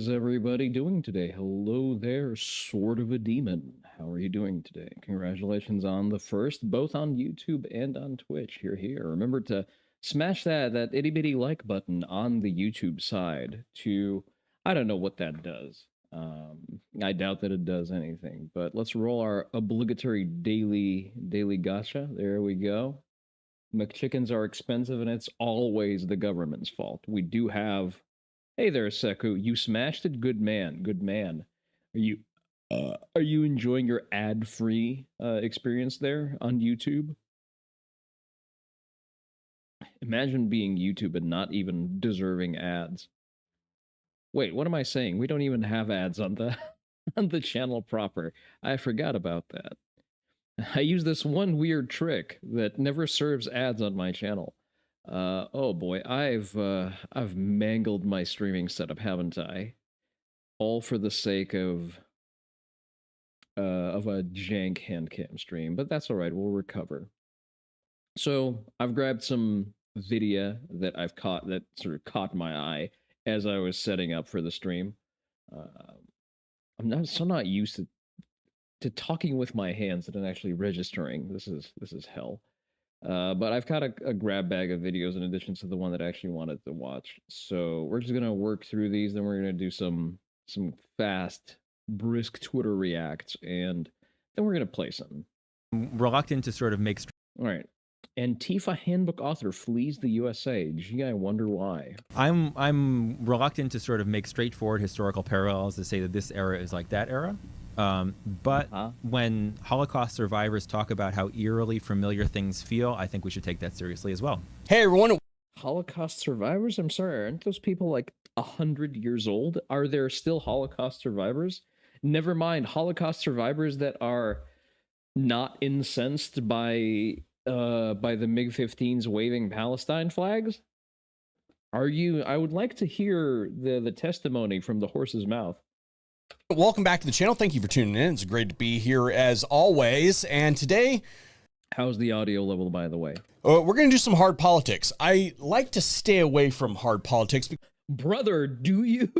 is everybody doing today? Hello there, sort of a demon. How are you doing today? Congratulations on the first, both on YouTube and on Twitch. Here. Remember to smash that itty bitty like button on the YouTube side to, I don't know what that does. I doubt that it does anything, but let's roll our obligatory daily gacha. There we go. McChickens are expensive, and it's always the government's fault. We do have. Hey there, Seku. You smashed it. Good man. Good man. Are you enjoying your ad-free experience there on YouTube? Imagine being YouTube and not even deserving ads. Wait, what am I saying? We don't even have ads on the on the channel proper. I forgot about that. I use this one weird trick that never serves ads on my channel. Oh boy, I've mangled my streaming setup, haven't I? All for the sake of a jank handcam stream, but that's all right. We'll recover. So I've grabbed some video that I've caught that sort of caught my eye as I was setting up for the stream. I'm not used to talking with my hands and actually registering. This is hell. But I've got a grab bag of videos in addition to the one that I actually wanted to watch. So we're just gonna work through these, then we're gonna do some fast, brisk Twitter reacts, and then we're gonna play something. Reluctant to sort of make. All right. Antifa handbook author flees the USA. Gee, I wonder why. I'm reluctant to sort of make straightforward historical parallels to say that this era is like that era. But when Holocaust survivors talk about how eerily familiar things feel, I think we should take that seriously as well. Hey, everyone. Holocaust survivors? I'm sorry, aren't those people like 100 years old? Are there still Holocaust survivors? Never mind Holocaust survivors that are not incensed by the MiG-15s waving Palestine flags? Are you? I would like to hear the testimony from the horse's mouth. Welcome back to the channel. Thank you for tuning in. It's great to be here as always. And today, how's the audio level, by the way? We're going to do some hard politics. I like to stay away from hard politics. Brother, do you?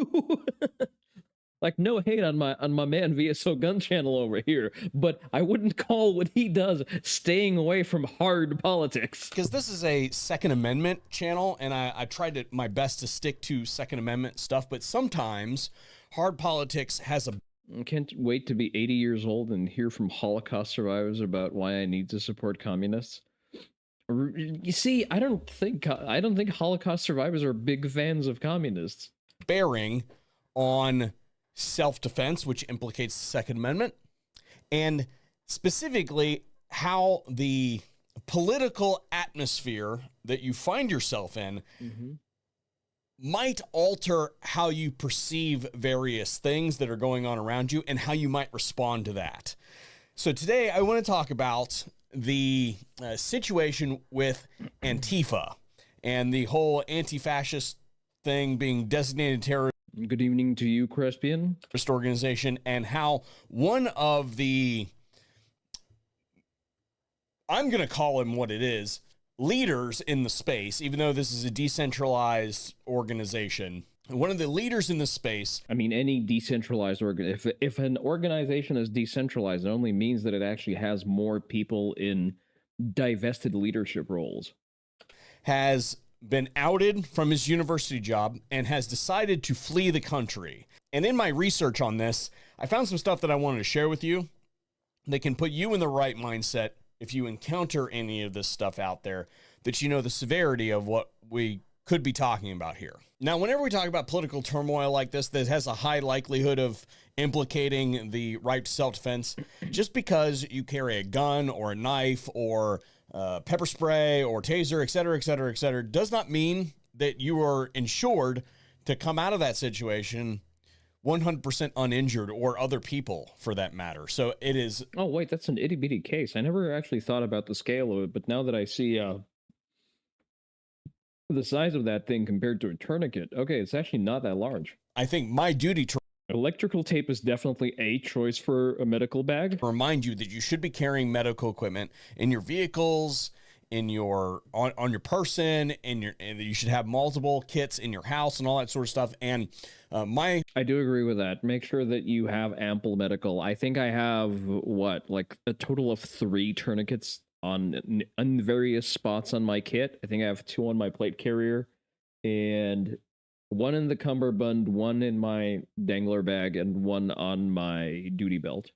Like, no hate on my man VSO Gun channel over here, but I wouldn't call what he does staying away from hard politics. Because this is a Second Amendment channel, and I tried my best to stick to Second Amendment stuff, but sometimes hard politics has a... I can't wait to be 80 years old and hear from Holocaust survivors about why I need to support communists. You see, I don't think Holocaust survivors are big fans of communists. Bearing on self-defense, which implicates the Second Amendment, and specifically how the political atmosphere that you find yourself in might alter how you perceive various things that are going on around you and how you might respond to that. So today I want to talk about the situation with Antifa and the whole anti-fascist thing being designated terrorist. Good evening to you, Crespian. Organization, and how one of the, I'm going to call him what it is, leaders in the space, even though this is a decentralized organization, one of the leaders in the space. I mean, any decentralized if an organization is decentralized, it only means that it actually has more people in divested leadership roles. Has been outed from his university job and has decided to flee the country. And in my research on this, I found some stuff that I wanted to share with you that can put you in the right mindset if you encounter any of this stuff out there, that you know the severity of what we could be talking about here. Now, whenever we talk about political turmoil like this that has a high likelihood of implicating the right to self-defense, just because you carry a gun or a knife or pepper spray or taser, et cetera, does not mean that you are insured to come out of that situation 100% uninjured, or other people for that matter. So it is... Oh, wait, that's an itty-bitty case. I never actually thought about the scale of it, but now that I see the size of that thing compared to a tourniquet, okay, it's actually not that large. I think my duty to... Electrical tape is definitely a choice for a medical bag. Remind you that you should be carrying medical equipment in your vehicles, in your on your person, and you should have multiple kits in your house and all that sort of stuff. And I do agree with that. Make sure that you have ample medical. I think I have like a total of 3 tourniquets on various spots on my kit. I think I have 2 on my plate carrier, and 1 in the cummerbund, 1 in my dangler bag, and 1 on my duty belt.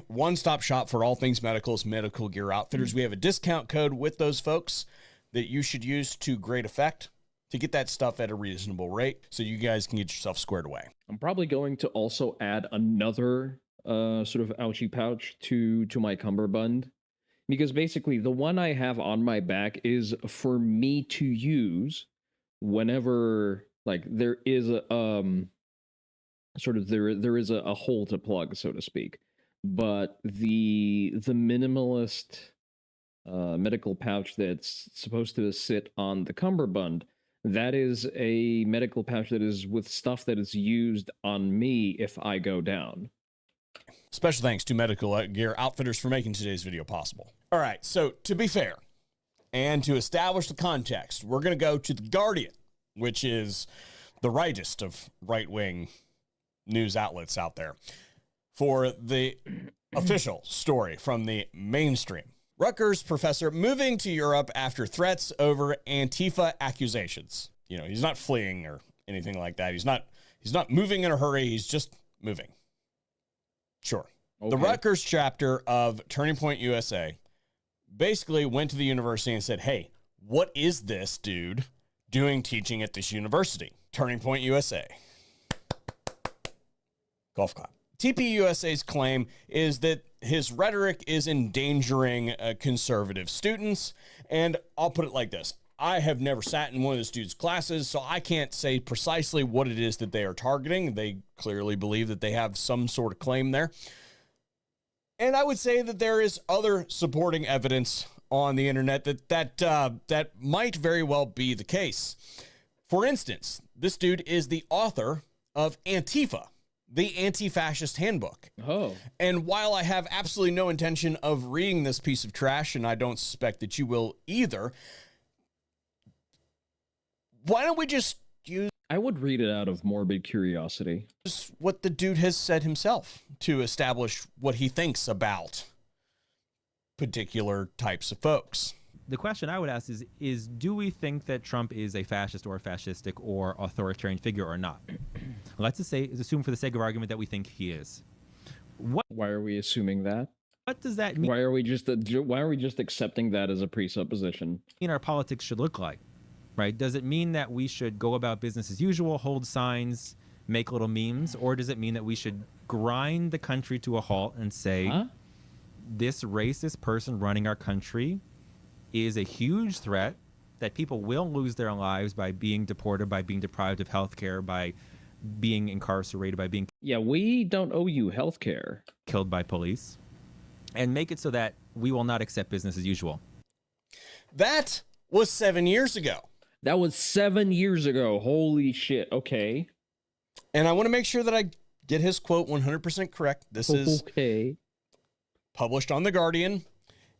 One-stop shop for all things medical is Medical Gear Outfitters. We have a discount code with those folks that you should use to great effect to get that stuff at a reasonable rate so you guys can get yourself squared away. I'm probably going to also add another sort of ouchie pouch to my cummerbund, because basically the one I have on my back is for me to use whenever like there is a there is a hole to plug, so to speak. But the minimalist medical pouch that's supposed to sit on the cummerbund, that is a medical pouch that is with stuff that is used on me if I go down. Special thanks to Medical Gear Outfitters for making today's video possible. All right, so to be fair and to establish the context, we're going to go to The Guardian, which is the rightest of right-wing news outlets out there, for the official story from the mainstream. Rutgers professor moving to Europe after threats over Antifa accusations. You know, he's not fleeing or anything like that. He's not moving in a hurry. He's just moving. Sure. Okay. The Rutgers chapter of Turning Point USA basically went to the university and said, hey, what is this dude doing teaching at this university? Turning Point USA. Golf clap. TPUSA's claim is that his rhetoric is endangering conservative students. And I'll put it like this. I have never sat in one of this dude's classes, so I can't say precisely what it is that they are targeting. They clearly believe that they have some sort of claim there. And I would say that there is other supporting evidence on the internet that might very well be the case. For instance, this dude is the author of Antifa, the Anti-Fascist Handbook. Oh. And while I have absolutely no intention of reading this piece of trash, and I don't suspect that you will either, why don't we just use... I would read it out of morbid curiosity. What the dude has said himself to establish what he thinks about particular types of folks. The question I would ask is do we think that Trump is a fascist or fascistic or authoritarian figure or not? Let's just assume for the sake of argument that we think he is. Why are we assuming that? What does that mean? Why are we just accepting that as a presupposition? Our politics should look like, right? Does it mean that we should go about business as usual, hold signs, make little memes, or does it mean that we should grind the country to a halt and say, this racist person running our country is a huge threat, that people will lose their lives by being deported, by being deprived of health care, by being incarcerated, by being... Yeah, we don't owe you health care. Killed by police, and make it so that we will not accept business as usual. That was 7 years ago. That was 7 years ago. Holy shit. Okay. And I want to make sure that I get his quote 100% correct. This is published on The Guardian,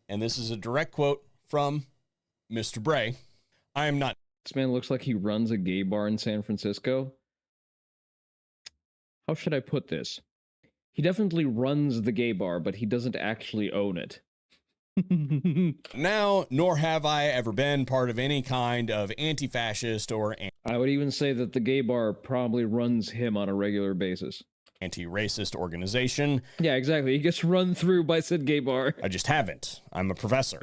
and this is a direct quote from Mr. Bray. I am not... This man looks like he runs a gay bar in San Francisco. How should I put this? He definitely runs the gay bar, but he doesn't actually own it. Now, nor have I ever been part of any kind of anti-fascist or... I would even say that the gay bar probably runs him on a regular basis. Anti-racist organization. Yeah, exactly. He gets run through by said gay bar. I just haven't. I'm a professor.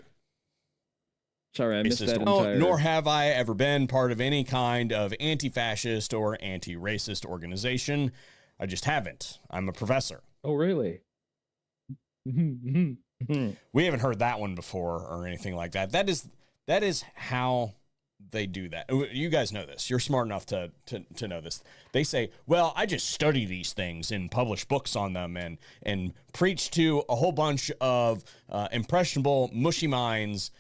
Sorry, I missed that entire... Nor have I ever been part of any kind of anti-fascist or anti-racist organization. I just haven't. I'm a professor. Oh, really? We haven't heard that one before or anything like that. That is how they do that. You guys know this. You're smart enough to know this. They say, well, I just study these things and publish books on them and preach to a whole bunch of impressionable, mushy minds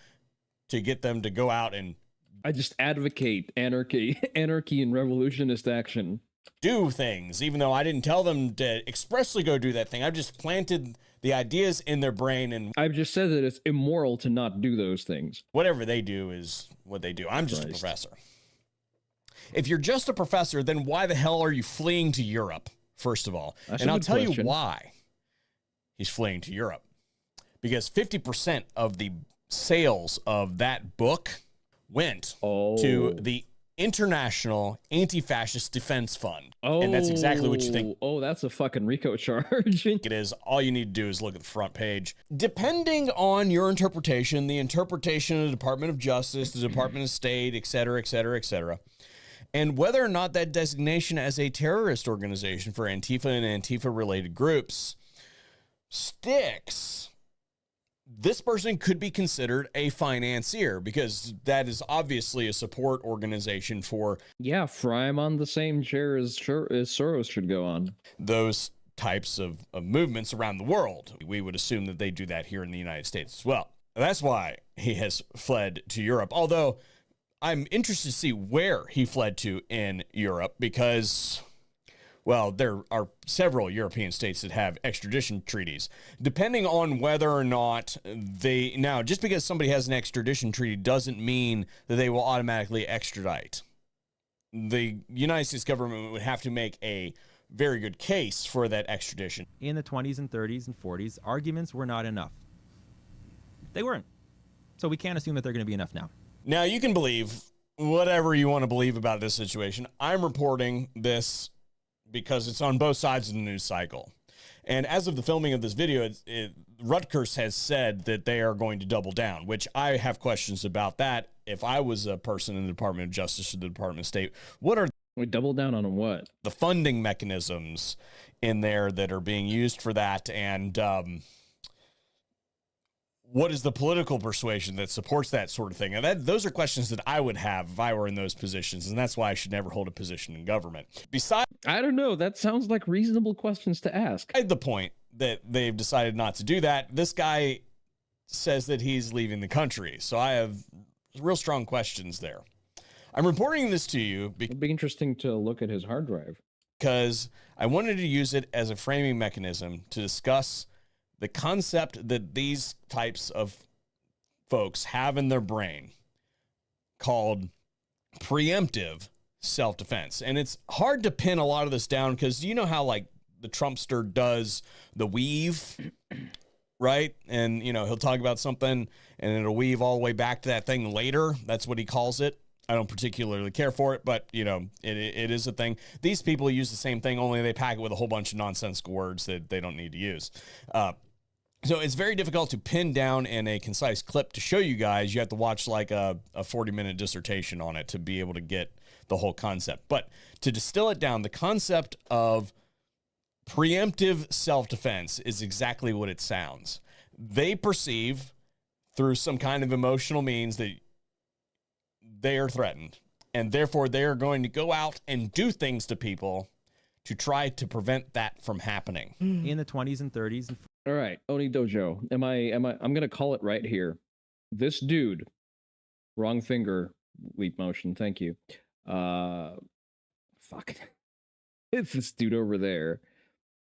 to get them to go out and... I just advocate anarchy and revolutionist action. Do things, even though I didn't tell them to expressly go do that thing. I've just planted the ideas in their brain, and I've just said that it's immoral to not do those things. whatever they do is what they do. I'm just a professor. If you're just a professor, then why the hell are you fleeing to Europe, first of all? That's and a I'll good tell question. you why he's fleeing to Europe. Because 50% of the sales of that book went to the International Anti-Fascist Defense Fund. And that's exactly what you think. Oh, that's a fucking RICO charge. It is. All you need to do is look at the front page. Depending on your interpretation, the interpretation of the Department of Justice, the Department of State, et cetera, et cetera, et cetera, and whether or not that designation as a terrorist organization for Antifa and Antifa-related groups sticks, this person could be considered a financier, because that is obviously a support organization for... Yeah, fry him on the same chair as Soros should go on. Those types of movements around the world. We would assume that they do that here in the United States as well. That's why he has fled to Europe. Although I'm interested to see where he fled to in Europe, because, well, there are several European states that have extradition treaties. Depending on whether or not they... Now, just because somebody has an extradition treaty doesn't mean that they will automatically extradite. The United States government would have to make a very good case for that extradition. In the 20s and 30s and 40s, arguments were not enough. They weren't. So we can't assume that they're going to be enough now. Now, you can believe whatever you want to believe about this situation. I'm reporting this because it's on both sides of the news cycle. And as of the filming of this video, Rutgers has said that they are going to double down, which I have questions about that. If I was a person in the Department of Justice or the Department of State, what are... We double down on what? The funding mechanisms in there that are being used for that, and what is the political persuasion that supports that sort of thing? And those are questions that I would have if I were in those positions, and that's why I should never hold a position in government. Besides, I don't know. That sounds like reasonable questions to ask. the point that they've decided not to do that, this guy says that he's leaving the country. So I have real strong questions there. I'm reporting this to you It'd be interesting to look at his hard drive, because I wanted to use it as a framing mechanism to discuss the concept that these types of folks have in their brain called preemptive self-defense. And it's hard to pin a lot of this down, because you know how, like, the Trumpster does the weave, right? And, you know, he'll talk about something and it'll weave all the way back to that thing later. That's what he calls it. I don't particularly care for it, but, you know, it is a thing. These people use the same thing, only they pack it with a whole bunch of nonsensical words that they don't need to use. So it's very difficult to pin down in a concise clip to show you guys. You have to watch like a 40-minute dissertation on it to be able to get the whole concept. But to distill it down, the concept of preemptive self-defense is exactly what it sounds. They perceive through some kind of emotional means that they are threatened, and therefore they are going to go out and do things to people to try to prevent that from happening. In the 20s and 30s and... All right, Oni Dojo. I'm gonna call it right here. This dude, wrong finger, leap motion. Thank you. Fuck. It's this dude over there.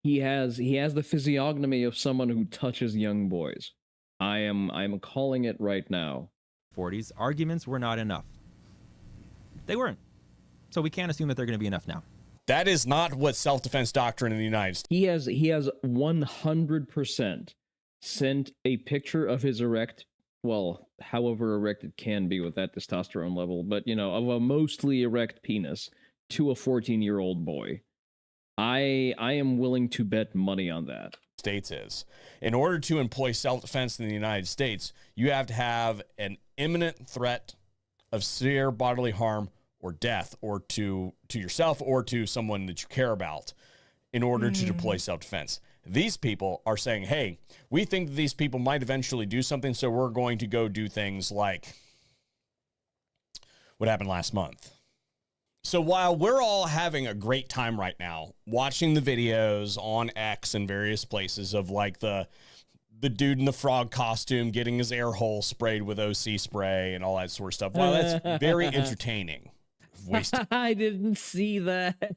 He has the physiognomy of someone who touches young boys. I'm calling it right now. 40s, arguments were not enough. They weren't. So we can't assume that they're going to be enough now. That is not what self-defense doctrine in the United States. He has 100% sent a picture of his erect, well, however erect it can be with that testosterone level, but, you know, of a mostly erect penis to a 14-year-old boy. I am willing to bet money on that. States is. In order to employ self-defense in the United States, you have to have an imminent threat of severe bodily harm or death, or to yourself or to someone that you care about, in order to deploy self-defense. These people are saying, hey, we think that these people might eventually do something, so we're going to go do things like what happened last month. So while we're all having a great time right now watching the videos on X and various places of like the dude in the frog costume getting his air hole sprayed with OC spray and all that sort of stuff, while that's very entertaining, I've wasted I didn't see that.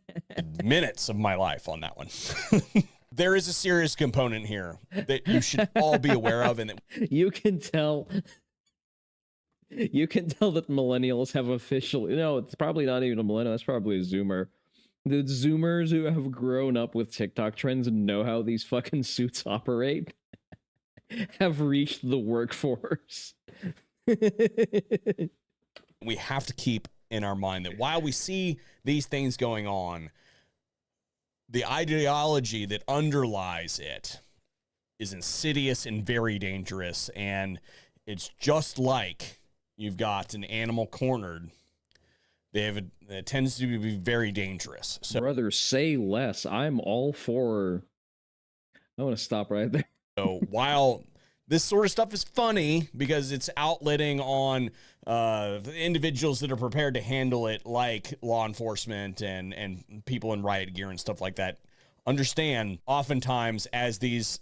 minutes of my life on that one. There is a serious component here that you should all be aware of, and you can tell that millennials have official. It's probably not even a millennial. It's probably a Zoomer. The Zoomers who have grown up with TikTok trends and know how these fucking suits operate have reached the workforce. we have to keep in our mind that while we see these things going on, the ideology that underlies it is insidious and very dangerous. And it's just like you've got an animal cornered. It tends to be very dangerous. So, brother, say less. I'm all for. I want to stop right there. So while this sort of stuff is funny because it's outletting on the individuals that are prepared to handle it, like law enforcement and people in riot gear and stuff like that, understand oftentimes as these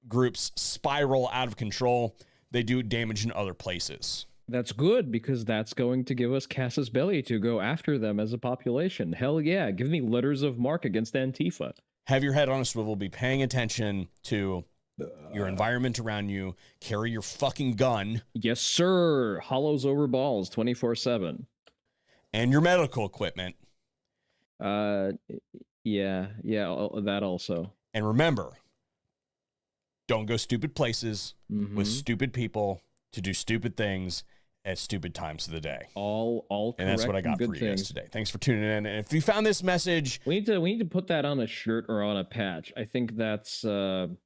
groups spiral out of control, they do damage in other places. That's good, because that's going to give us casus belli to go after them as a population. Hell yeah, give me letters of marque against Antifa. Have your head on a swivel, be paying attention to your environment around you, carry your fucking gun. Yes, sir. Hollows over balls 24/7. And your medical equipment. Yeah, that also. And remember, don't go stupid places with stupid people to do stupid things at stupid times of the day. All and that's what I got for you guys today. Thanks for tuning in. And if you found this message, we need to put that on a shirt or on a patch. I think that's definitely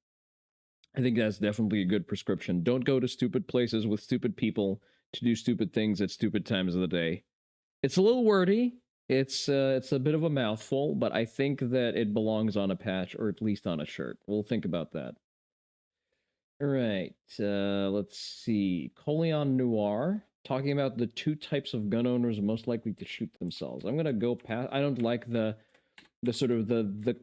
a good prescription. Don't go to stupid places with stupid people to do stupid things at stupid times of the day. It's a little wordy. It's a bit of a mouthful, but I think that it belongs on a patch or at least on a shirt. We'll think about that. All right, let's see. Coleon Noir, talking about the two types of gun owners most likely to shoot themselves. I'm gonna go past. I don't like the sort of the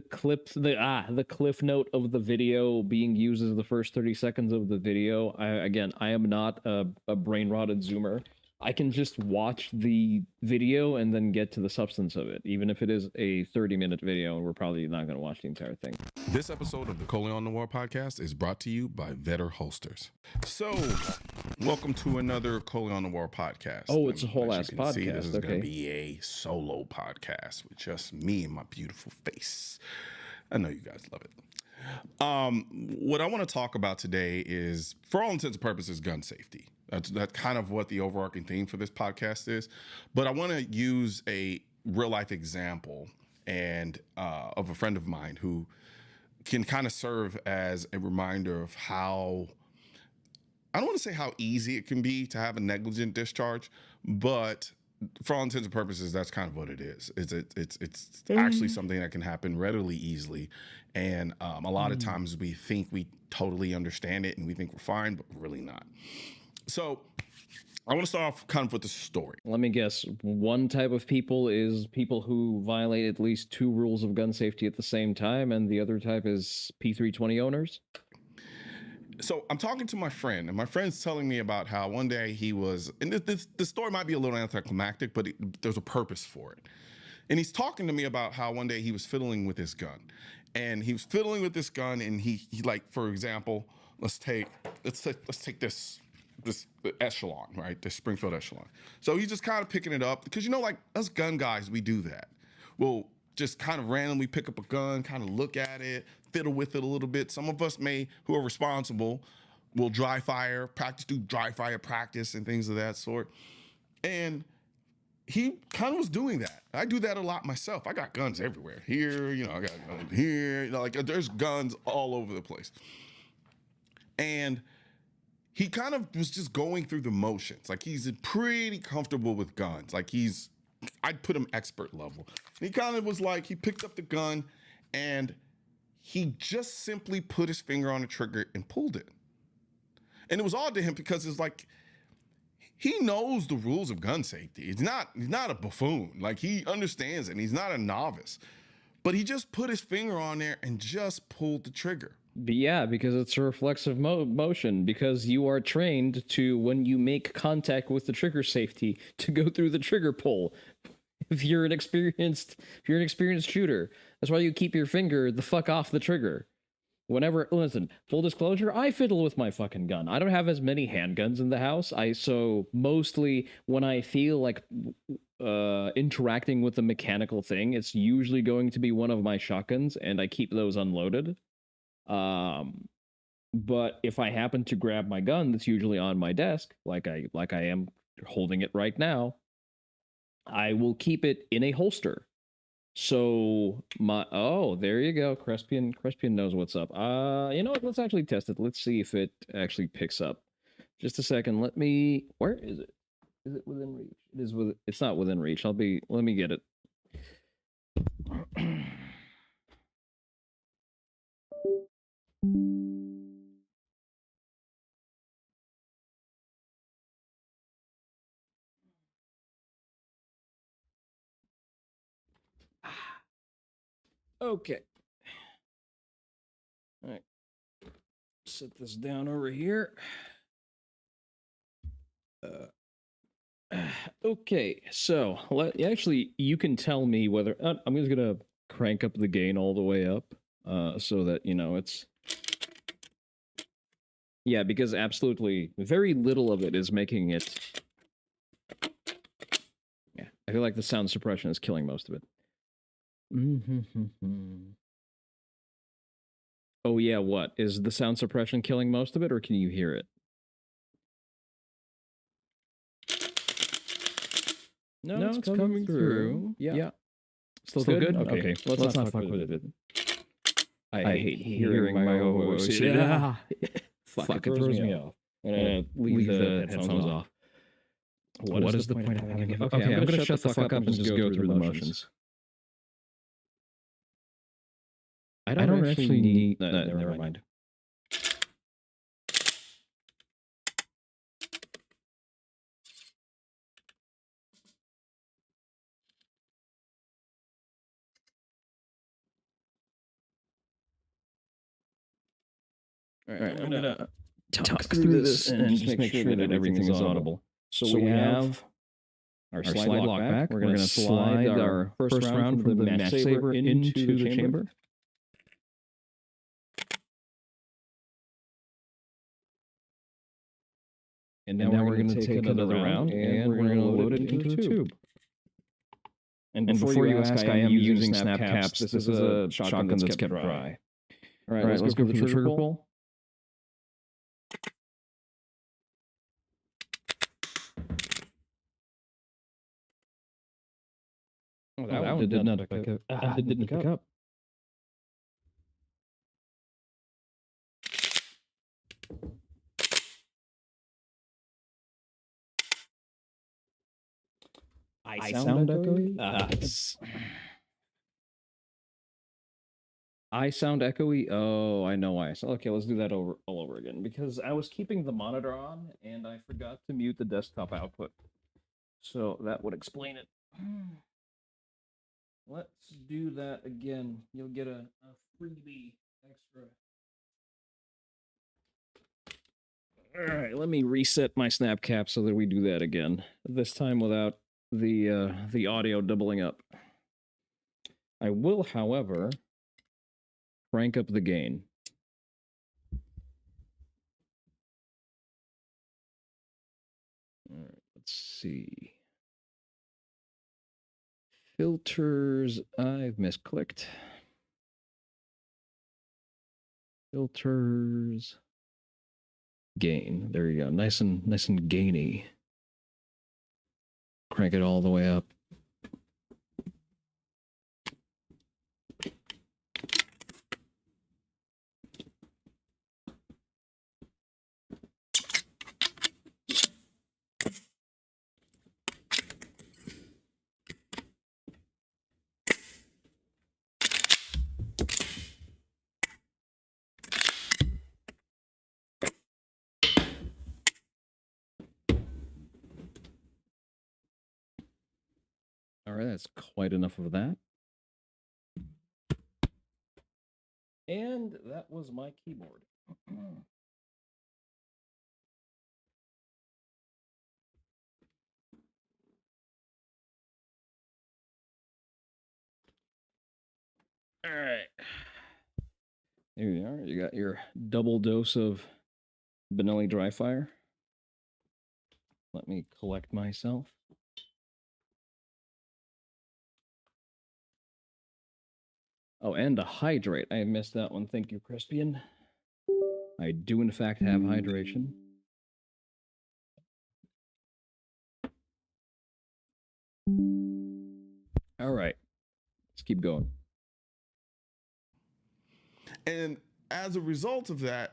cliff note of the video being used as the first 30 seconds of the video. I am not a brain rotted Zoomer. I can just watch the video and then get to the substance of it, even if it is a 30-minute video, and we're probably not going to watch the entire thing. This episode of the Coleon Noir podcast is brought to you by Vetter Holsters. So, welcome to another Coleon Noir podcast. Oh, it's a whole ass podcast. See, this is going to be a solo podcast with just me and my beautiful face. I know you guys love it. What I want to talk about today is, for all intents and purposes, gun safety. That's kind of what the overarching theme for this podcast is. But I want to use a real life example and of a friend of mine who can kind of serve as a reminder of how, I don't want to say how easy it can be to have a negligent discharge, but for all intents and purposes, that's kind of what it is. It's actually something that can happen readily, easily. And a lot of times we think we totally understand it and we think we're fine, but we're really not. So I want to start off kind of with the story. Let me guess. One type of people is people who violate at least 2 rules of gun safety at the same time, and the other type is P320 owners? So I'm talking to my friend, and my friend's telling me about how one day he was, and the story might be a little anticlimactic, but there's a purpose for it. And he's talking to me about how one day he was fiddling with his gun. And he was fiddling with this gun, and he like, for example, let's take this echelon, right? This Springfield echelon. So he's just kind of picking it up because, like us gun guys, we do that. We'll just kind of randomly pick up a gun, kind of look at it, fiddle with it a little bit. Some of us who are responsible, will do dry fire practice and things of that sort. And he kind of was doing that. I do that a lot myself. I got guns everywhere. Here, I got guns here. Like there's guns all over the place. And he kind of was just going through the motions. Like he's pretty comfortable with guns. Like I'd put him expert level. And he kind of was like, he picked up the gun and he just simply put his finger on the trigger and pulled it. And it was odd to him because it's like, he knows the rules of gun safety. He's not a buffoon. Like he understands it and he's not a novice. But he just put his finger on there and just pulled the trigger. Yeah, because it's a reflexive motion, because you are trained to, when you make contact with the trigger safety, to go through the trigger pull. if you're an experienced shooter. That's why you keep your finger the fuck off the trigger. Whenever, listen, full disclosure, I fiddle with my fucking gun. I don't have as many handguns in the house. So mostly when I feel like interacting with a mechanical thing, it's usually going to be one of my shotguns, and I keep those unloaded. But if I happen to grab my gun that's usually on my desk, like I am holding it right now, I will keep it in a holster. So there you go. Crespian knows what's up. You know what? Let's actually test it. Let's see if it actually picks up. Just a second. Where is it? Is it within reach? It's not within reach. Let me get it. Okay. All right. Set this down over here. Okay, so actually, you can tell me whether I'm just gonna crank up the gain all the way up, so that it's because absolutely very little of it is making it. Yeah, I feel like the sound suppression is killing most of it. Oh yeah, what is the sound suppression killing most of it, or can you hear it? No, it's coming through. Yeah. Still good? Okay. Let's not fuck with it. I hate hearing my own voice. Yeah. Fuck, it throws me off. I'm gonna leave the headphones off. What is the point of having it? Okay, I'm gonna shut the fuck up and just go through the motions. I don't actually need... never mind. All right, I'm gonna talk through this and just make sure that everything is audible. So we have our slide lock back. We're gonna slide our first round from the match saber into the chamber. And now we're gonna take another round and we're gonna load it into the tube. And before you ask, I am using snap caps. This is a shotgun that's kept dry. All right, let's go for the trigger pull. Oh, that one did not pick up. It didn't pick up. I sound echoey? I sound echoey? Oh, I know why. So, okay, let's do that all over again. Because I was keeping the monitor on, and I forgot to mute the desktop output. So that would explain it. Let's do that again. You'll get a freebie extra. All right, let me reset my snap cap so that we do that again. This time without the audio doubling up. I will, however, crank up the gain. All right, let's see. Filters, I've misclicked. Filters. Gain. There you go. Nice and gainy. Crank it all the way up. All right, that's quite enough of that. And that was my keyboard. All right. There you are. You got your double dose of Benelli dry fire. Let me collect myself. Oh, and a hydrate. I missed that one. Thank you, Crispian. I do, in fact, have hydration. All right. Let's keep going. And as a result of that,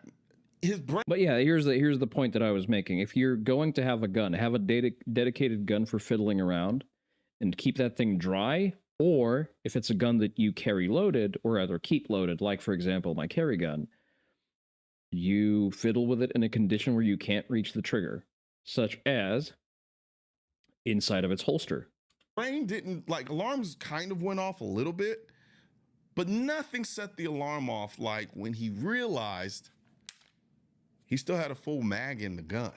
his brain. But yeah, here's the point that I was making. If you're going to have a gun, have a dedicated gun for fiddling around and keep that thing dry. Or if it's a gun that you carry loaded, or rather keep loaded, like, for example, my carry gun, you fiddle with it in a condition where you can't reach the trigger, such as inside of its holster. Brain didn't, like, alarms kind of went off a little bit, but nothing set the alarm off like when he realized he still had a full mag in the gun.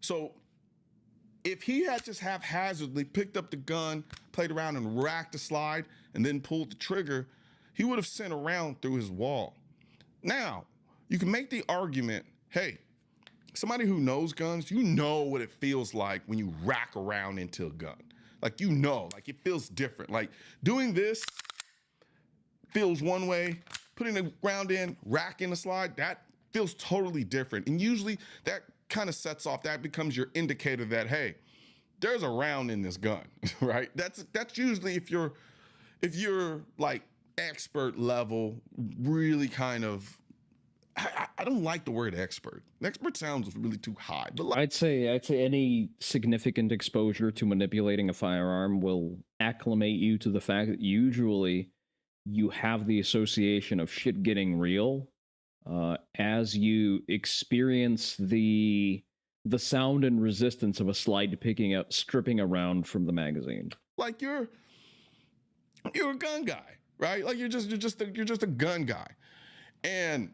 So if he had just haphazardly picked up the gun, played around and racked the slide, and then pulled the trigger, he would have sent a round through his wall. Now, you can make the argument, hey, somebody who knows guns, you know what it feels like when you rack around into a gun. Like, you know, like it feels different. Like doing this feels one way, putting the round in, racking the slide, that feels totally different. And usually that kind of sets off, that becomes your indicator that, hey, there's a round in this gun, right? That's usually if you're like expert level, really kind of, I don't like the word expert. Expert sounds really too high. But like, I'd say any significant exposure to manipulating a firearm will acclimate you to the fact that usually you have the association of shit getting real as you experience the sound and resistance of a slide stripping a round from the magazine. Like you're a gun guy, right? Like you're just a gun guy. And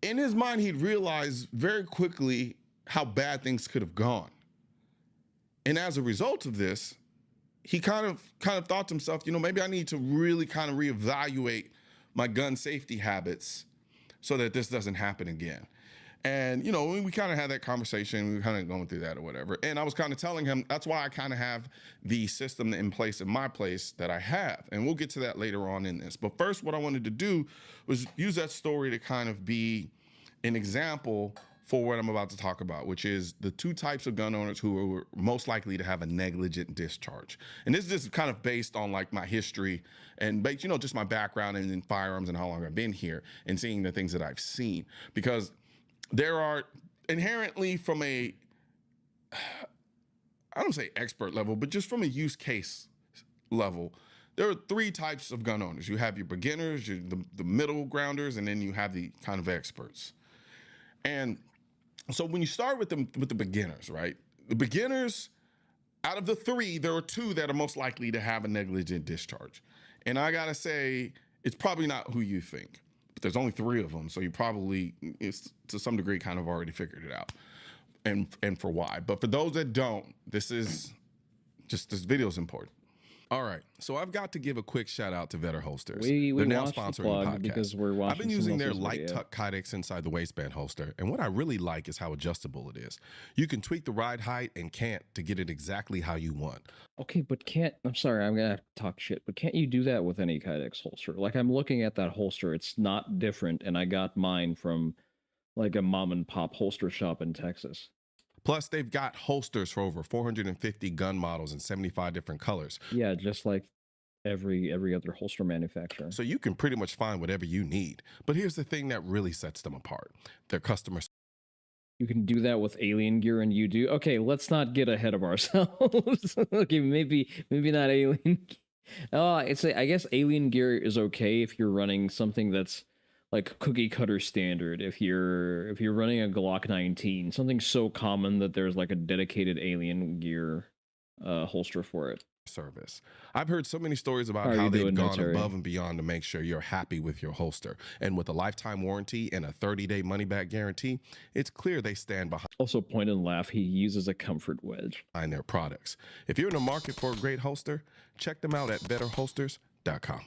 in his mind, he'd realized very quickly how bad things could have gone. And as a result of this, he kind of thought to himself, you know, maybe I need to really kind of reevaluate my gun safety habits so that this doesn't happen again. And, you know, we kind of had that conversation, we were kind of going through that or whatever. And I was kind of telling him, that's why I kind of have the system in place in my place that I have. And we'll get to that later on in this. But first, what I wanted to do was use that story to kind of be an example for what I'm about to talk about, which is the two types of gun owners who are most likely to have a negligent discharge. And this is just kind of based on like my history and, you know, just my background in firearms and how long I've been here and seeing the things that I've seen. Because there are inherently from a, I don't say expert level, but just from a use case level, there are three types of gun owners. You have your beginners, the middle grounders, and then you have the kind of experts. And so when you start with the beginners, right? The beginners, out of the three, there are two that are most likely to have a negligent discharge. And I gotta say, it's probably not who you think. But there's only three of them, so you probably, it's to some degree, kind of already figured it out, and for why. But for those that don't, this video is important. All right, so I've got to give a quick shout out to Vetter Holsters. They're now sponsoring the podcast. Because we're watching. I've been using their light tuck kydex inside the waistband holster, and what I really like is how adjustable it is. You can tweak the ride height and cant to get it exactly how you want. Okay, but I'm sorry, I'm gonna talk shit, but can't you do that with any kydex holster? Like, I'm looking at that holster, it's not different, and I got mine from like a mom and pop holster shop in Texas. Plus, they've got holsters for over 450 gun models in 75 different colors. Yeah, just like every other holster manufacturer. So you can pretty much find whatever you need. But here's the thing that really sets them apart. Their customer. You can do that with alien gear, and you do. Okay, let's not get ahead of ourselves. Okay, maybe not alien. I guess alien gear is okay if you're running something that's like cookie cutter standard. If you're running a Glock 19, something so common that there's like a dedicated alien gear holster for it. Service. I've heard so many stories about how they've gone above and beyond to make sure you're happy with your holster. And with a lifetime warranty and a 30-day money-back guarantee, it's clear they stand behind. Also, point and laugh, he uses a comfort wedge behind their products. If you're in the market for a great holster, check them out at Onii.com.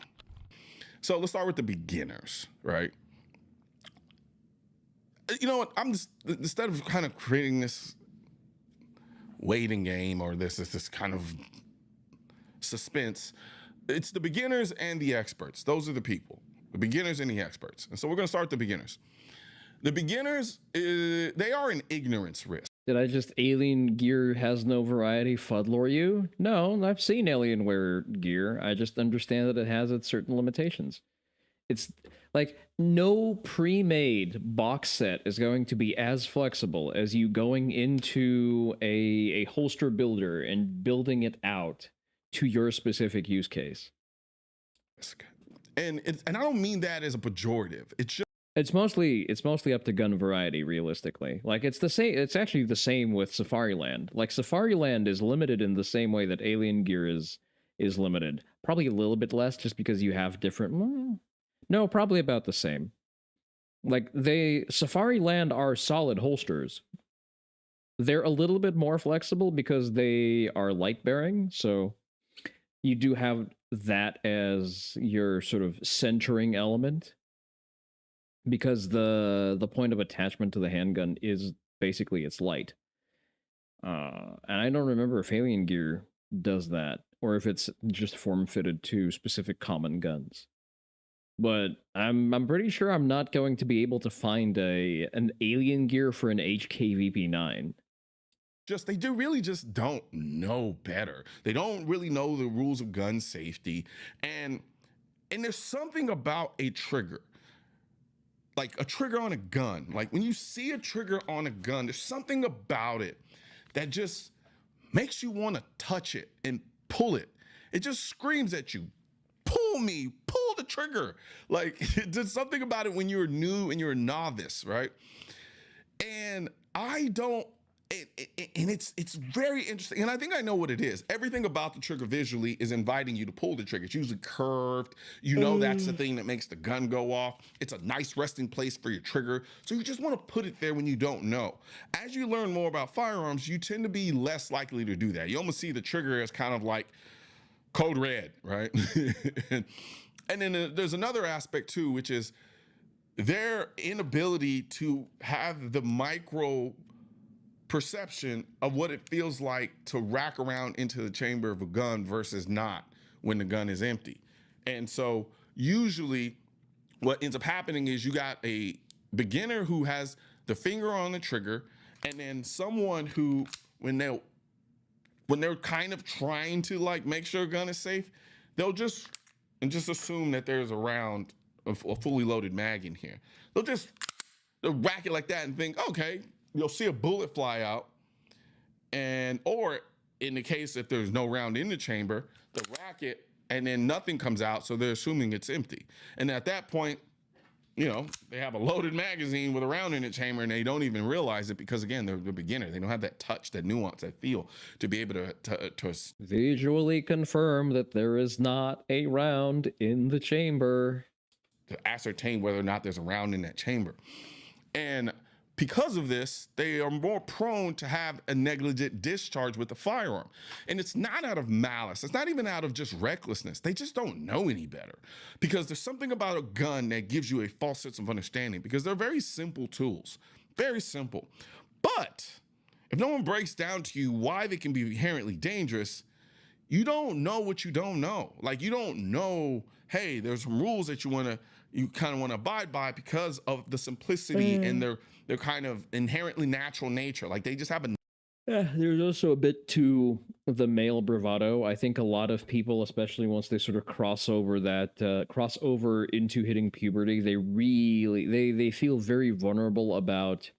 So let's start with the beginners, right? You know what? I'm just, instead of kind of creating this waiting game or this kind of suspense, it's the beginners and the experts. Those are the people, the beginners and the experts. And so we're going to start the beginners. The beginners, they are an ignorance risk. Did I just alien gear has no variety fuddlore you? No, I've seen Alienware gear. I just understand that it has its certain limitations. It's like no pre-made box set is going to be as flexible as you going into a holster builder and building it out to your specific use case. And I don't mean that as a pejorative. It's mostly up to gun variety, realistically. Like it's the same. It's actually the same with Safariland. Like Safariland is limited in the same way that Alien Gear is limited. Probably a little bit less, just because you have different. No, probably about the same. Like Safariland are solid holsters. They're a little bit more flexible because they are light bearing, so you do have that as your sort of centering element. Because the point of attachment to the handgun is basically it's light. And I don't remember if Alien Gear does that, or if it's just form-fitted to specific common guns. But I'm pretty sure I'm not going to be able to find an Alien Gear for an HKVP9. They really just don't know better. They don't really know the rules of gun safety. And there's something about a trigger. Like a trigger on a gun. Like when you see a trigger on a gun, there's something about it that just makes you want to touch it and pull it. It just screams at you, pull me, pull the trigger. Like there's something about it when you're new and you're a novice, right? And I don't, and it's very interesting. And I think I know what it is. Everything about the trigger visually is inviting you to pull the trigger. It's usually curved. You know, that's the thing that makes the gun go off. It's a nice resting place for your trigger. So you just want to put it there when you don't know. As you learn more about firearms, you tend to be less likely to do that. You almost see the trigger as kind of like code red, right? And then there's another aspect too, which is their inability to have the micro perception of what it feels like to rack around into the chamber of a gun versus not when the gun is empty. And so usually what ends up happening is you got a beginner who has the finger on the trigger, and then someone who, when they're kind of trying to like make sure a gun is safe, they'll just assume that there's a round of a fully loaded mag in here. They'll rack it like that and think, okay, you'll see a bullet fly out, or in the case if there's no round in the chamber, they'll rack it and then nothing comes out, so they're assuming it's empty. And at that point, you know, they have a loaded magazine with a round in the chamber and they don't even realize it because, again, they're the beginner. They don't have that touch, that nuance, that feel to be able to visually confirm that there is not a round in the chamber, to ascertain whether or not there's a round in that chamber. And because of this, they are more prone to have a negligent discharge with the firearm. And it's not out of malice. It's not even out of just recklessness. They just don't know any better. Because there's something about a gun that gives you a false sense of understanding, because they're very simple tools. Very simple. But if no one breaks down to you why they can be inherently dangerous, you don't know what you don't know. Like, you don't know, hey, there's some rules that you kind of want to abide by because of the simplicity and their kind of inherently natural nature. Like, they just have a... There's also a bit to the male bravado. I think a lot of people, especially once they sort of cross over into hitting puberty, they feel very vulnerable about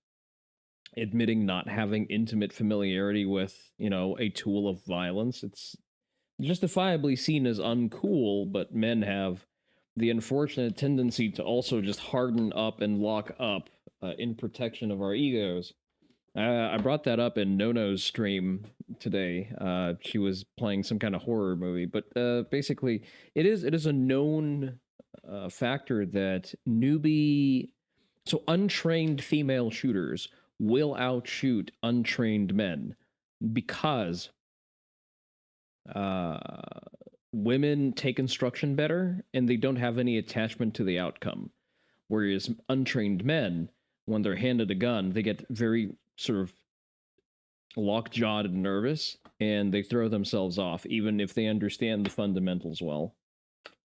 admitting not having intimate familiarity with, you know, a tool of violence. It's justifiably seen as uncool, but men have the unfortunate tendency to also just harden up and lock up in protection of our egos. I brought that up in Nono's stream today. She was playing some kind of horror movie, but basically it is a known factor that untrained female shooters will outshoot untrained men because women take instruction better and they don't have any attachment to the outcome. Whereas untrained men, when they're handed a gun, they get very sort of lockjawed and nervous, and they throw themselves off, even if they understand the fundamentals well.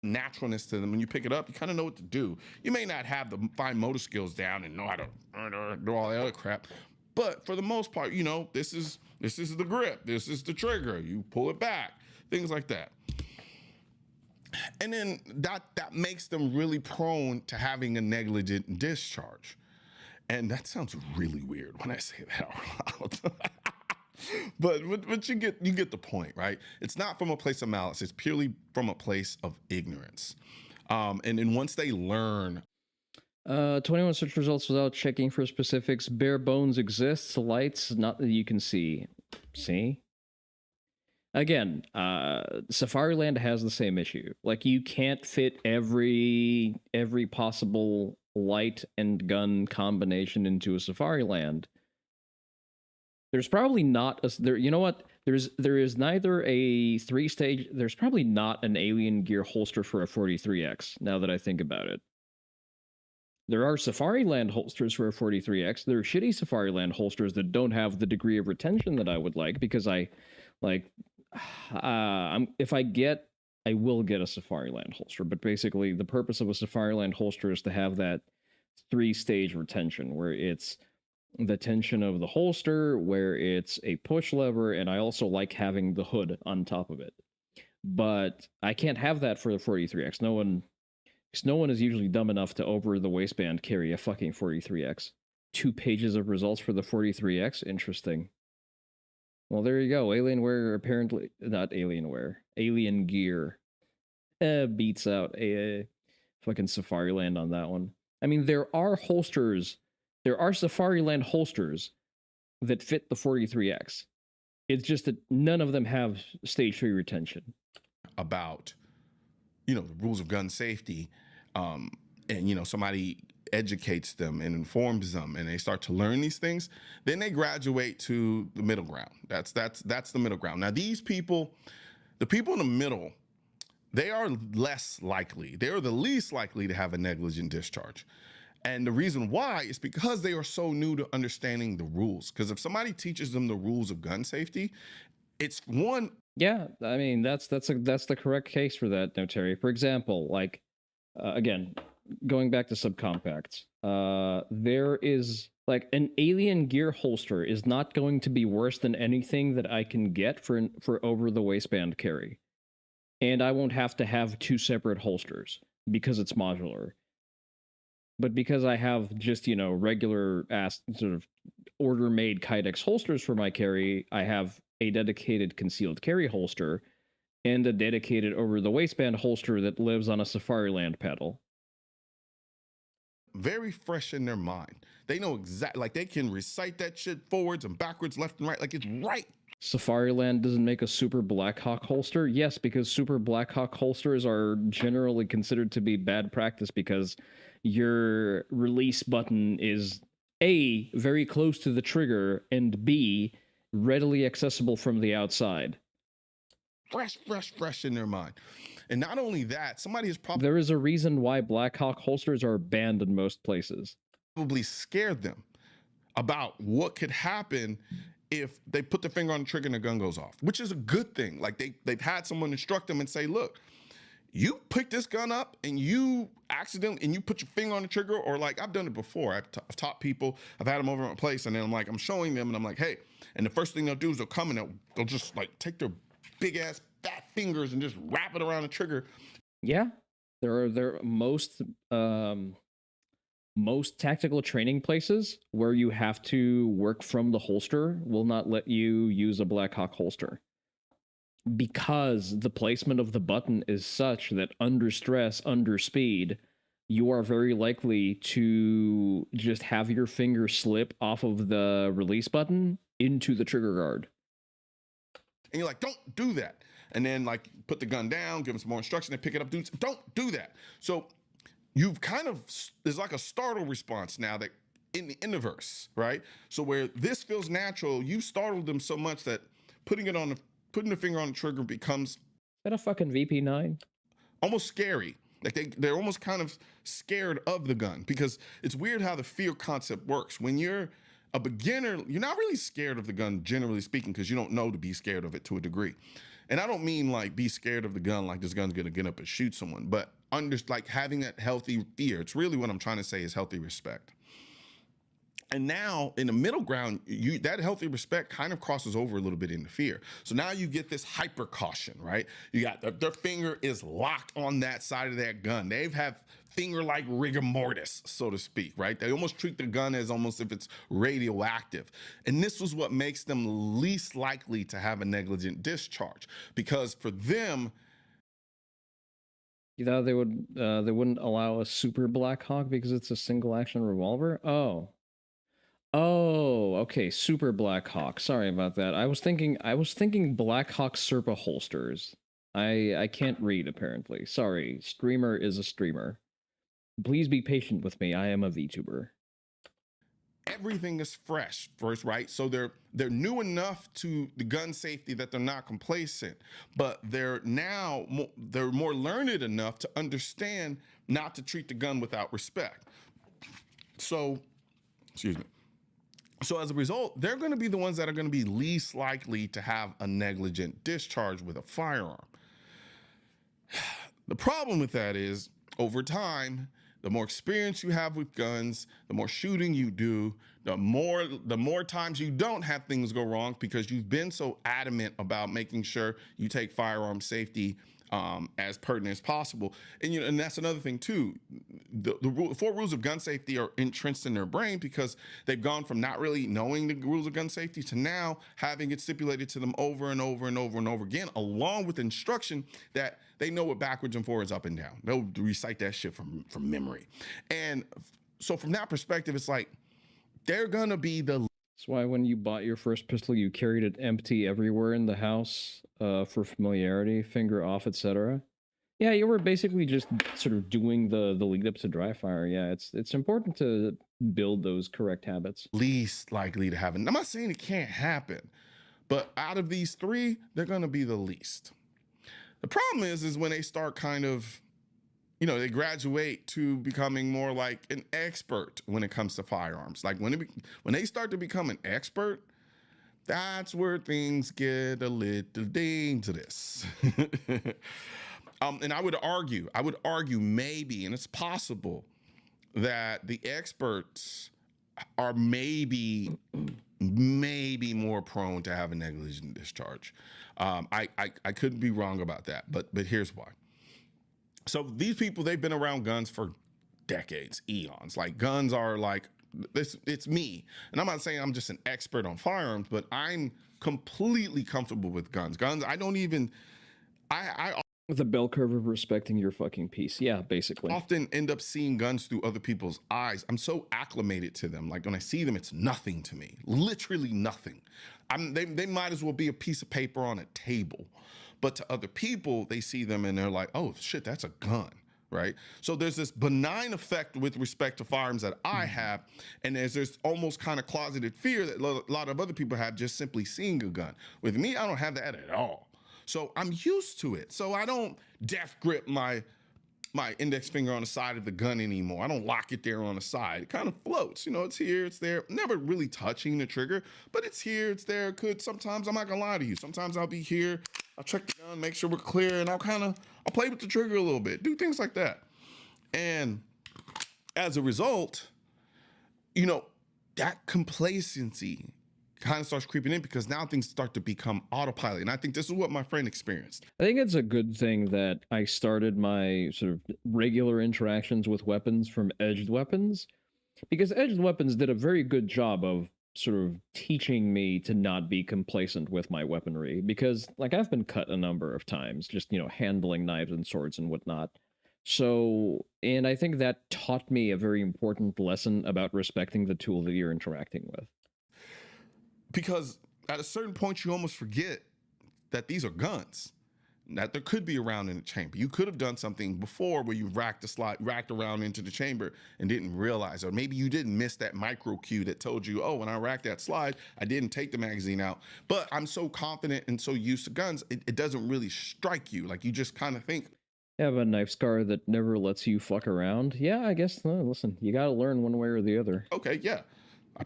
Naturalness to them. When you pick it up, you kind of know what to do. You may not have the fine motor skills down and know how to do all the other crap, but for the most part, you know, this is the grip, this is the trigger. You pull it back, things like that. And then that makes them really prone to having a negligent discharge. And that sounds really weird when I say that out loud. But you get the point, right? It's not from a place of malice. It's purely from a place of ignorance. And then once they learn. 21 search results without checking for specifics. Bare bones exists. Lights, not that you can see. See? Again, Safariland has the same issue. Like, you can't fit every possible light and gun combination into a Safariland. There's probably not a there. You know what? There is neither a 3-stage. There's probably not an alien gear holster for a 43X. Now that I think about it, there are Safariland holsters for a 43X. There are shitty Safariland holsters that don't have the degree of retention that I would like, because I will get a Safariland holster, but basically the purpose of a Safariland holster is to have that 3-stage retention, where it's the tension of the holster, where it's a push lever, and I also like having the hood on top of it. But I can't have that for the 43X. No one is usually dumb enough to over the waistband carry a fucking 43X. 2 pages of results for the 43X? Interesting. Well, there you go. Alienware, apparently, not Alienware, Alien Gear beats out a fucking Safariland on that one. I mean, there are Safariland holsters that fit the 43X. It's just that none of them have stage 3 retention. About, you know, the rules of gun safety, and, you know, somebody educates them and informs them, and they start to learn these things, then they graduate to the middle ground. That's the middle ground. Now, these people, the people in the middle, they are less likely. They are the least likely to have a negligent discharge. And the reason why is because they are so new to understanding the rules. Because if somebody teaches them the rules of gun safety, it's one. Yeah, I mean, that's the correct case for that, no, Terry. For example, like, again, going back to subcompacts, there is, like, an alien gear holster is not going to be worse than anything that I can get for over the waistband carry. And I won't have to have 2 separate holsters because it's modular. But because I have just, you know, regular ass sort of order-made Kydex holsters for my carry, I have a dedicated concealed carry holster and a dedicated over-the-waistband holster that lives on a Safariland pedal. Very fresh in their mind. They know exactly, like, they can recite that shit forwards and backwards, left and right, like it's right. Safariland doesn't make a Super Blackhawk holster? Yes, because Super Blackhawk holsters are generally considered to be bad practice because your release button is A, very close to the trigger, and B, readily accessible from the outside. Fresh in their mind. And not only that, somebody has There is a reason why Blackhawk holsters are banned in most places. Probably scared them about what could happen if they put the finger on the trigger and the gun goes off, which is a good thing. Like, they've had someone instruct them and say, look, you pick this gun up and you accidentally, and you put your finger on the trigger, or, like, I've done it before. I've taught people, I've had them over at my place, and then I'm showing them, and I'm like, hey, and the first thing they'll do is they'll come and they'll just, like, take their big ass fat fingers and just wrap it around the trigger. Yeah, there are most tactical training places where you have to work from the holster will not let you use a Blackhawk holster, because the placement of the button is such that under stress, under speed, you are very likely to just have your finger slip off of the release button into the trigger guard. And you're like, don't do that. And then, like, put the gun down, give them some more instruction, and pick it up. Don't do that. So you've kind of, there's like a startle response now that in the verse, right? So where this feels natural, you startled them so much that putting the finger on the trigger becomes that a fucking VP9? Almost scary. Like they're almost kind of scared of the gun, because it's weird how the fear concept works. When you're a beginner, you're not really scared of the gun, generally speaking, because you don't know to be scared of it to a degree. And I don't mean like be scared of the gun like this gun's gonna get up and shoot someone, but like having that healthy fear. It's really what I'm trying to say is healthy respect. And now in the middle ground, that healthy respect kind of crosses over a little bit into fear. So now you get this hyper caution, right? You got their finger is locked on that side of that gun. They've have finger like rigor mortis, so to speak, right? They almost treat the gun as almost if it's radioactive. And this was what makes them least likely to have a negligent discharge, because for them, You thought they wouldn't allow a Super Black Hawk because it's a single action revolver? Oh. Oh, okay, Super Black Hawk. Sorry about that. I was thinking Black Hawk Serpa holsters. I can't read apparently. Sorry. Streamer is a streamer. Please be patient with me. I am a VTuber. everything is fresh first, right? So they're new enough to the gun safety that they're not complacent, but they're more learned enough to understand not to treat the gun without respect. So, excuse me. So as a result, they're going to be the ones that are going to be least likely to have a negligent discharge with a firearm. The problem with that is, over time, the more experience you have with guns, the more shooting you do, the more times you don't have things go wrong because you've been so adamant about making sure you take firearm safety as pertinent as possible. And that's another thing too. The 4 rules of gun safety are entrenched in their brain because they've gone from not really knowing the rules of gun safety to now having it stipulated to them over and over and over and over again, along with instruction that they know what backwards and forwards, up and down. They'll recite that shit from memory. And so from that perspective, it's like they're gonna be the. That's why when you bought your first pistol, you carried it empty everywhere in the house for familiarity, finger off, etc. Yeah, you were basically just sort of doing the lead up to dry fire. Yeah, it's important to build those correct habits. Least likely to happen. I'm not saying it can't happen, but out of these 3, they're gonna be the least. The problem is when they start kind of, they graduate to becoming more like an expert when it comes to firearms. Like when they start to become an expert, that's where things get a little dangerous. And I would argue maybe, and it's possible that the experts are maybe more prone to have a negligent discharge. I couldn't be wrong about that, but here's why. So these people, they've been around guns for decades, eons. Like guns are like, it's me. And I'm not saying I'm just an expert on firearms, but I'm completely comfortable with guns. I don't even, I With a bell curve of respecting your fucking piece. Yeah, basically. often end up seeing guns through other people's eyes. I'm so acclimated to them. Like when I see them, it's nothing to me, literally nothing. They might as well be a piece of paper on a table. But to other people, they see them and they're like, oh shit, that's a gun, right? So there's this benign effect with respect to firearms that I have, and there's this almost kind of closeted fear that a lot of other people have just simply seeing a gun. With me, I don't have that at all. So I'm used to it. So I don't death grip my index finger on the side of the gun anymore. I don't lock it there on the side. It kind of floats. It's here, it's there. Never really touching the trigger, but it's here, it's there. Sometimes, I'm not gonna lie to you. Sometimes I'll be here, I'll check the gun, make sure we're clear, and I'll play with the trigger a little bit, do things like that. And as a result, that complacency kind of starts creeping in because now things start to become autopilot. And I think this is what my friend experienced. I think it's a good thing that I started my sort of regular interactions with weapons from edged weapons, because edged weapons did a very good job of sort of teaching me to not be complacent with my weaponry, because like I've been cut a number of times just, handling knives and swords and whatnot. So, and I think that taught me a very important lesson about respecting the tool that you're interacting with. Because at a certain point, you almost forget that these are guns. that there could be a round in the chamber. You could have done something before where you racked around into the chamber and didn't realize, or maybe you didn't miss that micro cue that told you, oh, when I racked that slide, I didn't take the magazine out. But I'm so confident and so used to guns, it doesn't really strike you. Like, you just kind of think, You have a knife scar that never lets you fuck around. Yeah, I guess. Listen, you got to learn one way or the other. okay, yeah, I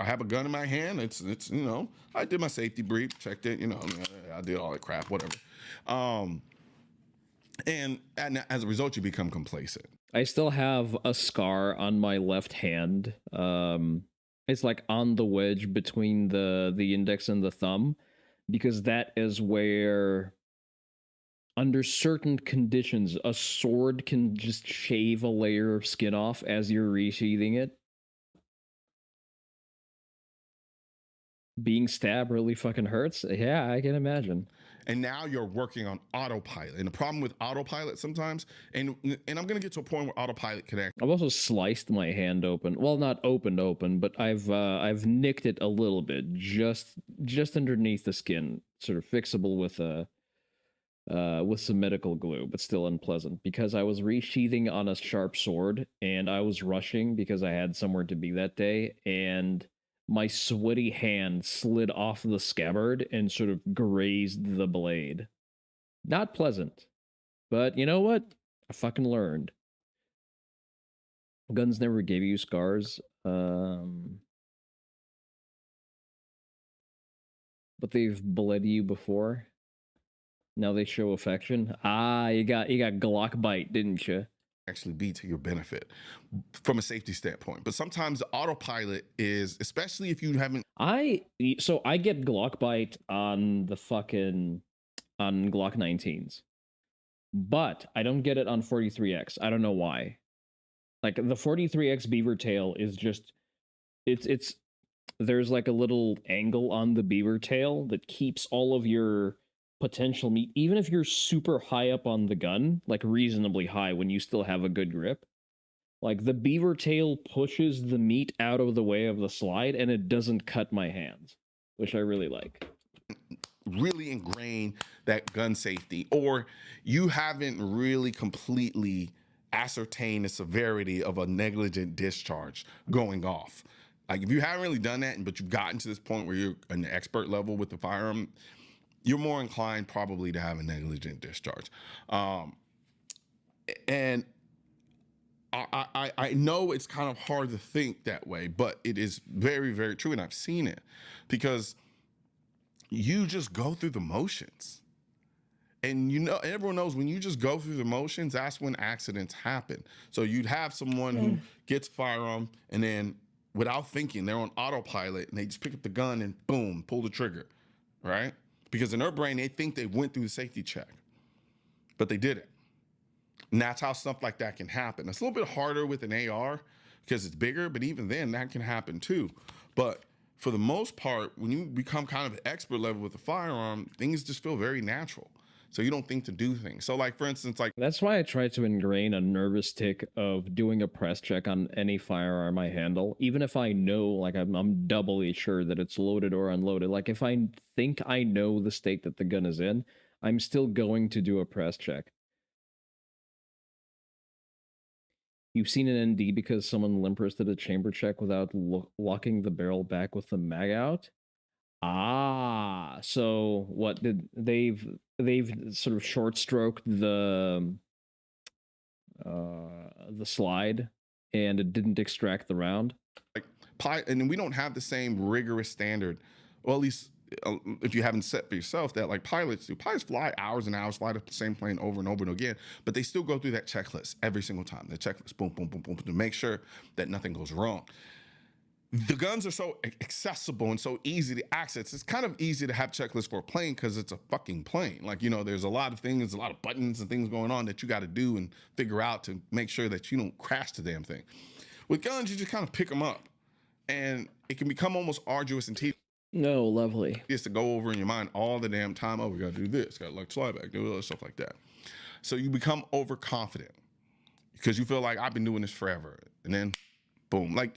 have a gun in my hand. It's I did my safety brief, checked it, I did all that crap, whatever. And as a result, you become complacent. I still have a scar on my left hand. It's like on the wedge between the index and the thumb, because that is where, under certain conditions, a sword can just shave a layer of skin off as you're resheathing it. Being stabbed really fucking hurts. Yeah, I can imagine. And now you're working on autopilot. And the problem with autopilot sometimes, and I'm gonna get to a point where autopilot can act. I've also sliced my hand open. Well, not open, but I've nicked it a little bit, just underneath the skin, sort of fixable with some medical glue, but still unpleasant, because I was resheathing on a sharp sword and I was rushing because I had somewhere to be that day, and my sweaty hand slid off the scabbard and sort of grazed the blade. Not pleasant, but you know what? I fucking learned. Guns never gave you scars, but they've bled you before. Now they show affection. You got Glock bite, didn't you? Actually be to your benefit from a safety standpoint. But sometimes the autopilot is, especially if you haven't. I get Glock bite on the fucking on Glock 19s, but I don't get it on 43X. I don't know why. Like, the 43X beaver tail is just, it's there's like a little angle on the beaver tail that keeps all of your potential meat, even if you're super high up on the gun, like reasonably high when you still have a good grip. Like, the beaver tail pushes the meat out of the way of the slide, and it doesn't cut my hands, which I really like. Really ingrain that gun safety, or you haven't really completely ascertained the severity of a negligent discharge going off. Like, if you haven't really done that, but you've gotten to this point where you're an expert level with the firearm, you're more inclined probably to have a negligent discharge. And I know it's kind of hard to think that way, but it is very, very true. And I've seen it, because you just go through the motions. And everyone knows when you just go through the motions, that's when accidents happen. So you'd have someone who gets a firearm, and then without thinking, they're on autopilot, and they just pick up the gun and boom, pull the trigger, right? Because in their brain, they think they went through the safety check, but they didn't. And that's how stuff like that can happen. It's a little bit harder with an AR because it's bigger, but even then, that can happen too. But for the most part, when you become kind of an expert level with a firearm, things just feel very natural. So you don't think to do things. So, like, for instance, like, that's why I try to ingrain a nervous tick of doing a press check on any firearm I handle, even if I know, like, I'm doubly sure that it's loaded or unloaded. Like, if I think I know the state that the gun is in, I'm still going to do a press check. You've seen an ND because someone limp wristed a chamber check without locking the barrel back with the mag out? So what did they've sort of short stroked the slide, and it didn't extract the round. And we don't have the same rigorous standard, well, at least if you haven't set for yourself that, like, pilots do. Pilots fly hours and hours, fly the same plane over and over and again, but they still go through that checklist every single time. The checklist, boom, boom, boom, boom, to make sure that nothing goes wrong. The guns are so accessible and so easy to access. It's kind of easy to have checklists for a plane because it's a fucking plane. Like, there's a lot of things, a lot of buttons and things going on that you got to do and figure out to make sure that you don't crash the damn thing. With guns, you just kind of pick them up, and it can become almost arduous and tedious. No, lovely. It's to go over in your mind all the damn time. Oh, we got to do this, got to like slide back, do other stuff like that. So you become overconfident because you feel like, I've been doing this forever, and then boom, like.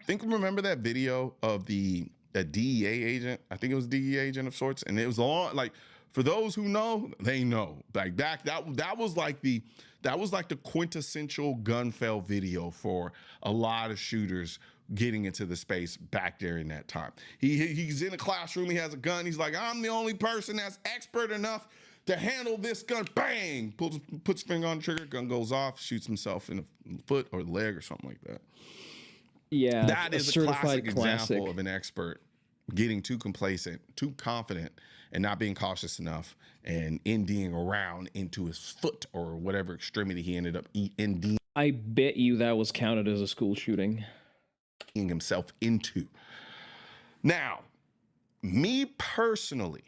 Remember that video of that DEA agent? I think it was a DEA agent of sorts. And it was long, like, For those who know, they know. Like that was like the quintessential gun fail video for a lot of shooters getting into the space back there in that time. He's in a classroom, he has a gun, he's like, I'm the only person that's expert enough to handle this gun. Bang! Puts finger on the trigger, gun goes off, shoots himself in the foot or the leg or something like that. Yeah, That is a certified classic example of an expert getting too complacent, too confident, and not being cautious enough, and ending around into his foot or whatever extremity he ended up ending I bet you that was counted as a school shooting. himself into. Now, me personally,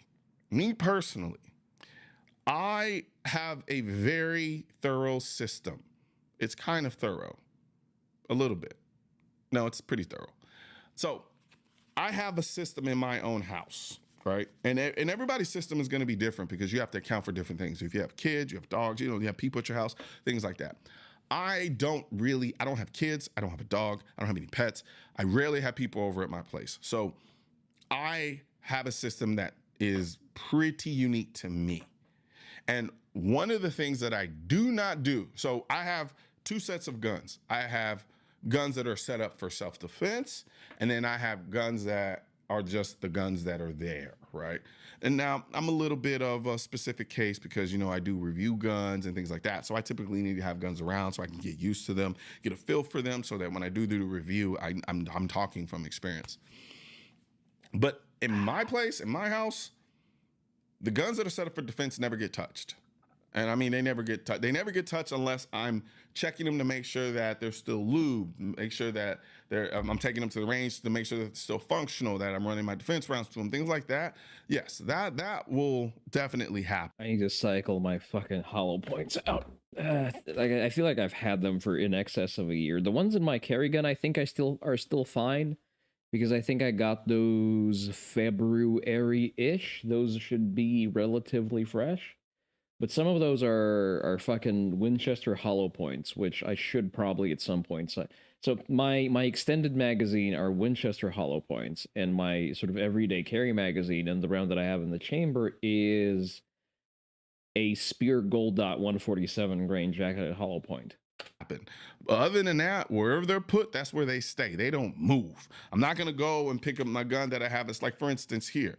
I have a very thorough system. It's kind of thorough, a little bit. No, it's pretty thorough. So I have a system in my own house, right? And everybody's system is going to be different because you have to account for different things. If you have kids, you have dogs, you have people at your house, things like that. I don't have kids. I don't have a dog. I don't have any pets. I rarely have people over at my place. So I have a system that is pretty unique to me. And one of the things that I do not do, so I have two sets of guns. I have guns that are set up for self-defense, and then I have guns that are just the guns that are there, right? And now I'm a little bit of a specific case because, I do review guns and things like that. So I typically need to have guns around so I can get used to them, get a feel for them so that when I do the review, I'm talking from experience. But in my place, in my house, the guns that are set up for defense never get touched. And I mean, they never get touched unless I'm checking them to make sure that they're still lubed, make sure that I'm taking them to the range to make sure that they're still functional, that I'm running my defense rounds to them, things like that. Yes, that will definitely happen. I need to cycle my fucking hollow points out. I feel like I've had them for in excess of a year. The ones in my carry gun, I think are still fine because I think I got those February-ish. Those should be relatively fresh. But some of those are fucking Winchester hollow points, which I should probably at some point. So my extended magazine are Winchester hollow points, and my sort of everyday carry magazine and the round that I have in the chamber is a Spear Gold Dot 147 grain jacketed hollow point. Other than that, wherever they're put, that's where they stay. They don't move. I'm not gonna go and pick up my gun that I have. It's like, for instance, here.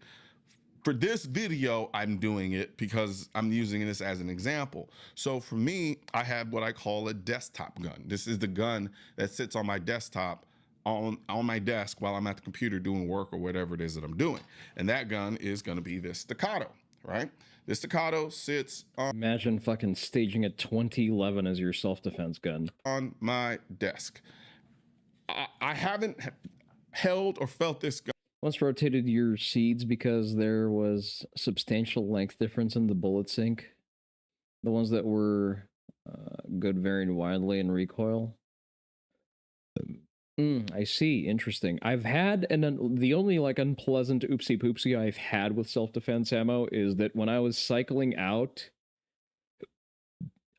For this video, I'm doing it because I'm using this as an example. So for me, I have what I call a desktop gun. This is the gun that sits on my desktop on my desk while I'm at the computer doing work or whatever it is that I'm doing. And that gun is going to be this Staccato, right? This Staccato sits on... Imagine fucking staging a 2011 as your self-defense gun. ...on my desk. I haven't held or felt this gun. Once rotated your seeds because there was substantial length difference in the bullet sink. The ones that were good varied widely in recoil. I see. Interesting. I've had, and the only like unpleasant oopsie poopsie I've had with self-defense ammo is that when I was cycling out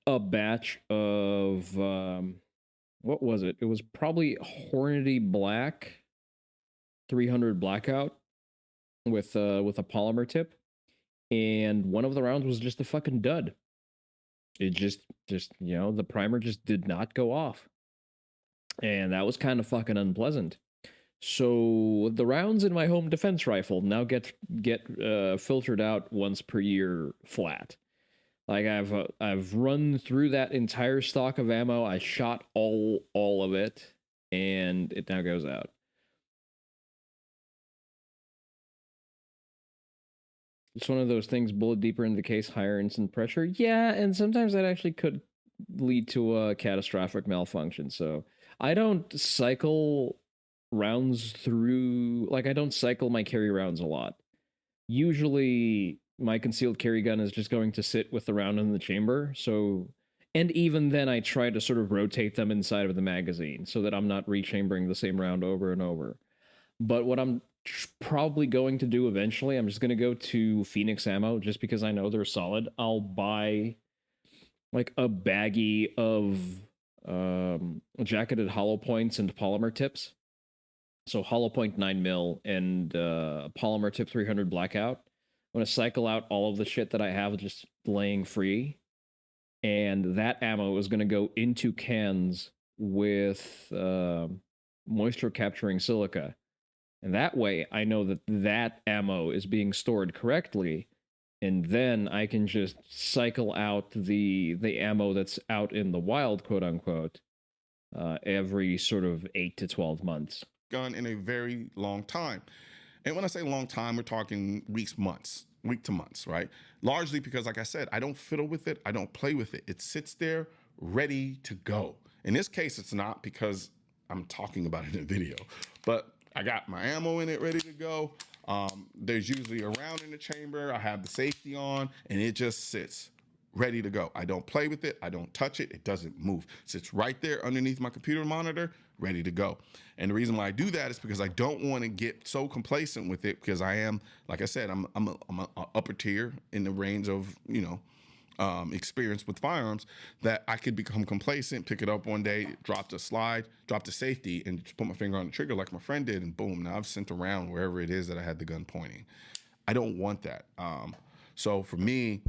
a batch of, what was it? It was probably Hornady Black 300 Blackout with a polymer tip, and one of the rounds was just a fucking dud. It just the primer just did not go off, and that was kind of fucking unpleasant. So the rounds in my home defense rifle now get filtered out once per year flat. Like I've run through that entire stock of ammo. I shot all of it, and it now goes out. It's one of those things, bullet deeper into the case, higher instant pressure. Yeah, and sometimes that actually could lead to a catastrophic malfunction. So I don't cycle rounds through, like I don't cycle my carry rounds a lot. Usually my concealed carry gun is just going to sit with the round in the chamber. So, and even then I try to sort of rotate them inside of the magazine so that I'm not rechambering the same round over and over. But what I'm probably going to do eventually, I'm just going to go to Phoenix Ammo just because I know they're solid. I'll buy like a baggie of jacketed hollow points and polymer tips. So hollow point 9mm and polymer tip 300 Blackout. want to cycle out all of the shit that I have just laying free, and that ammo is going to go into cans with moisture capturing silica. And that way, I know that that ammo is being stored correctly, and then I can just cycle out the ammo that's out in the wild, quote unquote, every sort of 8 to 12 months. Gun in a very long time. And when I say long time, we're talking weeks, months, week to months, right? Largely because, like I said, I don't fiddle with it. I don't play with it. It sits there ready to go. In this case, it's not because I'm talking about it in a video, but I got my ammo in it ready to go. There's usually a round in the chamber. I have the safety on, and it just sits ready to go. I don't play with it. I don't touch it. It doesn't move. It sits right there underneath my computer monitor, ready to go. And the reason why I do that is because I don't want to get so complacent with it, because I am, like I said, I'm a upper tier in the range of, experience with firearms, that I could become complacent, pick it up one day, drop the slide, drop the safety, and just put my finger on the trigger like my friend did, and boom, now I've sent around wherever it is that I had the gun pointing. I don't want that. So for me,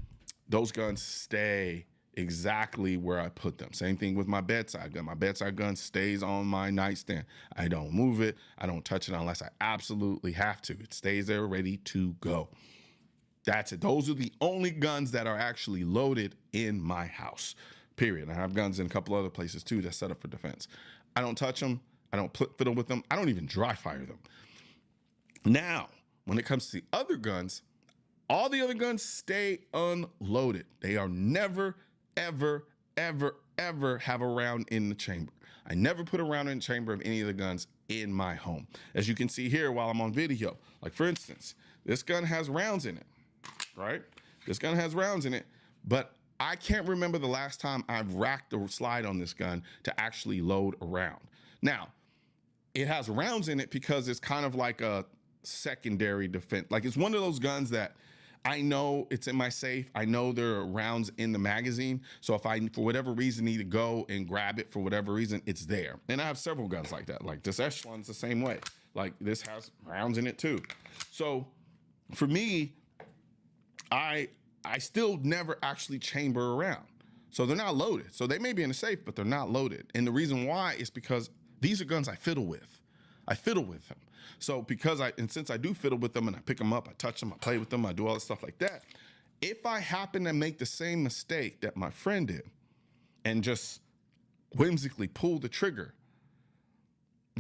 those guns stay exactly where I put them. Same thing with my bedside gun. My bedside gun stays on my nightstand. I don't move it. I don't touch it unless I absolutely have to. It stays there ready to go. That's it. Those are the only guns that are actually loaded in my house, period. I have guns in a couple other places too that's set up for defense. I don't touch them. I don't fiddle with them. I don't even dry fire them. Now, when it comes to the other guns, all the other guns stay unloaded. They are never, ever, ever, ever have a round in the chamber. I never put a round in the chamber of any of the guns in my home. As you can see here while I'm on video, like for instance, this gun has rounds in it, right? This gun has rounds in it, but I can't remember the last time I've racked the slide on this gun to actually load a round. Now, it has rounds in it because it's kind of like a secondary defense. Like it's one of those guns that I know it's in my safe. I know there are rounds in the magazine. So if I, for whatever reason, need to go and grab it for whatever reason, it's there. And I have several guns like that. Like this Echelon's the same way. Like this has rounds in it too. So for me, I still never actually chamber around. So they're not loaded. So they may be in the safe, but they're not loaded. And the reason why is because these are guns I fiddle with. I fiddle with them. So since I do fiddle with them and I pick them up, I touch them, I play with them, I do all this stuff like that. If I happen to make the same mistake that my friend did and just whimsically pull the trigger,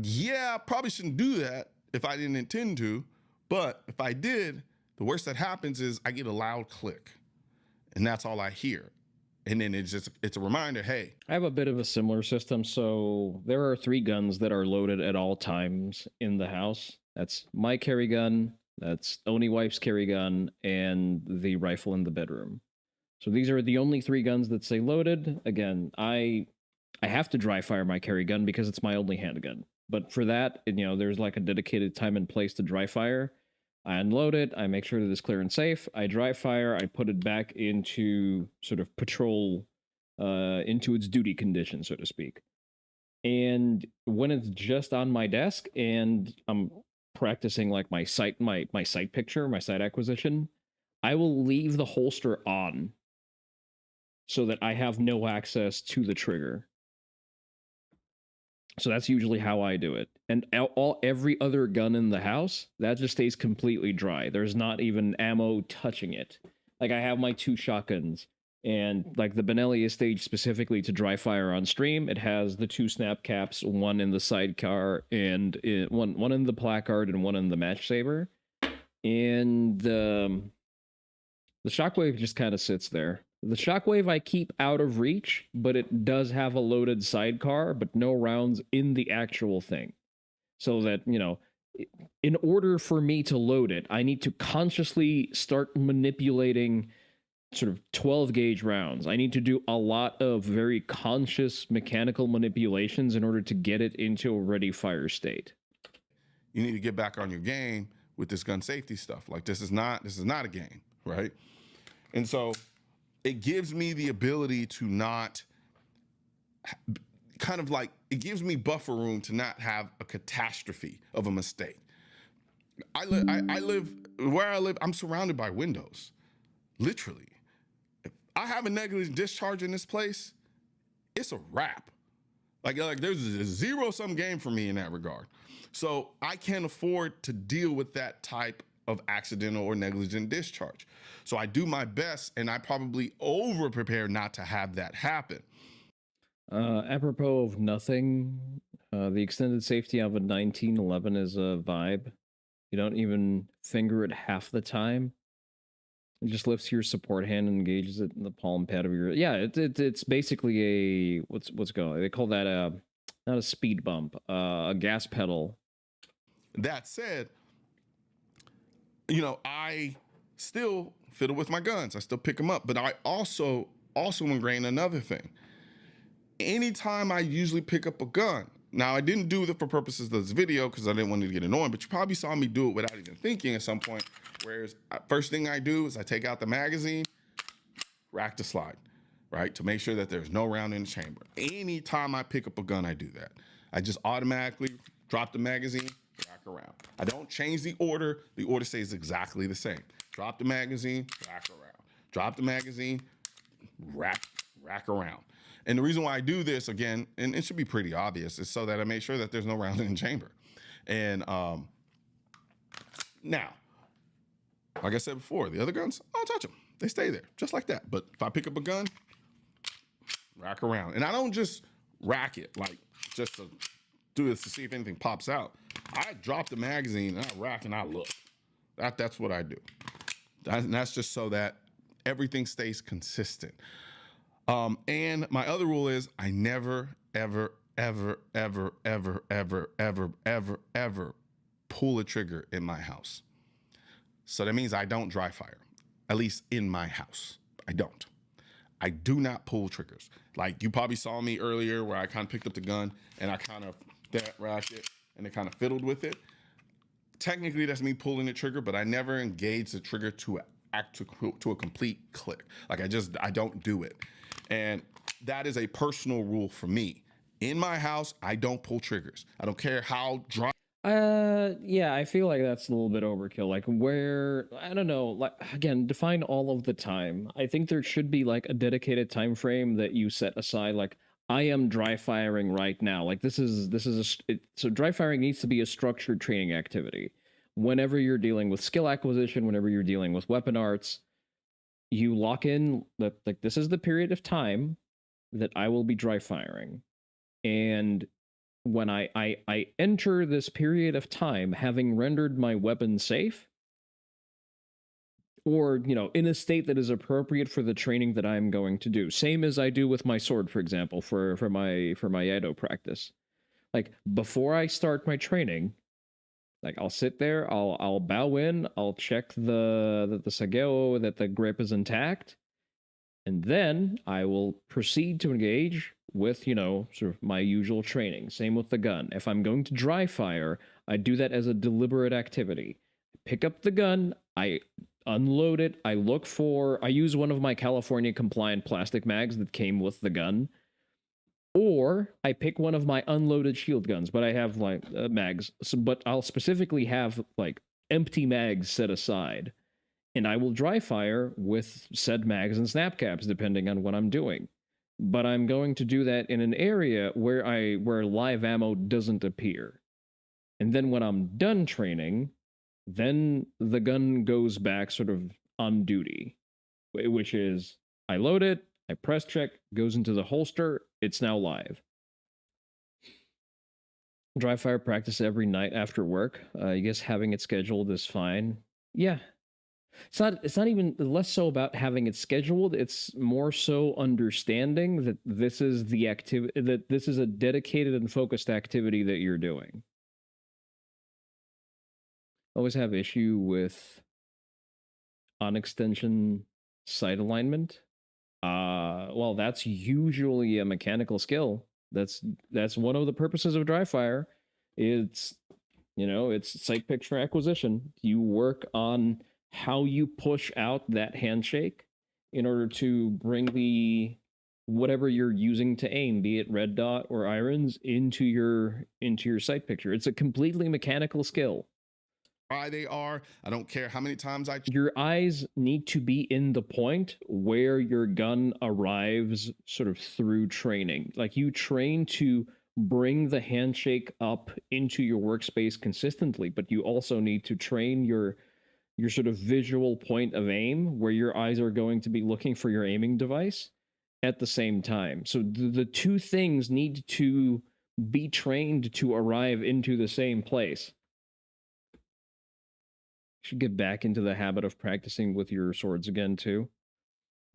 yeah, I probably shouldn't do that if I didn't intend to. But if I did, the worst that happens is I get a loud click and that's all I hear. And then it's a reminder, hey. I have a bit of a similar system. So there are 3 guns that are loaded at all times in the house. That's my carry gun, that's Oni wife's carry gun, and the rifle in the bedroom. So these are the only 3 guns that say loaded. Again, I have to dry fire my carry gun because it's my only handgun. But for that, there's like a dedicated time and place to dry fire. I unload it, I make sure that it's clear and safe, I dry fire, I put it back into sort of patrol, into its duty condition, so to speak. And when it's just on my desk and I'm practicing like my sight picture, my sight acquisition, I will leave the holster on so that I have no access to the trigger. So that's usually how I do it. And every other gun in the house, that just stays completely dry. There's not even ammo touching it. Like I have my 2 shotguns, and like the Benelli is staged specifically to dry fire on stream. It has the 2 snap caps, one in the sidecar and one in the placard and one in the match saber. And the shockwave just kind of sits there. The shockwave I keep out of reach, but it does have a loaded sidecar, but no rounds in the actual thing. So that, in order for me to load it, I need to consciously start manipulating sort of 12 gauge rounds. I need to do a lot of very conscious mechanical manipulations in order to get it into a ready fire state. You need to get back on your game with this gun safety stuff. Like this is not a game, right? And so it gives me the ability to not it gives me buffer room to not have a catastrophe of a mistake. I live where I live. I'm surrounded by windows, literally. If I have a negligent discharge in this place, it's a wrap. Like there's a zero sum game for me in that regard. So I can't afford to deal with that type of accidental or negligent discharge. So I do my best, and I probably over prepare not to have that happen. Apropos of nothing, the extended safety of a 1911 is a vibe. You don't even finger it half the time. It just lifts your support hand and engages it in the palm pad of your. Yeah, it's basically a what's going. They call that a not a speed bump, a gas pedal. That said, I still fiddle with my guns. I still pick them up, but I also ingrain another thing. Anytime I usually pick up a gun. Now, I didn't do it for purposes of this video because I didn't want it to get annoying, but you probably saw me do it without even thinking at some point. Whereas, first thing I do is I take out the magazine, rack the slide, right? To make sure that there's no round in the chamber. Anytime I pick up a gun, I do that. I just automatically drop the magazine, rack around. I don't change the order. The order stays exactly the same. Drop the magazine, rack around. Drop the magazine, rack around. And the reason why I do this, again, and it should be pretty obvious, is so that I make sure that there's no round in the chamber. And now, like I said before, the other guns, I don't touch them. They stay there, just like that. But if I pick up a gun, rack around. And I don't just rack it, like just to do this to see if anything pops out. I drop the magazine and I rack and I look. That's what I do. And that's just so that everything stays consistent. And my other rule is I never, ever, ever, ever, ever, ever, ever, ever, ever pull a trigger in my house. So that means I don't dry fire, at least in my house. I don't. I do not pull triggers. Like you probably saw me earlier where I kind of picked up the gun and I kind of racked it and it kind of fiddled with it. Technically, that's me pulling the trigger, but I never engage the trigger to a complete click. Like I don't do it. And that is a personal rule for me. In my house, I don't pull triggers. I don't care how dry. Yeah, I feel like that's a little bit overkill. Like where, I don't know, like again, define all of the time. I think there should be like a dedicated time frame that you set aside. Like I am dry firing right now. Like so dry firing needs to be a structured training activity. Whenever you're dealing with skill acquisition, whenever you're dealing with weapon arts, you lock in that like this is the period of time that I will be dry firing. And when I enter this period of time having rendered my weapon safe, or in a state that is appropriate for the training that I'm going to do, same as I do with my sword, for example, for my Edo practice. Like before I start my training, like I'll sit there, I'll bow in, I'll check the sageo, that the grip is intact, and then I will proceed to engage with, sort of my usual training. Same with the gun. If I'm going to dry fire, I do that as a deliberate activity. Pick up the gun, I unload it, I use one of my California compliant plastic mags that came with the gun. Or I pick one of my unloaded shield guns, but I have like mags. But I'll specifically have like empty mags set aside, and I will dry fire with said mags and snap caps depending on what I'm doing. But I'm going to do that in an area where live ammo doesn't appear. And then when I'm done training, then the gun goes back sort of on duty, which is I load it, I press check, goes into the holster, it's now live. Dry fire practice every night after work. I guess having it scheduled is fine. Yeah. It's not even less so about having it scheduled, it's more so understanding that this is the activity, that this is a dedicated and focused activity that you're doing. Always have issue with on extension sight alignment. Well, that's usually a mechanical skill. That's one of the purposes of dry fire. It's it's sight picture acquisition. You work on how you push out that handshake in order to bring the whatever you're using to aim, be it red dot or irons, into your sight picture. It's a completely mechanical skill. why they are. I don't care how many times I. Your eyes need to be in the point where your gun arrives sort of through training. Like you train to bring the handshake up into your workspace consistently, but you also need to train your sort of visual point of aim where your eyes are going to be looking for your aiming device at the same time. So the two things need to be trained to arrive into the same place. Should get back into the habit of practicing with your swords again too.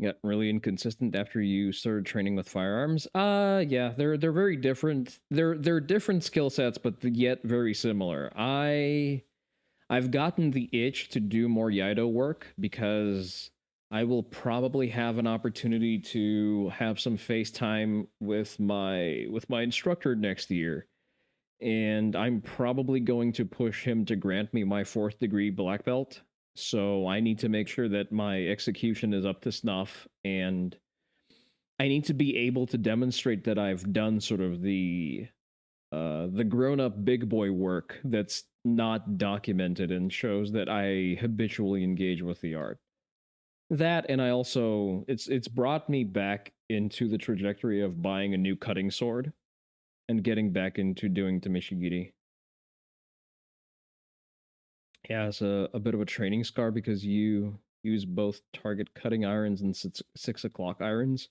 Got really inconsistent after you started training with firearms. Yeah, they're very different. They're different skill sets, but yet very similar. I've gotten the itch to do more Yido work because I will probably have an opportunity to have some FaceTime with my instructor next year. And I'm probably going to push him to grant me my 4th degree black belt. So I need to make sure that my execution is up to snuff, and I need to be able to demonstrate that I've done sort of the grown-up big boy work that's not documented and shows that I habitually engage with the art. That, and I also it's brought me back into the trajectory of buying a new cutting sword and getting back into doing Tameshigiri. Yeah, it's a bit of a training scar because you use both target cutting irons and 6 o'clock irons.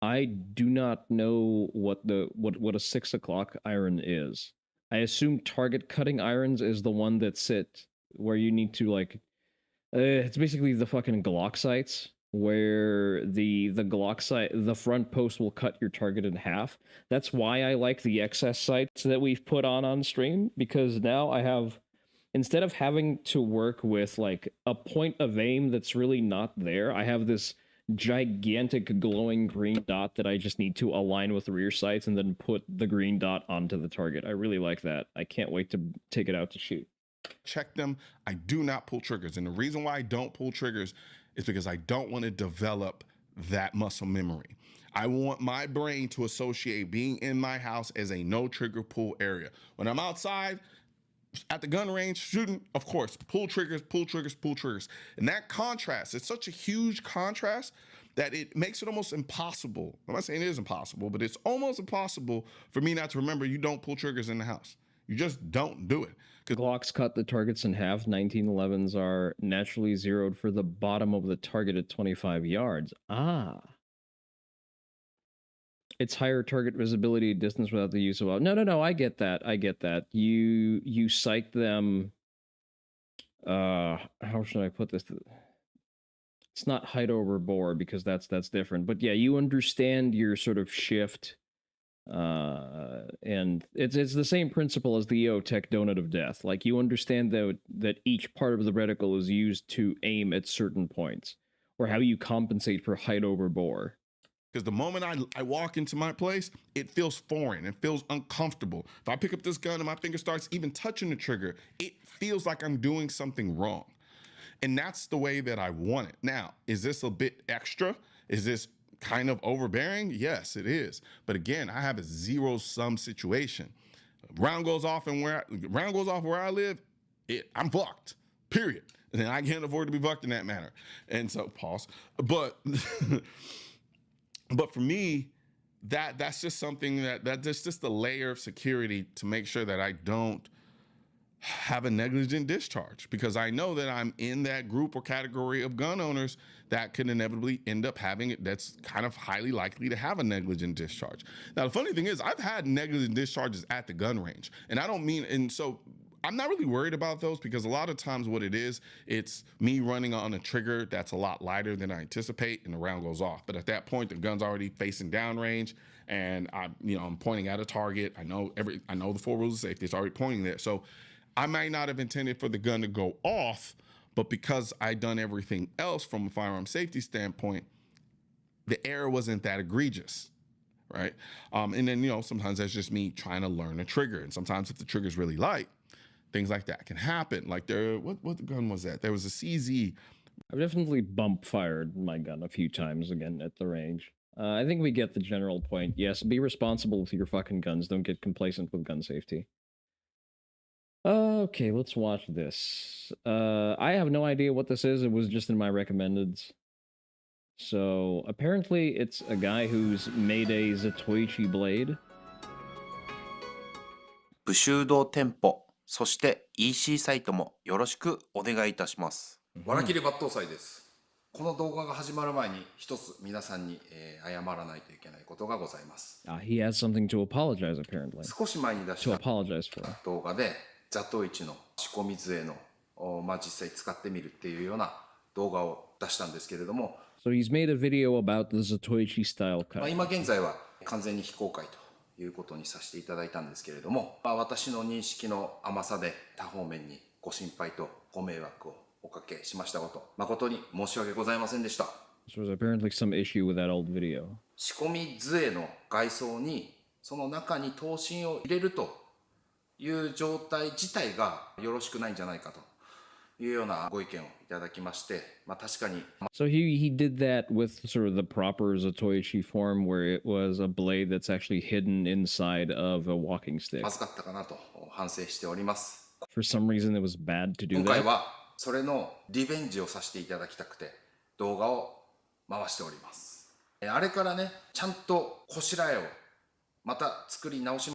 I do not know what a 6 o'clock iron is. I assume target cutting irons is the one that sit where you need to like. It's basically the fucking Glock sights where the Glock sight, the front post will cut your target in half. That's why I like the excess sights that we've put on stream, because now I have, instead of having to work with like a point of aim that's really not there, I have this gigantic glowing green dot that I just need to align with the rear sights and then put the green dot onto the target. I really like that. I can't wait to take it out to shoot. Check them. I do not pull triggers. And the reason why I don't pull triggers is because I don't want to develop that muscle memory. I want my brain to associate being in my house as a no trigger pull area. When I'm outside at the gun range shooting, of course, pull triggers, pull triggers, pull triggers. And that contrast, it's such a huge contrast that it makes it almost impossible. I'm not saying it is impossible, but it's almost impossible for me not to remember you don't pull triggers in the house. You just don't do it. Glocks cut the targets in half. 1911s are naturally zeroed for the bottom of the target at 25 yards. Ah. It's higher target visibility distance without the use of... No, I get that. You sight them... how should I put this? It's not height over bore because that's different. But yeah, you understand your sort of shift... and it's the same principle as the EOTech donut of death. Like you understand that each part of the reticle is used to aim at certain points, or how you compensate for height over bore. Because the moment I walk into my place, it feels foreign. It feels uncomfortable. If I pick up this gun and my finger starts even touching the trigger, it feels like I'm doing something wrong. And that's the way that I want it. Now, is this a bit extra? Is this kind of overbearing? Yes, it is. But again, I have a zero-sum situation. Round goes off where I live, I'm fucked. Period. And I can't afford to be fucked in that manner. And so pause. But but for me, that's just something that's just a layer of security to make sure that I don't have a negligent discharge, because I know that I'm in that group or category of gun owners that could inevitably end up having it. That's kind of highly likely to have a negligent discharge. Now, the funny thing is I've had negligent discharges at the gun range, and I don't mean, and so I'm not really worried about those, because a lot of times what it is, it's me running on a trigger that's a lot lighter than I anticipate, and the round goes off. But at that point, the gun's already facing downrange, and I'm pointing at a target. I know the 4 rules of safety. It's already pointing there. So I might not have intended for the gun to go off, but because I done everything else from a firearm safety standpoint, the error wasn't that egregious, right? And then, sometimes that's just me trying to learn a trigger. And sometimes if the trigger's really light, things like that can happen. Like what gun was that? There was a CZ. I've definitely bump fired my gun a few times again at the range. I think we get the general point. Yes, be responsible with your fucking guns. Don't get complacent with gun safety. Okay, let's watch this. I have no idea what this is. It was just in my recommendeds. So apparently it's a guy who's made a Zatoichi blade. 武州堂店舗、そして EC サイトもよろしくお願いいたします。わらきり抜刀斎です。この動画が始まる前に一つ皆さんに、謝らないといけないことがございます。He has something to apologize apparently. 少し前に出し To た apologize for. 動画でザトウイチの仕込み杖の、実際使ってみるっていうような動画を出したんですけれども、So he's made a video about the Zatoichi style cut. 今現在は完全に非公開ということにさせていただいたんですけれども、私の認識の甘さで多方面にご心配とご迷惑をおかけしましたこと、誠に申し訳ございませんでした。So there's apparently some issue with that old video. 仕込み杖の外装にその中に刀身を入れるという状態自体がよろしくないんじゃないかというようなご意見をいただきまして、確かに So he did that with sort of the proper Zatoichi form where it was a blade that's actually hidden inside of a walking stick. まずかったかなと反省しております。 For some reason it was bad to do 今回 that. はそれのリベンジをさせていただきたくて動画を回しております。あれからね、ちゃんとこしらえをまた作り直し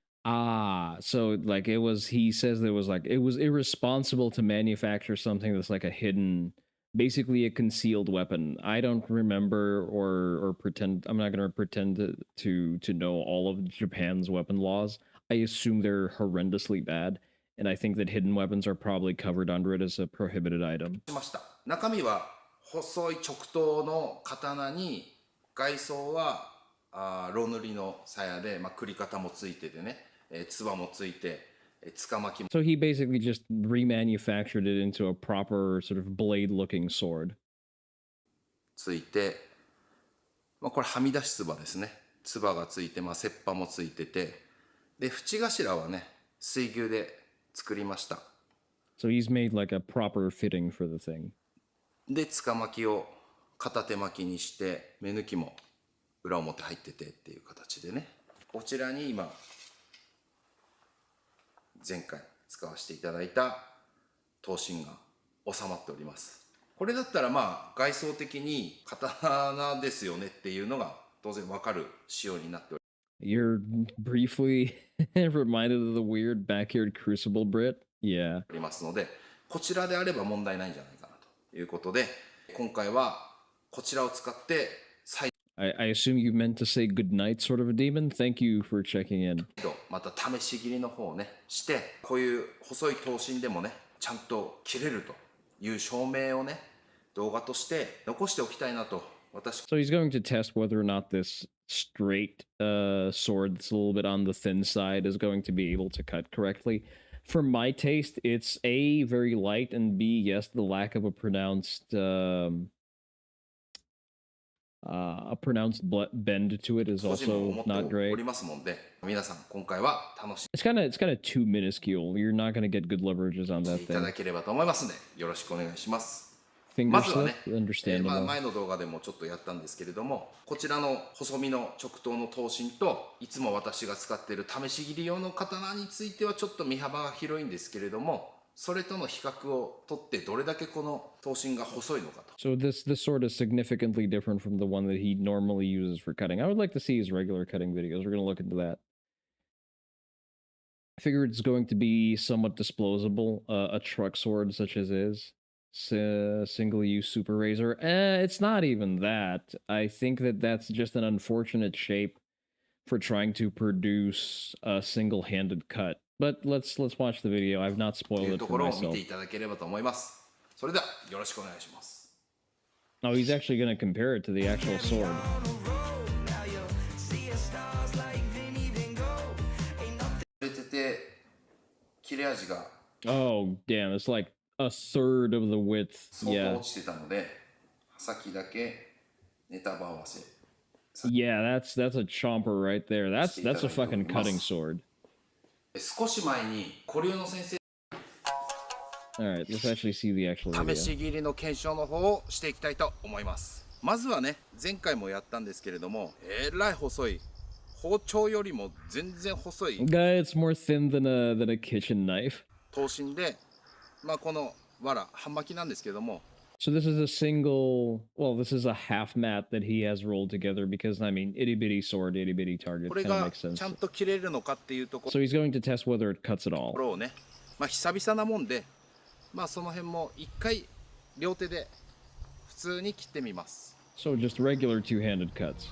So like he says that it was irresponsible to manufacture something that's like a hidden, basically a concealed weapon. I don't remember or pretend, I'm not going to pretend to know all of Japan's weapon laws. I assume they're horrendously bad, and I think that hidden weapons are probably covered under it as a prohibited item. ました。中身は細い直刀の刀に外装はロ塗りの鞘で、繰り方もついててね、つばもついて、柄巻きも So he basically just remanufactured it into a proper sort of blade-looking sword. ついて、これはみ出しつばですね。つばがついて、切羽もついてて、で縁頭はね水牛で作りました。 So he's made like a proper fitting for the thing. で柄巻きを片手巻きにして目抜きも裏表入っててっていう形でね、こちらに今前回使わせていただいた刀身が収まっております。これだったら外装的に刀ですよねっていうのが当然わかる仕様になっております。 You're briefly reminded of the weird backyard crucible Brit? Yeah. ありますので、こちらであれば問題ないんじゃないかなということで、今回はこちらを使って再 I assume you meant to say good night, sort of a demon. Thank you for checking in. 度また試し切りの方をねして、こういう細い刀身でもねちゃんと切れるという証明をね動画として残しておきたいなと私 So he's going to test whether or not this straight sword that's a little bit on the thin side is going to be able to cut correctly. For my taste, it's A, very light, and B, yes, the lack of a pronounced bend to it is 個人も also 思って not お great. りますもんで、皆さん今回は楽し It's kind of too minuscule. You're not going to get good leverages on んで that いただ thing. ければと思いますので、よろしくお願いします。 Finger まずはね slip, understandable. 前の動画でもちょっとやったんですけれども、こちらの細身の直刀の刀身といつも私が使っている試し切り用の刀についてはちょっと身幅が広いんですけれども、それとの比較をとってどれだけこの刀身が細いのかと。 So this sword is significantly different from the one that he normally uses for cutting. I would like to see his regular cutting videos. We're going to look into that. I figured it's going to be somewhat disposable, a truck sword such as is. Single-use super razor. It's not even that. I think that that's just an unfortunate shape for trying to produce a single-handed cut. But let's watch the video. I've not と spoiled いう it と for ころを見 myself. ていただければと思います。それではよろしくお願いします。 Oh, he's actually going to compare it to the actual sword. 出てて切れ味が Oh, damn. It's like a third of the width. 相当 Yeah. 落ちてたので、刃先だけネタバ合わせ。 Yeah, that's a chomper right there. That's a fucking cutting sword. 少し前に古流の先生 All right, let's actually see the actual 試 video. し切りの検証の方をしていきたいと思います。まずはね、前回もやったんですけれども、えらい細い包丁よりも全然細い Guy, it's more thin than a kitchen knife. 刀身で、まあこの藁半巻きなんですけども。 So this is a single, well, this is a half mat that he has rolled together because, I mean, itty bitty sword, itty bitty target これ kind of が makes sense. ちゃんと切れるのかっていうとこ So he's going to test whether it cuts at all. ろをね、まあ久々なもんで、まあその辺も一回両手で普通に切ってみます。 So just regular two-handed cuts.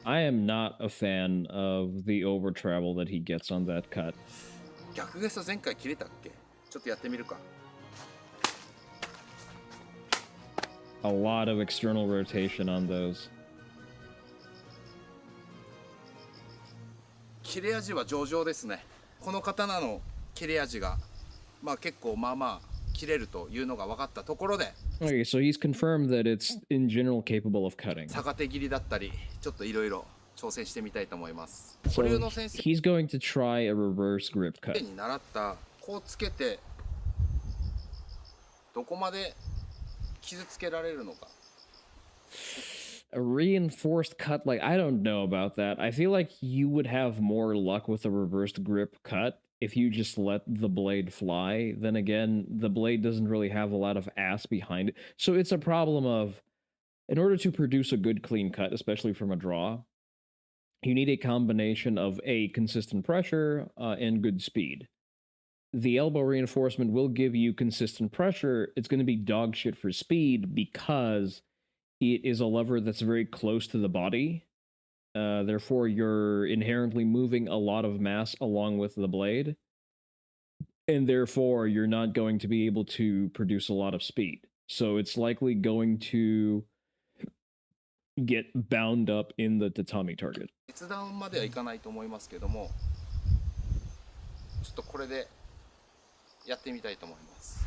I am not a fan of the over travel that he gets on that cut. 逆ゲソ前回切れたっけ？ちょっとやってみるか。 A lot of external rotation on those. 切れ味は上々ですね。この刀の切れ味がまあ結構まあまあ切れるというのが分かったところで、 Okay, so he's confirmed that it's in general capable of cutting. 逆手切りだったりちょっといろいろ挑戦してみたいと思います。 So 保留の先生 he's going to try a reverse grip cut. に習ったこうつけてどこまで傷つけられるのか。 A reinforced cut, like, I don't know about that. I feel like you would have more luck with a reversed grip cut if you just let the blade fly. Then again, the blade doesn't really have a lot of ass behind it. So it's a problem of, in order to produce a good clean cut, especially from a draw, you need a combination of a consistent pressure and good speed. The elbow reinforcement will give you consistent pressure. It's going to be dog shit for speed because it is a lever that's very close to the body. Therefore, you're inherently moving a lot of mass along with the blade. And therefore, you're not going to be able to produce a lot of speed. So it's likely going to get bound up in the tatami target. 決断まではいかないと思いますけども、ちょっとこれでやってみたいと思います。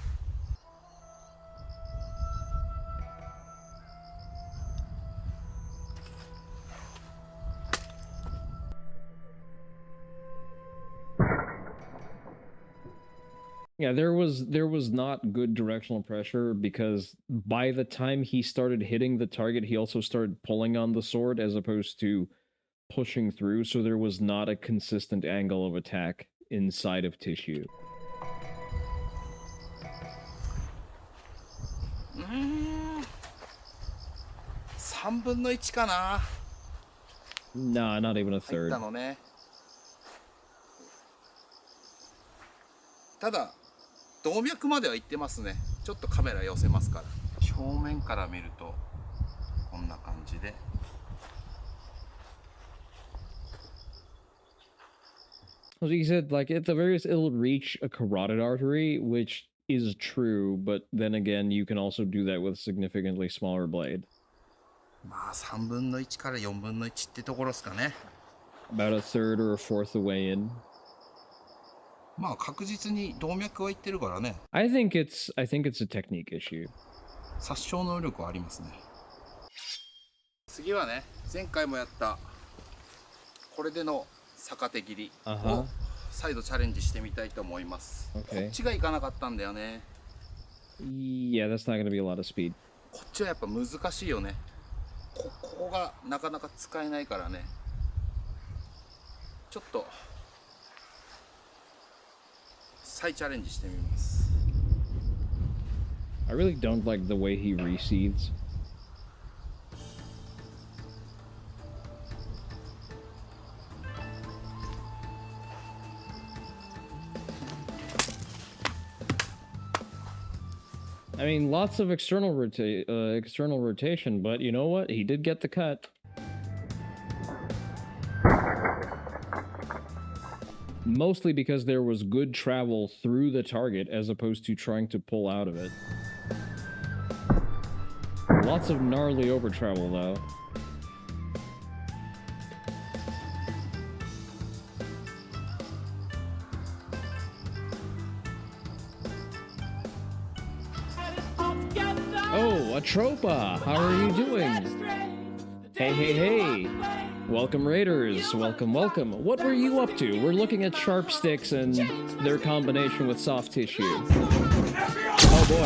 Yeah, there was not good directional pressure because by the time he started hitting the target, he also started pulling on the sword as opposed to pushing through, so there was not a consistent angle of attack inside of tissue. 3分の1かな。 Nah, not even a 入っ third. たのね。ただ動脈まではいってますね。ちょっとカメラ寄せますから。正面から見るとこんな感じで。 As he said, like, at the very least, it'll reach a carotid artery, which is true, but then again, you can also do that with a significantly smaller blade. まあ3分の1から4分の1ってところですかね。 About a third or a fourth the way in. まあ確実に動脈はいってるからね。 I think it's a technique issue. 殺傷能力はありますね。次はね、前回もやったこれでの逆手切りを再度チャレンジしてみたいと思います。 こっちがいかなかったんだよね。 Yeah, that's not going to be a lot of speed. こっちはやっぱ難しいよね。ここがなかなか使えないからね。ちょっと再チャレンジしてみます。 I really don't like the way he reseathes. I mean, lots of external rotation, but you know what? He did get the cut. Mostly because there was good travel through the target as opposed to trying to pull out of it. Lots of gnarly over travel though. Oh, Atropa! How are you doing? Hey, hey, hey! Welcome, Raiders. Welcome, welcome. What were you up to? We're looking at sharp sticks and their combination with soft tissue. Oh boy.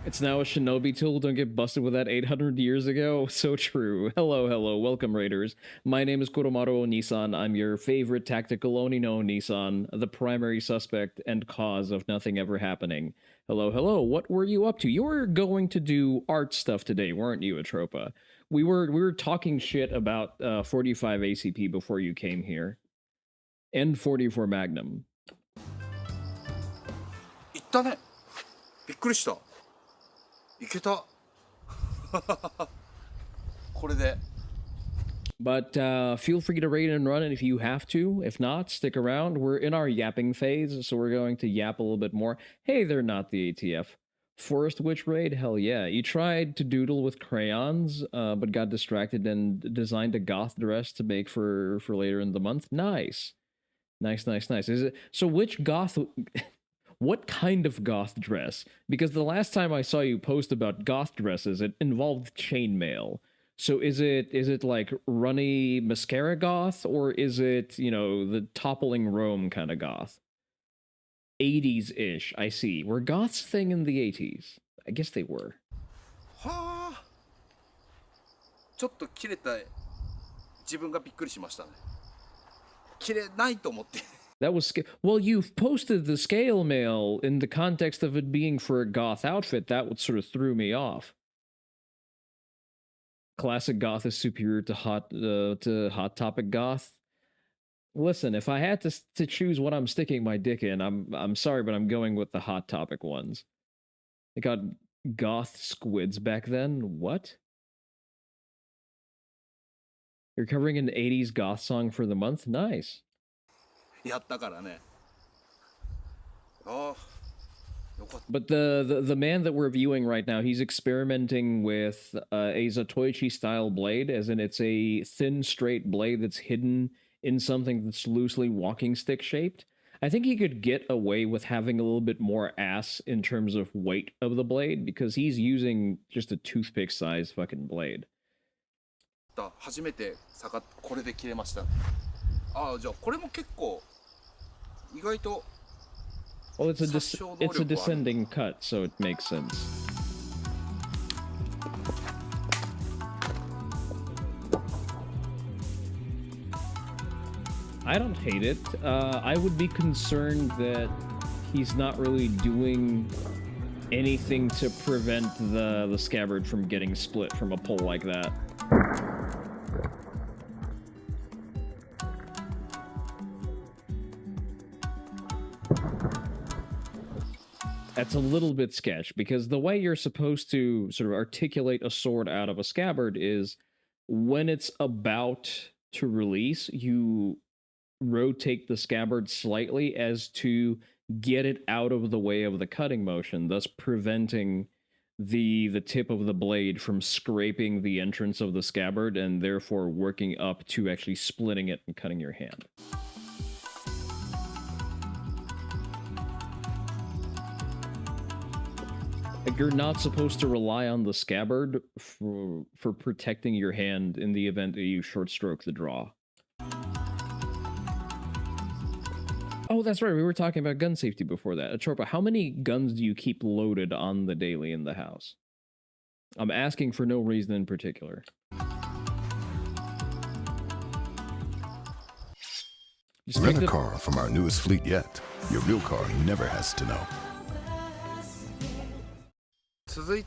It's now a shinobi tool. Don't get busted with that 800 years ago. So true. Hello. Welcome, Raiders. My name is Koromaru Onii-san. I'm your favorite tactical Oni no Onii-san, the primary suspect and cause of nothing ever happening. Hello. What were you up to? You were going to do art stuff today, weren't you, Atropa? We were talking shit about 45 ACP before you came here. And 44 Magnum. 行ったね。びっくりした。いけた。これで。But feel free to raid and run it if you have to. If not, stick around. We're in our yapping phase, so we're going to yap a little bit more. Hey, they're not the ATF. Forest Witch raid? Hell yeah. You tried to doodle with crayons, but got distracted and designed a goth dress to make for later in the month. Nice. Nice. Is it so? Which goth? What kind of goth dress? Because the last time I saw you post about goth dresses, it involved chainmail. So is it like runny mascara goth, or is it, you know, the toppling Rome kind of goth? 80s-ish, I see. Were goths a thing in the 80s? I guess they were. はあ。ちょっと切れた自分がびっくりしましたね。切れないと思って。That was well, you've posted the scale mail in the context of it being for a goth outfit. That would sort of threw me off. Classic goth is superior to hot topic goth. Listen, if I had to choose what I'm sticking my dick in, I'm sorry, but I'm going with the hot topic ones. They got goth squids back then. What? You're covering an 80s goth song for the month? Nice. やったからね。ああ。But the man that we're viewing right now, he's experimenting with a Zatoichi style blade, as in it's a thin, straight blade that's hidden in something that's loosely walking stick shaped. I think he could get away with having a little bit more ass in terms of weight of the blade, because he's using just a toothpick size fucking blade. 初めてこれで切れました。ああ、じゃあこれも結構意外と。Well, it's a descending cut, so it makes sense. I don't hate it. I would be concerned that he's not really doing anything to prevent the scabbard from getting split from a pull like that. That's a little bit sketch, because the way you're supposed to sort of articulate a sword out of a scabbard is when it's about to release, you rotate the scabbard slightly as to get it out of the way of the cutting motion, thus preventing the tip of the blade from scraping the entrance of the scabbard and therefore working up to actually splitting it and cutting your hand. Like, you're not supposed to rely on the scabbard for protecting your hand in the event that you short stroke the draw. Oh, that's right. We were talking about gun safety before that. Atropa, how many guns do you keep loaded on the daily in the house? I'm asking for no reason in particular. Rent a car from our newest fleet yet. Your real car never has to know.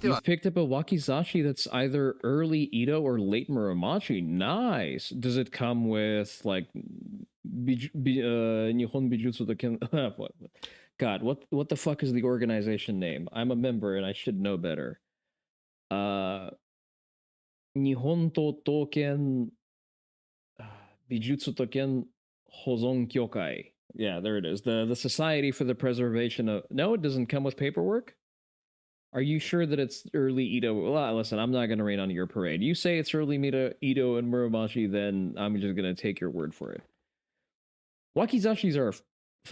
You've picked up a wakizashi that's either early Edo or late Muromachi. Nice. Does it come with, like, Nihon Bijutsu Ken? God, what the fuck is the organization name? I'm a member and I should know better. Nihon Token Bijutsu Token Hozon Kyokai. Yeah, there it is. The Society for the Preservation of... No, it doesn't come with paperwork? Are you sure that it's early Edo? Well, listen, I'm not going to rain on your parade. You say it's early Edo and Muromachi, then I'm just going to take your word for it. Wakizashis are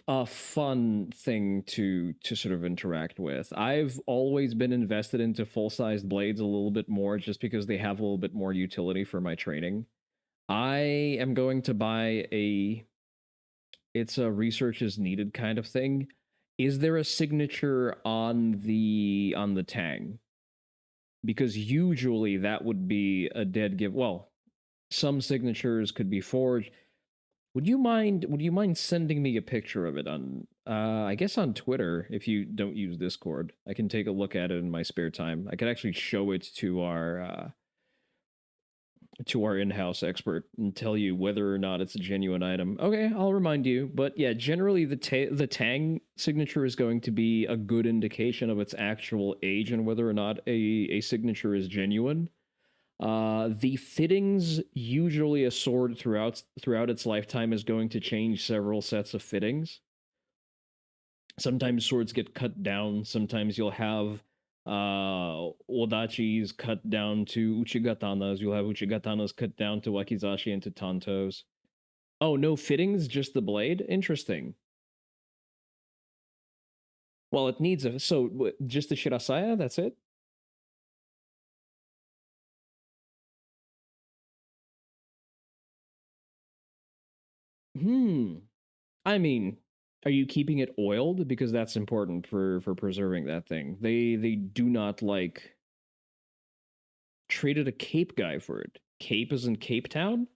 a fun thing to sort of interact with. I've always been invested into full-sized blades a little bit more just because they have a little bit more utility for my training. I am going to buy it's a research is needed kind of thing. is there a signature on the tang? Because usually that would be a dead give. Well, some signatures could be forged. Would you mind sending me a picture of it on I guess on Twitter if you don't use Discord? I can take a look at it in my spare time. I could actually show it to our in-house expert and tell you whether or not it's a genuine item. Okay, I'll remind you. But yeah, generally the tang signature is going to be a good indication of its actual age and whether or not a signature is genuine. The fittings, usually a sword throughout its lifetime is going to change several sets of fittings. Sometimes swords get cut down. Sometimes you'll have odachis cut down to uchigatanas. You'll have uchigatanas cut down to wakizashi and to tantos. Oh, no fittings, just the blade? Interesting. Well, it needs a... So, just the shirasaya? That's it? I mean, are you keeping it oiled? Because that's important for preserving that thing. They do not like... Traded a Cape guy for it. Cape is in Cape Town?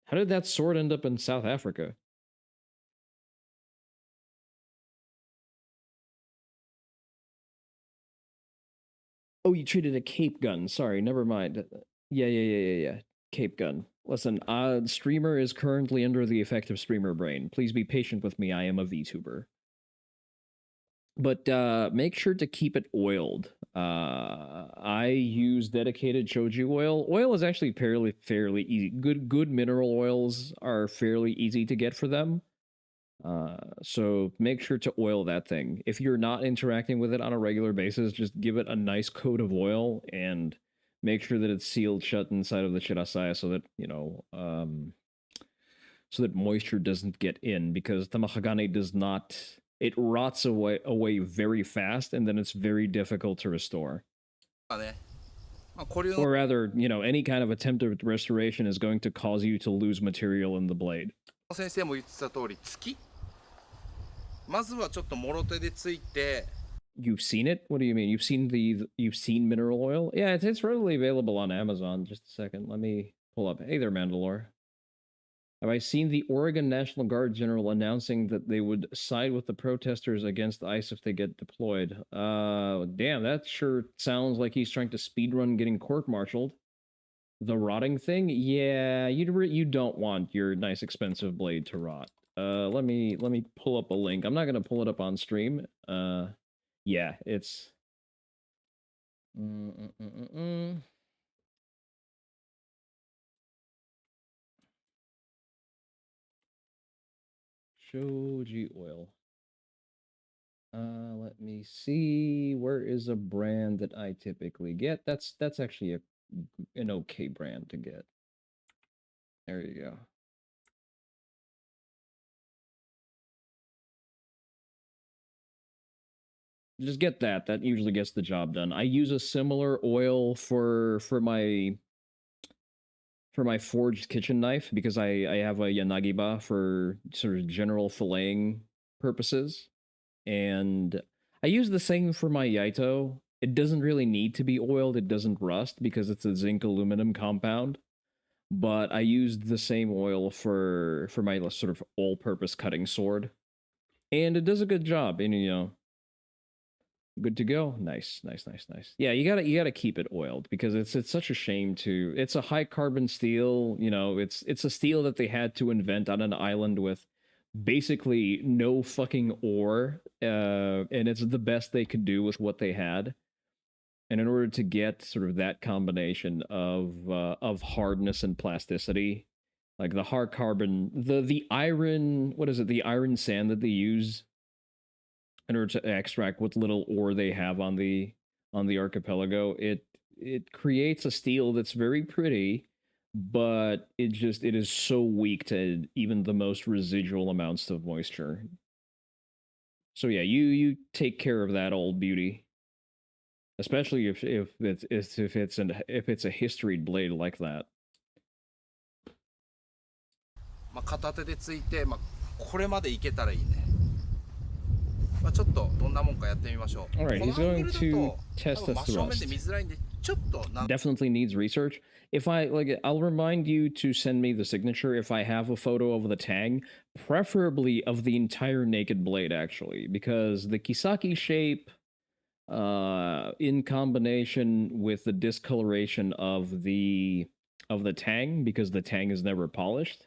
How did that sword end up in South Africa? Oh, you traded a Cape gun. Sorry, never mind. Yeah. Cape gun. Listen, streamer is currently under the effect of streamer brain. Please be patient with me. I am a VTuber. But make sure to keep it oiled. I use dedicated shoju oil. Oil is actually fairly easy. Good mineral oils are fairly easy to get for them. So make sure to oil that thing. If you're not interacting with it on a regular basis, just give it a nice coat of oil and make sure that it's sealed shut inside of the shirasaya so that, so that moisture doesn't get in, because tamahagane does not, it rots away very fast, and then it's very difficult to restore. Or rather, any kind of attempt at restoration is going to cause you to lose material in the blade. 先生も言ってた通り、月。まずはちょっともろ手でついて。 You've seen it? What do you mean? You've seen mineral oil? Yeah, it's readily available on Amazon. Just a second, let me pull up. Hey there, Mandalore. Have I seen the Oregon National Guard general announcing that they would side with the protesters against ICE if they get deployed? Damn, that sure sounds like he's trying to speedrun getting court-martialed. The rotting thing? Yeah, you don't want your nice expensive blade to rot. Let me pull up a link. I'm not gonna pull it up on stream. Yeah, it's... Shoji oil. Let me see. Where is a brand that I typically get? That's actually an okay brand to get. There you go. Just get that. That usually gets the job done. I use a similar oil for my forged kitchen knife because I have a Yanagiba for sort of general filleting purposes. And I use the same for my Yaito. It doesn't really need to be oiled. It doesn't rust because it's a zinc aluminum compound. But I used the same oil for my sort of all-purpose cutting sword. And it does a good job. And, good to go. Nice. Yeah, you gotta keep it oiled because it's such a shame to. It's a high carbon steel. It's a steel that they had to invent on an island with basically no fucking ore, and it's the best they could do with what they had. And in order to get sort of that combination of hardness and plasticity, like the hard carbon, the iron, what is it? The iron sand that they use in order to extract what little ore they have on the archipelago, it creates a steel that's very pretty, but it is so weak to even the most residual amounts of moisture. So yeah, you take care of that old beauty, especially if it's a historied blade like that. まあ片手でついて、まあこれまでいけたらいいね。まあ、ちょっとどんなもんかやってみましょう。 Alright, この he's アング going ルだ to と test 多 the 分真正面で thrust. 見づらいんで、ちょっとDefinitely needs research. If I like, I'll remind you to send me the signature if I have a photo of the tang, preferably of the entire naked blade, actually, because the Kisaki shape, in combination with the discoloration of the tang, because the tang is never polished,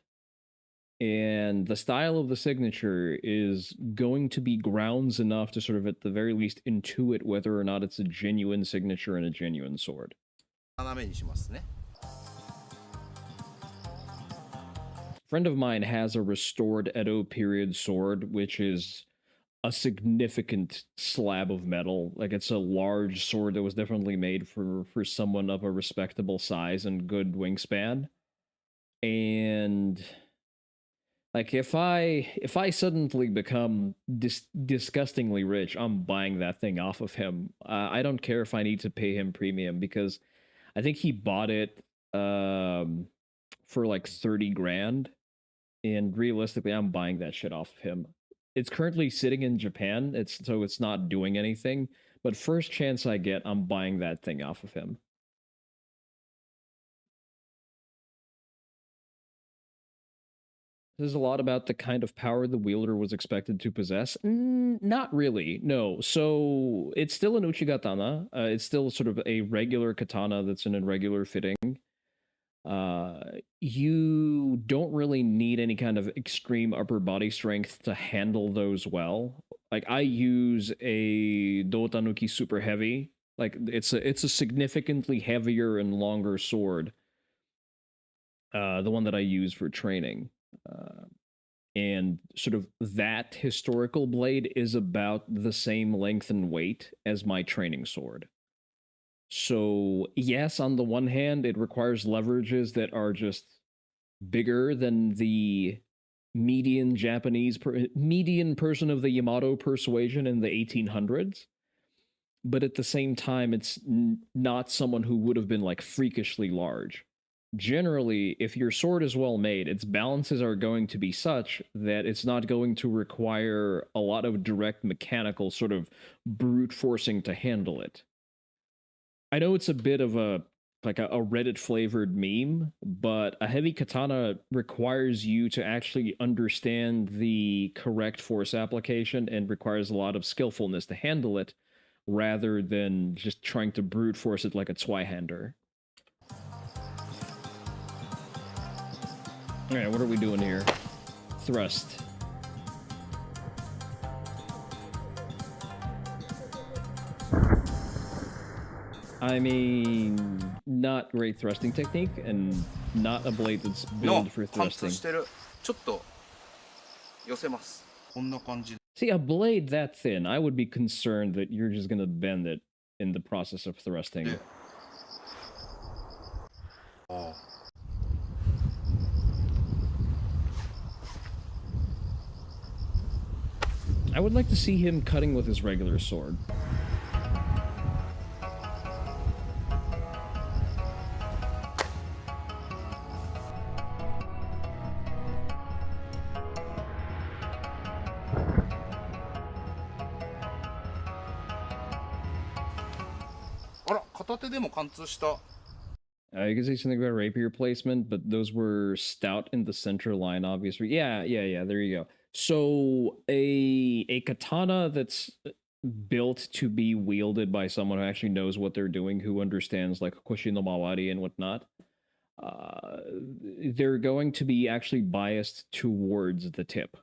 and the style of the signature is going to be grounds enough to sort of at the very least intuit whether or not it's a genuine signature and a genuine sword. 斜めにしますね。 Friend of mine has a restored Edo period sword, which is a significant slab of metal. Like it's a large sword that was definitely made for someone of a respectable size and good wingspan. And like if I suddenly become disgustingly rich, I'm buying that thing off of him. I don't care if I need to pay him premium because I think he bought it for like 30 grand, and realistically I'm buying that shit off of him. It's currently sitting in Japan, it's not doing anything, but first chance I get, I'm buying that thing off of him. There's a lot about the kind of power the wielder was expected to possess. Not really, no. So it's still an uchigatana. It's still sort of a regular katana that's in a regular fitting. You don't really need any kind of extreme upper body strength to handle those well. Like I use a Dotanuki super heavy. Like it's a significantly heavier and longer sword. The one that I use for training. And sort of that historical blade is about the same length and weight as my training sword. So, yes, on the one hand, it requires leverages that are just bigger than the median median person of the Yamato persuasion in the 1800s. But at the same time, it's not someone who would have been like freakishly large. Generally, if your sword is well made, its balances are going to be such that it's not going to require a lot of direct mechanical sort of brute forcing to handle it. I know it's a bit of a Reddit flavored meme, but a heavy katana requires you to actually understand the correct force application and requires a lot of skillfulness to handle it rather than just trying to brute force it like a Zweihander. All right, what are we doing here? Thrust. I mean, not great thrusting technique, and not a blade that's の built for 貫通 thrusting. してる。ちょっと寄せます。こんな感じ。 See, a blade that thin, I would be concerned that you're just gonna bend it in the process of thrusting. で、ああ。I would like to see him cutting with his regular sword. You can say something about rapier placement, but those were stout in the center line, obviously. Yeah. There you go. So a katana that's built to be wielded by someone who actually knows what they're doing, who understands like koshi no mawari and whatnot. They're going to be actually biased towards the tip,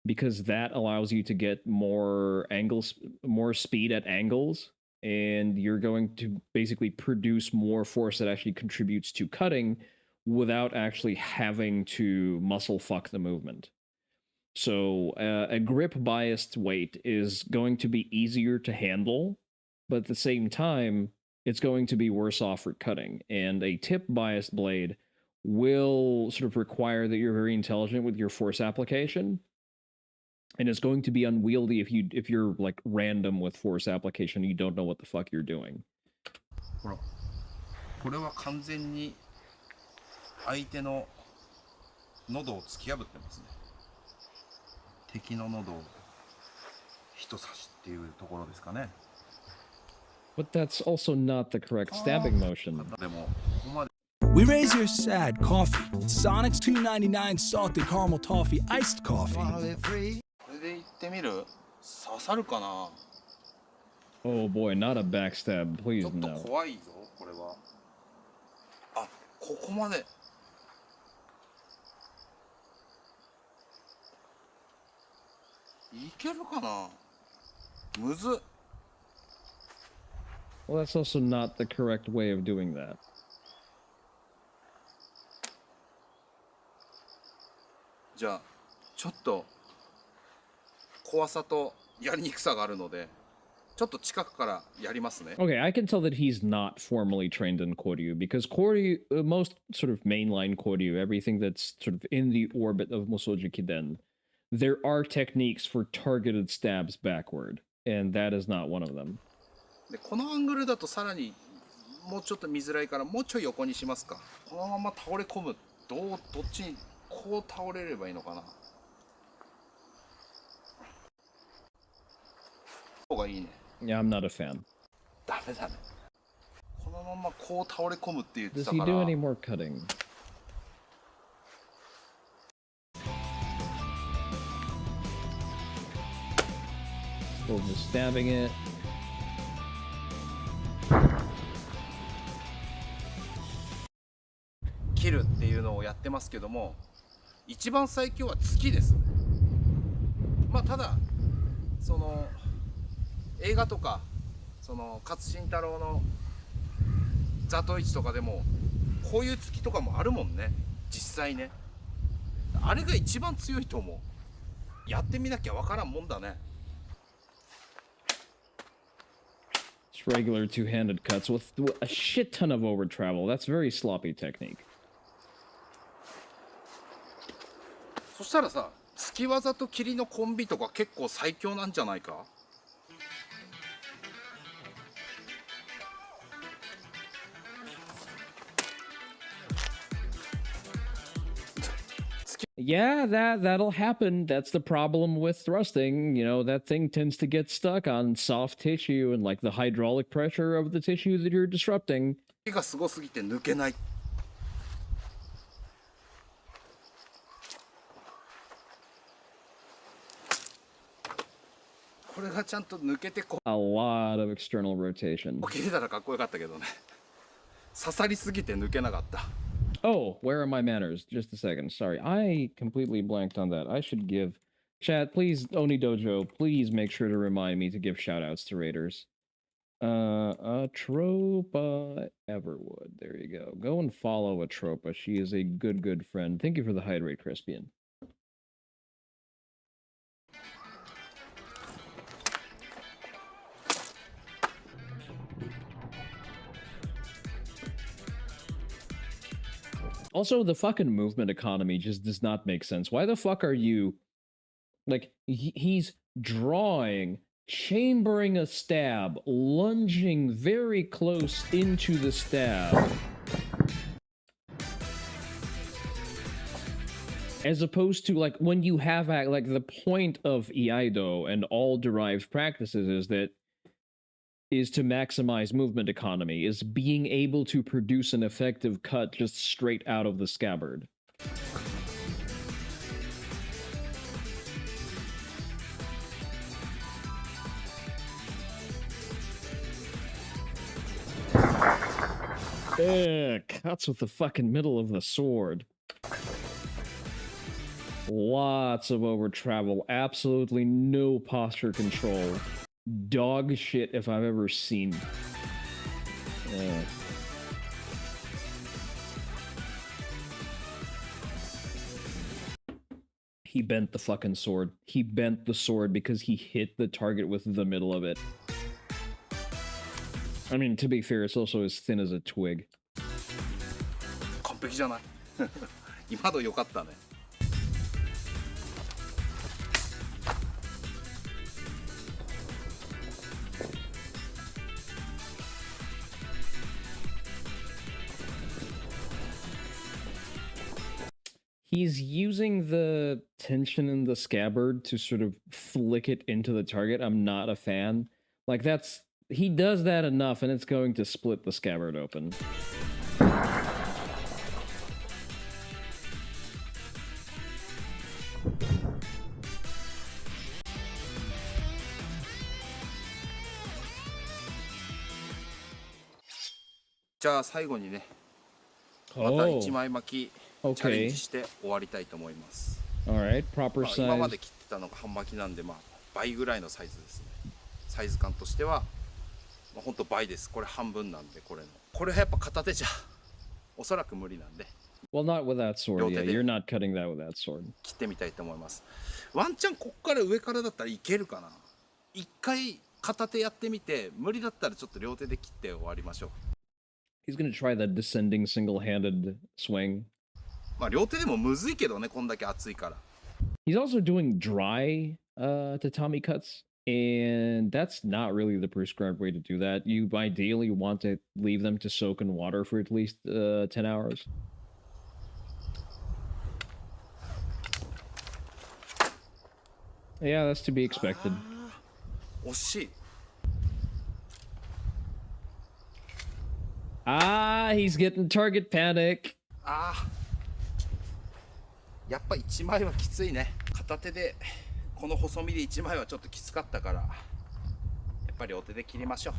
because that allows you to get more angles, more speed at angles, and you're going to basically produce more force that actually contributes to cutting without actually having to muscle fuck the movement. So a grip biased weight is going to be easier to handle, but at the same time, it's going to be worse off for cutting. And a tip biased blade will sort of require that you're very intelligent with your force application, and it's going to be unwieldy if you're like random with force application. You don't know what the fuck you're doing. ほら、これは完全に相手の喉を突き破ってますね。敵の喉を人差しっていうところですかね。 But that's also not the correct stabbing motion. でもここまで We raise your sad coffee. Sonic's $2.99 salted caramel toffee iced coffee. これで行ってみる？刺さるかな？ Oh boy, not a backstab, ち please ょっと no. 怖いぞこれは。あ、ここまで。いけるかな？むずっ。 Well, that's also not the correct way of doing that. じゃあちょっと怖さとやりにくさがあるので、ちょっと近くからやりますね。 Okay, I can tell that he's not formally trained in Koryu because Koryu, most sort of mainline Koryu, everything that's sort of in the orbit of Musoji Kiden, there are techniques for targeted stabs backward, and that is not one of them. でこのアングルだとさらにもうちょっと見づらいからもうちょい横にしますか。このまま倒れ込む。どっちにこう倒れればいいのかな。方がいいね。 Yeah, I'm not a fan. ダメだね。このままこう倒れ込むって言って Does た he か do ら。 any more cutting? Still just stabbing it. 切るっていうのをやってますけども、一番最強は月ですね。まあただその映画とかその勝新太郎の座頭市とかでもこういう月とかもあるもんね、実際ね。あれが一番強いと思う。やってみなきゃわからんもんだね。 It's regular two-handed cuts with a shit ton of over travel. That's very sloppy technique. そしたらさ、月技と霧のコンビとか結構最強なんじゃないか？ Yeah, that'll happen. That's the problem with thrusting. You know, that thing tends to get stuck on soft tissue and like the hydraulic pressure of the tissue that you're disrupting. 月がすごすぎて抜けない。これがちゃんと抜けてこ A lot of external rotation. 切れたらかっこよかったけどね。刺さりすぎて抜けなかった。 Oh, where are my manners? Just a second. Sorry, I completely blanked on that. I should give chat, please, Oni Dojo, please make sure to remind me to give shout outs to raiders. Atropa Everwood. There you go. Go and follow Atropa. She is a good friend. Thank you for the hydrate, Crispian. Also, the fucking movement economy just does not make sense. Why the fuck are you... Like, he's drawing, chambering a stab, lunging very close into the stab. As opposed to, like, when you have, like, the point of Iaido and all derived practices is to maximize movement economy, is being able to produce an effective cut just straight out of the scabbard. Cuts with the fucking middle of the sword. Lots of over travel, absolutely no posture control. Dog shit if I've ever seen. He bent the fucking sword. He bent the sword because he hit the target with the middle of it. I mean, to be fair, it's also as thin as a twig. 完璧じゃない？今の良かったね。He's using the tension in the scabbard to sort of flick it into the target. I'm not a fan. Like, he does that enough, and it's going to split the scabbard open.じゃあ最後にね、また1枚巻きチャレンジして終わりたいと思います。Alright, proper まあ size. 今まで切ってたのが半巻きなんで、まあ倍ぐらいのサイズですね。サイズ感としては、まあ、ほんと倍です。これ半分なんで、これやっぱ片手じゃおそらく無理なんで。Well, not with that sword. Yeah, you're not cutting that with that sword. 切ってみたいと思います。ワンチャンこっから上からだったらいけるかな。一回片手やってみて、無理だったらちょっと両手で切って終わりましょう。He's gonna try that descending single-handed swing. まあ両手でもむずいけどね、こんだけ熱いから。He's also doing dry tatami cuts, and that's not really the prescribed way to do that. You ideally want to leave them to soak in water for at least 10 hours. Yeah, that's to be expected. 惜しい。He's getting target panic. やっぱ1枚はきついね。片手でこの細身で1枚はちょっときつかったから、やっぱり両手で切りましょう。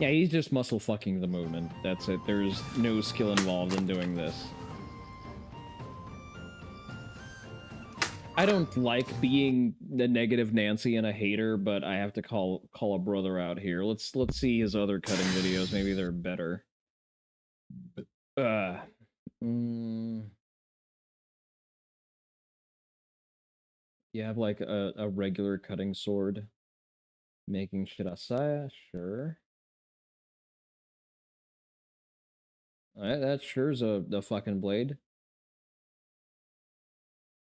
Yeah, he's just muscle fucking the movement. That's it. There's no skill involved in doing this. I don't like being the negative Nancy and a hater, but I have to call a brother out here. Let's see his other cutting videos. Maybe they're better. You have like a regular cutting sword. Making shirasaya, sure. Alright, that sure is a fucking blade.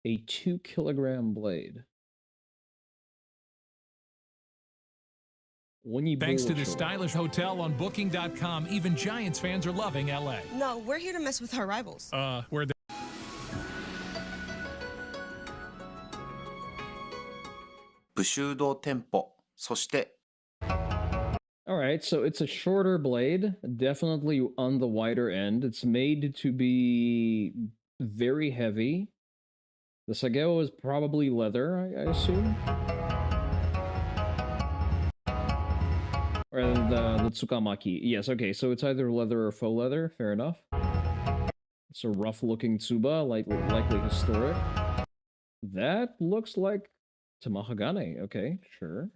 A 2-kilogram blade. Thanks to the stylish hotel on Booking.com, even Giants fans are loving LA. No, we're here to mess with our rivals. Where they... Bushudo tempo. そして Alright, so it's a shorter blade, definitely on the wider end. It's made to be very heavy. The sageo is probably leather, I assume. Or the tsukamaki. Yes, okay, so it's either leather or faux leather, fair enough. It's a rough-looking tsuba, likely historic. That looks like Tamahagane, okay, sure.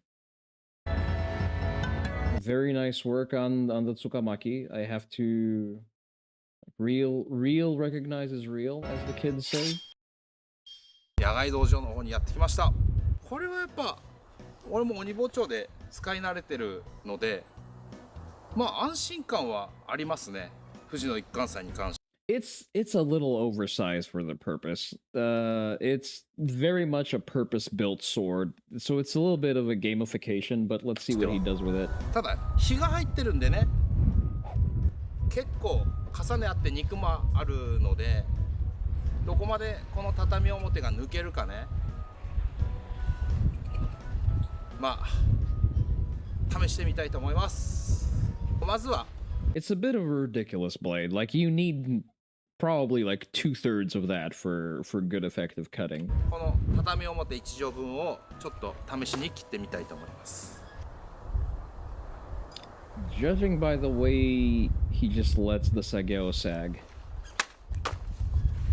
Very nice work on the tsukamaki. I have to... Real recognizes real, as the kids say. 野外道場の方にやってきました。これはやっぱ俺も鬼包丁で使い慣れてるので、まあ安心感はありますね。富士の一貫斎に関して。It's a little oversized for the purpose. It's very much a purpose-built sword, so it's a little bit of a gamification, but let's see what he does with it. ただ火が入ってるんでね、結構重ね合って肉もあるので、どこまでこの畳表が抜けるかね。まあ試してみたいと思います。まずは It's a bit of a ridiculous blade. Like, you need probably like 2/3 of that for good effective cutting. この畳表1畳分をちょっと試しに切ってみたいと思います。Judging by the way he just lets the sageo sag.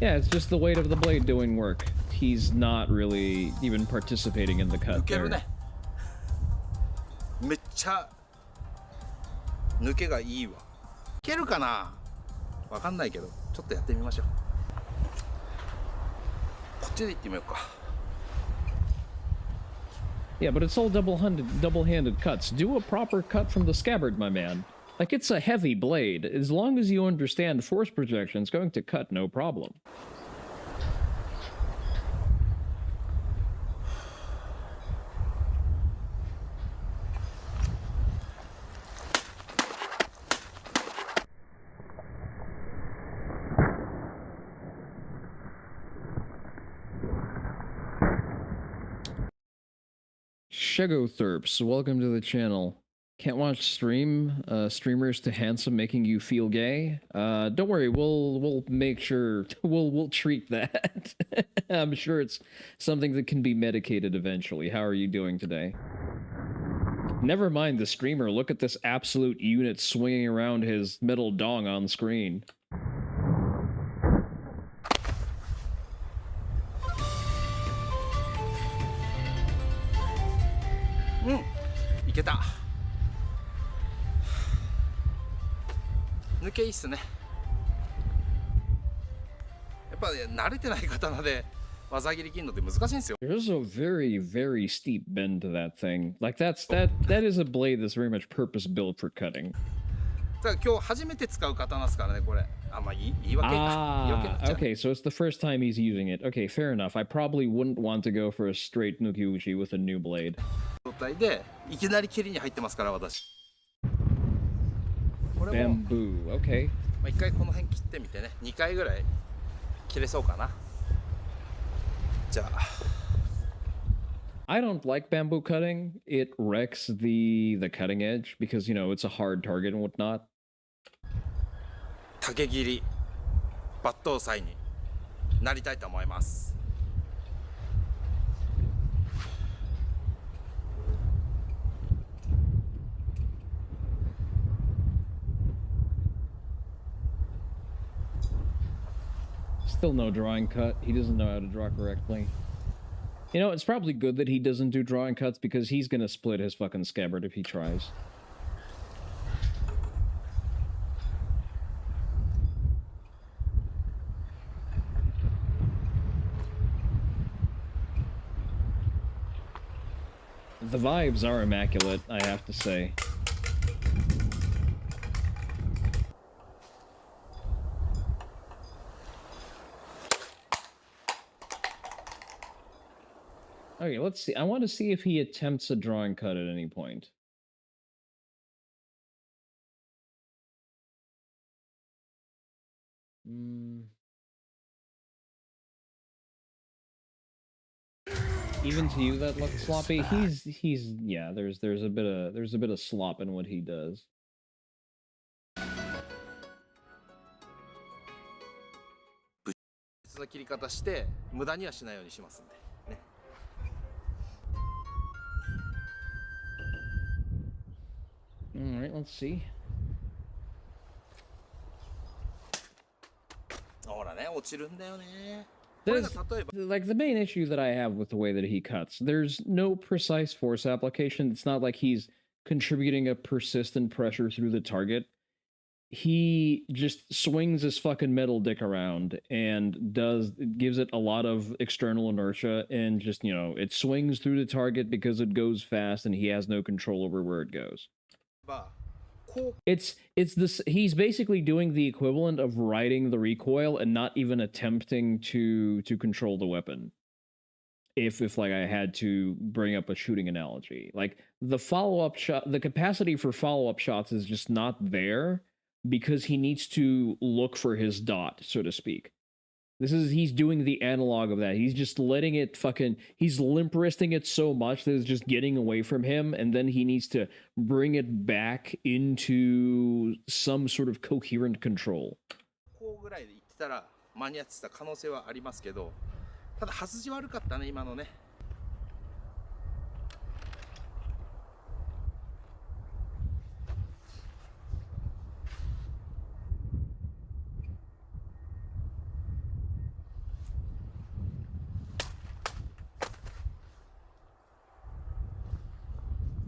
Yeah, it's just the weight of the blade doing work. He's not really even participating in the cut there. めっちゃ抜けがいいわ。いけるかな？わかんないけど、ちょっとやってみましょう。こっちで行ってみようか。Yeah, but it's all double-handed cuts. Do a proper cut from the scabbard, my man. Like, it's a heavy blade. As long as you understand force projection, it's going to cut no problem. Shegotherps, welcome to the channel. Can't watch streamers to handsome making you feel gay? Don't worry, we'll make sure we'll treat that. I'm sure it's something that can be medicated eventually. How are you doing today? Never mind the streamer, look at this absolute unit swinging around his metal dong on screen. Get that. 抜けいいっすね。やっぱね、慣れてない刀で技切り切るのって難しいんですよ。 There's a very, very steep bend to that thing. Like that is a blade that's very much purpose built for cutting. だから今日初めて使う刀ですからね、これ。あ、まあ言い訳か。言い訳になっちゃう。 Okay, so it's the first time he's using it. Okay, fair enough. I probably wouldn't want to go for a straight Nukiuchi with a new blade. 状態でいきなり蹴りに入ってますから私。これも Bamboo, okay. まあ一回この辺切ってみてね、2回ぐらい切れそうかな。じゃあ。I don't like bamboo cutting. It wrecks the cutting edge because, you know, it's a hard target and whatnot. 竹切り抜刀斎になりたいと思います。 Still no drawing cut. He doesn't know how to draw correctly. You know, it's probably good that he doesn't do drawing cuts because he's gonna split his fucking scabbard if he tries. The vibes are immaculate, I have to say. Okay, let's see. I want to see if he attempts a drawing cut at any point. Even to you that looks sloppy. He's yeah. There's a bit of slop in what he does. 別の切り方して無駄にはしないようにしますんで。 All right, let's see. ほらね、落ちるんだよね。 Like the main issue that I have with the way that he cuts, there's no precise force application. It's not like he's contributing a persistent pressure through the target. He just swings his fucking metal dick around and gives it a lot of external inertia and just, you know, it swings through the target because it goes fast and he has no control over where it goes. It's this. He's basically doing the equivalent of riding the recoil and not even attempting to control the weapon. If like I had to bring up a shooting analogy, like the follow-up shot, the capacity for follow-up shots is just not there because he needs to look for his dot, so to speak. He's doing the analog of that. He's just letting it he's limp wristing it so much that it's just getting away from him, and then he needs to bring it back into some sort of coherent control. こうぐらいで言ってたら間に合ってた可能性はありますけど、ただ外し悪かったね今のね。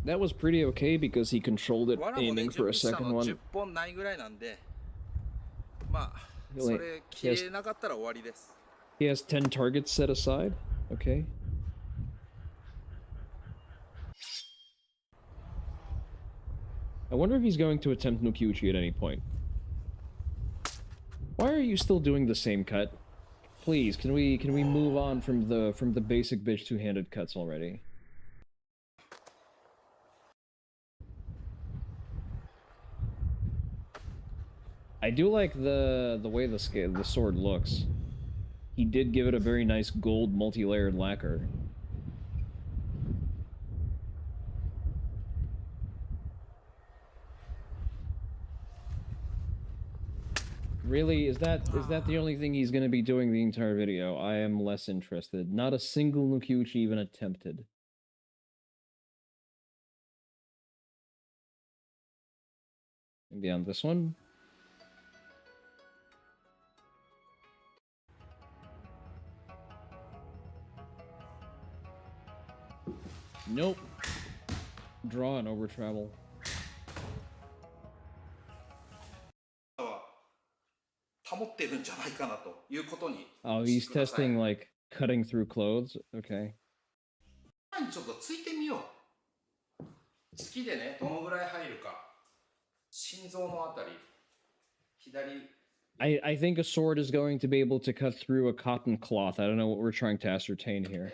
That was pretty okay because he controlled it aiming for a second one. 10本ないぐらいなんで、まあそれ切れなかったら終わりです。 He has 10 targets set aside. Okay. I wonder if he's going to attempt Nukiuchi at any point. Why are you still doing the same cut? Please, can we move on from the basic bitch two-handed cuts already? I do like the way the sword looks. He did give it a very nice gold multi-layered lacquer. Really? Is that the only thing he's gonna be doing the entire video? I am less interested. Not a single Nukiuchi even attempted. Maybe on this one? Nope. Draw and over travel. Oh, he's testing like cutting through clothes? Okay. I think a sword is going to be able to cut through a cotton cloth. I don't know what we're trying to ascertain here.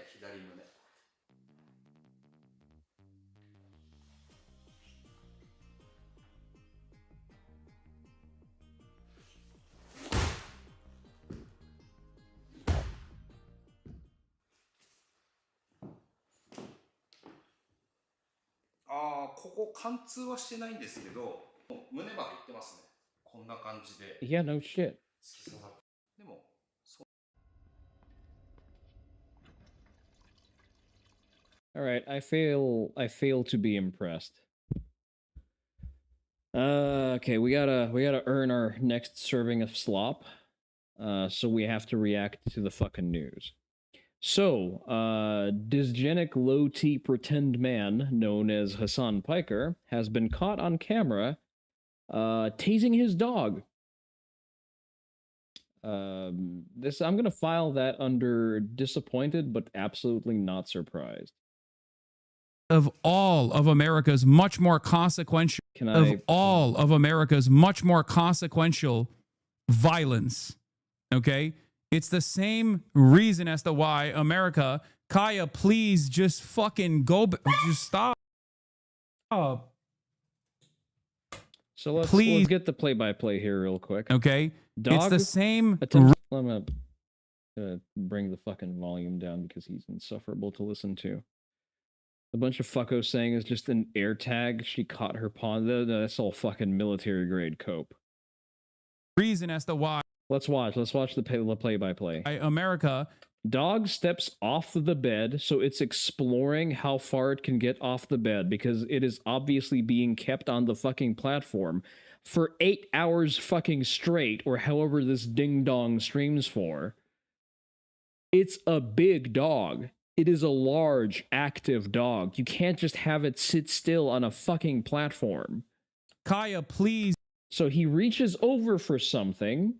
Yeah, no shit. All right, I fail to be impressed. Okay, we gotta earn our next serving of slop. So we have to react to the fucking news. So, dysgenic low-T pretend man known as Hassan Piker has been caught on camera tasing his dog. This I'm gonna file that under disappointed but absolutely not surprised. Of all of America's much more consequential violence, okay? It's the same reason as to why America, Kaya, please just fucking just stop. So let's get the play-by-play here real quick. Okay? Dog it's the same I'm gonna bring the fucking volume down because he's insufferable to listen to. A bunch of fuckos saying is just an air tag. She caught her pawn. That's all fucking military grade cope. Reason as to why. Let's watch the play-by-play. America. Dog steps off the bed, so it's exploring how far it can get off the bed because it is obviously being kept on the fucking platform for 8 hours fucking straight, or however this ding-dong streams for. It's a big dog. It is a large, active dog. You can't just have it sit still on a fucking platform. Kaya, please. So he reaches over for something.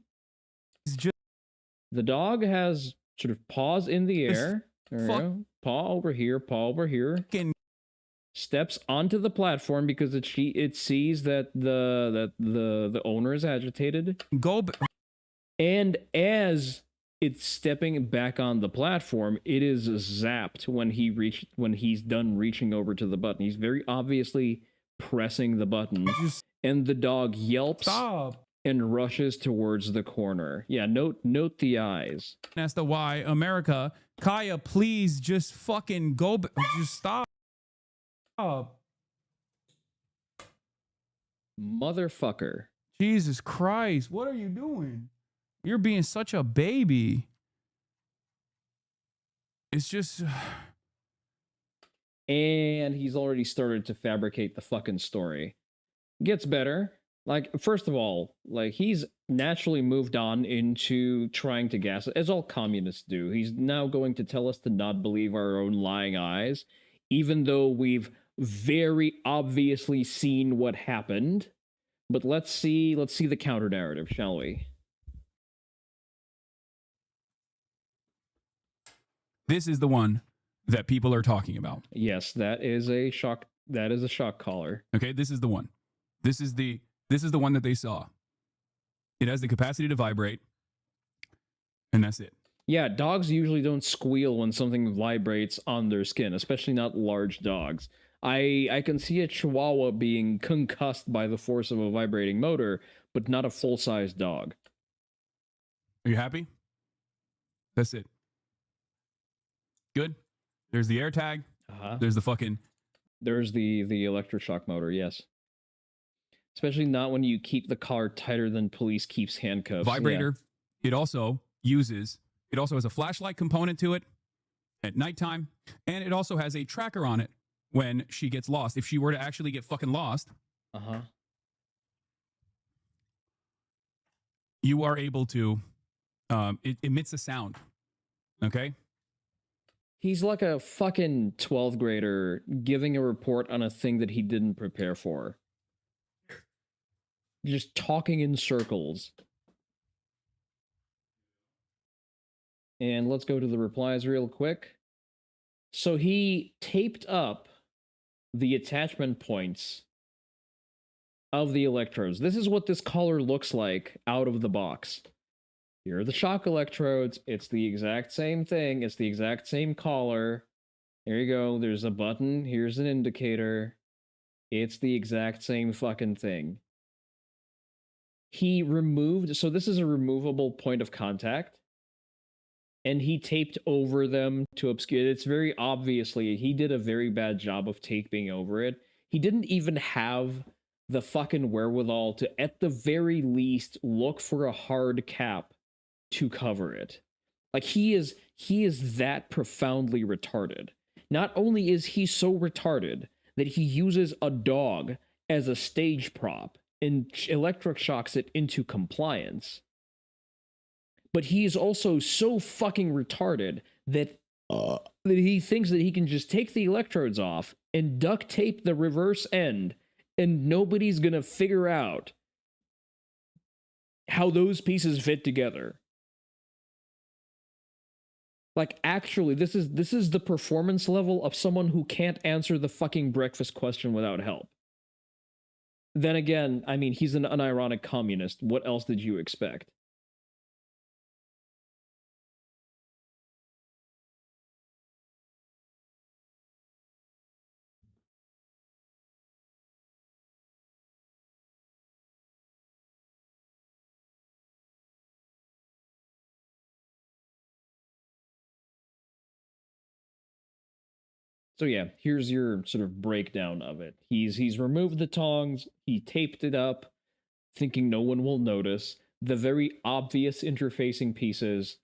The dog has sort of paws in the air. There we go. Paw over here, paw over here. Steps onto the platform because it sees that the owner is agitated. And as it's stepping back on the platform, it is zapped when he's done reaching over to the button. He's very obviously pressing the button, and the dog yelps and rushes towards the corner. Yeah, note the eyes. As to why America, Kaya, please just fucking just stop. Motherfucker. Jesus Christ, what are you doing? You're being such a baby. It's just... And he's already started to fabricate the fucking story. Gets better. Like, first of all, like, he's naturally moved on into trying to gas it, as all communists do. He's now going to tell us to not believe our own lying eyes, even though we've very obviously seen what happened. But let's see the counter narrative, shall we? This is the one that people are talking about. Yes, that is a shock collar. Okay, this is the one. This is the one that they saw. It has the capacity to vibrate, and that's it. Yeah, dogs usually don't squeal when something vibrates on their skin, especially not large dogs. I can see a Chihuahua being concussed by the force of a vibrating motor, but not a full-size dog. Are you happy? That's it. Good. There's the air tag. There's the fucking... There's the electroshock motor, yes. Especially not when you keep the collar tighter than police keeps handcuffs. Vibrator. Yeah. It also has a flashlight component to it at nighttime, and it also has a tracker on it when she gets lost. If she were to actually get fucking lost, you are able to, it emits a sound. Okay? He's like a fucking 12th grader giving a report on a thing that he didn't prepare for. Just talking in circles. And let's go to the replies real quick. So he taped up the attachment points of the electrodes. This is what this collar looks like out of the box. Here are the shock electrodes. It's the exact same thing. It's the exact same collar. There you go. There's a button. Here's an indicator. It's the exact same fucking thing. He removed, so this is a removable point of contact, and he taped over them to obscure. It's very obviously, he did a very bad job of taping over it. He didn't even have the fucking wherewithal to, at the very least, look for a hard cap to cover it. Like, he is that profoundly retarded. Not only is he so retarded that he uses a dog as a stage prop and electric shocks it into compliance, but he is also so fucking retarded that he thinks that he can just take the electrodes off and duct tape the reverse end, and nobody's gonna figure out how those pieces fit together. Like, actually, this is the performance level of someone who can't answer the fucking breakfast question without help. Then again, I mean, he's an unironic communist. What else did you expect? So yeah, here's your sort of breakdown of it. He's removed the tongs, he taped it up, thinking no one will notice. The very obvious interfacing pieces,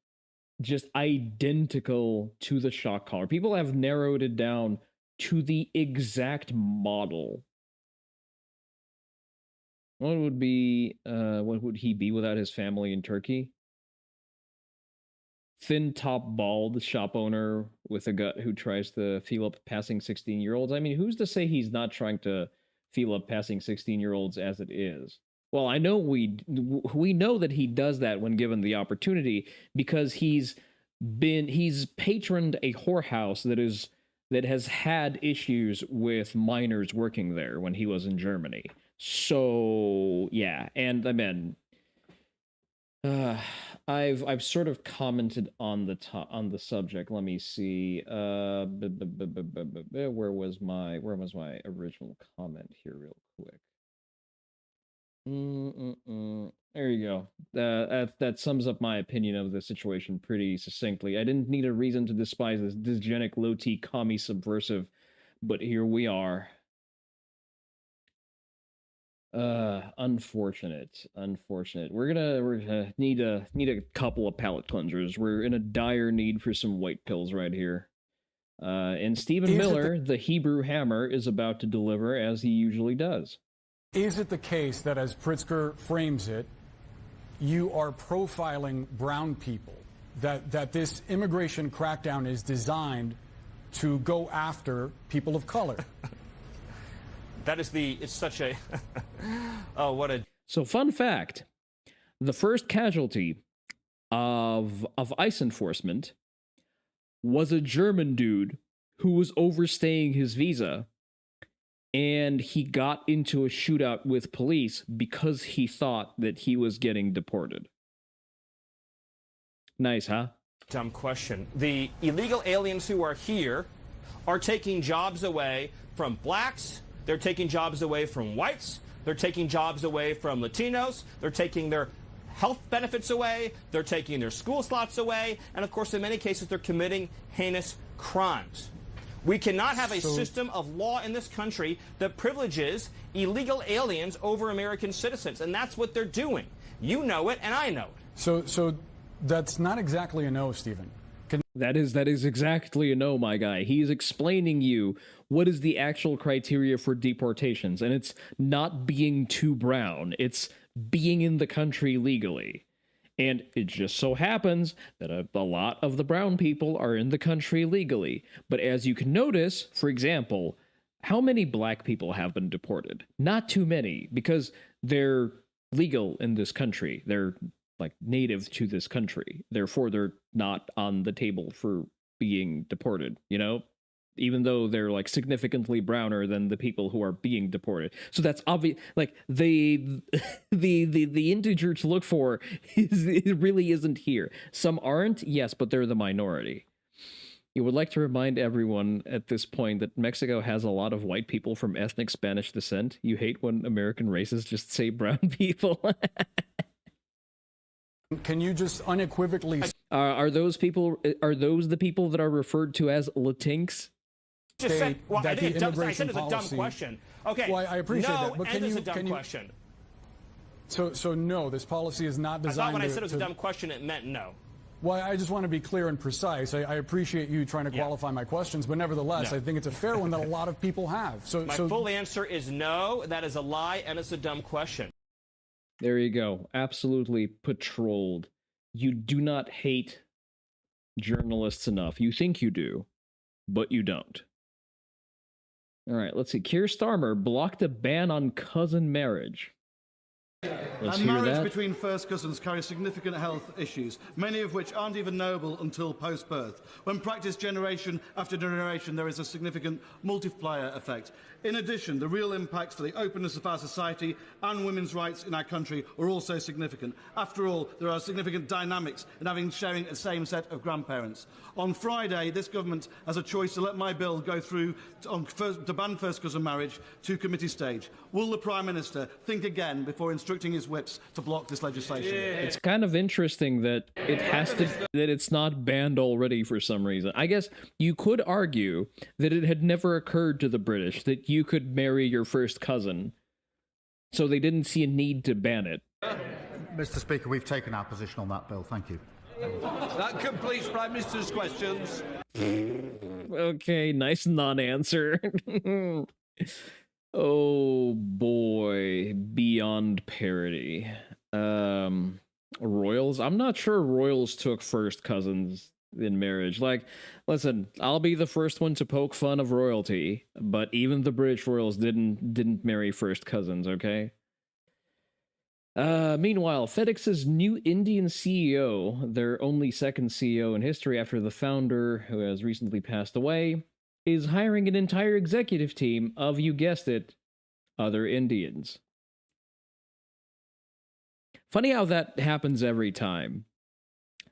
just identical to the shock collar. People have narrowed it down to the exact model. What would he be without his family in Turkey? Thin top bald shop owner with a gut who tries to feel up passing 16-year-olds. I mean, who's to say he's not trying to feel up passing 16-year-olds as it is? Well, I know we know that he does that when given the opportunity, because he's patroned a whorehouse that has had issues with minors working there when he was in Germany. So yeah, and I mean, I've sort of commented on the subject. Let me see. Where was my original comment here, real quick? There you go. That sums up my opinion of the situation pretty succinctly. I didn't need a reason to despise this dysgenic, low-T, commie subversive, but here we are. Unfortunate. We're gonna need a couple of palate cleansers. We're in a dire need for some white pills right here. And Stephen Miller, the Hebrew Hammer, is about to deliver, as he usually does. Is it the case that, as Pritzker frames it, you are profiling brown people? That this immigration crackdown is designed to go after people of color? It's such a, oh, what a. So, fun fact, the first casualty of ICE enforcement was a German dude who was overstaying his visa, and he got into a shootout with police because he thought that he was getting deported. Nice, huh? Dumb question. The illegal aliens who are here are taking jobs away from blacks. They're taking jobs away from whites. They're taking jobs away from Latinos. They're taking their health benefits away. They're taking their school slots away. And of course, in many cases, they're committing heinous crimes. We cannot have a system of law in this country that privileges illegal aliens over American citizens, and that's what they're doing. You know it, and I know it. So that's not exactly a no, Stephen. That is exactly a no, my guy. He's explaining you what is the actual criteria for deportations, and it's not being too brown. It's being in the country legally. And it just so happens that a lot of the brown people are in the country legally. But as you can notice, for example, how many black people have been deported? Not too many, because they're legal in this country. They're like native to this country. Therefore, they're not on the table for being deported, you know? Even though they're like significantly browner than the people who are being deported. So that's obvious. Like the integer to look for it really isn't here. Some aren't, yes, but they're the minority. You would like to remind everyone at this point that Mexico has a lot of white people from ethnic Spanish descent. You hate when American races just say brown people. Can you just unequivocally are those the people that are referred to as Latinx? Just said, well, that the I said immigration it's a dumb question. Okay. Well, I appreciate no, that, but and it's a dumb question. So no, this policy is not I designed. thought when I said it was a dumb question, it meant no. Well, I just want to be clear and precise. I appreciate you trying to qualify my questions, but nevertheless, I think it's a fair one that a lot of people have. My full answer is no. That is a lie, and it's a dumb question. There you go. Absolutely patrolled. You do not hate journalists enough. You think you do, but you don't. All right, let's see. Keir Starmer blocked a ban on cousin marriage. Let's hear marriage that. between first cousins carries significant health issues, many of which aren't even knowable until post-birth. When practiced generation after generation, there is a significant multiplier effect. In addition, the real impacts for the openness of our society and women's rights in our country are also significant. After all, there are significant dynamics in sharing the same set of grandparents. On Friday, this government has a choice to let my bill go through to ban first cousin marriage to committee stage. Will the Prime Minister think again before instructing his whips to block this legislation? It's kind of interesting that it's not banned already for some reason. I guess you could argue that it had never occurred to the British that you could marry your first cousin, so they didn't see a need to ban it. Mr. Speaker, we've taken our position on that bill. Thank you. That completes Prime Minister's questions. Okay, nice non-answer. Oh boy, beyond parody. Royals? I'm not sure royals took first cousins in marriage. Like, listen, I'll be the first one to poke fun of royalty, but even the British royals didn't marry first cousins, okay? Meanwhile, FedEx's new Indian CEO, their only second CEO in history after the founder, who has recently passed away, is hiring an entire executive team of, you guessed it, other Indians. Funny how that happens every time.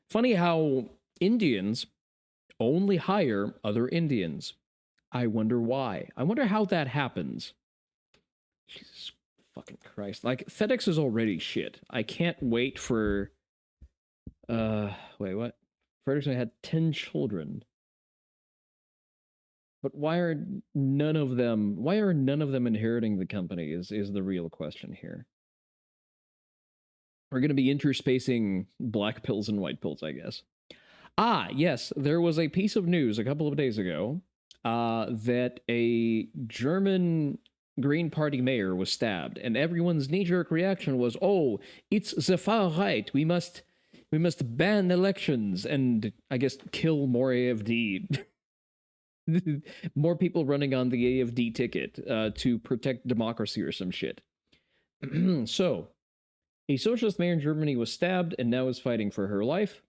Funny how Indians only hire other Indians. I wonder why. I wonder how that happens. Jesus fucking Christ. Like, FedEx is already shit. I can't wait for... wait, what? FedEx had 10 children. But why are none of them inheriting the company is the real question here. We're going to be interspacing black pills and white pills, I guess. Ah, yes, there was a piece of news a couple of days ago that a German Green Party mayor was stabbed, and everyone's knee-jerk reaction was, "Oh, it's the far right. We must ban elections and I guess kill more AFD." More people running on the AFD ticket to protect democracy or some shit. So, a socialist mayor in Germany was stabbed and now is fighting for her life.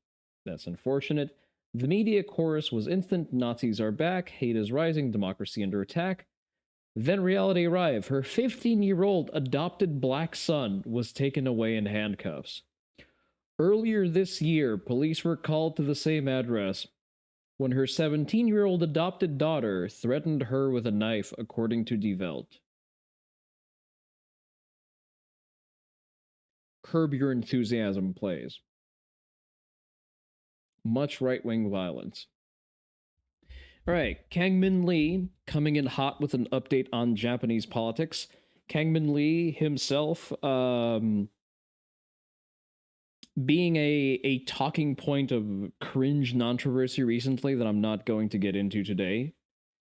That's unfortunate. The media chorus was instant. Nazis are back. Hate is rising. Democracy under attack. Then reality arrived. Her 15-year-old adopted black son was taken away in handcuffs. Earlier this year, police were called to the same address when her 17-year-old adopted daughter threatened her with a knife, according to Die Welt. Curb Your Enthusiasm plays. Much right-wing violence. All right, Kangmin Lee coming in hot with an update on Japanese politics. Kangmin Lee himself being a talking point of cringe controversy recently that I'm not going to get into today.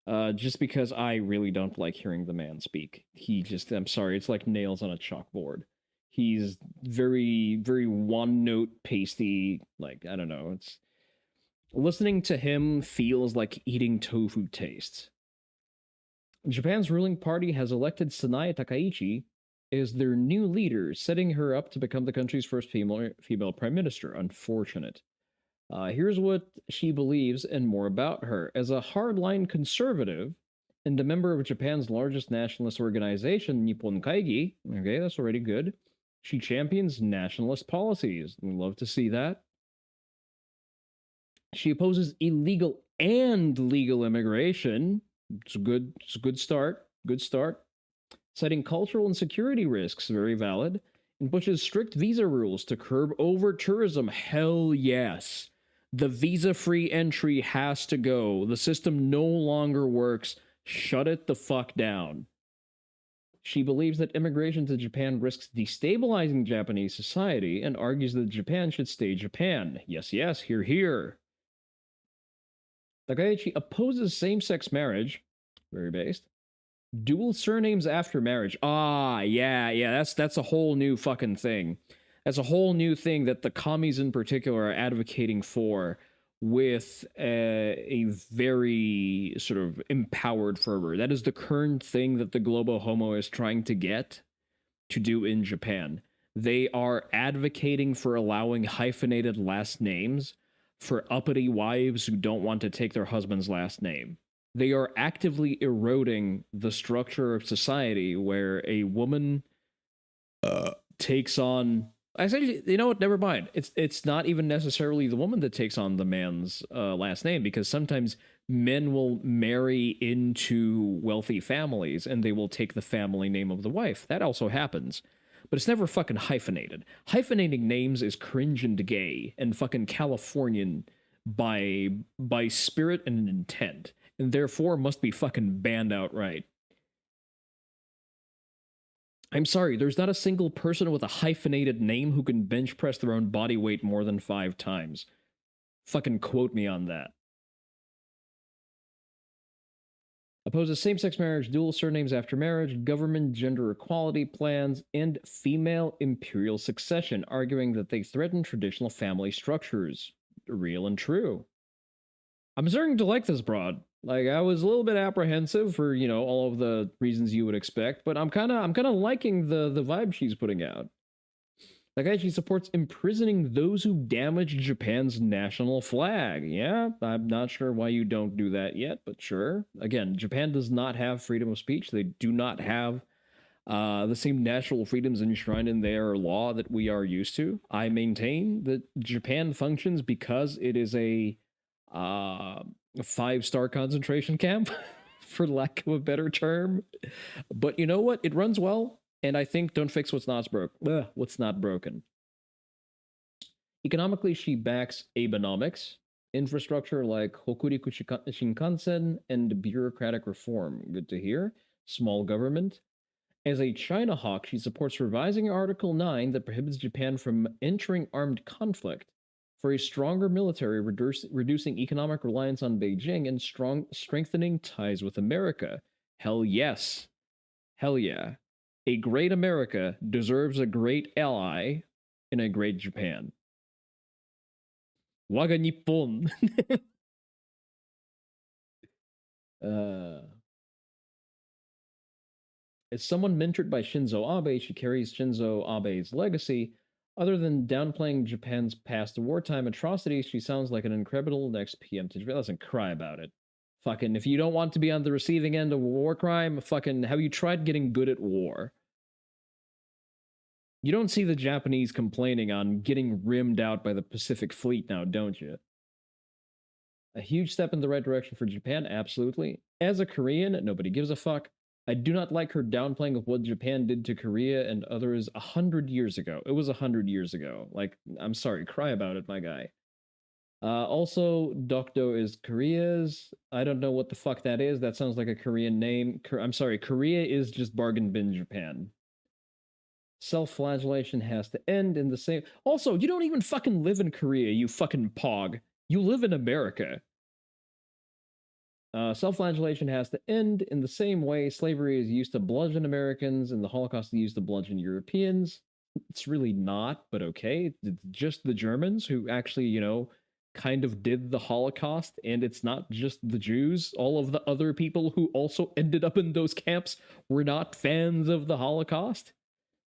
Just because I really don't like hearing the man speak. I'm sorry, it's like nails on a chalkboard. He's very, very one note pasty. Like, I don't know. It's listening to him feels like eating tofu tastes. Japan's ruling party has elected Sanae Takaichi as their new leader, setting her up to become the country's first female prime minister. Unfortunate. Here's what she believes and more about her. As a hardline conservative and a member of Japan's largest nationalist organization, Nippon Kaigi, okay, that's already good, she champions nationalist policies. We love to see that. She opposes illegal and legal immigration. It's a good start. Good start. Citing cultural and security risks, very valid. And pushes strict visa rules to curb over-tourism. Hell yes. The visa-free entry has to go. The system no longer works. Shut it the fuck down. She believes that immigration to Japan risks destabilizing Japanese society and argues that Japan should stay Japan. Yes, yes, hear, hear. Takaichi opposes same-sex marriage. Very based. Dual surnames after marriage. Yeah, that's a whole new fucking thing. That's a whole new thing that the commies in particular are advocating for with a very sort of empowered fervor. That is the current thing that the Globo Homo is trying to get to do in Japan. They are advocating for allowing hyphenated last names for uppity wives who don't want to take their husband's last name. They are actively eroding the structure of society where a woman takes on... I say, you know what? Never mind. It's not even necessarily the woman that takes on the man's last name, because sometimes men will marry into wealthy families and they will take the family name of the wife. That also happens. But it's never fucking hyphenated. Hyphenating names is cringe and gay and fucking Californian by spirit and intent, and therefore must be fucking banned outright. I'm sorry, there's not a single person with a hyphenated name who can bench press their own body weight more than 5 times. Fucking quote me on that. Opposes same-sex marriage, dual surnames after marriage, government gender equality plans, and female imperial succession, arguing that they threaten traditional family structures. Real and true. I'm starting to like this broad. Like, I was a little bit apprehensive for, you know, all of the reasons you would expect, but I'm kind of liking the vibe she's putting out. Like, actually supports imprisoning those who damage Japan's national flag. Yeah, I'm not sure why you don't do that yet, but sure. Again, Japan does not have freedom of speech. They do not have the same natural freedoms enshrined in their law that we are used to. I maintain that Japan functions because it is a 5-star concentration camp, for lack of a better term. But you know what? It runs well, and I think don't fix what's not broken. Economically, she backs Abenomics, infrastructure like Hokuriku Shinkansen, and bureaucratic reform. Good to hear. Small government. As a China hawk, she supports revising Article 9 that prohibits Japan from entering armed conflict for a stronger military, reducing economic reliance on Beijing and strengthening ties with America. Hell yes. Hell yeah. A great America deserves a great ally in a great Japan. Waga Nippon. As someone mentored by Shinzo Abe, she carries Shinzo Abe's legacy. Other than downplaying Japan's past wartime atrocities, she sounds like an incredible next PM to Japan. Listen, cry about it. Fucking, if you don't want to be on the receiving end of a war crime, fucking, have you tried getting good at war? You don't see the Japanese complaining on getting rimmed out by the Pacific Fleet now, don't you? A huge step in the right direction for Japan, absolutely. As a Korean, nobody gives a fuck. I do not like her downplaying of what Japan did to Korea and others 100 years ago. It was 100 years ago. Like, I'm sorry, cry about it, my guy. Also, Dokdo is Korea's. I don't know what the fuck that is. That sounds like a Korean name. I'm sorry, Korea is just bargain bin Japan. Self-flagellation has to end in the same... Also, you don't even fucking live in Korea, you fucking pog. You live in America. Self-flagellation has to end in the same way slavery is used to bludgeon Americans and the Holocaust is used to bludgeon Europeans. It's really not, but okay. It's just the Germans who actually, you know, kind of did the Holocaust, and it's not just the Jews. All of the other people who also ended up in those camps were not fans of the Holocaust.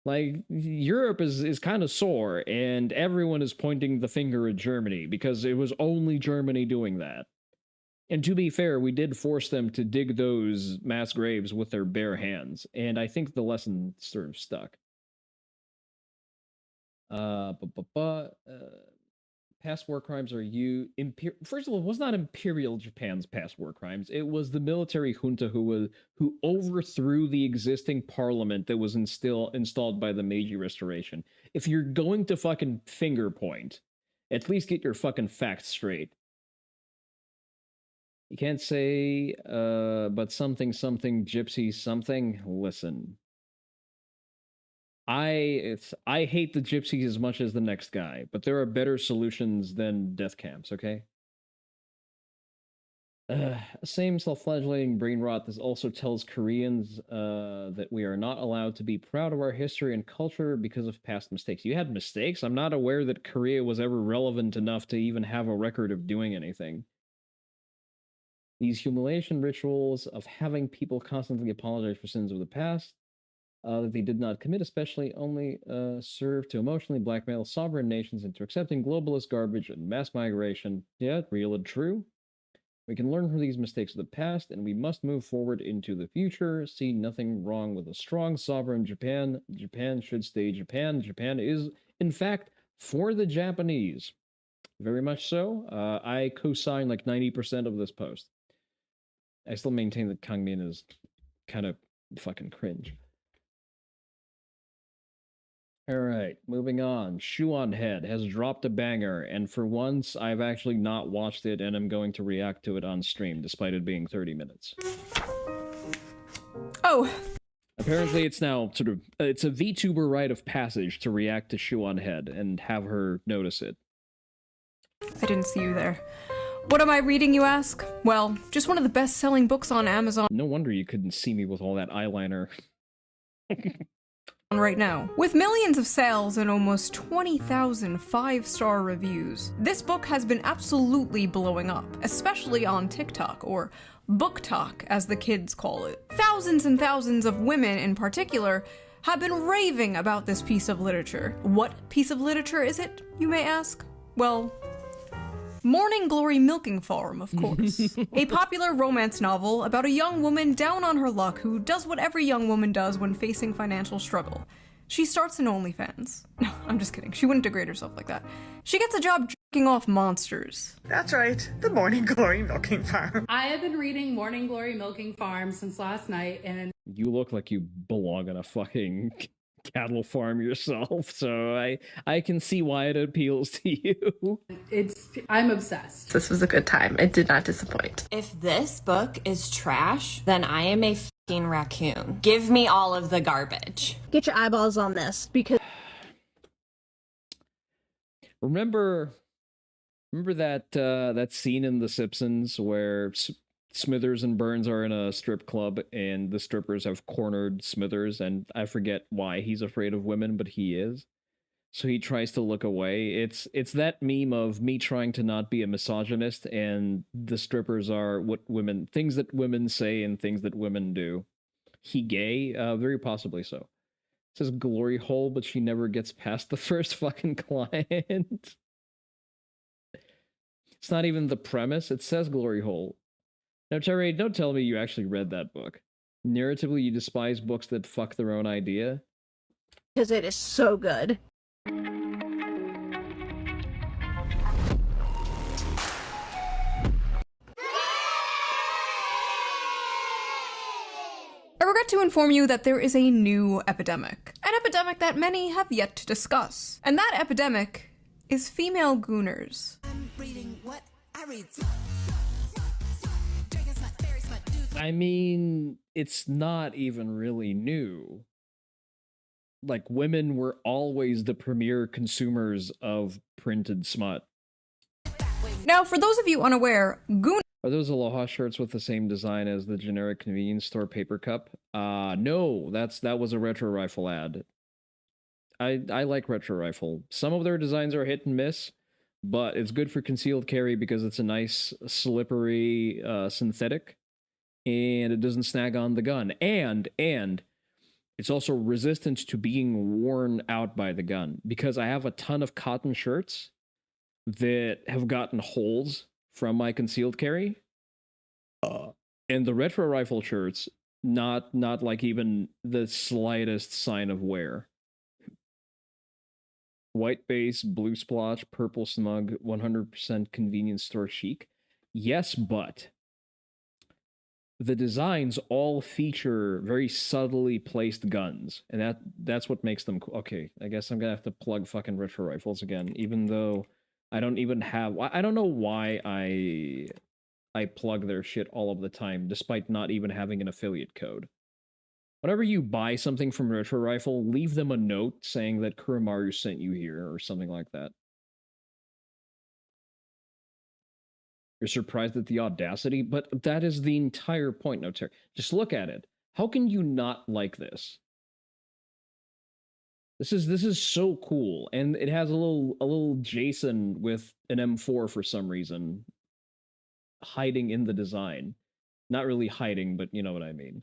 Like, Europe is kind of sore, and everyone is pointing the finger at Germany because it was only Germany doing that. And to be fair, we did force them to dig those mass graves with their bare hands, and I think the lesson sort of stuck. Past war crimes are first of all, it was not Imperial Japan's past war crimes. It was the military junta who overthrew the existing parliament that was installed by the Meiji Restoration. If you're going to fucking finger point, at least get your fucking facts straight. You can't say, but something gypsy something. Listen. I hate the gypsies as much as the next guy, but there are better solutions than death camps, okay? Same self-flagellating brain rot. This also tells Koreans that we are not allowed to be proud of our history and culture because of past mistakes. You had mistakes? I'm not aware that Korea was ever relevant enough to even have a record of doing anything. These humiliation rituals of having people constantly apologize for sins of the past that they did not commit, especially only serve to emotionally blackmail sovereign nations into accepting globalist garbage and mass migration. Yeah, real and true. We can learn from these mistakes of the past, and we must move forward into the future. See nothing wrong with a strong sovereign Japan. Japan should stay Japan. Japan is, in fact, for the Japanese. Very much so. I co-sign like 90% of this post. I still maintain that Kangmin is kind of fucking cringe. All right, moving on. Shoe on Head has dropped a banger, and for once, I've actually not watched it, and I'm going to react to it on stream, despite it being 30 minutes. Oh. Apparently, it's now sort of, it's a VTuber rite of passage to react to Shoe on Head and have her notice it. I didn't see you there. What am I reading, you ask? Well, just one of the best-selling books on Amazon. No wonder you couldn't see me with all that eyeliner. Right now. With millions of sales and almost 20,000 5-star reviews, this book has been absolutely blowing up, especially on TikTok, or BookTok as the kids call it. Thousands and thousands of women in particular have been raving about this piece of literature. What piece of literature is it, you may ask? Well, Morning Glory Milking Farm, of course. A popular romance novel about a young woman down on her luck who does what every young woman does when facing financial struggle. She starts an OnlyFans. No, I'm just kidding. She wouldn't degrade herself like that. She gets a job jerking off monsters. That's right, the Morning Glory Milking Farm. I have been reading Morning Glory Milking Farm since last night, and You look like you belong in a fucking cattle farm yourself, so I can see why it appeals to you. I'm obsessed. This was a good time. It did not disappoint. If this book is trash, then I am a fucking raccoon. Give me all of the garbage. Get your eyeballs on this, because remember that scene in The Simpsons where Smithers and Burns are in a strip club and the strippers have cornered Smithers, and I forget why he's afraid of women, but he is. So he tries to look away. It's that meme of me trying to not be a misogynist, and the strippers are things that women say and things that women do. He gay? Very possibly so. It says glory hole, but she never gets past the first fucking client. It's not even the premise. It says glory hole. Now, Terry, don't tell me you actually read that book. Narratively, you despise books that fuck their own idea? because it is so good. I regret to inform you that there is a new epidemic. An epidemic that many have yet to discuss. And that epidemic is female gooners. I mean, it's not even really new. Like, women were always the premier consumers of printed smut. Now, for those of you unaware, Goon. Are those Aloha shirts with the same design as the generic convenience store paper cup? No, that was a Retro Rifle ad. I like Retro Rifle. Some of their designs are hit and miss, but it's good for concealed carry because it's a nice, slippery synthetic, and it doesn't snag on the gun. And it's also resistant to being worn out by the gun, because I have a ton of cotton shirts that have gotten holes from my concealed carry. And the Retro Rifle shirts, not like even the slightest sign of wear. White base, blue splotch, purple smug, 100% convenience store chic. Yes, but the designs all feature very subtly placed guns, and that's what makes them cool. Okay, I guess I'm gonna have to plug fucking Retro Rifles again, even though I don't even have. I don't know why I plug their shit all of the time, despite not even having an affiliate code. Whenever you buy something from Retro Rifle, leave them a note saying that Kuramaru sent you here or something like that. You're surprised at the audacity, but that is the entire point, no Terry. Just look at it. How can you not like this? This is so cool, and it has a little Jason with an M4 for some reason hiding in the design. Not really hiding, but you know what I mean.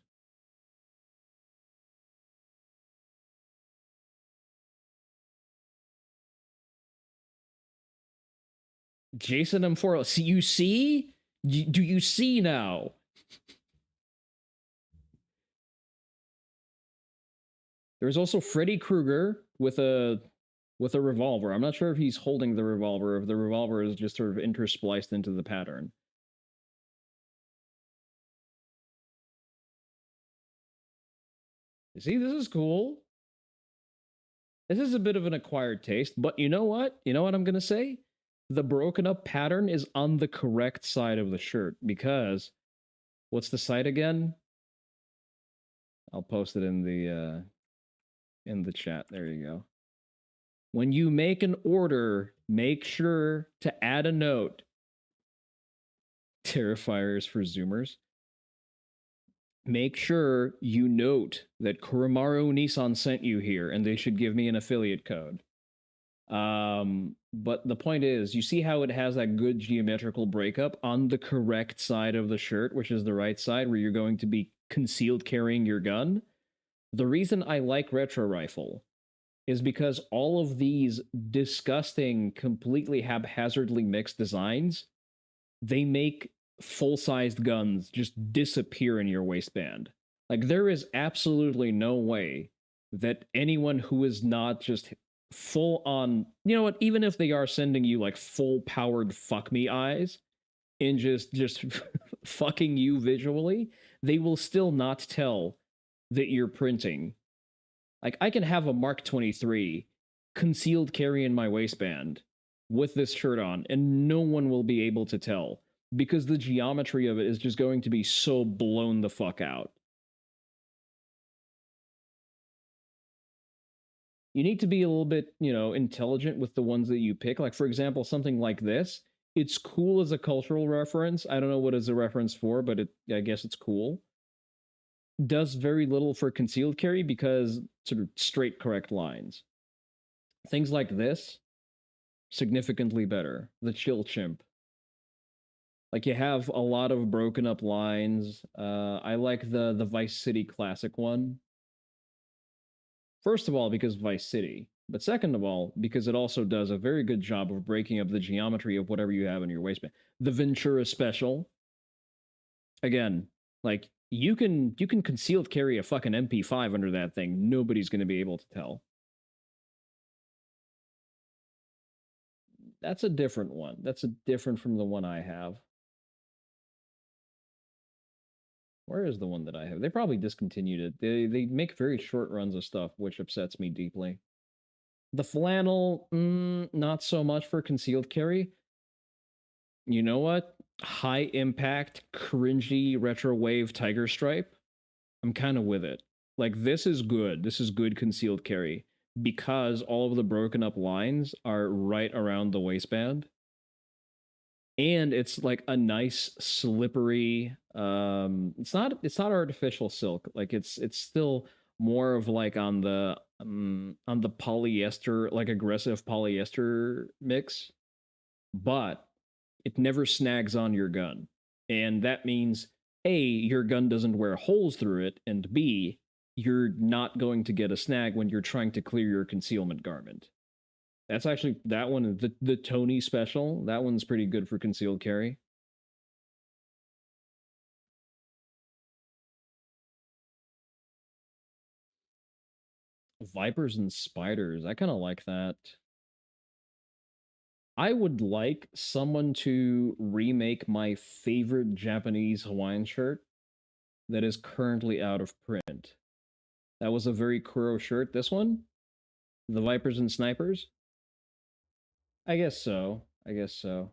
Jason M4. See, you see? Do you see now? There's also Freddy Krueger with a revolver. I'm not sure if he's holding the revolver, if the revolver is just sort of interspliced into the pattern. You see, this is cool. This is a bit of an acquired taste, but you know what? You know what I'm going to say? The broken up pattern is on the correct side of the shirt, because what's the site again? I'll post it in the chat. There you go. When you make an order, make sure to add a note. Terrifiers for Zoomers. Make sure you note that Kuramaru Nissan sent you here, and they should give me an affiliate code. But the point is, you see how it has that good geometrical breakup on the correct side of the shirt, which is the right side where you're going to be concealed carrying your gun? The reason I like Retro Rifle is because all of these disgusting, completely haphazardly mixed designs, they make full-sized guns just disappear in your waistband. Like, there is absolutely no way that anyone who is not just full on, you know what, even if they are sending you like full powered fuck me eyes and just fucking you visually, they will still not tell that you're printing. Like, I can have a Mark 23 concealed carry in my waistband with this shirt on, and no one will be able to tell, because the geometry of it is just going to be so blown the fuck out. You need to be a little bit, you know, intelligent with the ones that you pick. Like, for example, something like this. It's cool as a cultural reference. I don't know what it's a reference for, but I guess it's cool. Does very little for concealed carry because sort of straight, correct lines. Things like this, significantly better. The Chill Chimp. Like, you have a lot of broken up lines. I like the Vice City Classic one. First of all, because Vice City. But second of all, because it also does a very good job of breaking up the geometry of whatever you have in your waistband. The Ventura Special. Again, like, you can concealed carry a fucking MP5 under that thing. Nobody's going to be able to tell. That's a different one. That's a different from the one I have. Where is the one that I have? They probably discontinued it. They make very short runs of stuff, which upsets me deeply. The flannel, not so much for concealed carry. You know what? High impact, cringy retro wave tiger stripe. I'm kind of with it. Like, this is good. This is good concealed carry because all of the broken up lines are right around the waistband. And it's like a nice slippery it's not artificial silk. Like it's still more of like on the polyester, like aggressive polyester mix, but it never snags on your gun. And that means A, your gun doesn't wear holes through it, and B, you're not going to get a snag when you're trying to clear your concealment garment. That's actually that one, the Tony special. That one's pretty good for concealed carry. Vipers and spiders. I kind of like that. I would like someone to remake my favorite Japanese Hawaiian shirt that is currently out of print. That was a very Kuro shirt. This one, the Vipers and Snipers. I guess so. I guess so.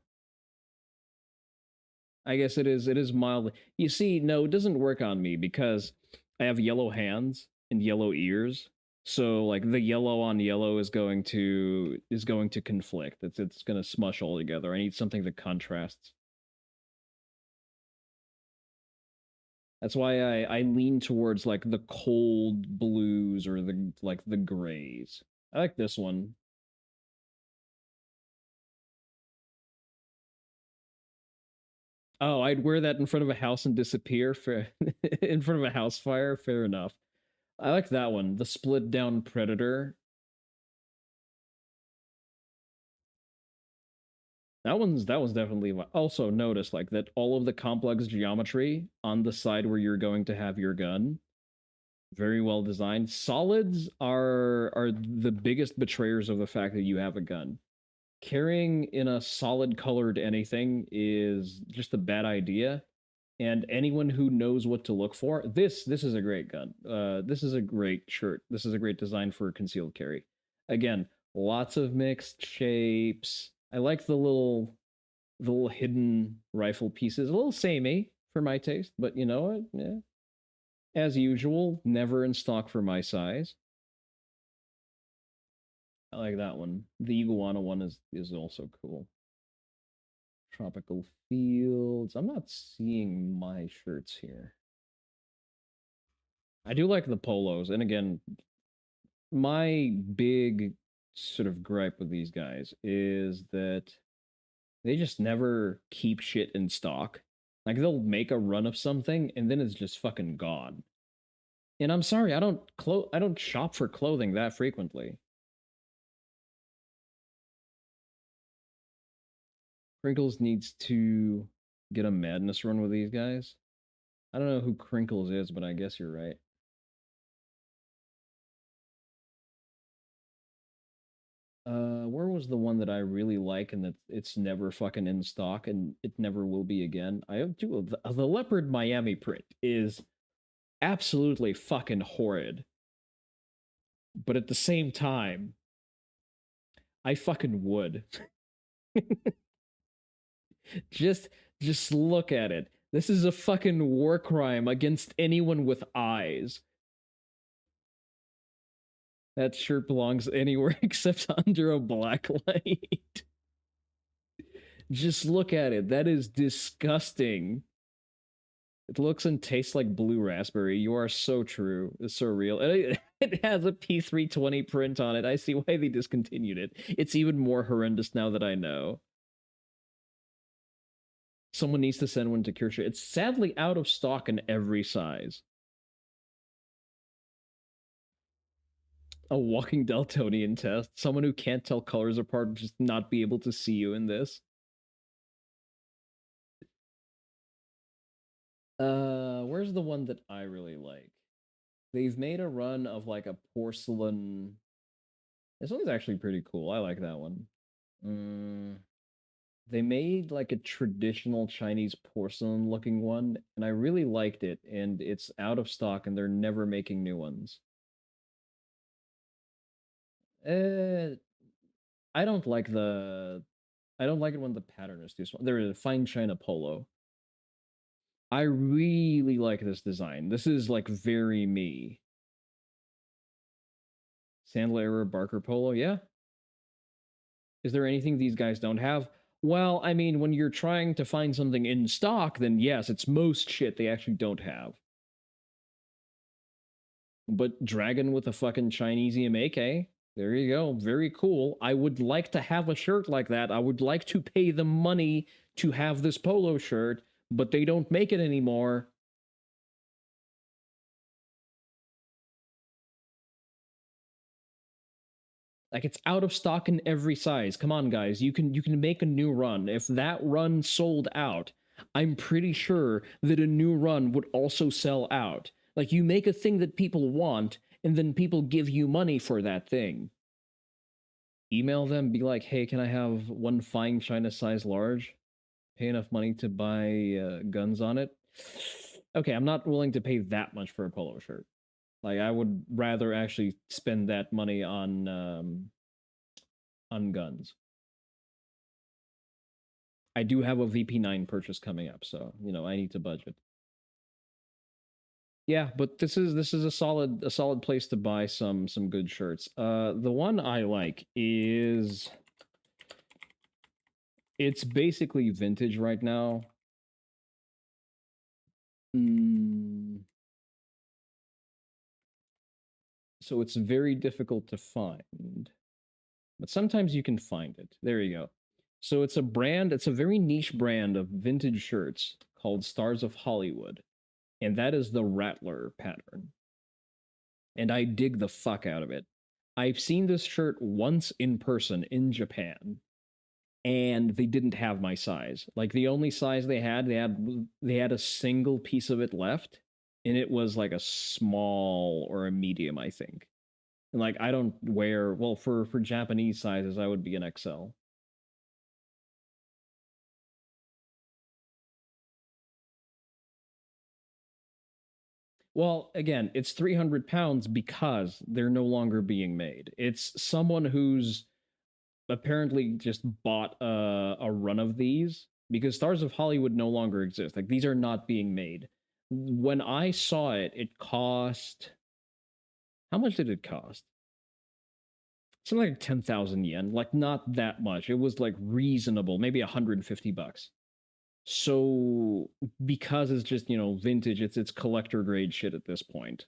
I guess it is. It is mildly. You see, no, it doesn't work on me because I have yellow hands and yellow ears. So like the yellow on yellow is going to conflict. It's going to smush all together. I need something that contrasts. That's why I lean towards like the cold blues or the grays. I like this one. Oh, I'd wear that in front of a house and disappear. Fair. In front of a house fire. Fair enough. I like that one. The split down predator. That one's definitely. Also notice like that all of the complex geometry on the side where you're going to have your gun, very well designed. Solids are the biggest betrayers of the fact that you have a gun. Carrying in a solid colored anything is just a bad idea. And anyone who knows what to look for, this is a great gun. This is a great shirt. This is a great design for concealed carry. Again, lots of mixed shapes. I like the little hidden rifle pieces. A little samey for my taste, but you know what? Yeah. As usual, never in stock for my size. I like that one. The iguana one is also cool. Tropical Fields. I'm not seeing my shirts here. I do like the polos. And again, my big sort of gripe with these guys is that they just never keep shit in stock. Like they'll make a run of something and then it's just fucking gone. And I'm sorry, I don't shop for clothing that frequently. Crinkles needs to get a madness run with these guys. I don't know who Crinkles is, but I guess you're right. Where was the one that I really like and that it's never fucking in stock and it never will be again? I have two. The Leopard Miami print is absolutely fucking horrid. But at the same time, I fucking would. just look at it. This is a fucking war crime against anyone with eyes. That shirt belongs anywhere except under a black light. Just look at it. That is disgusting. It looks and tastes like blue raspberry. You are so true. It's so real. And it has a P320 print on it. I see why they discontinued it. It's even more horrendous now that I know. Someone needs to send one to Kirsha. It's sadly out of stock in every size. A walking Daltonian test. Someone who can't tell colors apart would just not be able to see you in this. Where's the one that I really like? They've made a run of like a porcelain. This one's actually pretty cool. I like that one. They made like a traditional Chinese porcelain looking one, and I really liked it, and it's out of stock, and they're never making new ones. I don't like the I don't like it when the pattern is too small. There is a fine china polo. I really like this design. This is like very me. Sandler era Barker polo, yeah. Is there anything these guys don't have? Well, I mean, when you're trying to find something in stock, then yes, it's most shit they actually don't have. But Dragon with a fucking Chinese EMAK, there you go. Very cool. I would like to have a shirt like that. I would like to pay the money to have this polo shirt, but they don't make it anymore. Like, it's out of stock in every size. Come on, guys. You can make a new run. If that run sold out, I'm pretty sure that a new run would also sell out. Like, you make a thing that people want, and then people give you money for that thing. Email them, be like, hey, can I have one fine China size large? Pay enough money to buy guns on it? Okay, I'm not willing to pay that much for a polo shirt. Like, I would rather actually spend that money on guns. I do have a VP9 purchase coming up, so you know I need to budget. Yeah, but this is a solid place to buy some good shirts. The one I like is it's basically vintage right now. So it's very difficult to find, but sometimes you can find it. There you go. So it's a brand, it's a very niche brand of vintage shirts called Stars of Hollywood, and that is the Rattler pattern. And I dig the fuck out of it. I've seen this shirt once in person in Japan, and they didn't have my size. Like, the only size they had a single piece of it left, and it was like a small or a medium, I think. And like, I don't wear, well, for Japanese sizes, I would be an XL. Well, again, it's 300 pounds because they're no longer being made. It's someone who's apparently just bought a run of these because Stars of Hollywood no longer exist. Like, these are not being made. When I saw it, it cost. How much did it cost? Something like 10,000 yen. Like, not that much. It was like reasonable, maybe 150 bucks. So because it's just, you know, vintage, it's collector grade shit at this point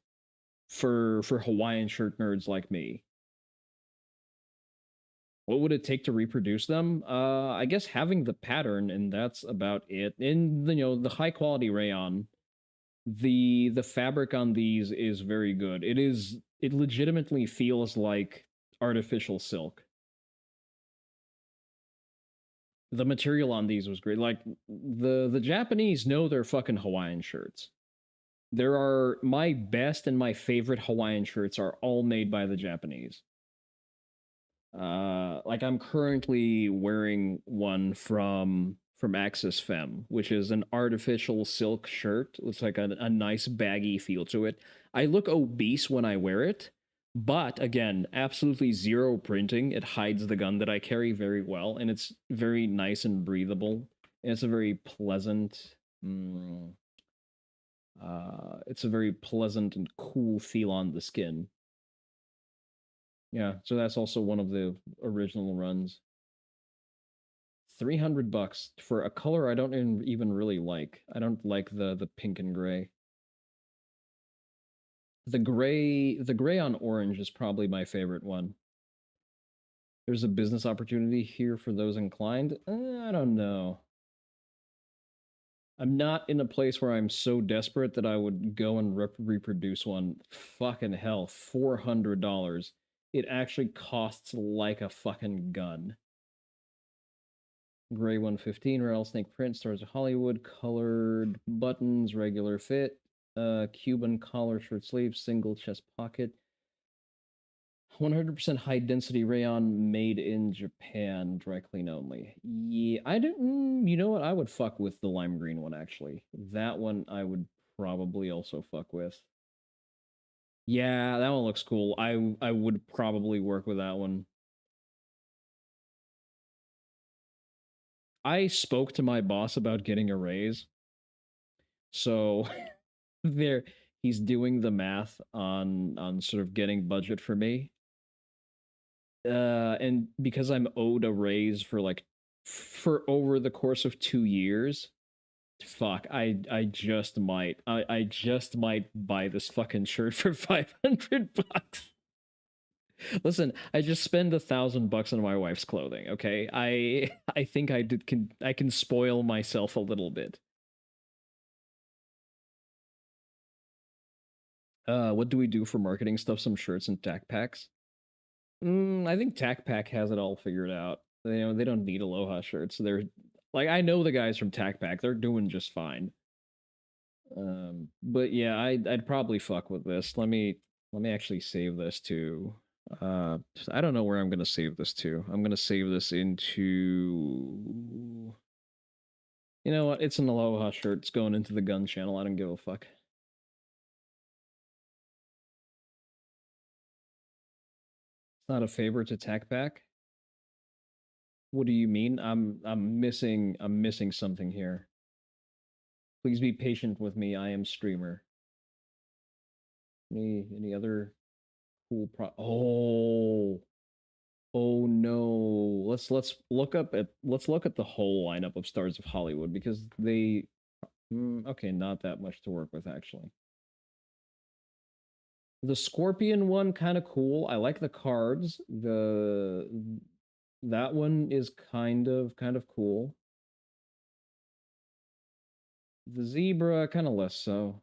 for Hawaiian shirt nerds like me. What would it take to reproduce them? I guess having the pattern, and that's about it. And you know, the high quality rayon, the fabric on these is very good. It legitimately feels like artificial silk. The material on these was great. Like, the Japanese know their fucking Hawaiian shirts. There are my best and my favorite Hawaiian shirts are all made by the Japanese. Like, I'm currently wearing one from Axis Femme, which is an artificial silk shirt. It's like a nice baggy feel to it. I look obese when I wear it, but again, absolutely zero printing. It hides the gun that I carry very well, and it's very nice and breathable. And it's a very pleasant. It's a very pleasant and cool feel on the skin. Yeah, so that's also one of the original runs. 300 bucks for a color I don't even really like. I don't like the pink and gray. The gray on orange is probably my favorite one. There's a business opportunity here for those inclined. I don't know. I'm not in a place where I'm so desperate that I would go and reproduce one. Fucking hell, $400. It actually costs like a fucking gun. Gray 115, rattlesnake print, Stars of Hollywood, colored buttons, regular fit, Cuban collar, shirt sleeves, single chest pocket. 100% high density rayon, made in Japan, dry clean only. Yeah, I didn't. You know what? I would fuck with the lime green one, actually. That one I would probably also fuck with. Yeah, that one looks cool. I would probably work with that one. I spoke to my boss about getting a raise. So there he's doing the math on sort of getting budget for me. And because I'm owed a raise for like for over the course of 2 years, fuck, I just might I just might buy this fucking shirt for $500. Listen, I just spend $1,000 on my wife's clothing, okay? I think I can spoil myself a little bit. What do we do for marketing stuff? Some shirts and tack packs. I think Tac Pack has it all figured out. They don't need Aloha shirts. They're like, I know the guys from Tac Pack. They're doing just fine. But yeah, I'd probably fuck with this. Let me actually save this to. I don't know where I'm gonna save this to. I'm gonna save this into. You know what? It's an Aloha shirt. It's going into the gun channel. I don't give a fuck. Not a favorite to Tac Pack. What do you mean? I'm missing something here. Please be patient with me. I am streamer. Any other cool Oh no. Let's look up at the whole lineup of Stars of Hollywood because they okay, not that much to work with actually. The Scorpion one kind of cool. I like the cards. That one is kind of cool. The zebra kind of less so.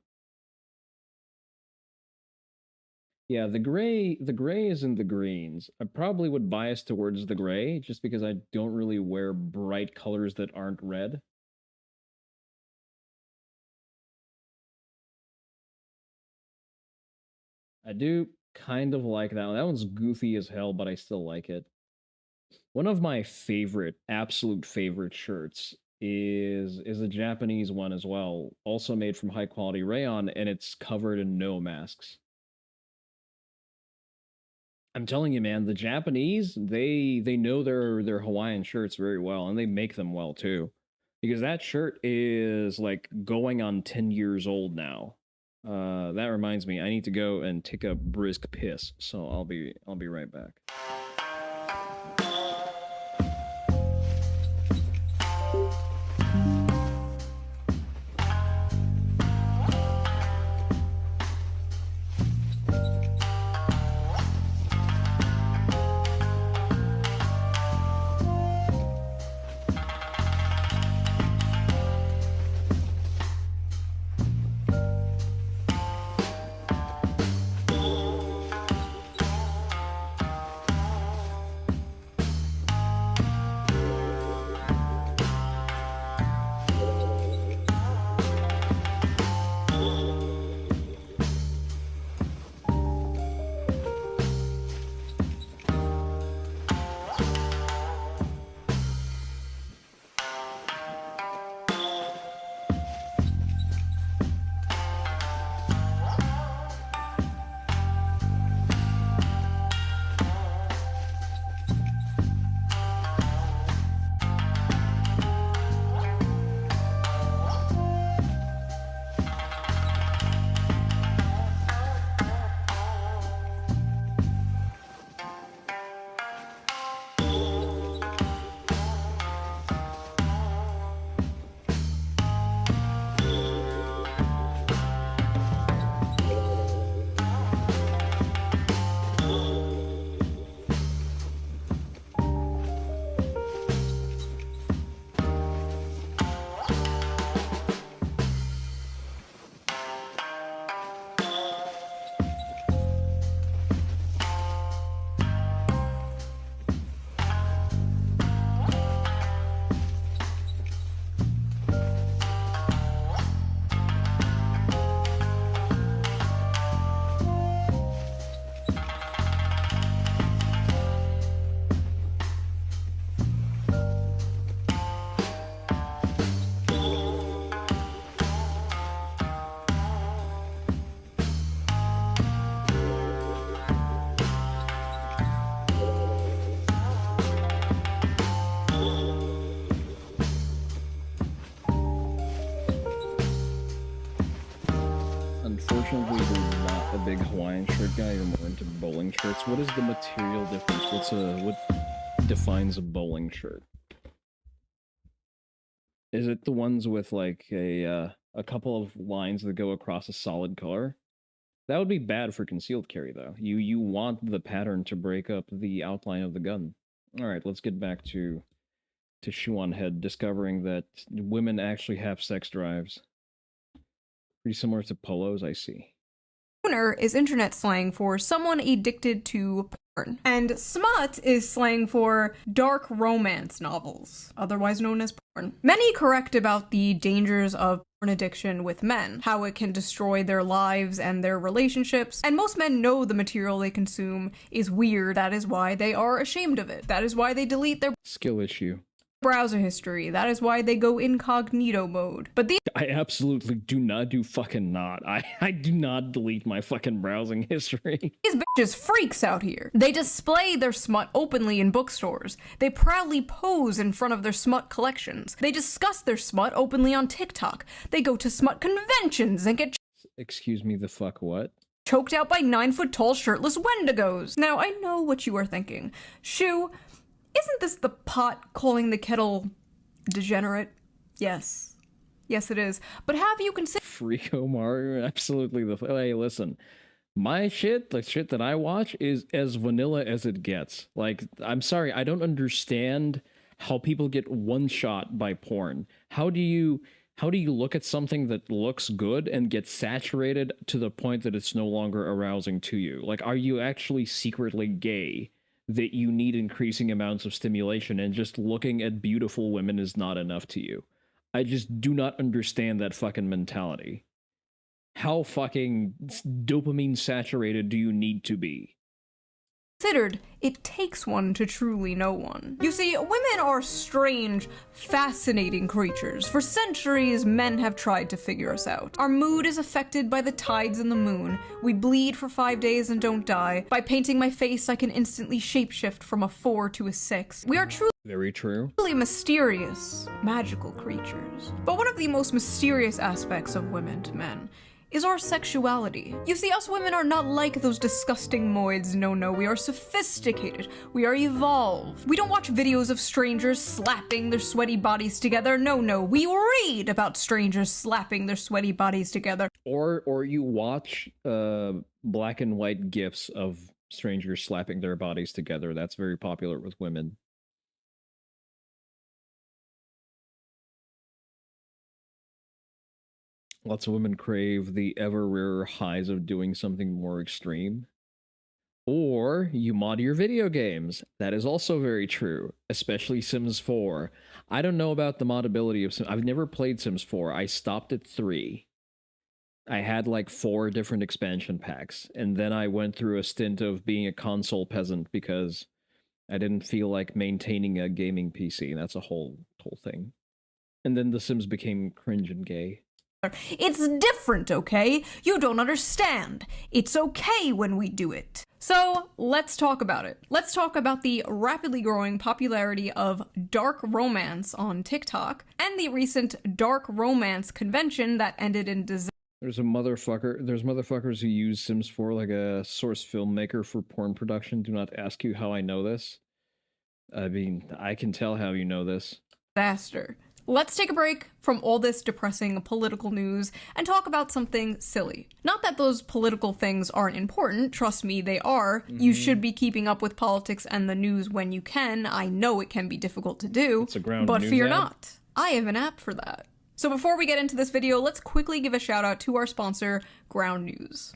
Yeah, the gray is in the greens. I probably would bias towards the gray just because I don't really wear bright colors that aren't red. I do kind of like that one. That one's goofy as hell, but I still like it. One of my favorite, absolute favorite shirts is a Japanese one as well, also made from high quality rayon, and it's covered in no masks. I'm telling you, man, the Japanese, they know their Hawaiian shirts very well, and they make them well too. Because that shirt is like going on 10 years old now. That reminds me, I need to go and take a brisk piss, so I'll be right back. big Hawaiian shirt guy. You're more into bowling shirts. What is the material difference? What defines a bowling shirt? Is it the ones with like a couple of lines that go across a solid color? That would be bad for concealed carry, though. You want the pattern to break up the outline of the gun. All right, let's get back to Shoe on Head discovering that women actually have sex drives. Pretty similar to polos, I see. Spooner is internet slang for someone addicted to porn, and smut is slang for dark romance novels, otherwise known as porn. Many correct about the dangers of porn addiction with men, how it can destroy their lives and their relationships, and most men know the material they consume is weird. That is why they are ashamed of it. That is why they delete their skill issue. Browser history. That is why they go incognito mode. But I absolutely do fucking not. I do not delete my fucking browsing history. These bitches freaks out here. They display their smut openly in bookstores. They proudly pose in front of their smut collections. They discuss their smut openly on TikTok. They go to smut conventions and get Excuse me, the fuck what? choked out by 9-foot-tall shirtless wendigos. Now, I know what you are thinking. Shu, isn't this the pot calling the kettle degenerate? Yes. Yes, it is. But have you considered— Freako Mario? Absolutely. Hey, listen. My shit, the shit that I watch, is as vanilla as it gets. Like, I'm sorry, I don't understand how people get one shot by porn. How do you look at something that looks good and get saturated to the point that it's no longer arousing to you? Like, are you actually secretly gay that you need increasing amounts of stimulation and just looking at beautiful women is not enough to you? I just do not understand that fucking mentality. How fucking dopamine saturated do you need to be? It takes one to truly know one. You see, women are strange, fascinating creatures. For centuries, men have tried to figure us out. Our mood is affected by the tides and the moon. We bleed for 5 days and don't die. By painting my face, I can instantly shapeshift from a 4 to a 6. We are truly very true. Mysterious, magical creatures. But one of the most mysterious aspects of women to men is our sexuality. You see, us women are not like those disgusting moids. No, we are sophisticated. We are evolved. We don't watch videos of strangers slapping their sweaty bodies together. No, we read about strangers slapping their sweaty bodies together. Or you watch black and white gifs of strangers slapping their bodies together. That's very popular with women. Lots of women crave the ever rarer highs of doing something more extreme. Or you mod your video games. That is also very true, especially Sims 4. I don't know about the modability of Sims. I've never played Sims 4. I stopped at 3. I had like 4 different expansion packs, and then I went through a stint of being a console peasant because I didn't feel like maintaining a gaming PC. That's a whole thing. And then The Sims became cringe and gay. It's different, okay? You don't understand. It's okay when we do it. So, let's talk about it. Let's talk about the rapidly growing popularity of dark romance on TikTok and the recent dark romance convention that ended in disaster. There's motherfuckers who use Sims 4 like a source filmmaker for porn production. Do not ask you how I know this. I mean, I can tell how you know this. Disaster. Let's take a break from all this depressing political news and talk about something silly. Not that those political things aren't important, trust me, they are. You should be keeping up with politics and the news when you can. I know it can be difficult to do, but fear not. I have an app for that. So before we get into this video, let's quickly give a shout out to our sponsor, Ground News.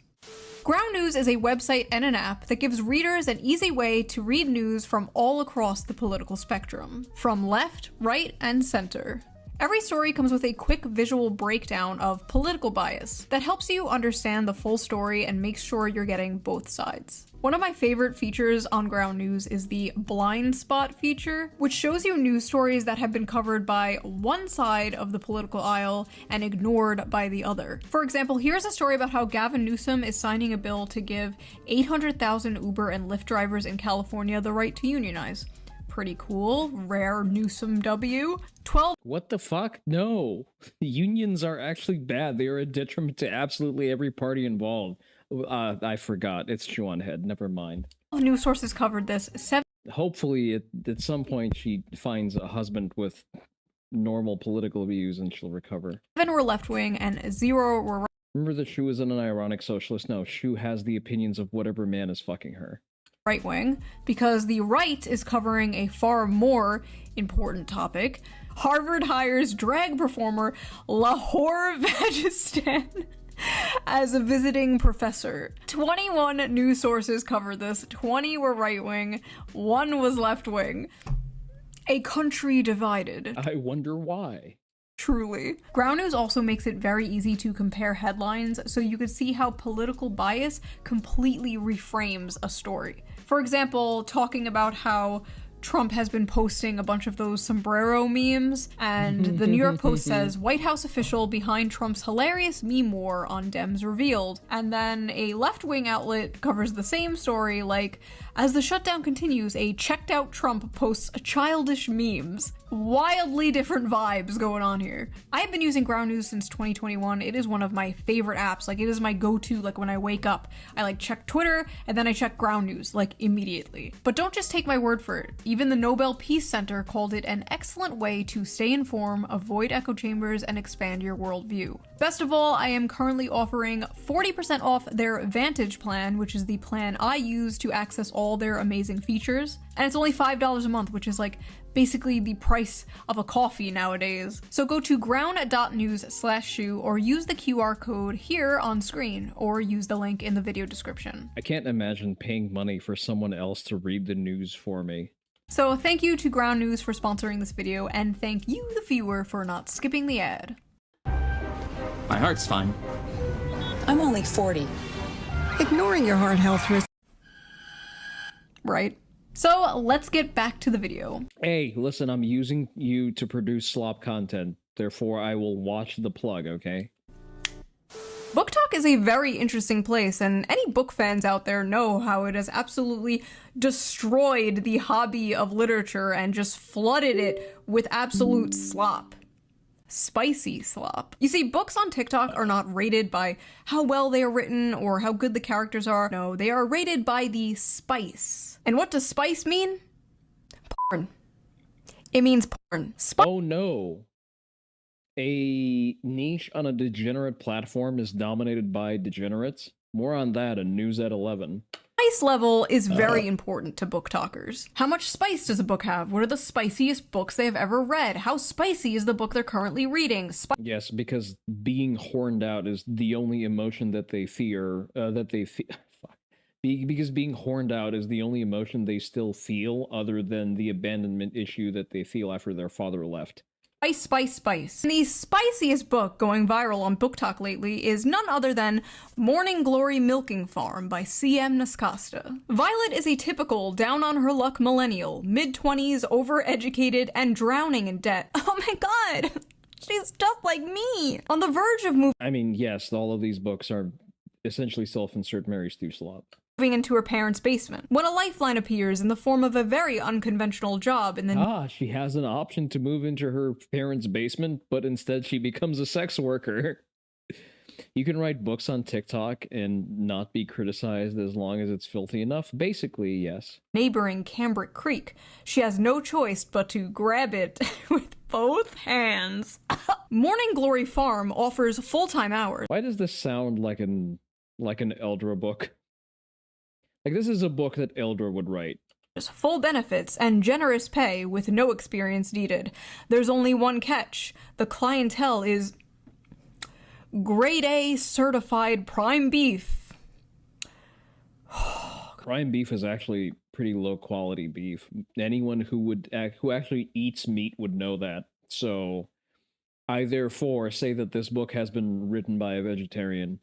Ground News is a website and an app that gives readers an easy way to read news from all across the political spectrum, from left, right, and center. Every story comes with a quick visual breakdown of political bias that helps you understand the full story and makes sure you're getting both sides. One of my favorite features on Ground News is the blind spot feature, which shows you news stories that have been covered by one side of the political aisle and ignored by the other. For example, here's a story about how Gavin Newsom is signing a bill to give 800,000 Uber and Lyft drivers in California the right to unionize. Pretty cool. Rare Newsom W. 12. What the fuck? No. Unions are actually bad. They are a detriment to absolutely every party involved. I forgot. It's Chew on Head. Never mind. News sources covered this. Hopefully, at some point, she finds a husband with normal political views and she'll recover. 7 were left-wing and 0 were Remember that Shu isn't an ironic socialist? No, Shu has the opinions of whatever man is fucking her. right-wing, because the right is covering a far more important topic. Harvard hires drag performer Lahore Vagistan as a visiting professor. 21 news sources covered this, 20 were right-wing, 1 was left-wing. A country divided. I wonder why. Truly. Ground News also makes it very easy to compare headlines, so you could see how political bias completely reframes a story. For example, talking about how Trump has been posting a bunch of those sombrero memes, and the New York Post says, White House official behind Trump's hilarious meme war on Dems revealed. And then a left-wing outlet covers the same story, like, as the shutdown continues, a checked-out Trump posts childish memes. Wildly different vibes going on here. I've been using Ground News since 2021. It is one of my favorite apps. Like, it is my go-to, like, when I wake up. I, like, check Twitter, and then I check Ground News, like, immediately. But don't just take my word for it. Even the Nobel Peace Center called it an excellent way to stay informed, avoid echo chambers, and expand your worldview. Best of all, I am currently offering 40% off their Vantage plan, which is the plan I use to access all their amazing features. And it's only $5 a month, which is like basically the price of a coffee nowadays. So go to ground.news/shoe or use the QR code here on screen, or use the link in the video description. I can't imagine paying money for someone else to read the news for me. So thank you to Ground News for sponsoring this video, and thank you, the viewer, for not skipping the ad. My heart's fine. I'm only 40. Ignoring your heart health risk. Right. So let's get back to the video. Hey, listen, I'm using you to produce slop content, therefore I will watch the plug, okay? Book Talk is a very interesting place, and any book fans out there know how it has absolutely destroyed the hobby of literature and just flooded it with absolute slop. Spicy slop. You see, books on TikTok are not rated by how well they are written or how good the characters are. No, they are rated by the spice. And what does spice mean? Porn. It means porn. Oh no. A niche on a degenerate platform is dominated by degenerates? More on that in News at 11. Spice level is very important to book talkers. How much spice does a book have? What are the spiciest books they have ever read? How spicy is the book they're currently reading? Yes, because being horned out is the only emotion that they fear, because being horned out is the only emotion they still feel other than the abandonment issue that they feel after their father left. Spice, spice, spice. And the spiciest book going viral on Book Talk lately is none other than Morning Glory Milking Farm by C.M. Nascosta. Violet is a typical down-on-her-luck millennial, mid-20s, overeducated, and drowning in debt. Oh my god! She's just like me! On the verge of moving... I mean, yes, all of these books are essentially self-insert Mary Stu Slop. Moving into her parents' basement, when a lifeline appears in the form of a very unconventional job in the... she has an option to move into her parents' basement, but instead she becomes a sex worker. You can write books on TikTok and not be criticized as long as it's filthy enough? Basically, yes. Neighboring Cambric Creek. She has no choice but to grab it with both hands. Morning Glory Farm offers full-time hours. Why does this sound like an Eldra book? Like, this is a book that Eldra would write. Full benefits and generous pay with no experience needed. There's only one catch. The clientele is grade A certified prime beef. Prime beef is actually pretty low quality beef. Anyone who actually eats meat would know that. So I therefore say that this book has been written by a vegetarian.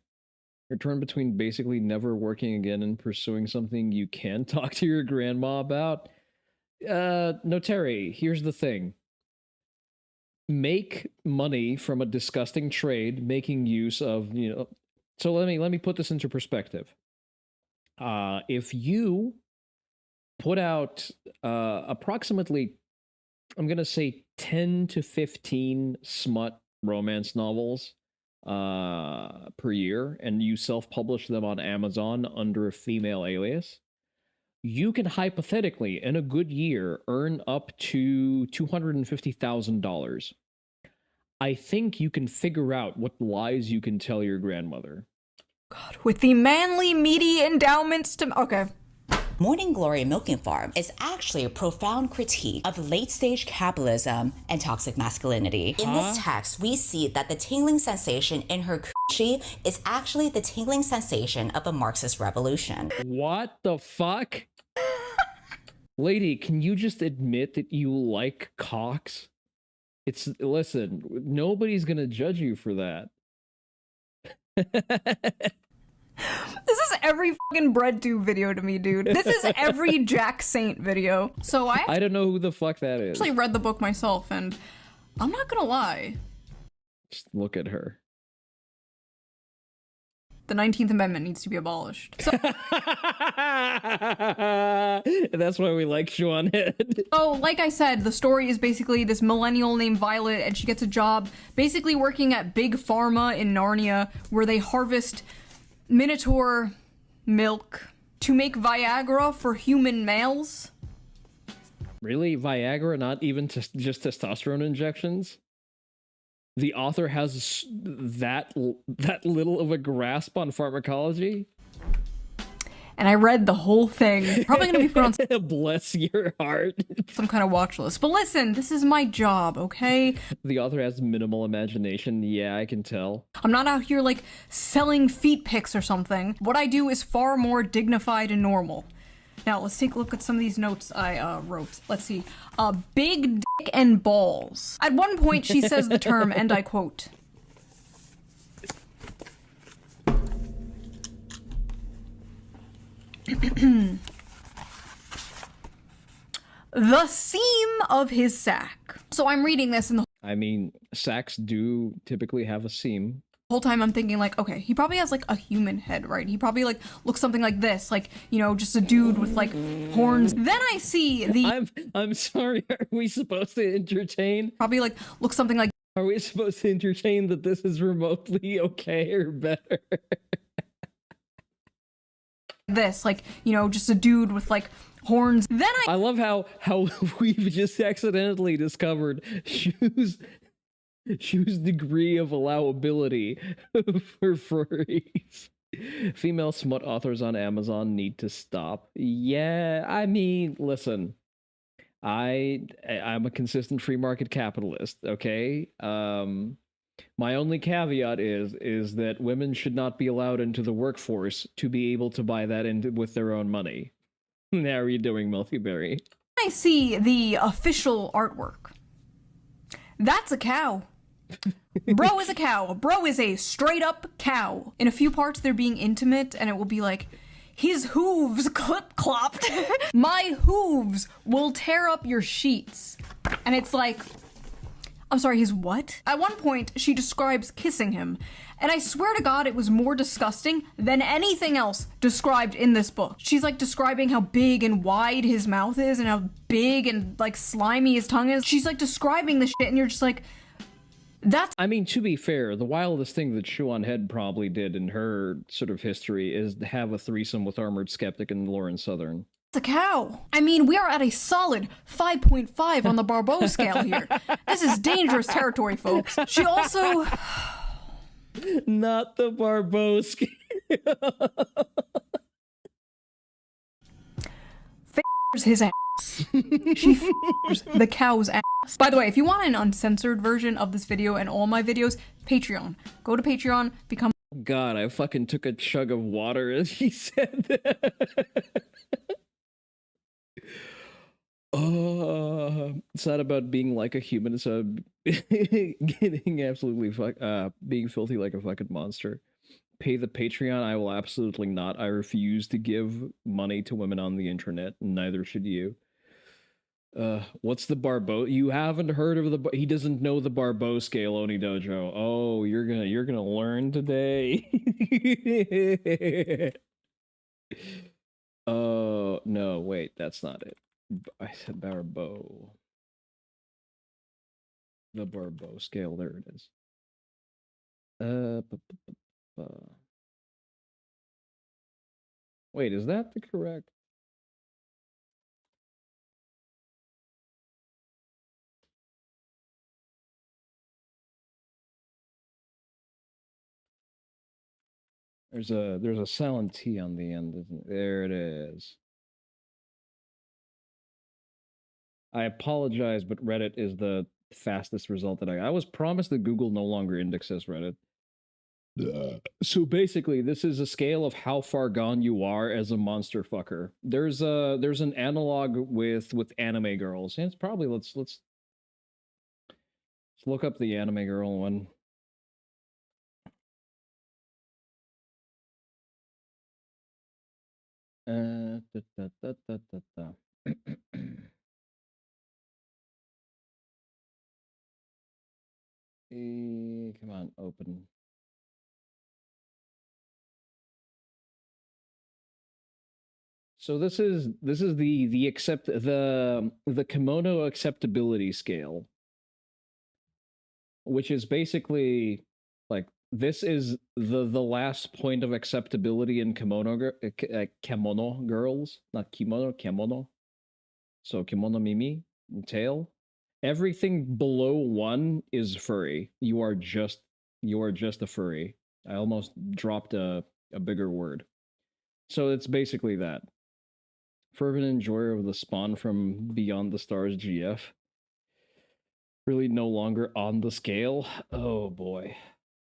You're torn between basically never working again and pursuing something you can talk to your grandma about. No, Terry, here's the thing. Make money from a disgusting trade, making use of, so let me put this into perspective. If you put out approximately, I'm going to say 10 to 15 smut romance novels per year, and you self-publish them on Amazon under a female alias, you can hypothetically, in a good year, earn up to $250,000. I think you can figure out what lies you can tell your grandmother. God, with the manly, meaty endowments to... Okay. Morning Glory Milking Farm is actually a profound critique of late-stage capitalism and toxic masculinity. In this text, we see that the tingling sensation in her coochie is actually the tingling sensation of a Marxist revolution. What the fuck? Lady, can you just admit that you like cocks? Listen, nobody's gonna judge you for that. This is every fucking BreadTube video to me, dude. This is every Jack Saint video. So I don't know who the fuck that is. actually read the book myself, and I'm not gonna lie. Just look at her. The 19th Amendment needs to be abolished. So that's why we like Sean Head. Oh, like I said, the story is basically this millennial named Violet, and she gets a job basically working at Big Pharma in Narnia, where they harvest Minotaur milk to make Viagra for human males. Really? Viagra, not even just testosterone injections? The author has that little of a grasp on pharmacology? And I read the whole thing. Probably gonna be put on bless your heart. Some kind of watch list. But listen, this is my job, okay? The author has minimal imagination. Yeah, I can tell. I'm not out here like selling feet pics or something. What I do is far more dignified and normal. Now, let's take a look at some of these notes I wrote. Let's see. Big dick and balls. At one point, she says the term, and I quote, the seam of his sack. So I'm reading this, and the I mean, sacks do typically have a seam. whole time I'm thinking like, okay, he probably has like a human head, right? He probably like looks something like this, like, you know, just a dude with like horns. Then I see the I'm sorry, are we supposed to entertain? Probably like looks something like Are we supposed to entertain that this is remotely okay or better? this, like, you know, just a dude with like horns. Then I love how we've just accidentally discovered Shu's degree of allowability for furries. Female smut authors on Amazon need to stop. Yeah, I mean, listen, I'm a consistent free market capitalist, okay? My only caveat is that women should not be allowed into the workforce to be able to buy that with their own money. How are you doing, Multiberry? I see the official artwork. That's a cow. Bro is a cow. Bro is a straight up cow. In a few parts, they're being intimate, and it will be like, his hooves clip-clopped. My hooves will tear up your sheets. And it's like, I'm sorry, his what? At one point, she describes kissing him, and I swear to God it was more disgusting than anything else described in this book. She's like describing how big and wide his mouth is and how big and like slimy his tongue is. She's like describing the shit, and you're just like, that's... I mean, to be fair, the wildest thing that Shuan Head probably did in her sort of history is to have a threesome with Armored Skeptic and Lauren Southern. It's a cow. I mean, we are at a solid 5.5 on the Barbeau scale here. This is dangerous territory, folks. She also... Not the Barbeau scale. F***ers his ass. She f***ers the cow's ass. By the way, if you want an uncensored version of this video and all my videos, Patreon. Go to Patreon, become... God, I fucking took a chug of water as he said that. It's not about being like a human, it's getting absolutely being filthy like a fucking monster. Pay the Patreon? I will absolutely not. I refuse to give money to women on the internet, and neither should you. What's the Barbeau? You haven't heard of the... He doesn't know the Barbeau scale, Oni Dojo. Oh, you're gonna learn today. Oh, no, wait, that's not it. I said Barbeau. The Barbeau scale, there it is. Wait, is that the correct? There's a silent T on the end, isn't there? It is. I apologize, but Reddit is the fastest result that I was promised that Google no longer indexes Reddit. So basically, this is a scale of how far gone you are as a monster fucker. There's an analog with anime girls. And it's probably let's look up the anime girl one. Da, da, da, da, da, da. Come on, open. So this is the kimono acceptability scale, which is basically like this is the last point of acceptability in kimono girls, not kimono, kimono. So kimono mimi, tail. Everything below 1 is furry. You are just a furry. I almost dropped a bigger word. So it's basically that. Fervent enjoyer of the Spawn from Beyond the Stars GF. Really no longer on the scale. Oh boy.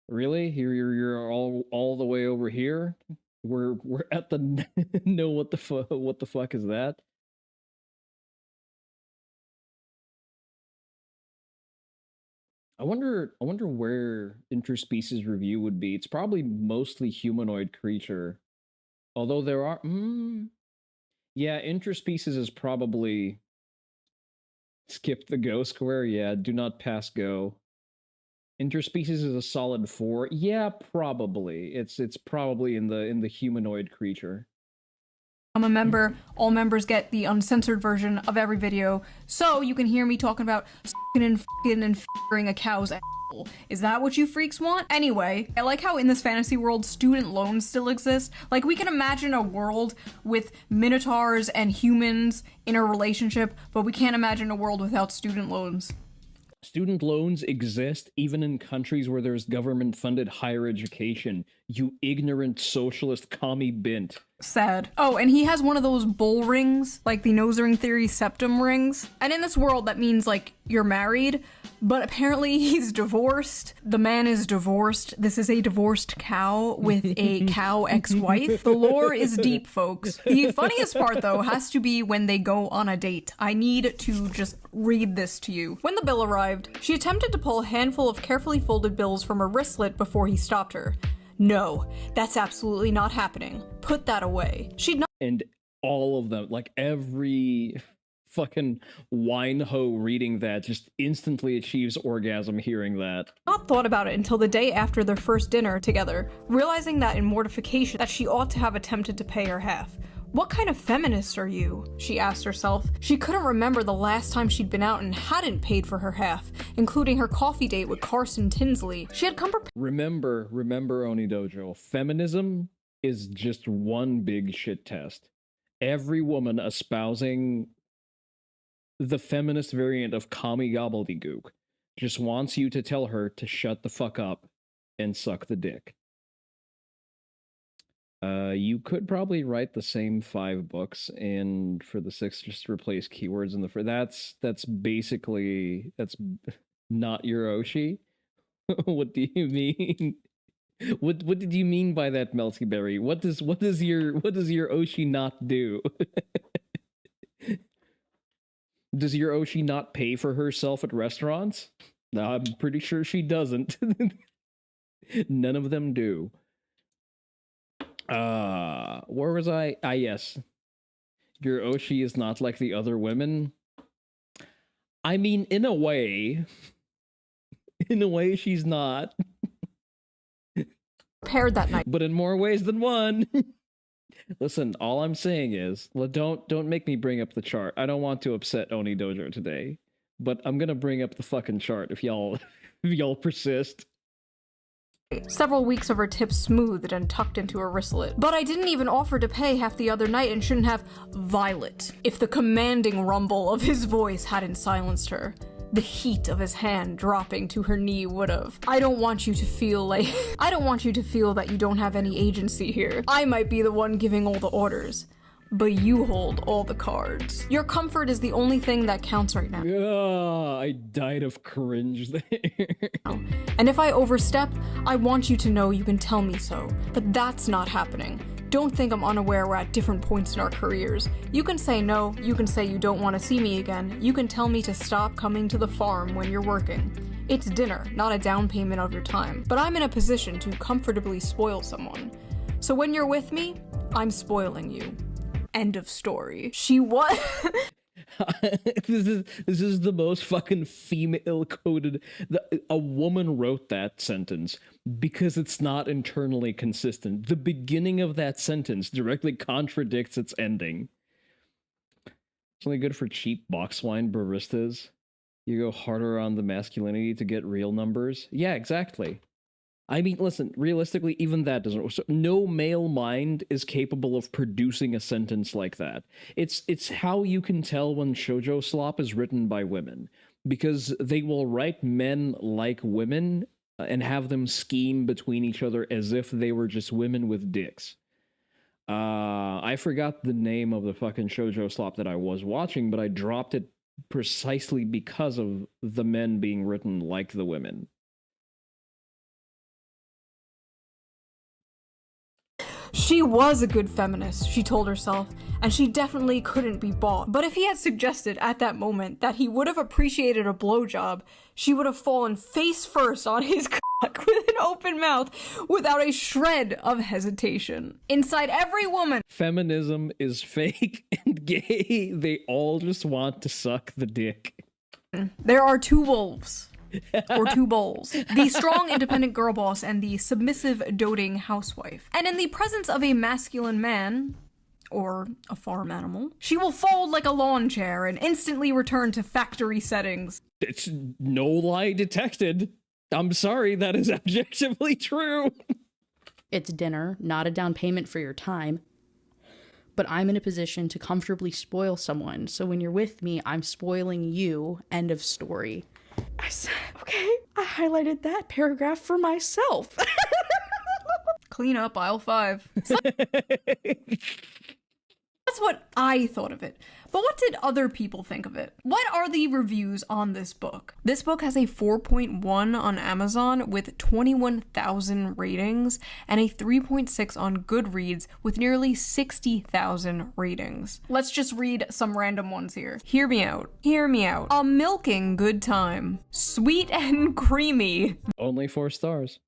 Really? You're all the way over here? We're at the no, what the fuck is that? I wonder where interspecies review would be. It's probably mostly humanoid creature. Although there are yeah, interspecies is probably skip the go square. Yeah, do not pass go. Interspecies is a solid 4. Yeah, probably. It's probably in the humanoid creature. I'm a member. All members get the uncensored version of every video, so you can hear me talking about s**ing and f***ing and f***ing a cow's asshole. Is that what you freaks want? Anyway, I like how in this fantasy world, student loans still exist. Like, we can imagine a world with minotaurs and humans in a relationship, but we can't imagine a world without student loans. Student loans exist even in countries where there's government-funded higher education. You ignorant socialist commie bint. Sad. Oh, and he has one of those bull rings, like the nose ring theory septum rings. And in this world, that means, like, you're married, but apparently he's divorced. The man is divorced. This is a divorced cow with a cow ex-wife. The lore is deep, folks. The funniest part, though, has to be when they go on a date. I need to just read this to you. When the bill arrived, she attempted to pull a handful of carefully folded bills from her wristlet before he stopped her. No, that's absolutely not happening. Put that away. She'd not— And all of them, like every fucking wine hoe reading that just instantly achieves orgasm hearing that. Not thought about it until the day after their first dinner together, realizing that in mortification that she ought to have attempted to pay her half. What kind of feminist are you? She asked herself. She couldn't remember the last time she'd been out and hadn't paid for her half, including her coffee date with Carson Tinsley. She had come prepared. Remember, Oni Dojo, feminism is just one big shit test. Every woman espousing the feminist variant of commie gobbledygook just wants you to tell her to shut the fuck up and suck the dick. You could probably write the same 5 books, and for the 6th, just replace keywords in the that's basically, that's not your Oshi. What do you mean? What did you mean by that, Melty Berry? What does your Oshi not do? Does your Oshi not pay for herself at restaurants? No, I'm pretty sure she doesn't. None of them do. Where was I? Ah, yes. Your Oshi is not like the other women. I mean, in a way. In a way, she's not. Prepared that night. But in more ways than one. Listen, all I'm saying is, don't make me bring up the chart. I don't want to upset Oni Dojo today, but I'm gonna bring up the fucking chart if y'all persist. Several weeks of her tips smoothed and tucked into her wristlet. But I didn't even offer to pay half the other night and shouldn't have. Violet. If the commanding rumble of his voice hadn't silenced her, the heat of his hand dropping to her knee would've. I don't want you to feel that you don't have any agency here. I might be the one giving all the orders, but you hold all the cards. Your comfort is the only thing that counts right now. I died of cringe there. And if I overstep, I want you to know you can tell me so. But that's not happening. Don't think I'm unaware we're at different points in our careers. You can say no, you can say you don't want to see me again, you can tell me to stop coming to the farm when you're working. It's dinner, not a down payment of your time. But I'm in a position to comfortably spoil someone. So when you're with me, I'm spoiling you. End of story. She was. This is the most fucking female coded. A woman wrote that sentence because it's not internally consistent. The beginning of that sentence directly contradicts its ending. It's only good for cheap box wine baristas. You go harder on the masculinity to get real numbers. Yeah, exactly. I mean, listen, realistically, even that doesn't work. So no male mind is capable of producing a sentence like that. It's how you can tell when shoujo slop is written by women, because they will write men like women and have them scheme between each other as if they were just women with dicks. I forgot the name of the fucking shoujo slop that I was watching, but I dropped it precisely because of the men being written like the women. She was a good feminist, she told herself, and she definitely couldn't be bought. But if he had suggested at that moment that he would have appreciated a blowjob, she would have fallen face first on his cock with an open mouth without a shred of hesitation. Inside every woman, feminism is fake and gay. They all just want to suck the dick. There are two wolves. Or two bowls. The strong, independent girl boss and the submissive, doting housewife. And in the presence of a masculine man, or a farm animal, she will fold like a lawn chair and instantly return to factory settings. It's no lie detected. I'm sorry, that is objectively true. It's dinner, not a down payment for your time. But I'm in a position to comfortably spoil someone, so when you're with me, I'm spoiling you. End of story. I said, okay, I highlighted that paragraph for myself. Clean up aisle 5. That's what I thought of it. But what did other people think of it? What are the reviews on this book? This book has a 4.1 on Amazon with 21,000 ratings and a 3.6 on Goodreads with nearly 60,000 ratings. Let's just read some random ones here. Hear me out. Hear me out. A milking good time. Sweet and creamy. Only 4 stars.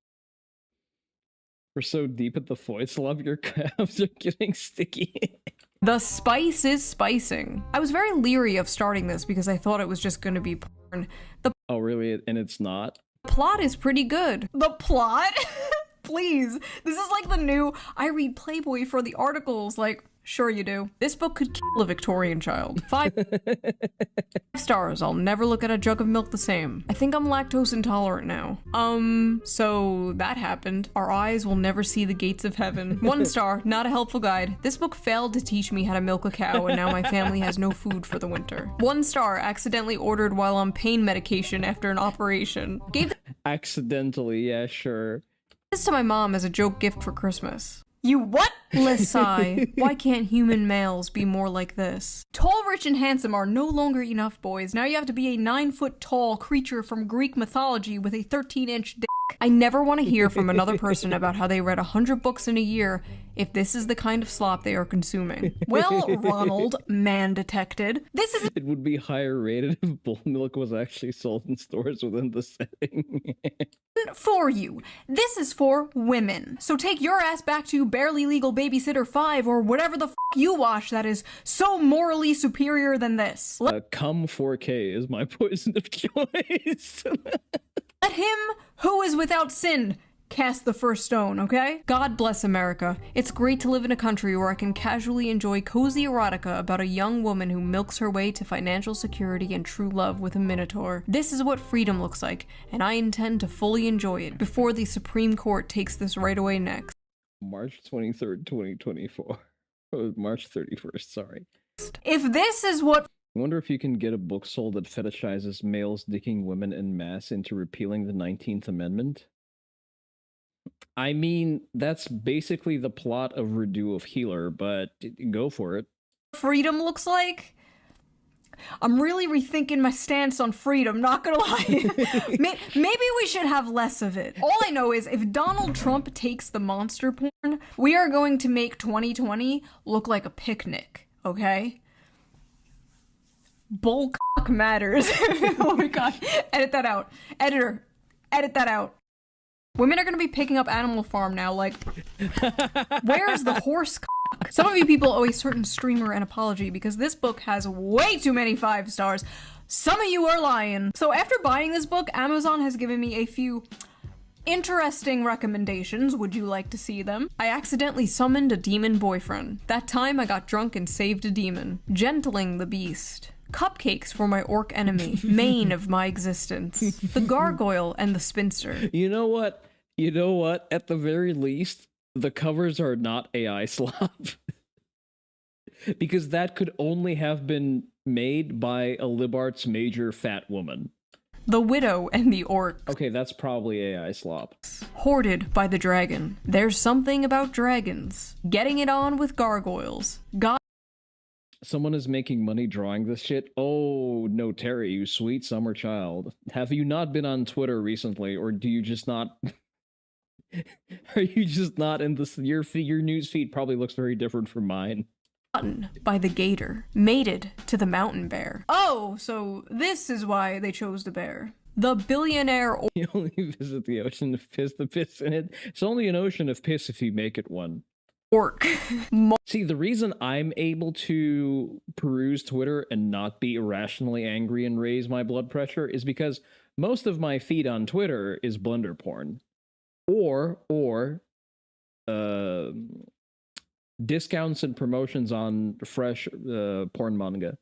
We're so deep at the voice love, your calves are getting sticky. The spice is spicing. I was very leery of starting this because I thought it was just going to be porn. Oh, really? And it's not? The plot is pretty good. The plot? Please. This is like the new, I read Playboy for the articles, like, sure you do. This book could kill a Victorian child. 5 stars. I'll never look at a jug of milk the same. I think I'm lactose intolerant now. So that happened. Our eyes will never see the gates of heaven. 1 star. Not a helpful guide. This book failed to teach me how to milk a cow, and now my family has no food for the winter. 1 star. Accidentally ordered while on pain medication after an operation. Gave Accidentally, yeah, sure. this to my mom as a joke gift for Christmas. You what? Lissai. Why can't human males be more like this? Tall, rich, and handsome are no longer enough, boys. Now you have to be a 9-foot-tall creature from Greek mythology with a 13-inch dick. I never want to hear from another person about how they read 100 books in a year if this is the kind of slop they are consuming. Well, Ronald, man detected, this is— It would be higher rated if bull milk was actually sold in stores within the setting. for you. This is for women. So take your ass back to Barely Legal Babysitter 5 or whatever the f you watch that is so morally superior than this. Cum 4K is my poison of choice. Let him who is without sin cast the first stone, okay? God bless America. It's great to live in a country where I can casually enjoy cozy erotica about a young woman who milks her way to financial security and true love with a minotaur. This is what freedom looks like, and I intend to fully enjoy it before the Supreme Court takes this right away next. March 23rd, 2024. Oh, March 31st, sorry. If this is what I wonder if you can get a book sold that fetishizes males dicking women en masse into repealing the 19th Amendment. I mean, that's basically the plot of Redo of Healer, but go for it. freedom looks like, I'm really rethinking my stance on freedom, not gonna lie. Maybe we should have less of it. All I know is if Donald Trump takes the monster porn, we are going to make 2020 look like a picnic, okay? Bull cock matters. Oh my god. Edit that out. Editor, edit that out. Women are gonna be picking up Animal Farm now, like, where's the horse cock? Some of you people owe a certain streamer an apology because this book has way too many 5 stars. Some of you are lying. So after buying this book, Amazon has given me a few interesting recommendations. Would you like to see them? I accidentally summoned a demon boyfriend. That time I got drunk and saved a demon. Gentling the beast. Cupcakes for my orc enemy, main of my existence. The gargoyle and the spinster. You know what? You know what? At the very least, the covers are not AI slop. Because that could only have been made by a Libart's major fat woman. The widow and the orc. Okay, that's probably AI slop. Hoarded by the dragon. There's something about dragons. Getting it on with gargoyles. Someone is making money drawing this shit? Oh, no, Terry, you sweet summer child. Have you not been on Twitter recently, or do you just not... Are you just not in this... Your news feed probably looks very different from mine. By the gator. Mated to the mountain bear. Oh, so this is why they chose the bear. The billionaire... You only visit the ocean if piss the piss in it. It's only an ocean of piss if you make it one. Orc. See, the reason I'm able to peruse Twitter and not be irrationally angry and raise my blood pressure is because most of my feed on Twitter is blender porn. Or discounts and promotions on fresh porn manga.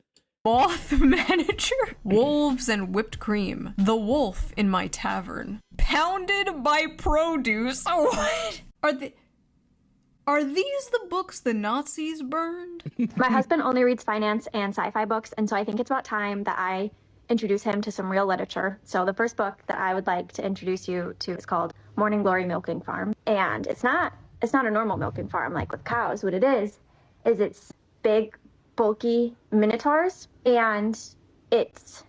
Moth manager. Wolves and whipped cream. The wolf in my tavern. Pounded by produce. What? Are these the books the Nazis burned? My husband only reads finance and sci-fi books, and so I think it's about time that I introduce him to some real literature. So the first book that I would like to introduce you to is called Morning Glory Milking Farm. And it's not a normal milking farm like with cows. What it is it's big, bulky minotaurs, and it's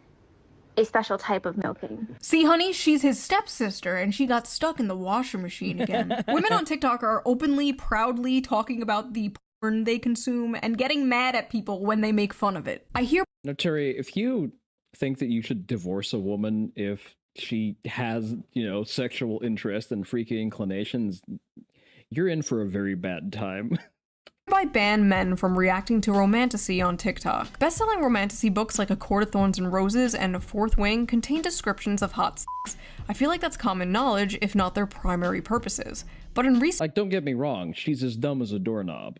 a special type of milking. See, honey, she's his stepsister, and she got stuck in the washing machine again. Women on TikTok are openly, proudly talking about the porn they consume and getting mad at people when they make fun of it. I hear... Now, Terry, if you think that you should divorce a woman if she has, sexual interest and freaky inclinations, you're in for a very bad time. I ban men from reacting to romantasy on TikTok. Best-selling romantasy books like A Court of Thorns and Roses and A Fourth Wing contain descriptions of hot sex. I feel like that's common knowledge, if not their primary purposes. But in recent... Like, don't get me wrong, she's as dumb as a doorknob.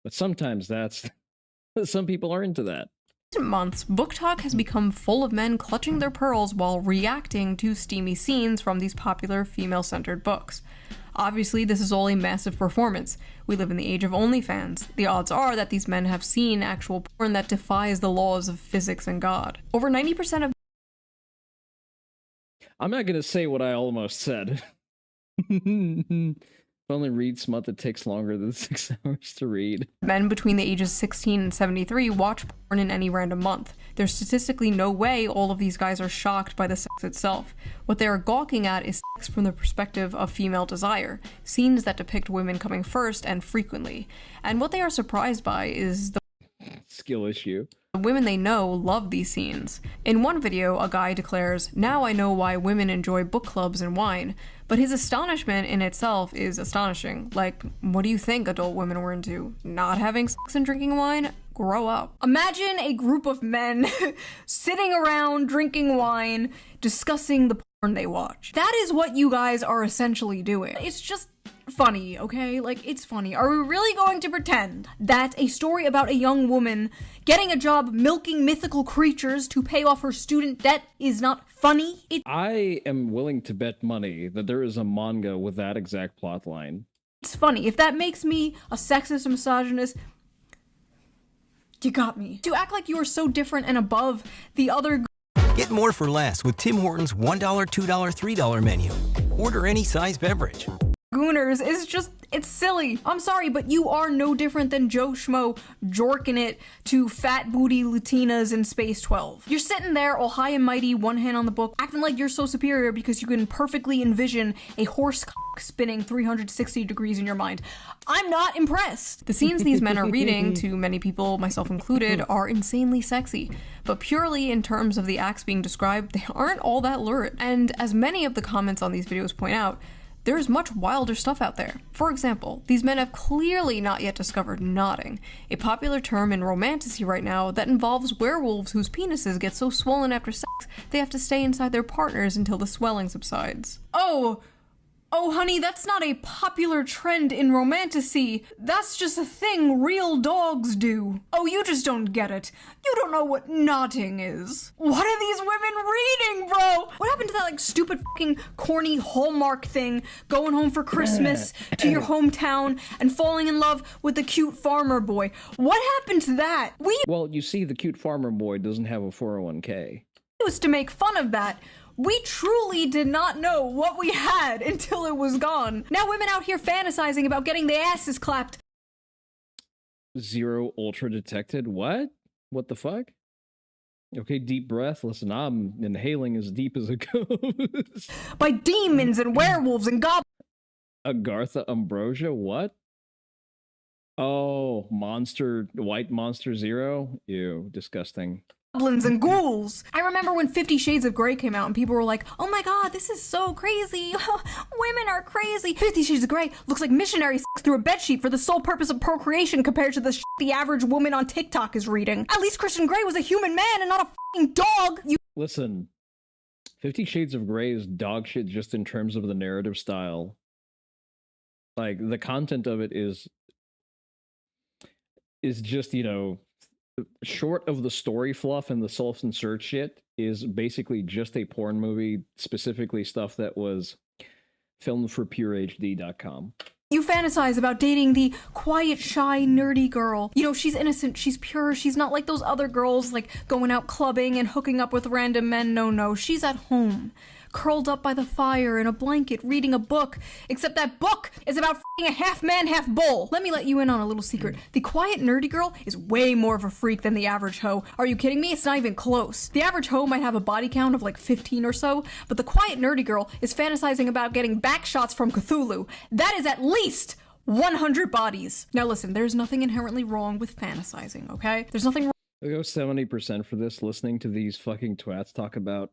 But sometimes that's... Some people are into that. In recent months, Book Talk has become full of men clutching their pearls while reacting to steamy scenes from these popular female-centered books. Obviously, this is all a massive performance. We live in the age of OnlyFans. The odds are that these men have seen actual porn that defies the laws of physics and God. Over 90% of... I'm not gonna say what I almost said. Only read smut that takes longer than 6 hours to read. Men between the ages 16 and 73 watch porn in any random month. There's statistically no way all of these guys are shocked by the sex itself. What they are gawking at is sex from the perspective of female desire, scenes that depict women coming first and frequently. And what they are surprised by is the skill issue. The women they know love these scenes. In one video, a guy declares, "Now I know why women enjoy book clubs and wine." But his astonishment in itself is astonishing. Like, what do you think adult women were into? Not having sex and drinking wine? Grow up. Imagine a group of men sitting around drinking wine, discussing the they watch. That is what you guys are essentially doing. It's just funny, okay? Like, it's funny. Are we really going to pretend that a story about a young woman getting a job milking mythical creatures to pay off her student debt is not funny? I am willing to bet money that there is a manga with that exact plot line. It's funny. If that makes me a sexist, misogynist, you got me. To act like you are so different and above the other. Get more for less with Tim Hortons $1, $2, $3 menu. Order any size beverage. Gooners is just, it's silly. I'm sorry, but you are no different than Joe Schmo jorking it to fat booty Latinas in Space 12. You're sitting there all high and mighty, one hand on the book, acting like you're so superior because you can perfectly envision a horse cock spinning 360 degrees in your mind. I'm not impressed. The scenes these men are reading, to many people, myself included, are insanely sexy. But purely in terms of the acts being described, they aren't all that lurid. And as many of the comments on these videos point out, there is much wilder stuff out there. For example, these men have clearly not yet discovered knotting, a popular term in romantasy right now that involves werewolves whose penises get so swollen after sex they have to stay inside their partners until the swelling subsides. Oh, honey, that's not a popular trend in romantasy. That's just a thing real dogs do. Oh, you just don't get it. You don't know what knotting is. What are these women reading, bro? What happened to that, like, stupid fucking corny Hallmark thing, going home for Christmas to your hometown and falling in love with the cute farmer boy? What happened to that? Well, you see, the cute farmer boy doesn't have a 401k. Used to make fun of that. We truly did not know what we had until it was gone. Now women out here fantasizing about getting their asses clapped. Zero ultra detected? What? What the fuck? Okay, deep breath. Listen, I'm inhaling as deep as it goes. By demons and werewolves and goblins. Agartha Ambrosia? What? Oh, monster, white monster zero? Ew, disgusting. Goblins and ghouls. I remember when 50 Shades of Grey came out and people were like, oh my god, this is so crazy. Women are crazy. 50 Shades of Grey looks like missionary sex through a bedsheet for the sole purpose of procreation compared to the shit the average woman on TikTok is reading. At least Christian Grey was a human man and not a fucking dog. Listen, 50 Shades of Grey is dog shit just in terms of the narrative style. Like, the content of it is just, you know, short of the story fluff and the self-insert shit, is basically just a porn movie, specifically stuff that was filmed for purehd.com. You fantasize about dating the quiet, shy, nerdy girl. You know, she's innocent, she's pure, she's not like those other girls, like going out clubbing and hooking up with random men. No, she's at home, curled up by the fire in a blanket, reading a book, except that book is about f***ing a half man, half bull. Let me let you in on a little secret. The quiet, nerdy girl is way more of a freak than the average hoe. Are you kidding me? It's not even close. The average hoe might have a body count of like 15 or so, but the quiet, nerdy girl is fantasizing about getting back shots from Cthulhu. That is at least 100 bodies. Now listen, there's nothing inherently wrong with fantasizing, okay? There's nothing wrong. I go 70% for this, listening to these fucking twats talk about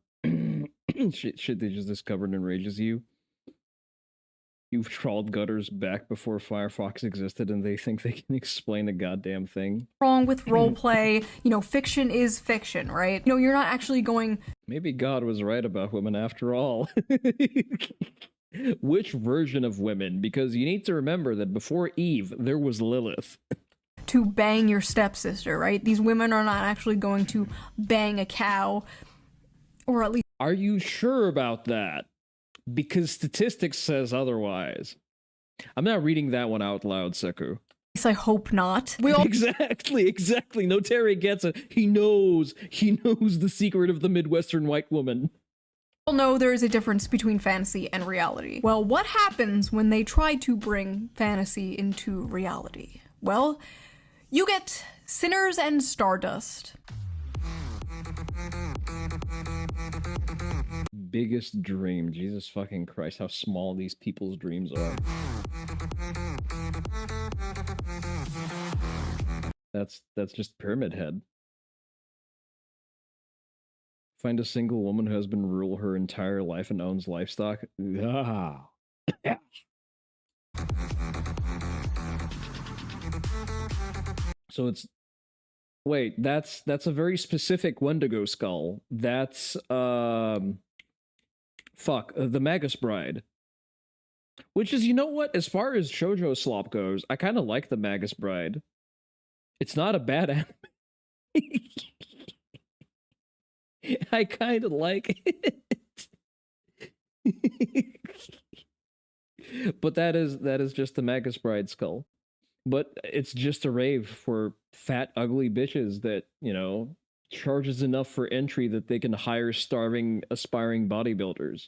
shit they just discovered enrages you. You've trawled gutters back before Firefox existed and they think they can explain a goddamn thing. Wrong with roleplay. You know, fiction is fiction, right? No, you're not actually going... Maybe God was right about women after all. Which version of women? Because you need to remember that before Eve, there was Lilith. To bang your stepsister, right? These women are not actually going to bang a cow. Or at least... Are you sure about that? Because statistics says otherwise. I'm not reading that one out loud, Seku. I hope not. We all... Exactly. No, Terry gets it. He knows the secret of the Midwestern white woman. We all know there is a difference between fantasy and reality. Well, what happens when they try to bring fantasy into reality? Well, you get Sinners and Stardust. Biggest dream. Jesus fucking Christ, how small these people's dreams are. That's just Pyramid Head. Find a single woman who has been rural her entire life and owns livestock. Ah. So it's... Wait, that's a very specific Wendigo skull. That's The Magus Bride. Which is, you know what? As far as shoujo slop goes, I kind of like The Magus Bride. It's not a bad anime. I kind of like it. But that is just the Magus Bride skull. But it's just a rave for fat, ugly bitches that, you know, charges enough for entry that they can hire starving, aspiring bodybuilders.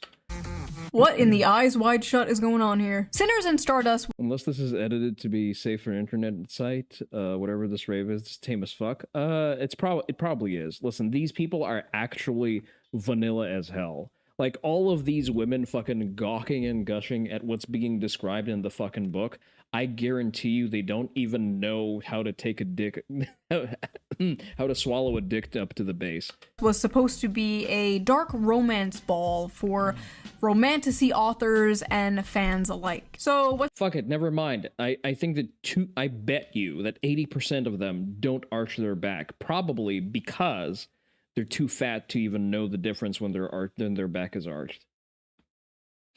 What in the eyes wide shut is going on here? Sinners and Stardust. Unless this is edited to be safe for an internet site, whatever this rave is, it's tame as fuck. It probably is. Listen, these people are actually vanilla as hell. Like, all of these women fucking gawking and gushing at what's being described in the fucking book, I guarantee you they don't even know how to take a dick, how to swallow a dick up to the base. Was supposed to be a dark romance ball for romantasy authors and fans alike. So what? Fuck it, never mind. I think that I bet you that 80% of them don't arch their back, probably because they're too fat to even know the difference when their back is arched.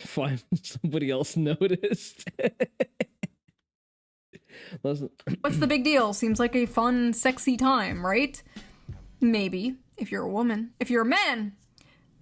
Fine, somebody else noticed. Listen. What's the big deal? Seems like a fun, sexy time, right? Maybe, if you're a woman. If you're a man,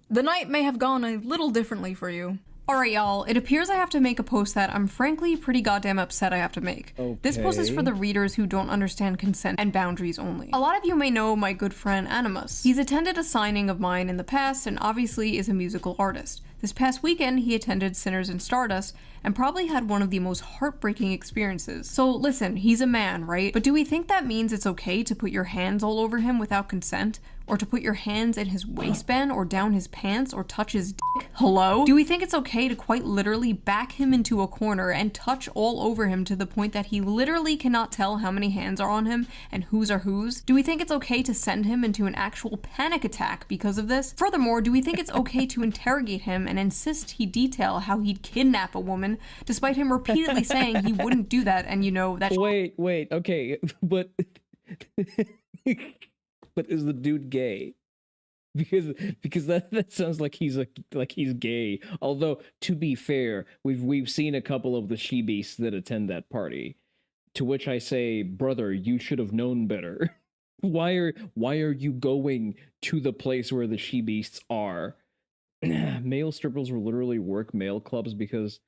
the night may have gone a little differently for you. Alright, y'all, it appears I have to make a post that I'm frankly pretty goddamn upset I have to make. Okay. This post is for the readers who don't understand consent and boundaries only. A lot of you may know my good friend Animus. He's attended a signing of mine in the past and obviously is a musical artist. This past weekend, he attended Sinners and Stardust and probably had one of the most heartbreaking experiences. So listen, he's a man, right? But do we think that means it's okay to put your hands all over him without consent? Or to put your hands in his waistband or down his pants or touch his dick? Hello? Do we think it's okay to quite literally back him into a corner and touch all over him to the point that he literally cannot tell how many hands are on him and whose are whose? Do we think it's okay to send him into an actual panic attack because of this? Furthermore, do we think it's okay to interrogate him and insist he detail how he'd kidnap a woman despite him repeatedly saying he wouldn't do that and you know that— Wait, okay, but but is the dude gay? Because that sounds like he's gay. Although, to be fair, we've seen a couple of the she-beasts that attend that party. To which I say, brother, you should have known better. Why are you going to the place where the she-beasts are? Male strippers will literally work male clubs because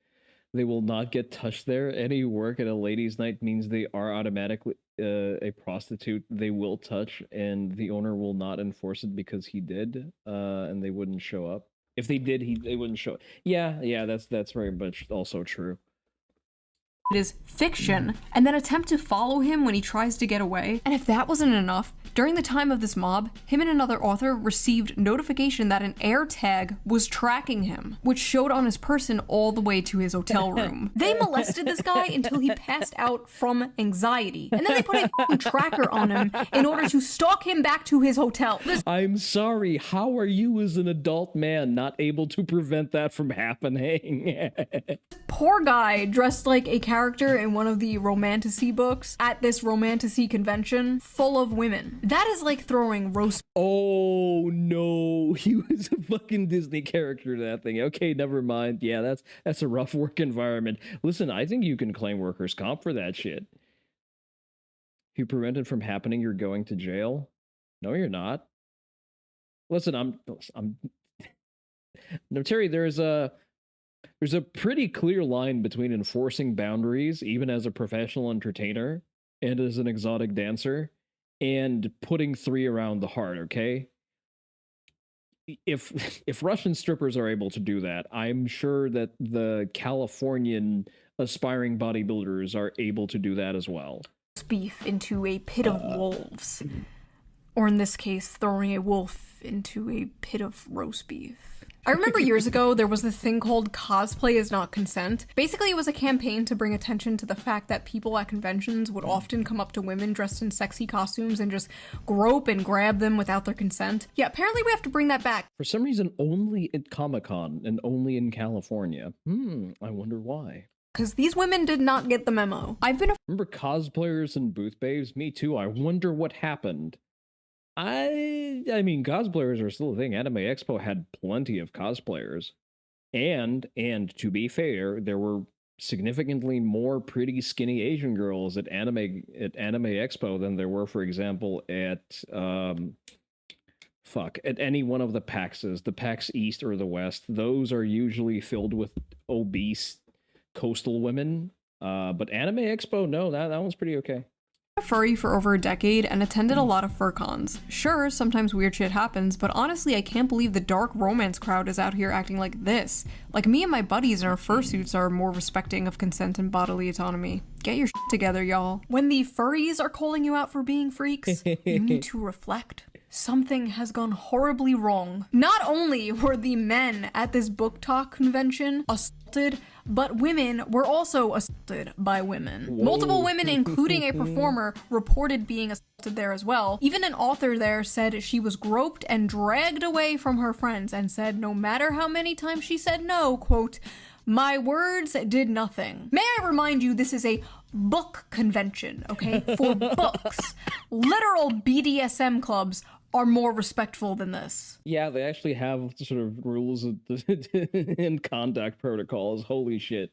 they will not get touched there. Any work at a ladies' night means they are automatically a prostitute. They will touch, and the owner will not enforce it because he did, and they wouldn't show up. If they did, they wouldn't show up. Yeah, that's very much also true. it is fiction, and then attempt to follow him when he tries to get away. And if that wasn't enough, during the time of this mob, him and another author received notification that an air tag was tracking him, which showed on his person all the way to his hotel room. They molested this guy until he passed out from anxiety, and then they put a tracker on him in order to stalk him back to his hotel. I'm sorry, how are you as an adult man not able to prevent that from happening? Poor guy dressed like a character in one of the romantasy books at this romantasy convention full of women. That is like throwing roast— Oh no, he was a fucking Disney character, that thing. Okay, never mind. Yeah, that's a rough work environment. Listen, I think you can claim workers' comp for that shit. If you prevent it from happening, you're going to jail. No, you're not. Listen, I'm no, Terry, there's a pretty clear line between enforcing boundaries, even as a professional entertainer and as an exotic dancer, and putting three around the heart, okay? If Russian strippers are able to do that, I'm sure that the Californian aspiring bodybuilders are able to do that as well. Beef into a pit of wolves. Or in this case, throwing a wolf into a pit of roast beef. I remember years ago, there was this thing called cosplay is not consent. Basically, it was a campaign to bring attention to the fact that people at conventions would often come up to women dressed in sexy costumes and just grope and grab them without their consent. Yeah, apparently we have to bring that back. For some reason, only at Comic-Con and only in California. I wonder why. Because these women did not get the memo. Remember cosplayers and booth babes? Me too. I wonder what happened. I mean, cosplayers are still a thing. Anime Expo had plenty of cosplayers. And to be fair, there were significantly more pretty skinny Asian girls at Anime Expo than there were, for example, at at any one of the PAXs, the PAX East or the West. Those are usually filled with obese coastal women. But Anime Expo, no, that one's pretty okay. A furry for over a decade and attended a lot of fur cons. Sure, sometimes weird shit happens, but honestly, I can't believe the dark romance crowd is out here acting like this. Like, me and my buddies in our fursuits are more respecting of consent and bodily autonomy. Get your shit together, y'all. When the furries are calling you out for being freaks, you need to reflect. Something has gone horribly wrong. Not only were the men at this book talk convention assaulted, but women were also assaulted by women. Whoa. Multiple women, including a performer, reported being assaulted there as well. Even an author there said she was groped and dragged away from her friends and said no matter how many times she said no, quote, "My words did nothing." May I remind you, this is a book convention, okay? For books. Literal BDSM clubs are more respectful than this. Yeah, they actually have sort of rules and conduct protocols. Holy shit.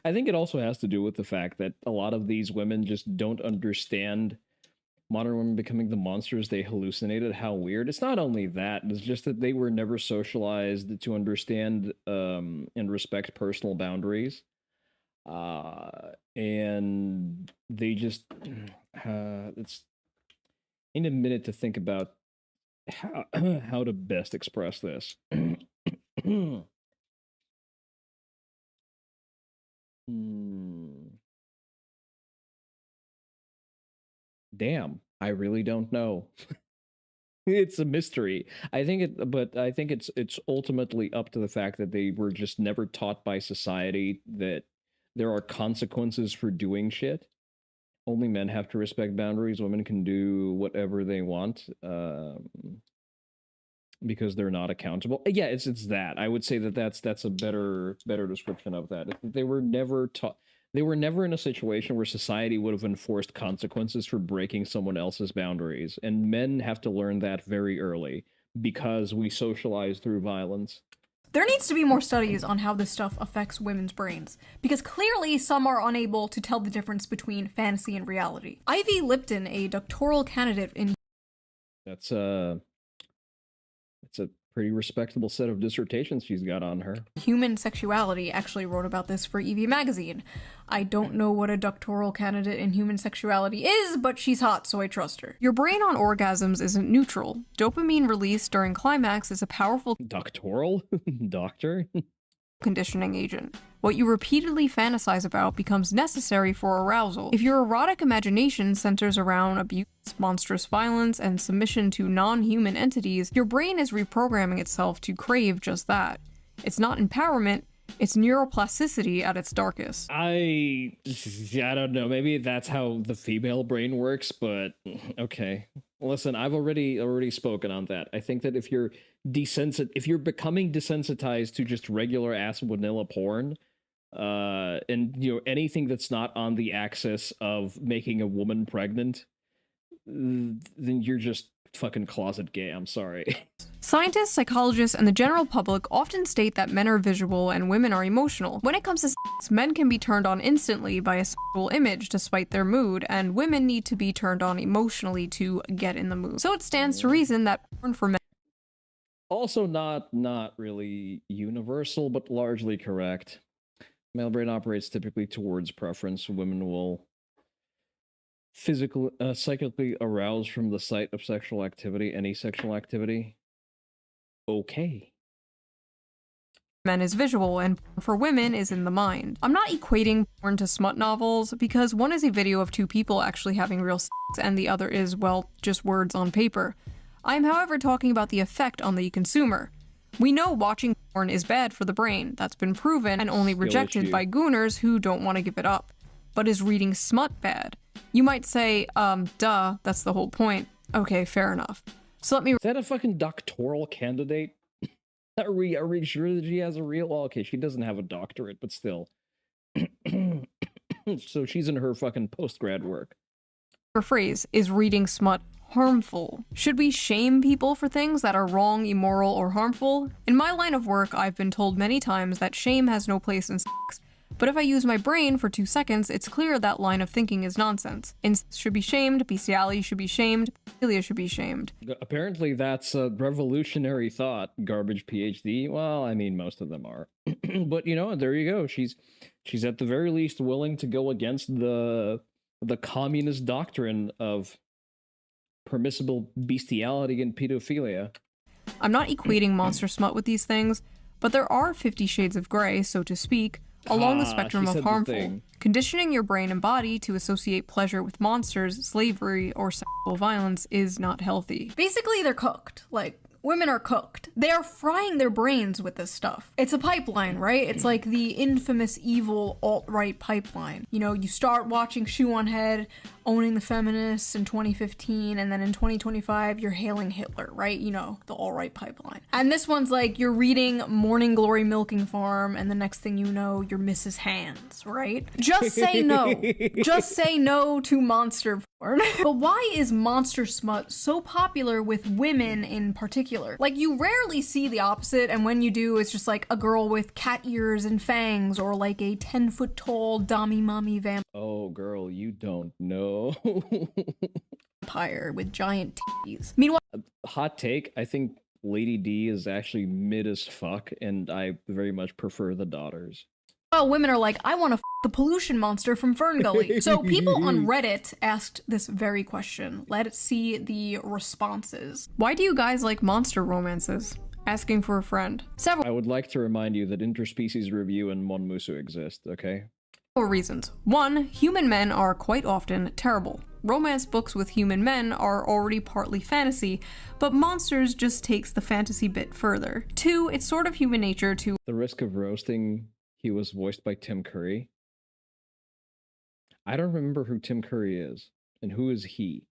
I think it also has to do with the fact that a lot of these women just don't understand modern women becoming the monsters they hallucinated. How weird. It's not only that, it's just that they were never socialized to understand and respect personal boundaries. And they just, it's in a minute to think about how to best express this. Damn, I really don't know. It's a mystery. I think it's ultimately up to the fact that they were just never taught by society that there are consequences for doing shit. Only men have to respect boundaries. Women can do whatever they want because they're not accountable. Yeah, it's that. I would say that's a better description of that. They were never taught. They were never in a situation where society would have enforced consequences for breaking someone else's boundaries. And men have to learn that very early because we socialize through violence. There needs to be more studies on how this stuff affects women's brains, because clearly some are unable to tell the difference between fantasy and reality. Ivy Lipton, a doctoral candidate in It's a pretty respectable set of dissertations she's got on her. Human Sexuality, actually wrote about this for EV Magazine. I don't know what a doctoral candidate in human sexuality is, but she's hot, so I trust her. Your brain on orgasms isn't neutral. Dopamine release during climax is a powerful doctoral doctor conditioning agent. What you repeatedly fantasize about becomes necessary for arousal. If your erotic imagination centers around abuse, monstrous violence, and submission to non-human entities, your brain is reprogramming itself to crave just that. It's not empowerment, it's neuroplasticity at its darkest. I don't know. Maybe that's how the female brain works, but okay. Listen, I've already spoken on that. I think that if you're becoming desensitized to just regular ass vanilla porn, and anything that's not on the axis of making a woman pregnant, then you're just fucking closet gay. I'm sorry. Scientists, psychologists, and the general public often state that men are visual and women are emotional. When it comes to sex, men can be turned on instantly by a sexual image despite their mood, and women need to be turned on emotionally to get in the mood. So it stands to reason that porn for men also not really universal, but largely correct. Male brain operates typically towards preference. Women will psychically arouse from the sight of sexual activity, any sexual activity. Okay. men is visual and for women is in the mind. I'm not equating porn to smut novels because one is a video of two people actually having real sex and the other is, well, just words on paper. I am, however, talking about the effect on the consumer. We know watching porn is bad for the brain. That's been proven and only rejected by gooners who don't want to give it up. But is reading smut bad? You might say, duh, that's the whole point. Okay, fair enough. So let me— Is that a fucking doctoral candidate? Are we sure that she has a real— well, okay, she doesn't have a doctorate, but still. So she's in her fucking post-grad work. Rephrase, is reading smut harmful. Should we shame people for things that are wrong, immoral, or harmful? In my line of work, I've been told many times that shame has no place in sex. But if I use my brain for 2 seconds, it's clear that line of thinking is nonsense. Incest should be shamed, bestiality should be shamed, pedophilia should be shamed. Apparently that's a revolutionary thought, garbage PhD. Well, I mean, most of them are. But, you know, there you go. She's at the very least willing to go against the communist doctrine of permissible bestiality and pedophilia. I'm not equating monster smut with these things, but there are 50 shades of gray, so to speak, along the spectrum of harmful. Conditioning your brain and body to associate pleasure with monsters, slavery, or sexual violence is not healthy. Basically, they're cooked. Like, women are cooked. They are frying their brains with this stuff. It's a pipeline, right? It's like the infamous evil alt-right pipeline. You know, you start watching Shoe on Head, owning the feminists in 2015, and then in 2025, you're hailing Hitler, right? You know, the alt-right pipeline. And this one's like, you're reading Morning Glory Milking Farm, and the next thing you know, you're Mrs. Hands, right? Just say no. Just say no to monster porn. But why is monster smut so popular with women in particular? Like, you rarely see the opposite, and when you do, it's just like a girl with cat ears and fangs, or like a 10-foot tall dommy mommy vampire. Oh, girl, you don't know. Vampire with giant titties. Meanwhile, hot take, I think Lady D is actually mid as fuck, and I very much prefer the daughters. Women are like, I want to f the pollution monster from Fern Gully. So people on Reddit asked this very question. Let's see the responses. Why do you guys like monster romances? Asking for a friend. Several I would like to remind you that interspecies review and Monmusu exist, okay? reasons. 1. Human men are quite often terrible. Romance books with human men are already partly fantasy, but monsters just takes the fantasy bit further. 2. It's sort of human nature to The Risk of Roasting, he was voiced by Tim Curry. I don't remember who Tim Curry is, and who is he?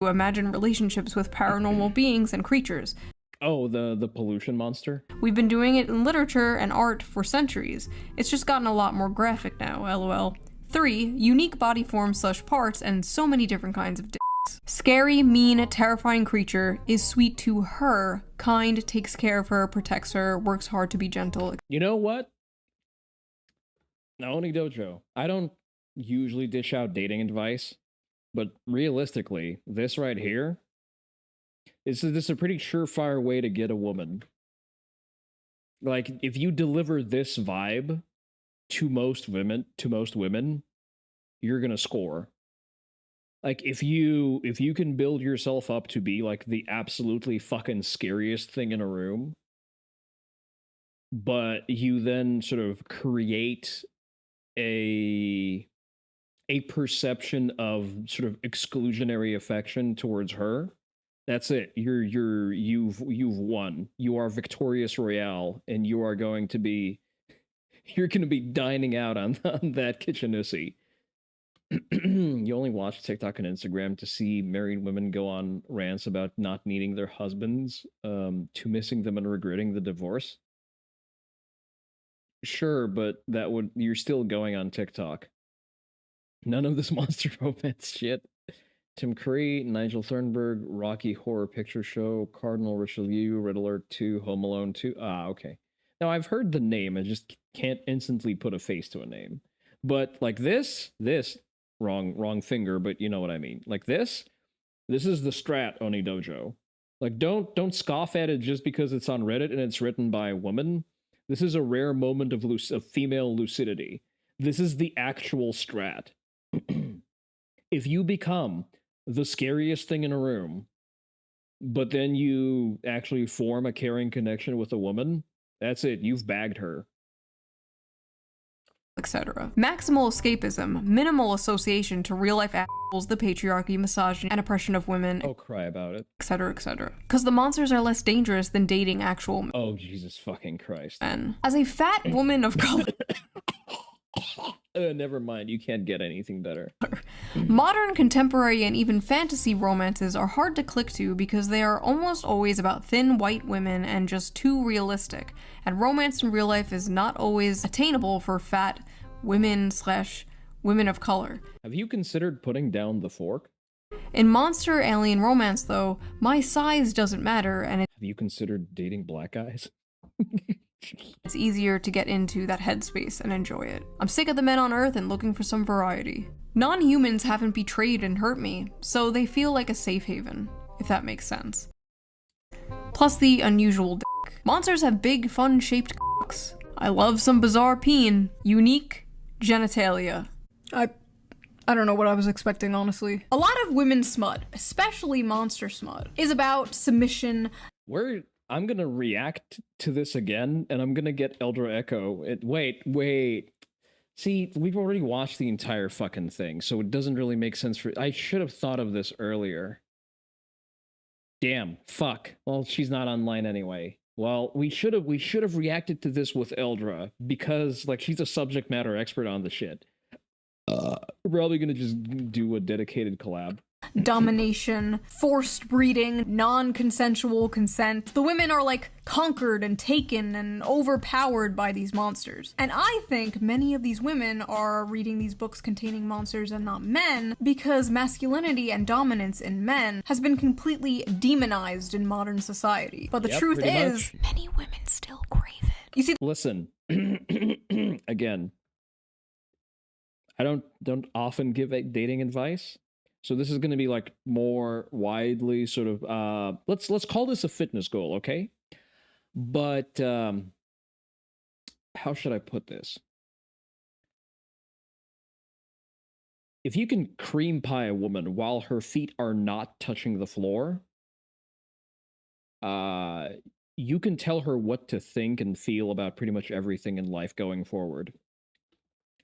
imagine relationships with paranormal beings and creatures. Oh, the pollution monster? We've been doing it in literature and art for centuries. It's just gotten a lot more graphic now, lol. 3. Unique body forms / parts and so many different kinds of dicks. Scary, mean, terrifying creature is sweet to her, kind, takes care of her, protects her, works hard to be gentle. You know what? Onii Dojo. I don't usually dish out dating advice, but realistically, this right here, this is a pretty surefire way to get a woman. Like, if you deliver this vibe to most women, you're gonna score. Like, if you can build yourself up to be like the absolutely fucking scariest thing in a room, but you then sort of create a perception of sort of exclusionary affection towards her, that's it. You've won. You are victorious royale, and you're going to be dining out on that kitchenussy. You only watch TikTok and Instagram to see married women go on rants about not needing their husbands, to missing them and regretting the divorce. Sure, but you're still going on TikTok. None of this monster romance shit. Tim Curry, Nigel Thornberg, Rocky Horror Picture Show, Cardinal Richelieu, Red Alert 2, Home Alone 2. Ah, okay. Now, I've heard the name, I just can't instantly put a face to a name. But like this, wrong finger, but you know what I mean. Like this is the strat, Onii Dojo. Like, don't scoff at it just because it's on Reddit and it's written by a woman. This is a rare moment of female lucidity. This is the actual strat. If you become the scariest thing in a room, but then you actually form a caring connection with a woman, that's it. You've bagged her. Etc. Maximal escapism, minimal association to real-life assholes, the patriarchy, misogyny, and oppression of women. Oh, cry about it. Etc., etc. Because the monsters are less dangerous than dating actual men. Oh, Jesus fucking Christ. As a fat woman of color... Never mind, you can't get anything better. Modern, contemporary, and even fantasy romances are hard to click to because they are almost always about thin white women and just too realistic, and romance in real life is not always attainable for fat women / women of color. Have you considered putting down the fork? In monster alien romance, though, my size doesn't matter, and Have you considered dating black guys? it's easier to get into that headspace and enjoy it. I'm sick of the men on Earth and looking for some variety. Non-humans haven't betrayed and hurt me, so they feel like a safe haven, if that makes sense. Plus the unusual dick. Monsters have big, fun-shaped cocks. I love some bizarre peen. Unique genitalia. I don't know what I was expecting, honestly. A lot of women's smut, especially monster smut, is about submission. I'm gonna react to this again, and I'm gonna get Eldra Echo. Wait. See, we've already watched the entire fucking thing, so it doesn't really make sense for... I should have thought of this earlier. Damn, fuck. Well, she's not online anyway. Well, we should have reacted to this with Eldra, because, like, she's a subject matter expert on the shit. We're probably gonna just do a dedicated collab. Domination, forced breeding, non-consensual consent. The women are like conquered and taken and overpowered by these monsters. And I think many of these women are reading these books containing monsters and not men because masculinity and dominance in men has been completely demonized in modern society. But the truth is, many women still crave it. You see, listen, again, I don't often give dating advice. So this is going to be like more widely sort of let's call this a fitness goal, okay? But how should I put this? If you can cream pie a woman while her feet are not touching the floor, you can tell her what to think and feel about pretty much everything in life going forward.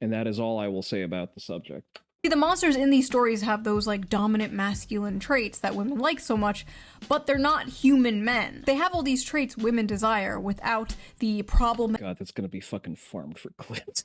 And that is all I will say about the subject. the monsters in these stories have those like dominant masculine traits that women like so much, but they're not human men. They have all these traits women desire without the God, that's gonna be fucking farmed for clips.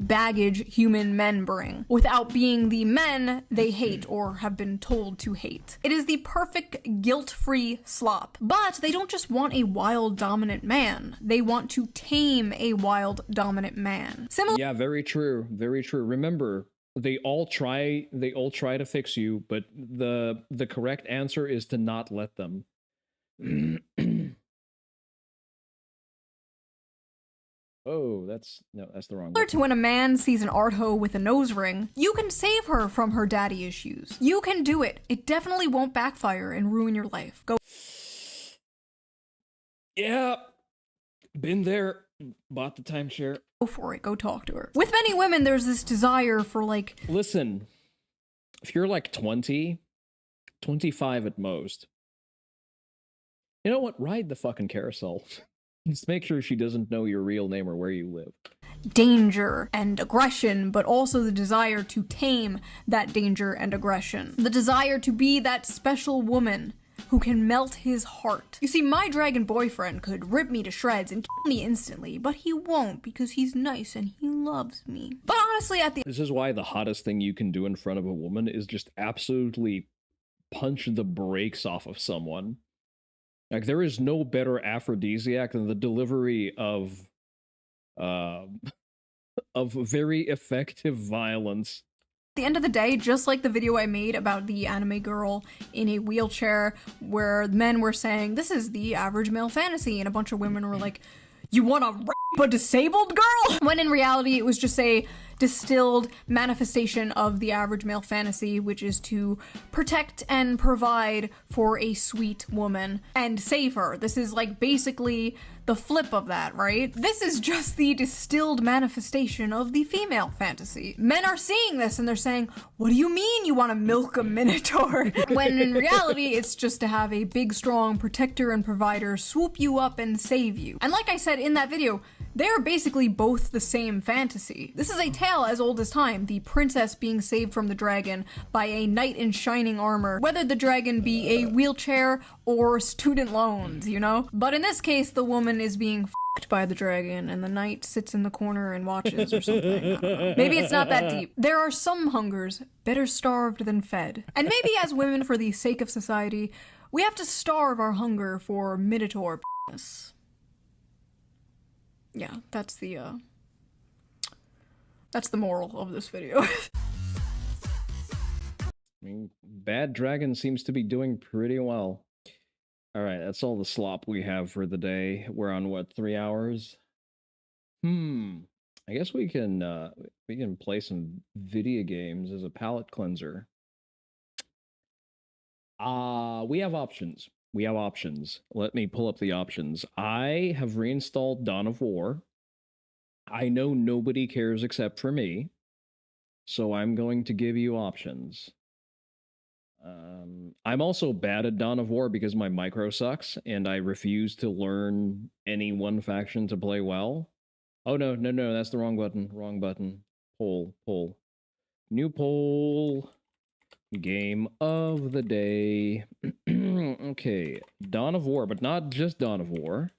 Baggage human men bring, without being the men they hate or have been told to hate. It is the perfect guilt-free slop. But they don't just want a wild dominant man, they want to tame a wild dominant man. Yeah, very true, very true. Remember, they all try to fix you, but the correct answer is to not let them. Oh, that's the wrong Similar to when a man sees an art hoe with a nose ring, you can save her from her daddy issues. You can do it. It definitely won't backfire and ruin your life. Go. Yeah, been there, bought the timeshare. Go for it. Go talk to her. With many women, there's this desire for like... Listen, if you're like 20, 25 at most, you know what? Ride the fucking carousel. Just make sure she doesn't know your real name or where you live. Danger and aggression, but also the desire to tame that danger and aggression. The desire to be that special woman who can melt his heart. You see, my dragon boyfriend could rip me to shreds and kill me instantly, but he won't because he's nice and he loves me. But honestly, at the This is why the hottest thing you can do in front of a woman is just absolutely punch the brakes off of someone. Like, there is no better aphrodisiac than the delivery of very effective violence. At the end of the day, just like the video I made about the anime girl in a wheelchair where men were saying, this is the average male fantasy, and a bunch of women were like, you want to rape a disabled girl? When in reality, it was just a distilled manifestation of the average male fantasy, which is to protect and provide for a sweet woman and save her. This is like basically the flip of that, right? This is just the distilled manifestation of the female fantasy. Men are seeing this and they're saying, what do you mean you want to milk a minotaur? When in reality, it's just to have a big, strong protector and provider swoop you up and save you. And like I said in that video, they're basically both the same fantasy. This is a tale as old as time, the princess being saved from the dragon by a knight in shining armor, whether the dragon be a wheelchair or student loans, you know? But in this case, the woman is being f***ed by the dragon and the knight sits in the corner and watches or something. I don't know. Maybe it's not that deep. There are some hungers better starved than fed. And maybe as women, for the sake of society, we have to starve our hunger for minotaur p***ness. Yeah, that's the moral of this video. mean, Bad Dragon seems to be doing pretty well. All right, that's all the slop we have for the day. We're on what, 3 hours? I guess we can play some video games as a palate cleanser. We have options. We have options. Let me pull up the options. I have reinstalled Dawn of War. I know nobody cares except for me, so I'm going to give you options. I'm also bad at Dawn of War because my micro sucks, and I refuse to learn any one faction to play well. Oh, no, that's the wrong button. Wrong button. Poll. New poll. Game of the day. Okay, Dawn of War, but not just Dawn of War.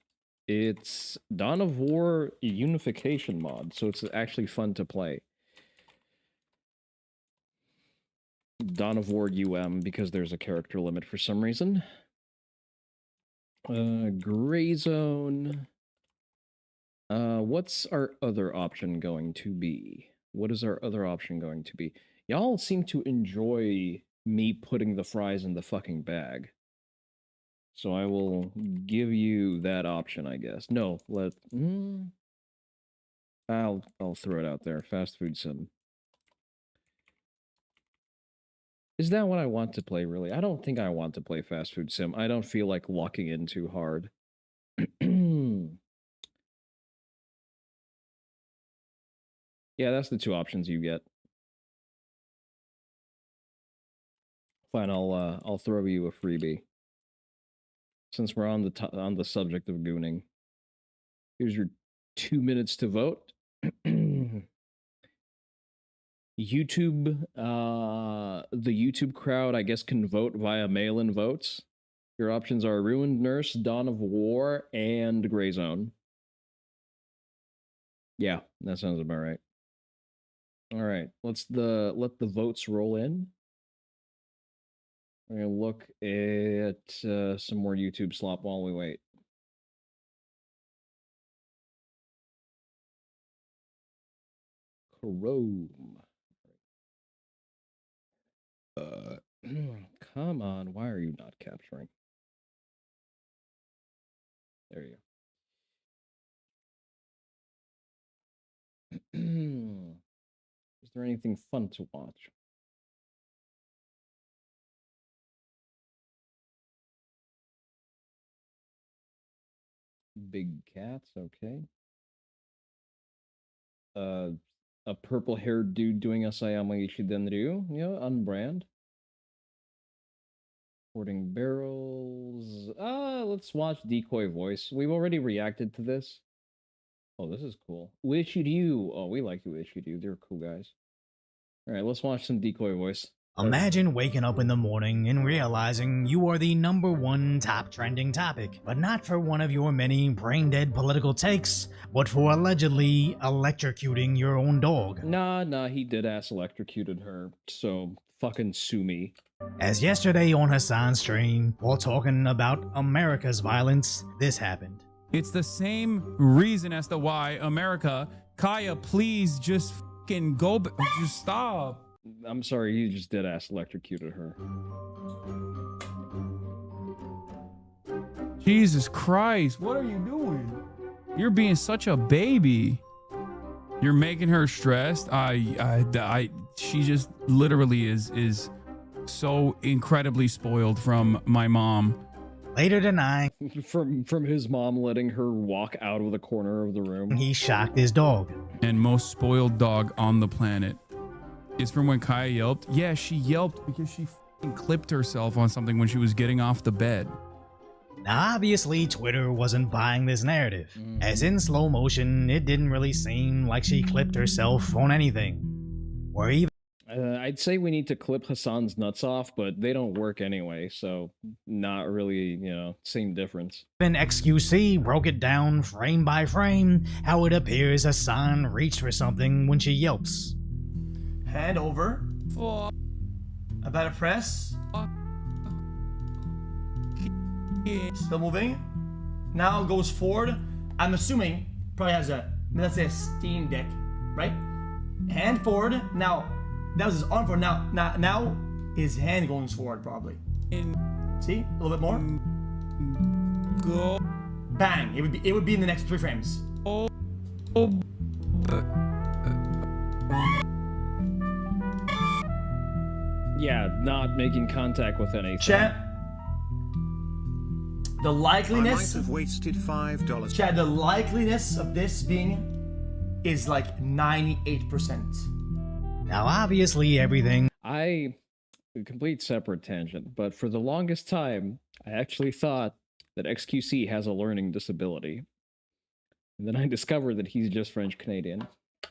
It's Dawn of War Unification mod, so it's actually fun to play. Dawn of War UM, because there's a character limit for some reason. Gray Zone. What's our other option going to be? What is our other option going to be? Y'all seem to enjoy me putting the fries in the fucking bag. So I will give you that option, I guess. No, I'll throw it out there. Fast food sim. Is that what I want to play, really? I don't think I want to play fast food sim. I don't feel like locking in too hard. Yeah, that's the two options you get. Fine, I'll throw you a freebie. Since we're on the subject of gooning. Here's your 2 minutes to vote. YouTube, the YouTube crowd, I guess, can vote via mail-in votes. Your options are Ruined Nurse, Dawn of War, and Gray Zone. Yeah, that sounds about right. All right, let the votes roll in. We're gonna look at some more YouTube slop while we wait. Chrome. Come on, why are you not capturing? There you go. Is there anything fun to watch? Big cats, okay. A purple-haired dude doing Asayama Ishidenryu, yeah, on brand. Porting barrels. Let's watch Decoy Voice. We've already reacted to this. Oh, this is cool. Ueshiryu. Oh, we like Ueshiryu. They're cool guys. All right, let's watch some Decoy Voice. Imagine waking up in the morning and realizing you are the #1 top trending topic, but not for one of your many brain-dead political takes, but for allegedly electrocuting your own dog. Nah, he did-ass electrocuted her, so fucking sue me. As yesterday on Hassan's stream, while talking about America's violence, this happened. It's the same reason as to why America, Kaya, please just fucking go, just stop. I'm sorry, you just dead-ass electrocuted her. Jesus Christ, what are you doing? You're being such a baby. You're making her stressed. She just literally is so incredibly spoiled from my mom. Later tonight, from his mom letting her walk out of the corner of the room. He shocked his dog. And most spoiled dog on the planet. Is from when Kaya yelped. Yeah, she yelped because she f***ing clipped herself on something when she was getting off the bed. Now, obviously, Twitter wasn't buying this narrative, as in slow motion, it didn't really seem like she clipped herself on anything. Or even I'd say we need to clip Hassan's nuts off, but they don't work anyway, so not really, same difference. Even XQC broke it down frame by frame, how it appears Hassan reached for something when she yelps. Hand over. About to press. Still moving. Now goes forward. I'm assuming probably has let's say a Steam Deck, right? Hand forward. Now that was his arm forward. Now his hand going forward, probably. See? A little bit more. Go. Bang! It would be in the next 3 frames. Yeah, not making contact with anything. Chat. The I likeliness. might have wasted $5. Chad, the likeliness of this being is like 98%. Now, obviously, everything. A complete separate tangent, but for the longest time, I actually thought that XQC has a learning disability. And then I discovered that he's just French Canadian.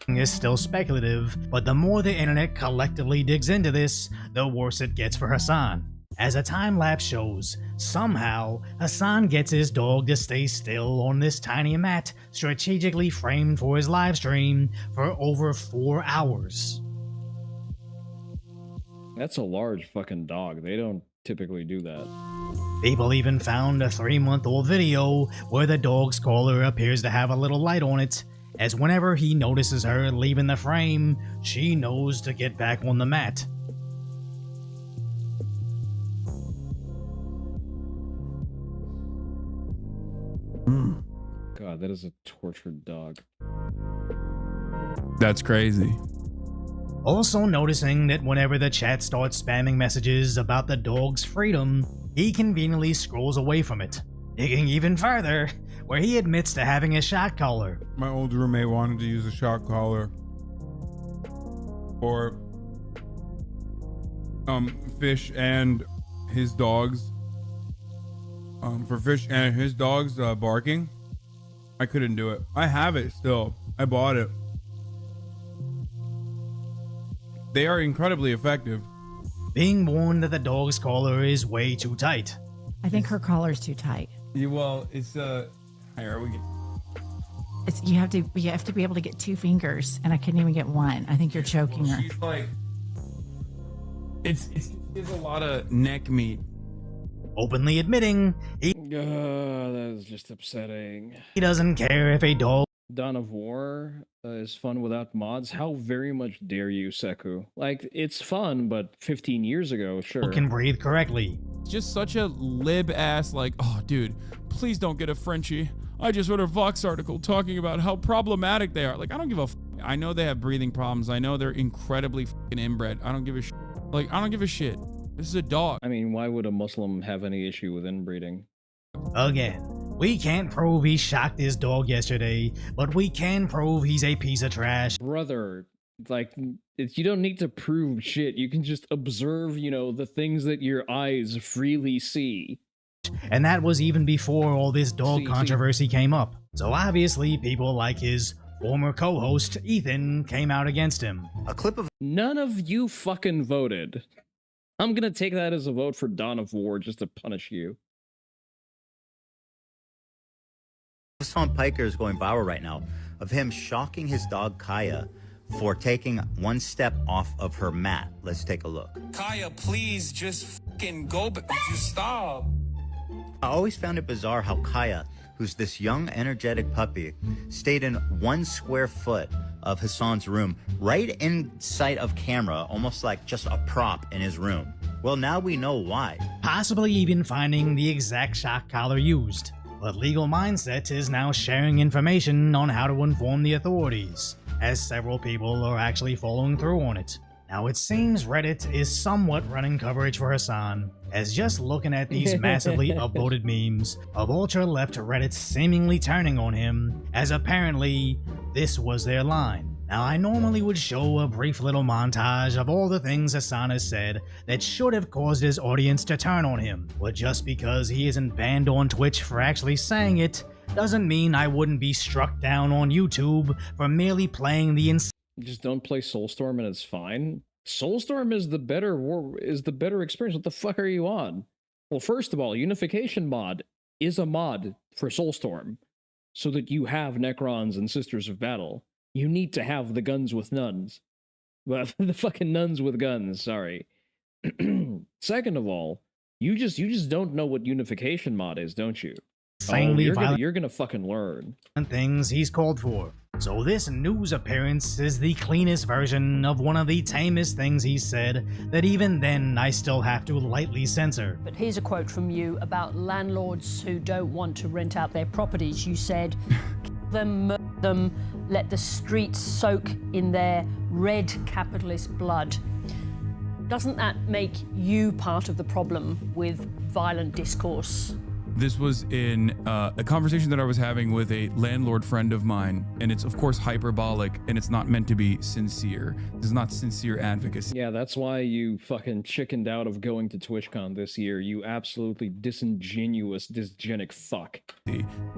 Is still speculative, but the more the internet collectively digs into this, the worse it gets for Hassan. As a time-lapse shows, somehow, Hassan gets his dog to stay still on this tiny mat strategically framed for his live stream for over 4 hours. That's a large fucking dog. They don't typically do that. People even found a 3-month-old video where the dog's collar appears to have a little light on it, as whenever he notices her leaving the frame, she knows to get back on the mat. God, that is a tortured dog. That's crazy. Also noticing that whenever the chat starts spamming messages about the dog's freedom, he conveniently scrolls away from it, digging even further, where he admits to having a shock collar. My old roommate wanted to use a shock collar for Fish and his dogs. For Fish and his dogs barking. I couldn't do it. I have it still. I bought it. They are incredibly effective. Being warned that the dog's collar is way too tight. I think her collar's too tight. Yeah, well, it's here we get. You have to be able to get 2 fingers, and I couldn't even get 1. I think you're choking her. She's like, it's a lot of neck meat. Openly admitting that is just upsetting. He doesn't care if a dog. Dawn of War is fun without mods. How very much dare you, Seku? Like, it's fun, but 15 years ago, sure. Can breathe correctly. Just such a lib ass, like, oh, dude, please don't get a Frenchie. I just read a Vox article talking about how problematic they are. Like, I don't give a I know they have breathing problems. I know they're incredibly fucking inbred. I don't give a shit. Like, I don't give a shit. This is a dog. I mean, why would a Muslim have any issue with inbreeding? Again, we can't prove he shocked his dog yesterday, but we can prove he's a piece of trash. Brother, like, you don't need to prove shit. You can just observe, you know, the things that your eyes freely see. And that was even before all this dog controversy came up. So obviously, people like his former co-host, Ethan, came out against him. A clip of... None of you fucking voted. I'm gonna take that as a vote for Dawn of War just to punish you. Hassan Piker is going viral right now of him shocking his dog Kaya for taking 1 step off of her mat. Let's take a look. Kaya, please just fucking go, but just stop. I always found it bizarre how Kaya, who's this young, energetic puppy, stayed in 1 square foot of Hassan's room, right in sight of camera, almost like just a prop in his room. Well, now we know why. Possibly even finding the exact shock collar used. But Legal Mindset is now sharing information on how to inform the authorities, as several people are actually following through on it. Now, it seems Reddit is somewhat running coverage for Hassan, as just looking at these massively upvoted memes of ultra-left Reddit seemingly turning on him, as apparently this was their line. Now, I normally would show a brief little montage of all the things Hassan has said that should have caused his audience to turn on him, but just because he isn't banned on Twitch for actually saying it, doesn't mean I wouldn't be struck down on YouTube for merely playing the Just don't play Soulstorm and it's fine. Soulstorm is the better experience. What the fuck are you on? Well, first of all, Unification mod is a mod for Soulstorm, so that you have Necrons and Sisters of Battle. You need to have the guns with nuns. Well, the fucking nuns with guns, sorry. Second of all, you just don't know what Unification mod is, don't you? Insanely you're gonna fucking learn. Things he's called for. So this news appearance is the cleanest version of one of the tamest things he said that even then I still have to lightly censor. But here's a quote from you about landlords who don't want to rent out their properties. You said, "Kill them, murder them, let the streets soak in their red capitalist blood." Doesn't that make you part of the problem with violent discourse? This was in a conversation that I was having with a landlord friend of mine, and it's of course hyperbolic, and it's not meant to be sincere. This is not sincere advocacy. Yeah, that's why you fucking chickened out of going to TwitchCon this year, you absolutely disingenuous, dysgenic fuck.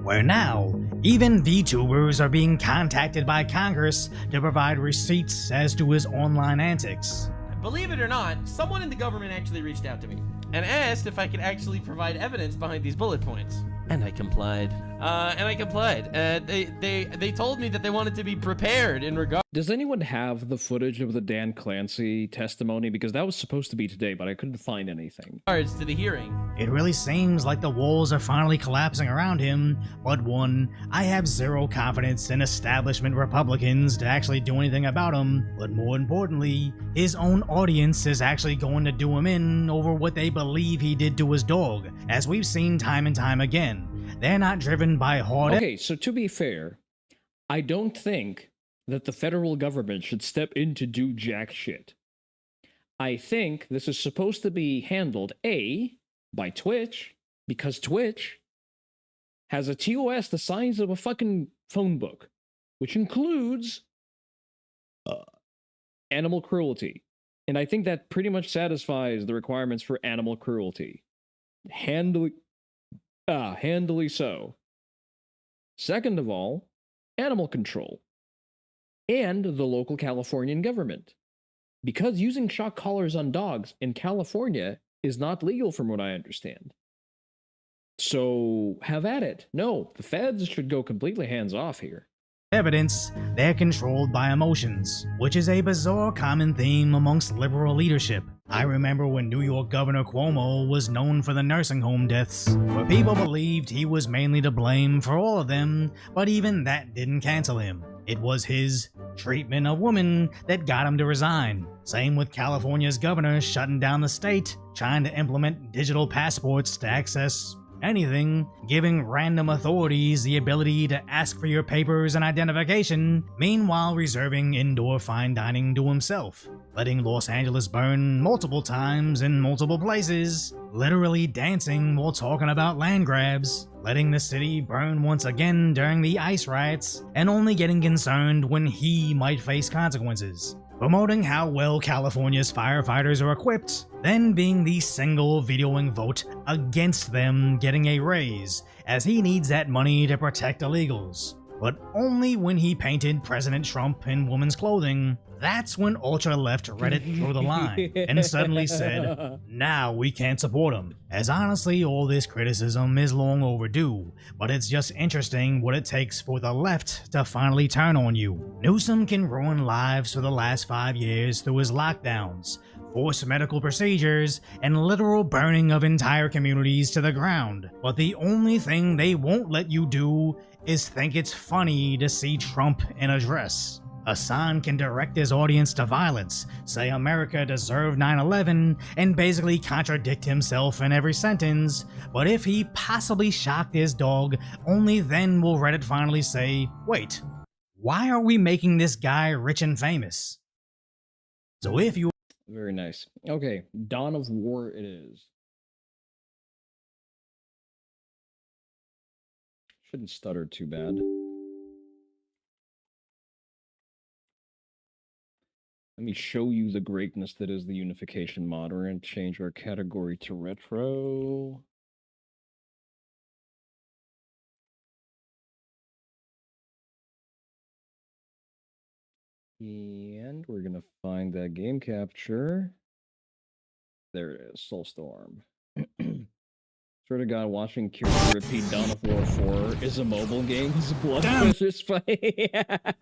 Where now, even VTubers are being contacted by Congress to provide receipts as to his online antics. Believe it or not, someone in the government actually reached out to me and asked if I could actually provide evidence behind these bullet points. And I complied. They told me that they wanted to be prepared in regard. Does anyone have the footage of the Dan Clancy testimony? Because that was supposed to be today, but I couldn't find anything. Regards to the hearing. It really seems like the walls are finally collapsing around him, but one, I have zero confidence in establishment Republicans to actually do anything about him, but more importantly, his own audience is actually going to do him in over what they believe he did to his dog, as we've seen time and time again. They're not driven by hard... Okay, so to be fair, I don't think that the federal government should step in to do jack shit. I think this is supposed to be handled, A, by Twitch, because Twitch has a TOS the size of a fucking phone book, which includes animal cruelty. And I think that pretty much satisfies the requirements for animal cruelty. Handily so. Second of all, animal control. And the local Californian government. Because using shock collars on dogs in California is not legal from what I understand. So have at it. No, the feds should go completely hands off here. Evidence, they're controlled by emotions, which is a bizarre common theme amongst liberal leadership. I remember when New York Governor Cuomo was known for the nursing home deaths, where people believed he was mainly to blame for all of them, but even that didn't cancel him. It was his treatment of women that got him to resign. Same with California's governor shutting down the state, trying to implement digital passports to access anything, giving random authorities the ability to ask for your papers and identification, meanwhile reserving indoor fine dining to himself, letting Los Angeles burn multiple times in multiple places, literally dancing while talking about land grabs, letting the city burn once again during the ICE riots, and only getting concerned when he might face consequences. Promoting how well California's firefighters are equipped, then being the single vetoing vote against them getting a raise, as he needs that money to protect illegals. But only when he painted President Trump in women's clothing, that's when ultra-left Reddit drew the line and suddenly said, now we can't support him. As honestly, all this criticism is long overdue, but it's just interesting what it takes for the left to finally turn on you. Newsom can ruin lives for the last 5 years through his lockdowns, forced medical procedures, and literal burning of entire communities to the ground. But the only thing they won't let you do is think it's funny to see Trump in a dress. Hassan can direct his audience to violence, say America deserved 9/11, and basically contradict himself in every sentence, but if he possibly shocked his dog, only then will Reddit finally say, wait, why are we making this guy rich and famous? So if you... Very nice. Okay, Dawn of War it is. Shouldn't stutter too bad. Let me show you the greatness that is the unification mod. We're going to change our category to retro. And we're going to find that game capture. There it is, Soulstorm. Swear to God, watching Kira repeat Dawn of War 4 is a mobile game. It's a blood pressure fight.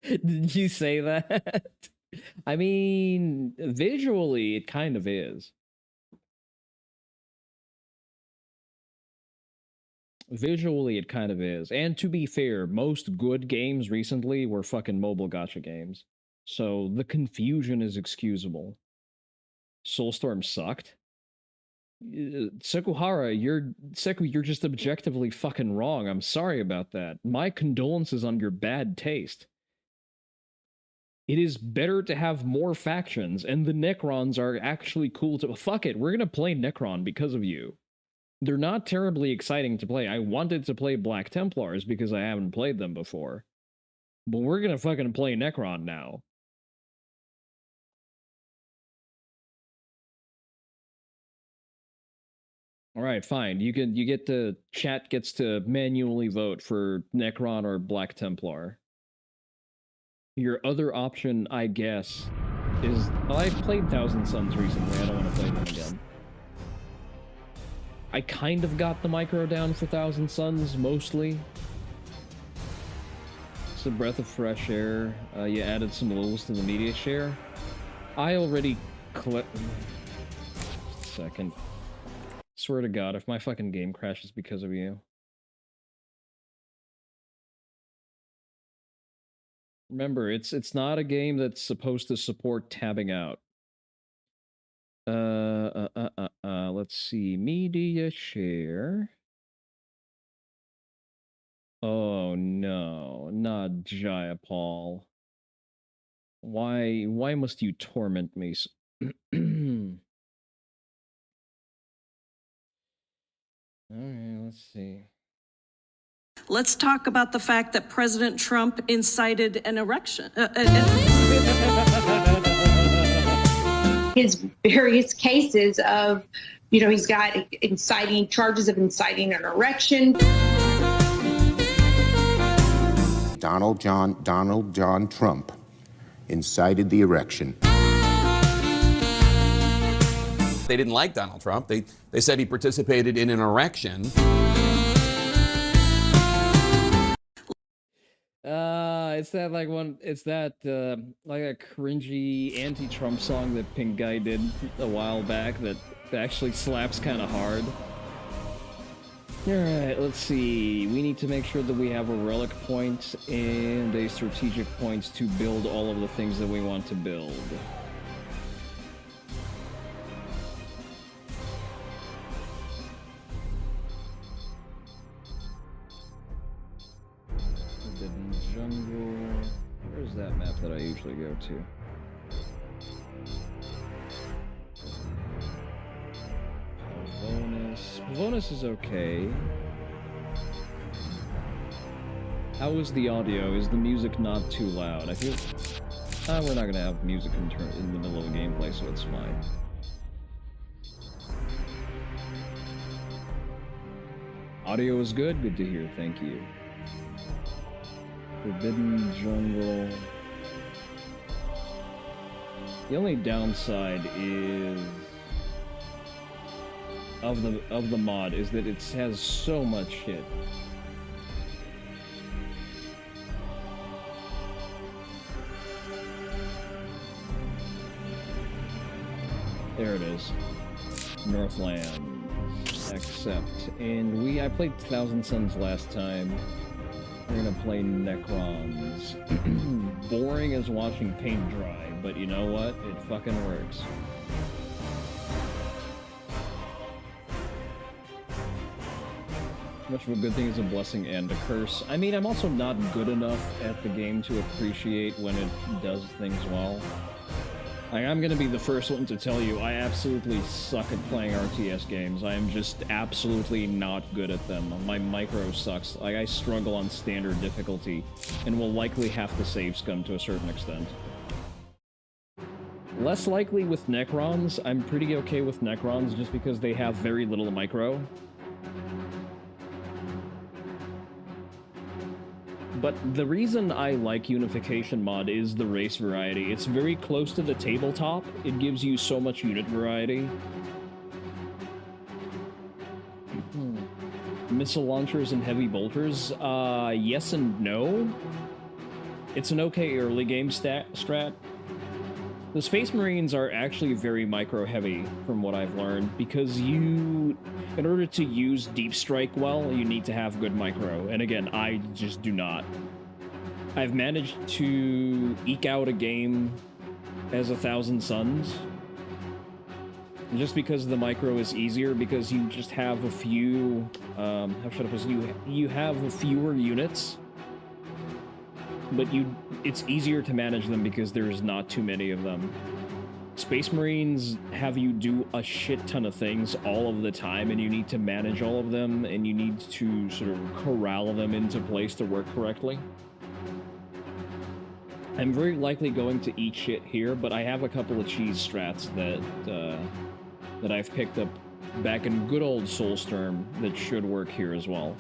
Did you say that? I mean, visually, it kind of is. Visually, it kind of is. And to be fair, most good games recently were fucking mobile gacha games. So the confusion is excusable. Soulstorm sucked. Sekuhara, you're just objectively fucking wrong. I'm sorry about that. My condolences on your bad taste. It is better to have more factions, and the Necrons are actually cool to... Fuck it, we're gonna play Necron because of you. They're not terribly exciting to play. I wanted to play Black Templars because I haven't played them before. But we're gonna fucking play Necron now. Alright, fine. You get to... Chat gets to manually vote for Necron or Black Templar. Your other option, I guess, is... Well, I played Thousand Suns recently. I don't want to play them again. I kind of got the micro down for Thousand Suns, mostly. It's a breath of fresh air. You added some lulls to the media share. I already Second. Swear to God, if my fucking game crashes because of you. Remember, it's not a game that's supposed to support tabbing out. Let's see. Media share. Oh no, not Jayapal. Why must you torment me? Alright, let's see. Let's talk about the fact that President Trump incited an erection. His various cases of, he's got charges of inciting an erection. Donald John Trump incited the erection. They didn't like Donald Trump. They said he participated in an erection. It's that like a cringy anti-Trump song that Pink Guy did a while back that actually slaps kind of hard. Alright, let's see. We need to make sure that we have a relic point and a strategic points to build all of the things that we want to build. Forbidden Jungle. Where's that map that I usually go to? Pavonis is okay. How is the audio? Is the music not too loud? I feel... we're not gonna have music in the middle of a gameplay, so it's fine. Audio is good? Good to hear, thank you. Forbidden Jungle... The only downside is... of the mod is that it has so much shit. There it is. Northland. Accept. And I played Thousand Suns last time. We're gonna play Necrons. Boring as watching paint dry, but you know what? It fucking works. Much of a good thing is a blessing and a curse. I mean, I'm also not good enough at the game to appreciate when it does things well. I'm gonna be the first one to tell you, I absolutely suck at playing RTS games. I am just absolutely not good at them. My micro sucks. I struggle on standard difficulty, and will likely have to save scum to a certain extent. Less likely with Necrons. I'm pretty okay with Necrons just because they have very little micro. But the reason I like Unification mod is the race variety. It's very close to the tabletop. It gives you so much unit variety. Missile launchers and heavy bolters? Yes and no. It's an okay early game strat. The Space Marines are actually very micro heavy from what I've learned, because in order to use Deep Strike well, you need to have good micro. And again, I just do not. I've managed to eke out a game as 1,000 Suns, just because the micro is easier, because you just have a few, how should I put it? You have fewer units, but it's easier to manage them because there's not too many of them. Space Marines have you do a shit ton of things all of the time, and you need to manage all of them, and you need to sort of corral them into place to work correctly. I'm very likely going to eat shit here, but I have a couple of cheese strats that I've picked up back in good old Soulstorm that should work here as well.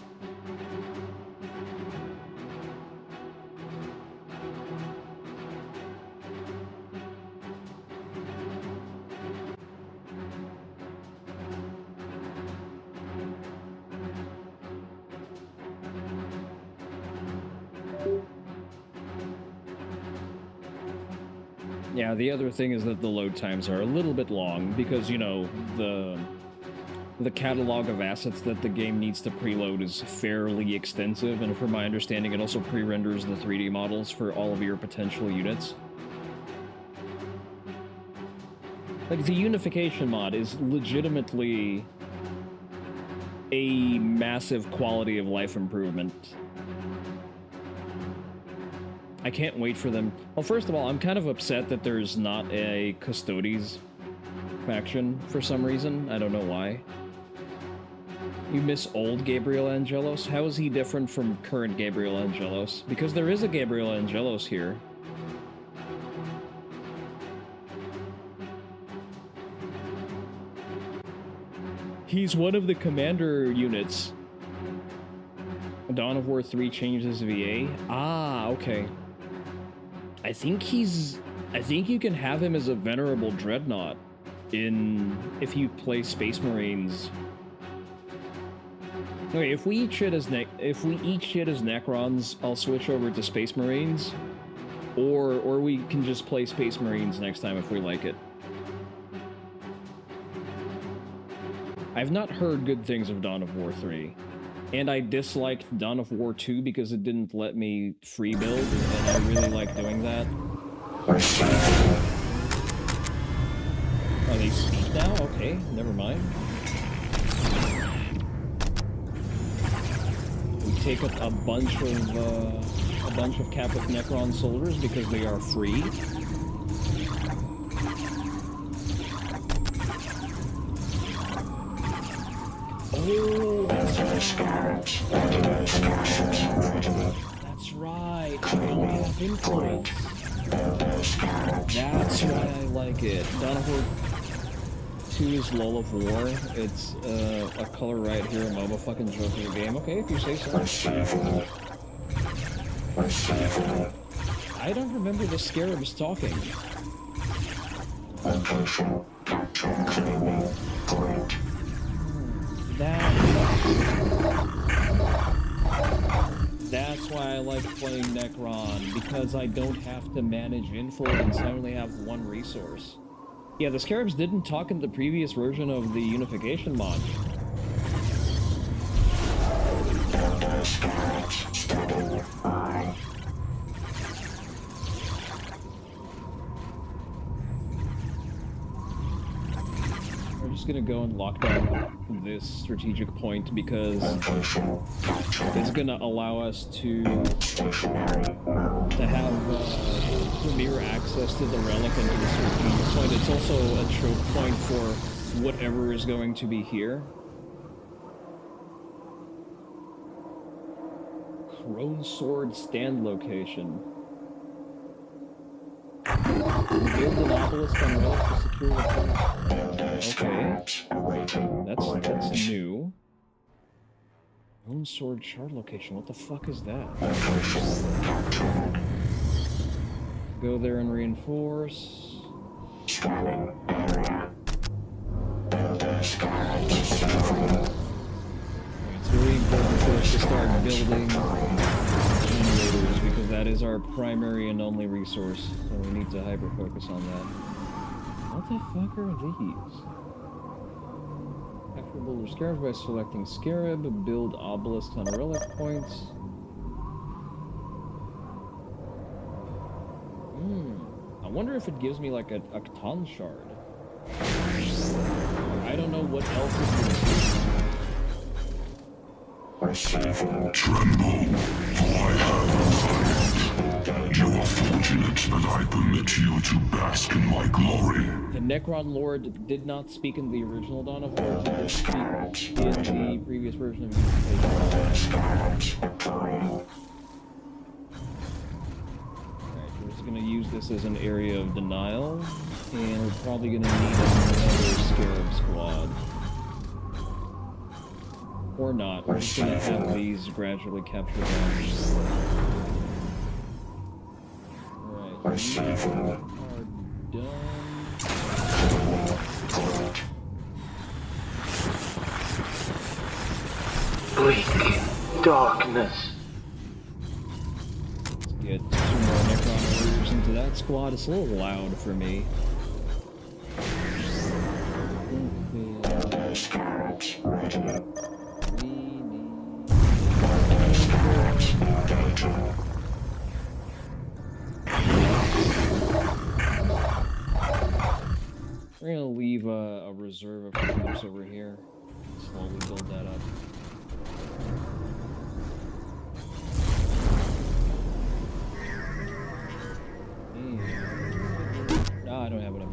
Yeah, the other thing is that the load times are a little bit long because, you know, the catalog of assets that the game needs to preload is fairly extensive, and from my understanding, it also pre-renders the 3D models for all of your potential units. Like, the unification mod is legitimately a massive quality of life improvement. I can't wait for them. Well, first of all, I'm kind of upset that there's not a Custodes faction for some reason. I don't know why. You miss old Gabriel Angelos? How is he different from current Gabriel Angelos? Because there is a Gabriel Angelos here. He's one of the commander units. Dawn of War 3 changes VA? Ah, okay. I think you can have him as a venerable dreadnought if you play Space Marines. Okay, if we eat shit as Necrons, I'll switch over to Space Marines, or we can just play Space Marines next time if we like it. I've not heard good things of Dawn of War 3. And I disliked Dawn of War 2 because it didn't let me free build, and I really like doing that. Are they speed now? Okay, never mind. We take up a bunch of Captive Necron soldiers because they are free. Oh, that's right. I don't have influence. That's why I like it. Dawn of War 2 is Lull of War. It's a color right here, a MOBA fucking joke of the game. Okay, if you say so. I don't remember the Scarabs talking. That's why I like playing Necron, because I don't have to manage influence, I only have one resource. Yeah, the Scarabs didn't talk in the previous version of the Unification mod. We're just gonna go and lock down this strategic point because it's gonna allow us to have premier access to the relic and to the strategic point. It's also a choke point for whatever is going to be here. Crone Sword stand location. Build an obelisk on relics to secure the Okay. That's new. Crone Sword shard location. What the fuck is that? Go there and reinforce. Scanning area. It's very important for us to start building generators because That is our primary and only resource, so we need to hyper-focus on that. What the fuck are these? After build scarabs by selecting scarab, build obelisks on relic points. I wonder if it gives me like a ton shard. I don't know what else it would do. Tremble, for I have arrived. You are fortunate that I permit you to bask in my glory. The Necron Lord did not speak in the original Dawn of War. He did speak in the previous version of Alright, we're just gonna use this as an area of denial, and we're probably gonna need another Scarab squad. Or not. We're just gonna have these gradually capture them. Alright, these are done. Bleak darkness. Let's get 2 more Necron warriors into that squad. It's a little loud for me. We're gonna leave a reserve of troops over here. Slowly build that up. No, I don't have enough.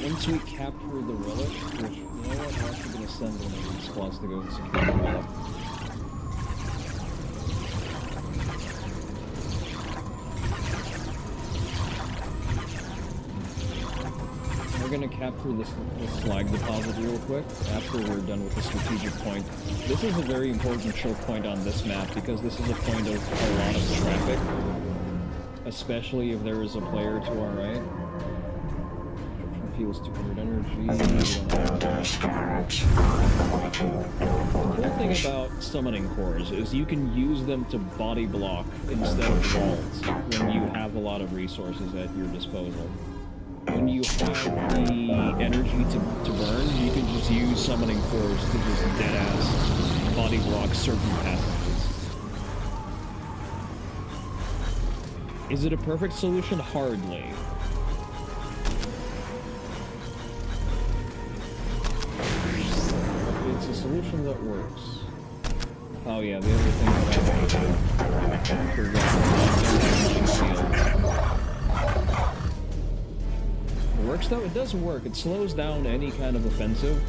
Once we capture the relic, which, you know what, we're actually going to send one of these squads to go and secure the relic. We're going to capture this slag deposit real quick after we're done with the strategic point. This is a very important choke point on this map because this is a point of a lot of traffic, especially if there is a player to our right. Feels 200 energy. The cool thing about summoning cores is you can use them to body block instead of walls when you have a lot of resources at your disposal. When you have the energy to burn, you can just use summoning cores to just dead-ass body block certain passages. Is it a perfect solution? Hardly. It's a solution that works. Oh yeah, the other thing it works though? It does work. It slows down any kind of offensive.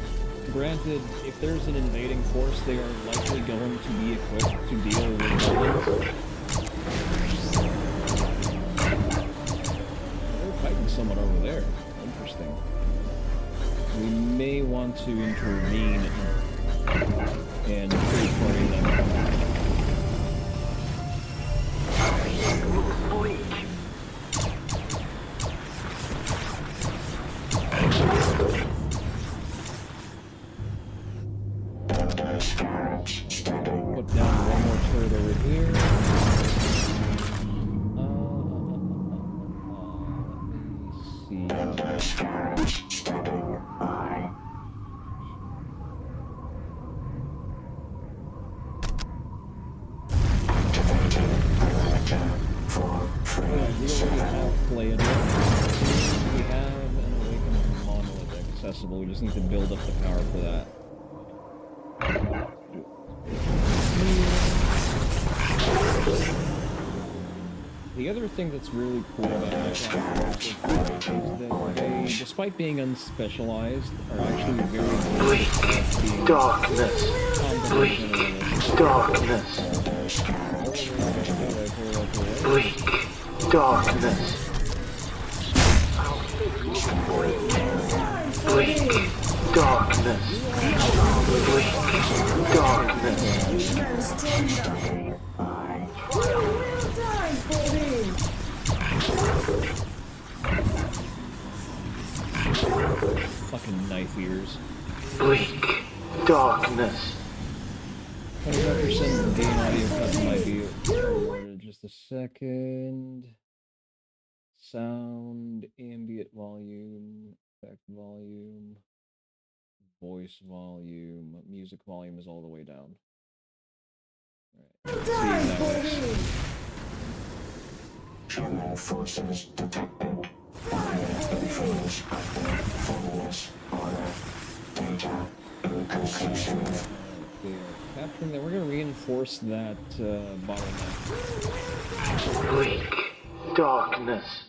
Granted, if there's an invading force, they are likely going to be equipped to deal with buildings. They're fighting someone over there. Interesting. We may want to intervene and free-party them. Put down one more turret over here. Let me see. We just need to build up the power for that. The other thing that's really cool about Necron is that they, despite being unspecialized, are actually very good at being darkness. Bleak darkness. Bleak darkness. Bleak darkness. Fucking knife ears. Bleak darkness. 25% gain audio cut might be awarded. Just a second. Sound, ambient volume, effect volume, voice volume, music volume is all the way down. All right. Let's see how that works. German forces detected. Violent influence of the fullness, order, data, inconclusive. They are capturing that. We're going to reinforce that bottleneck. Bleak darkness.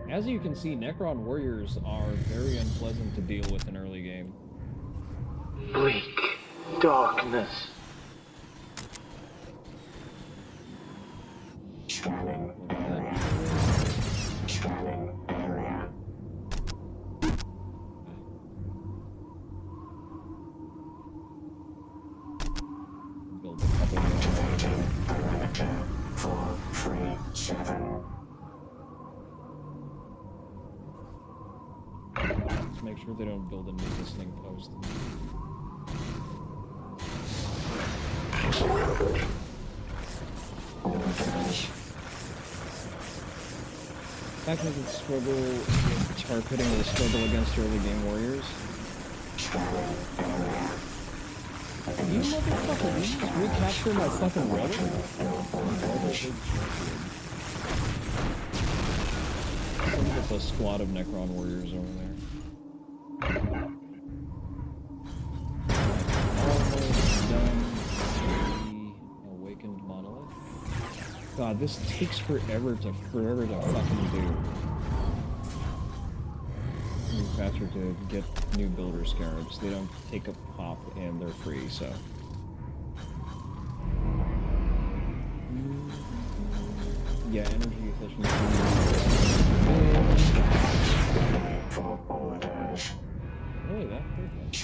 As you can see, Necron warriors are very unpleasant to deal with in early game. Bleak darkness. Scanning area. Scanning area. Activating parameter 437. Let's make sure they don't build a new listening post. Technically, struggle targeting will struggle against early game warriors. You motherfucker, did you just recapture my fucking relic? Some of a squad of Necron warriors over there. Almost done. The awakened monolith. God, this takes forever to fucking do. New patcher to get new builder scarabs. They don't take a pop and they're free, so. Yeah, energy efficiency. Really, that perfect.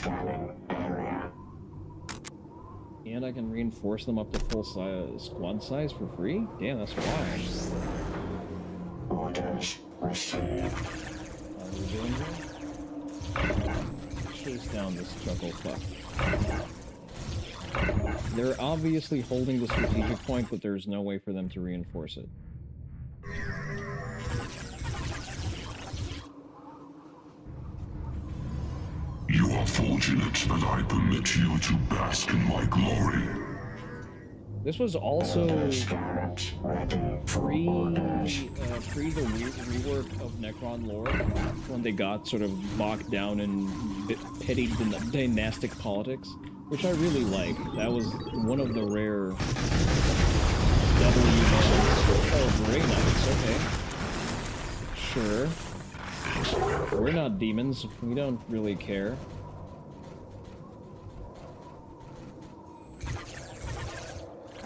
And I can reinforce them up to full size, squad size for free? Damn, that's why. Orders received. We're doing here? Chase down this chuckle fuck. They're obviously holding the strategic point, but there's no way for them to reinforce it. You are fortunate that I permit you to bask in my glory. This was also pre the rework of Necron lore, when they got sort of bogged down in petty dynastic politics, which I really like. That was one of the rare W moments. Oh, Grey Knights, okay. Sure. We're not demons, we don't really care.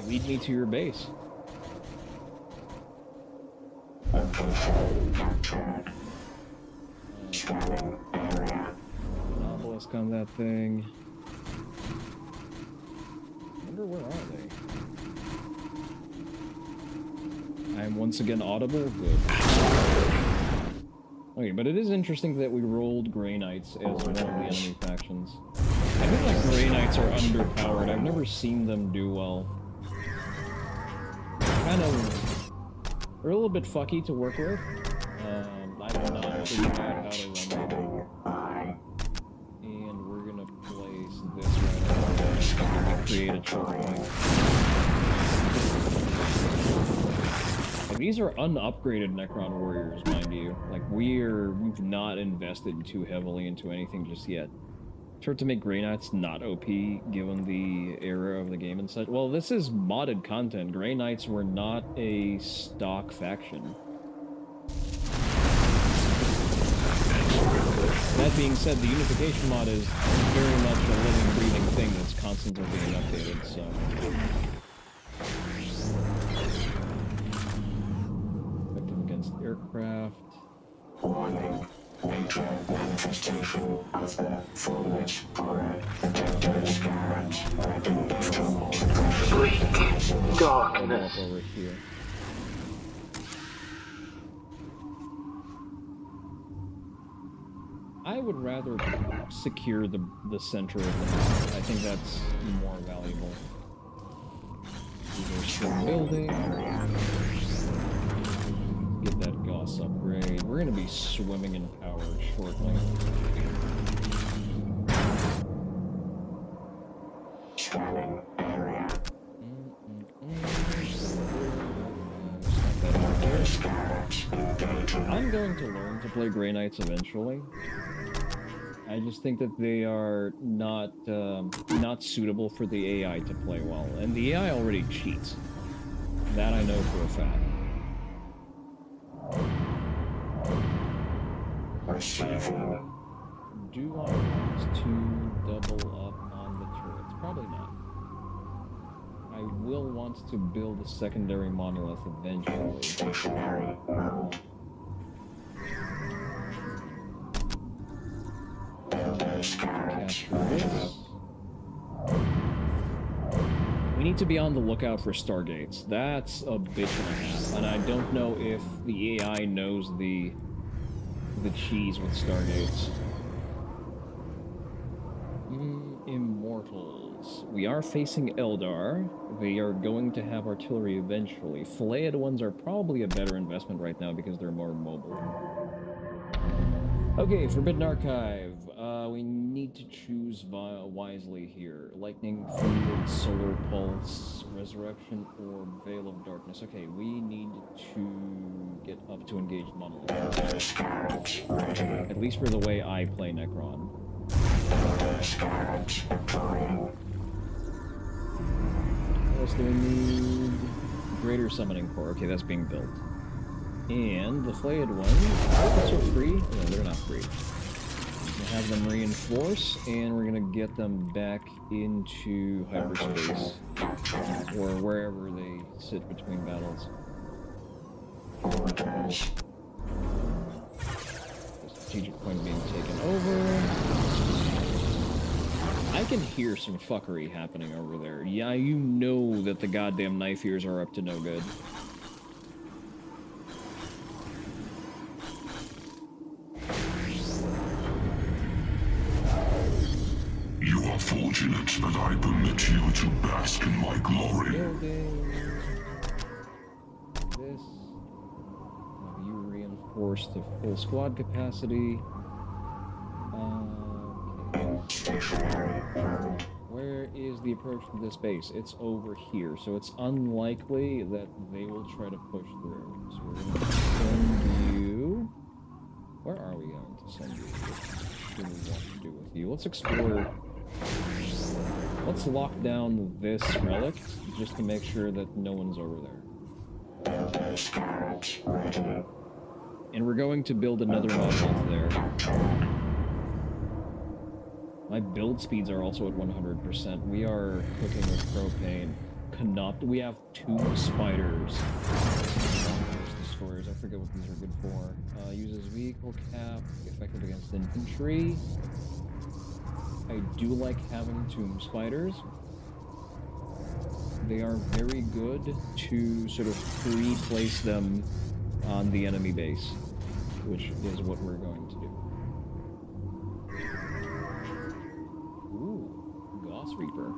Lead me to your base. Obelisk on that thing. I wonder where are they? I am once again audible? Good. Okay, but it is interesting that we rolled Grey Knights as one of the enemy factions. I feel like Grey Knights are underpowered. I've never seen them do well. They're a little bit fucky to work with. I have not figured out how to run them. And we're gonna place this right now. Create a choke point. Like, these are unupgraded Necron warriors, mind you. Like, we've not invested too heavily into anything just yet. Sure to make Grey Knights not OP, given the era of the game and such. Well, this is modded content. Grey Knights were not a stock faction. That being said, the unification mod is very much a living, breathing thing that's constantly being updated, so. Effective against aircraft. Warning. Major manifestation of the fullness power detectors scarabs ready to suppress darkness. Over here. I would rather secure the center of the map. I I think that's more valuable. Either still building. Get that Gauss upgrade. We're gonna be swimming in power shortly. Scanning area. I'm going to learn to play Grey Knights eventually. I just think that they are not suitable for the AI to play well, and the AI already cheats. That I know for a fact. Receiving. Do I want to double up on the turrets? Probably not. I will want to build a secondary monolith eventually. Stationary. Capture this. We need to be on the lookout for stargates. That's a bitch and a half, and I don't know if the AI knows the cheese with stargates. Immortals. We are facing Eldar. They are going to have artillery eventually. Flayed ones are probably a better investment right now because they're more mobile. Okay, Forbidden Archive. We need to choose wisely here. Lightning Field, Solar Pulse, Resurrection, or Veil of Darkness. Okay, we need to get up to engaged monolith. At least for the way I play Necron. What else do we need? Greater Summoning Core. Okay, that's being built. And the flayed ones, are they free? No, they're not free. We'll have them reinforce, and we're gonna get them back into hyperspace. Or wherever they sit between battles. The strategic point being taken over. I can hear some fuckery happening over there. Yeah, you know that the goddamn knife ears are up to no good. You are fortunate that I permit you to bask in my glory. This. You reinforce the full squad capacity. Where is the approach to this base? It's over here, so it's unlikely that they will try to push through. So we're going to send you... Where are we going to send you? What do we want to do with you? Let's explore... Let's lock down this relic, just to make sure that no one's over there. And we're going to build another monolith there. My build speeds are also at 100%. We are cooking with propane. We have 2 spiders. Destroyers. I forget what these are good for. Uses vehicle cap, effective against infantry. I do like having tomb spiders. They are very good to sort of pre-place them on the enemy base, which is what we're going to do. Ooh, Gauss Reaper.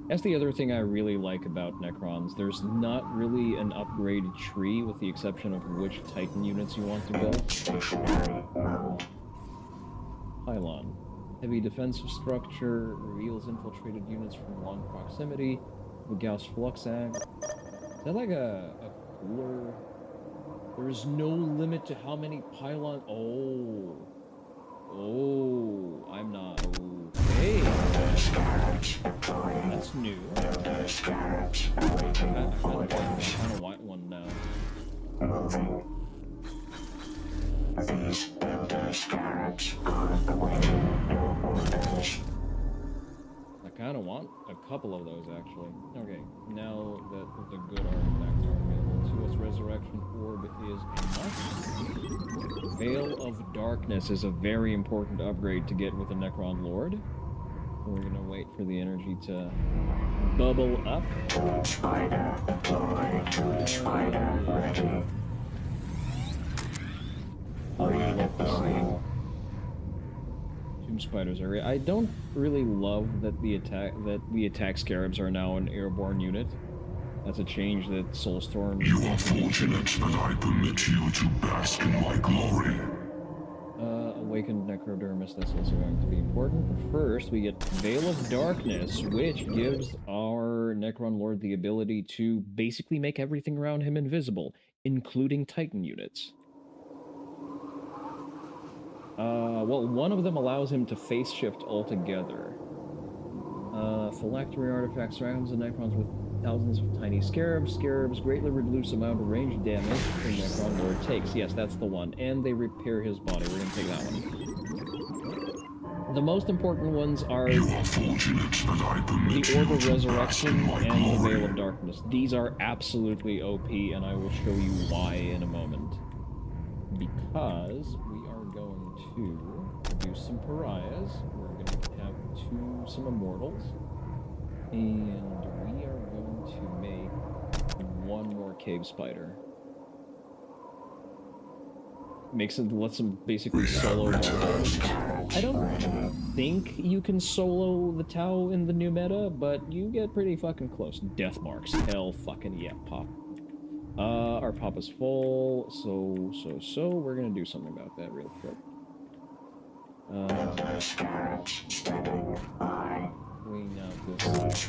That's the other thing I really like about Necrons. There's not really an upgrade tree with the exception of which Titan units you want to build. Pylon. Heavy defensive structure, reveals infiltrated units from long proximity. The Gauss Fluxag. Is that like a cooler? There's no limit to how many pylon. Oh. Oh, I'm not. Okay. That's new. I kind of want one now. These scarabs are awaiting your orders. I kind of want a couple of those, actually. Okay, now that the good artifacts are available to us, Resurrection Orb is a must. Veil of Darkness is a very important upgrade to get with the Necron Lord. We're gonna wait for the energy to bubble up. Spider deployed. Spider ready. I would love to see Tomb spiders area. I don't really love that the attack scarabs are now an airborne unit. That's a change that Soulstorm. You are fortunate that I permit you to bask in my glory. Awakened Necrodermis, that's also going to be important. But first, we get Veil of Darkness, which gives our Necron Lord the ability to basically make everything around him invisible, including Titan units. Well, one of them allows him to phase shift altogether. Phylactery artifacts surrounds the Necrons with thousands of tiny scarabs. Scarabs greatly reduce the amount of range damage the Necron Lord takes. Yes, that's the one. And they repair his body. We're gonna take that one. The most important ones are the Orb of Resurrection and the Veil of Darkness. These are absolutely OP, and I will show you why in a moment. Because we are going to produce some pariahs. We're going to have some immortals. And we are going to make one more cave spider. Lets them basically solo the Tau. I don't think you can solo the Tau in the new meta, but you get pretty fucking close. Death marks. Hell fucking yeah, pop. Our pop is full, so we're gonna do something about that real quick. We now this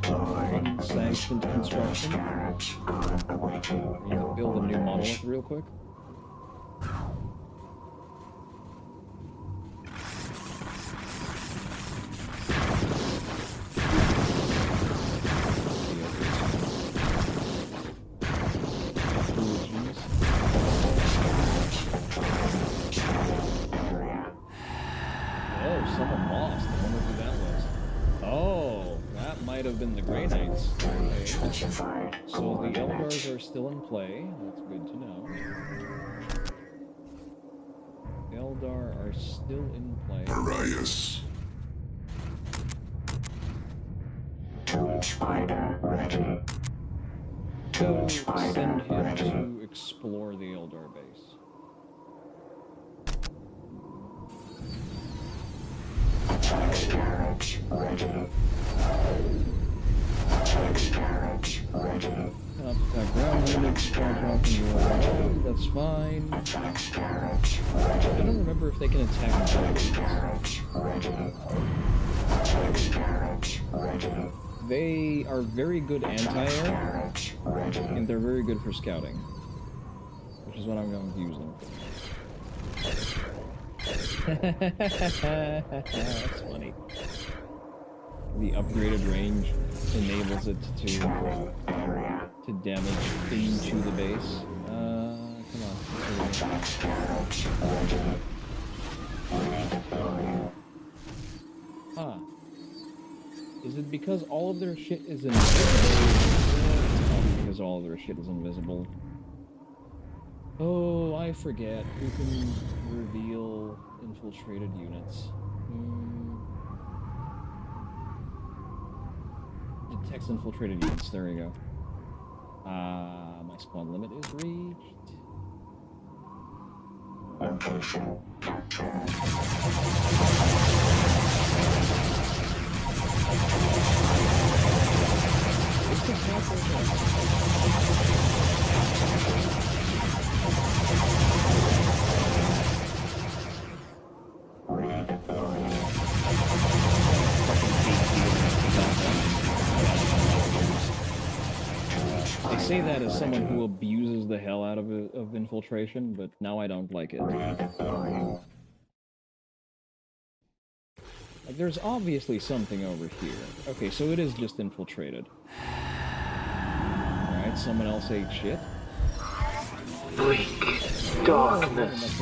unsanctioned construction. We're gonna build a new monolith real quick. Someone lost. I wonder who that was. Oh, that might have been the Grey Knights. Okay. So the Eldars are still in play. That's good to know. The Eldar are still in play. Arias. Spider ready. Go send him to explore the Eldar base. Attack scarabs ready. Attack scarabs ready. Attack ground units, that's fine. Attack scarabs ready. I don't remember if they can attack scarabs ready. Attack scarabs ready. They are very good anti-air, and they're very good for scouting, which is what I'm going to use them for. That's funny. The upgraded range enables it to damage into the base. Come on. Ah. Is it because all of their shit is invisible? It's probably because all of their shit is invisible. Oh, I forget. Who can reveal infiltrated units? Detects infiltrated units. There we go. My spawn limit is reached. Location captured. They say that as someone who abuses the hell out of infiltration, but now I don't like it. Like, there's obviously something over here. Okay, so it is just infiltrated. Alright, someone else ate shit. Bleak darkness.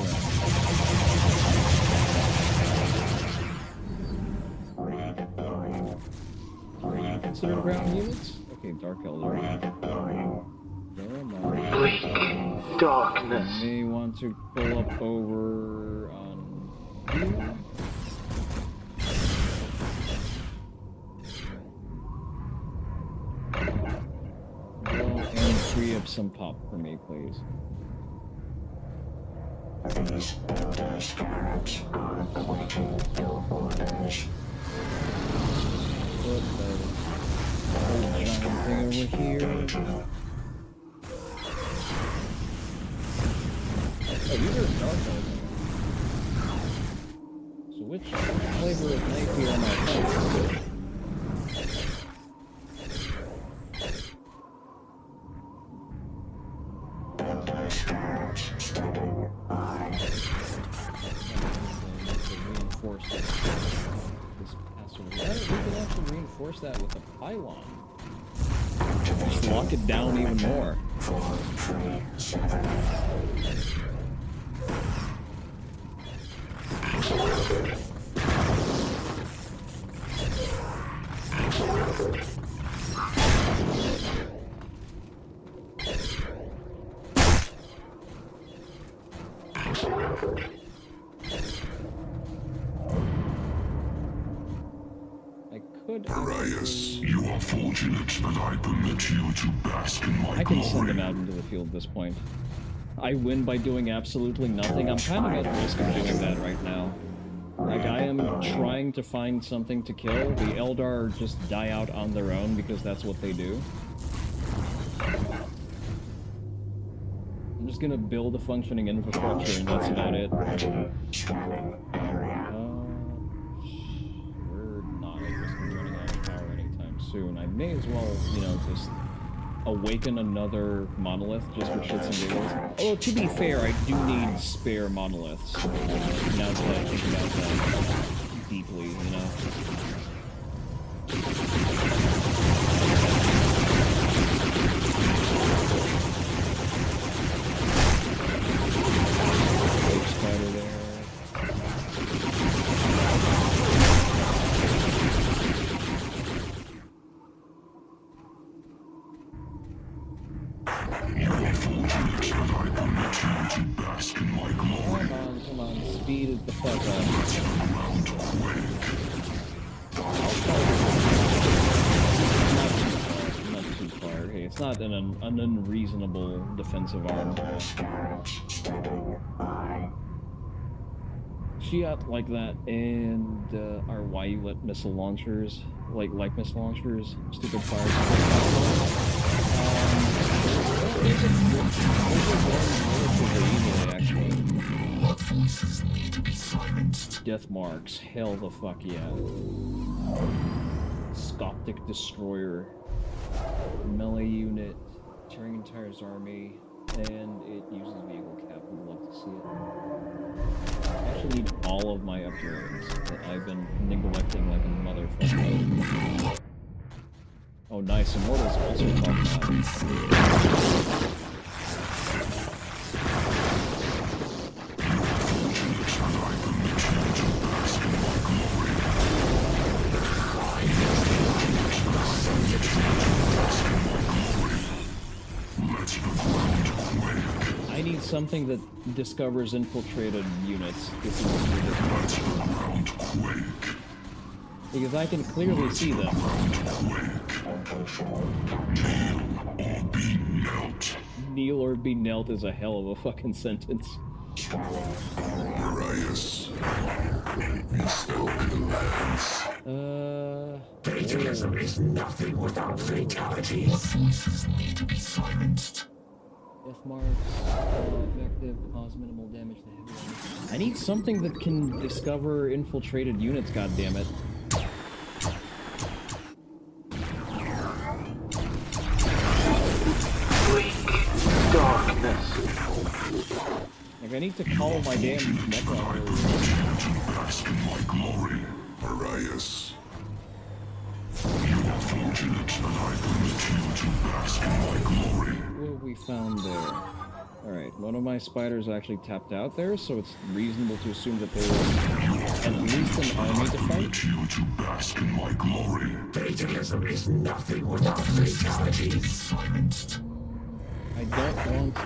Consider ground units? Okay, Dark Elder. Where am I? Bleak darkness. I may want to pull up over on here. Go and free up some pop for me, please. These order scarabs are awaiting your orders. Put the giant thing over here. Oh, these are dark ones. So which flavor of knife here am I fighting? Reinforce this password. We can actually reinforce that with a pylon. Just lock it down even more. 4, 3, 7. Arias, you are fortunate that I permit you to bask in my I can glory. send him out into the field at this point. I win by doing absolutely nothing. I'm kind of at risk of doing that right now. Like, I am trying to find something to kill. The Eldar just die out on their own because that's what they do. I'm just gonna build a functioning infrastructure and that's about it. We're not at risk of running out of power anytime soon. I may as well, you know, just awaken another monolith just for shits and giggles. Although, to be fair, I do need spare monoliths. Now that I think about that deeply, you know? Spider there. Come on, speed it the fuck up. Not too far. Hey, it's not an unreasonable defensive arm. Shiat like that, and our Wayulet missile launchers, like missile launchers, stupid fire. Death marks, hell the fuck yeah. Scoptic destroyer, melee unit, tearing entire army, and it uses vehicle cap. Would love to see it. I actually need all of my upgrades that I've been neglecting like a motherfucker. Oh nice, Immortals also talking about. I need something that discovers infiltrated units. This is because I can clearly see them. Kneel or be knelt is a hell of a fucking sentence. Arias, restore commands. Fatalism is nothing without fatalities. Voices need to be silenced. Death marks, effective, cause minimal damage to heavy. I need something that can discover infiltrated units, goddammit. Darkness. Like, I need to call my damn Necron. Bask in my glory, Arias. You are fortunate that I permit you to bask in my glory. What have we found there? Alright, one of my spiders actually tapped out there, so it's reasonable to assume that there is at least an army to fight. You to bask in my glory. Fatalism is nothing without fatalities. I don't want to...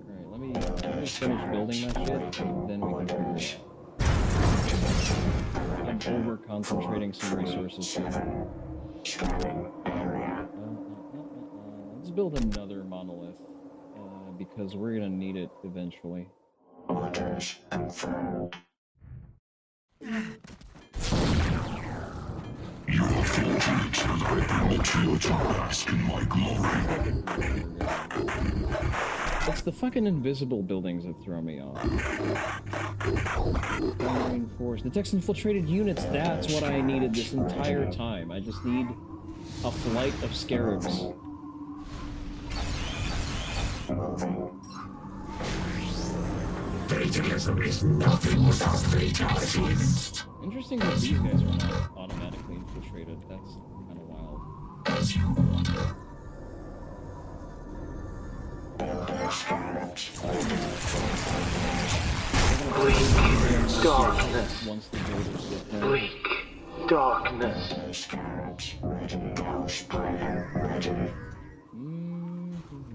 Alright, let me finish building that shit, and then we can figure it out. I'm over-concentrating some resources here. Let's build another monolith. because we're gonna need it eventually. Orders confirmed. You are fortunate that I permit you to bask in my glory. It's the fucking invisible buildings that throw me off. Reinforced. Detects infiltrated units. That's what I needed this entire time. I just need a flight of scarabs. Fatalism is nothing without fatalities. Interesting that these guys are not automatically infiltrated. That's kind of wild. As you order. Bleak darkness. Once the builders get there. Bleak darkness.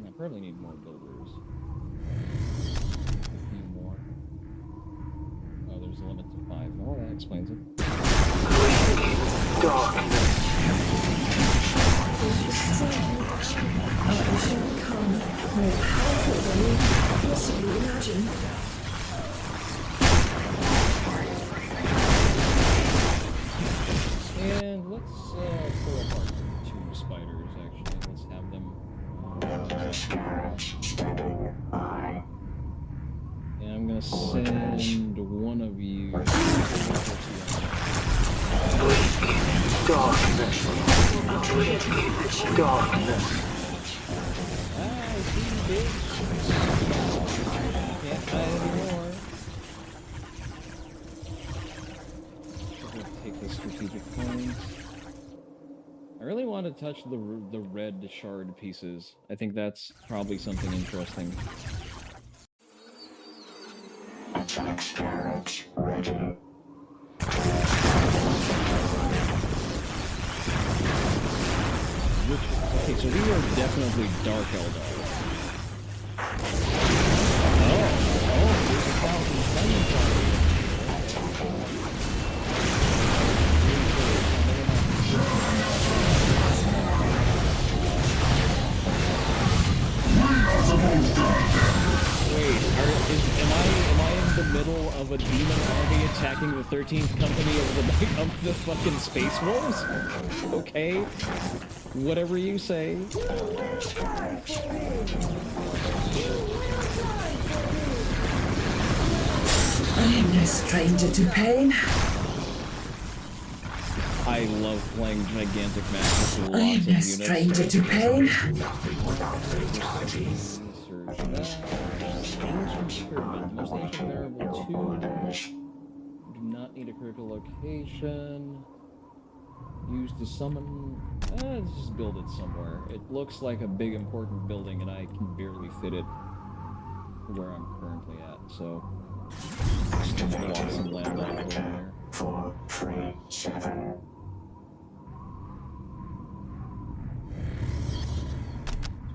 I probably need more builders. A few more. Oh, there's a limit to 5. Oh, that explains it. Bleak darkness. More powerful than you could possibly imagine. And let's pull apart 2 spiders, actually. Let's have them... and I'm gonna send one of you... Darkness. Darkness. I see you, bitch. Can't hide anymore. Take the strategic points. I really want to touch the red shard pieces. I think that's probably something interesting. Attack scarabs ready. Okay, so we are definitely Dark Eldar. Oh, there's 1,000 summons on here. Wait, am I in the middle of a demon army attacking the 13th company of the fucking Space Wolves? Okay, whatever you say. I am no stranger to pain. I love playing gigantic matches with I lots am of no units. stranger to pain. Ancient Pyramid, the most ancient variable 2. Do not need a critical location. Used to summon... let's just build it somewhere. It looks like a big important building and I can barely fit it where I'm currently at, so... just walk some land off over there. 4, 3, 7.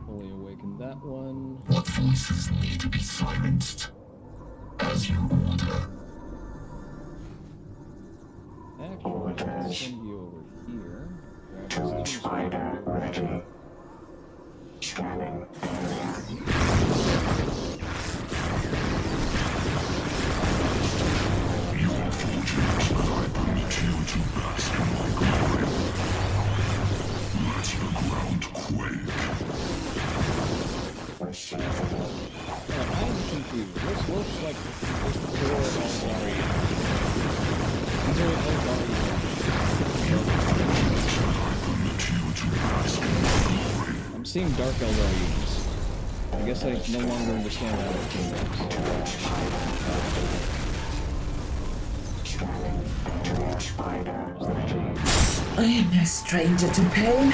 Fully awakened that one. What voices need to be silenced? As you order. Actually, let's send you over here. Turret spider ready. Scanning area. You are fortunate that I permit you to bask in my glory. Let the ground quake. I'm confused. This looks like just 4 Eldarians. These are Eldarians. I'm seeing Dark Eldarians. I guess I no longer understand how it I am no stranger to pain.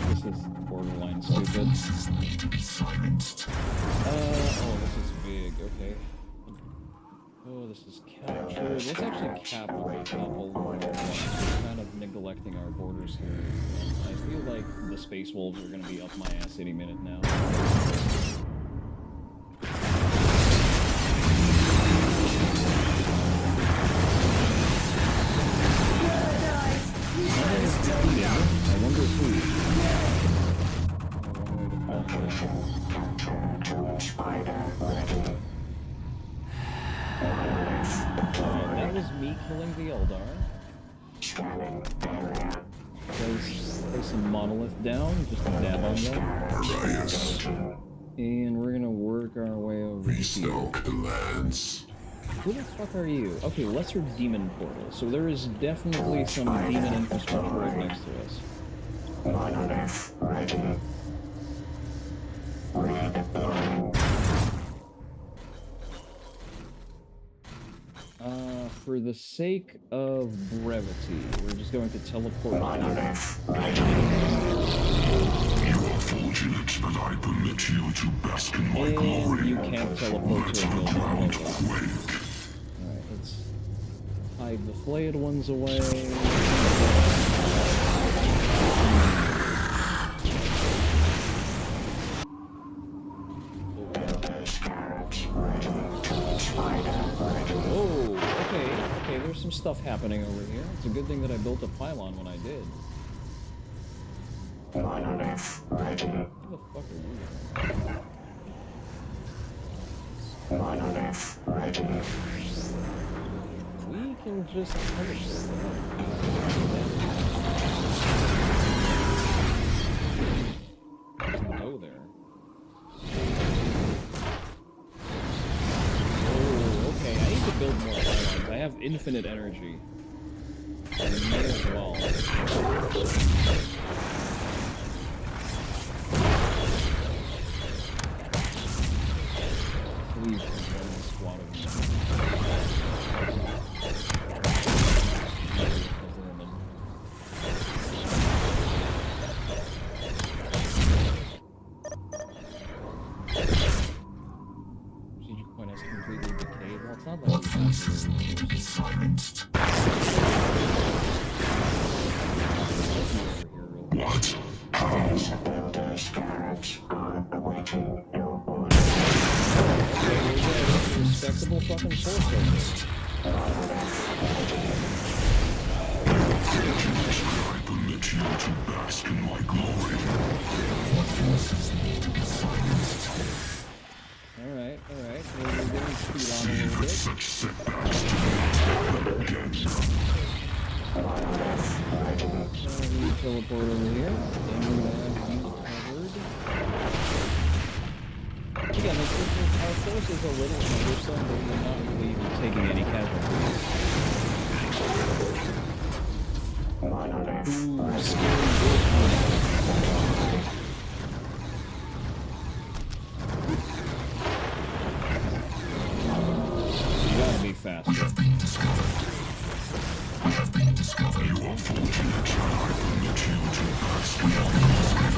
This is borderline stupid. Oh, this is big, okay. Oh, this is captured. Let's actually capture a couple more. We're kind of neglecting our borders here. I feel like the Space Wolves are going to be up my ass any minute now. I wonder who. That was me killing the Eldar. Place some monolith down, just a dab on them. And we're gonna work our way over here. Who the fuck are you? Okay, lesser demon portal. So there is definitely some demon infrastructure right next to us. Monolith ready. Redeploying. For the sake of brevity, we're just going to teleport. Monolith ready. You are fortunate that I permit you to bask in my glory. You can't teleport to a building. Ground Alright, let's hide the flayed ones away. Oh, okay, there's some stuff happening over here. It's a good thing that I built a pylon when I did. Monolith ready. Who the fuck are you? Monolith ready. We can just go there. Oh, okay. I need to build more pylons. I have infinite energy. I may as well. Leave one squad of Strategic point has completely decayed. Well, it's not like forces need to be silenced. What? How? Builder's garage on awaiting your orders. Respectable fucking force. I permit you to bask in my glory. What forces need to be silenced? Alright. We're getting speed on a little bit. Such setbacks do not happen again. We teleport over here. And we're gonna have you covered. Again, our force is a little cumbersome, but we're not really even taking any casualties. Ooh, scary bullshit. You gotta be faster. We have been discovered. You are fortunate that I permit you to bask in my glory.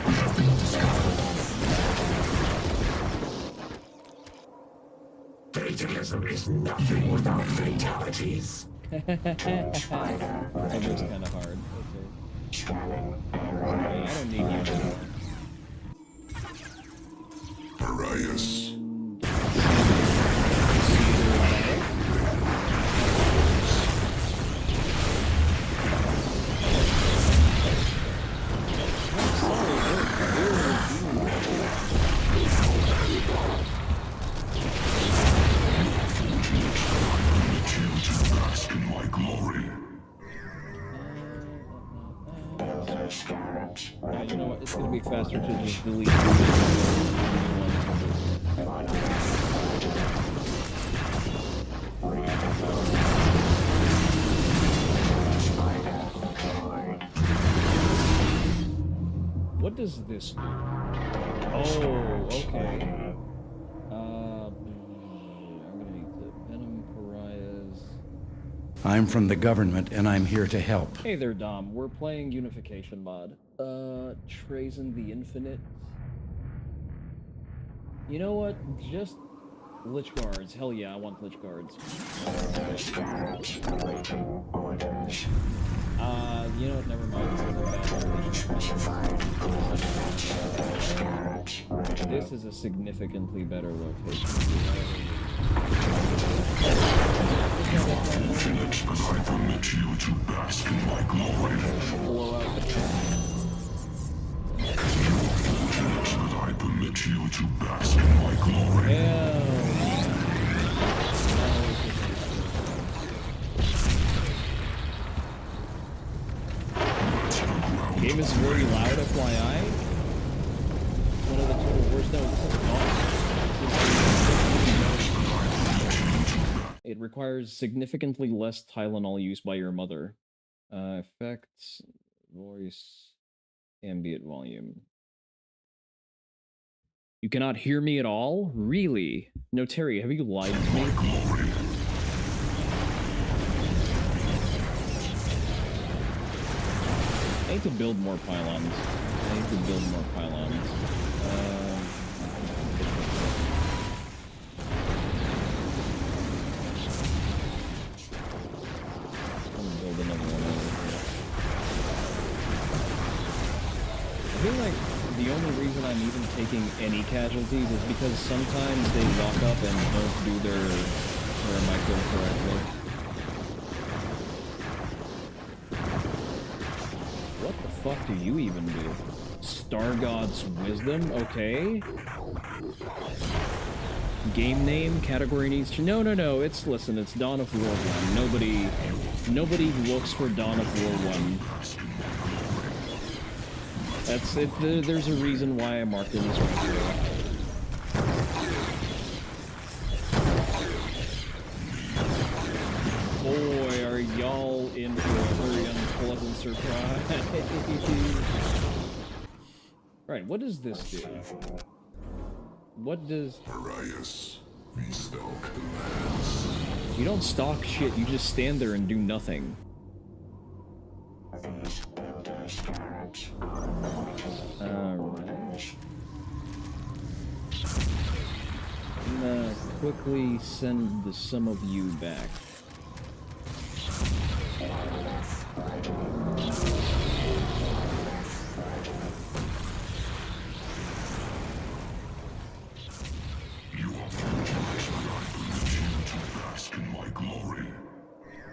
We have been discovered. Fatalism is nothing without fatalities. That was kind of hard. Okay, I don't need you anymore. Arias. Yeah, you know what? It's gonna be faster to just delete What does this do? Oh, okay. I'm gonna need the Venom Pariahs. I'm from the government, and I'm here to help. Hey there, Dom. We're playing Unification mod. Trazen the Infinite. You know what? Just Lich guards. Hell yeah, I want lich guards. You know what? Never mind. This is a significantly better location. Fortunate, and I permit you to bask in my glory. Blow out the camera. Fortunate that I permit you to bask in my glory. Game is very loud, FYI. One of the total worst. No, this is not. It requires significantly less Tylenol use by your mother. Effects, voice, ambient volume. You cannot hear me at all? Really? No, Terry, have you lied to me? I need to build more pylons. Build another one over here. I feel like the only reason I'm even taking any casualties is because sometimes they walk up and don't do their micro correctly. What the fuck do you even do? Star God's Wisdom? Okay. Game name? Category needs to... No, it's... Listen, it's Dawn of War 1. Nobody looks for Dawn of War 1. That's... there's a reason why I marked it this way. Boy, are y'all in for a very unpleasant surprise. Right, what does this do? What does... Arias, we stalk the lands. You don't stalk shit, you just stand there and do nothing. Alright. I'm gonna quickly send some of you back.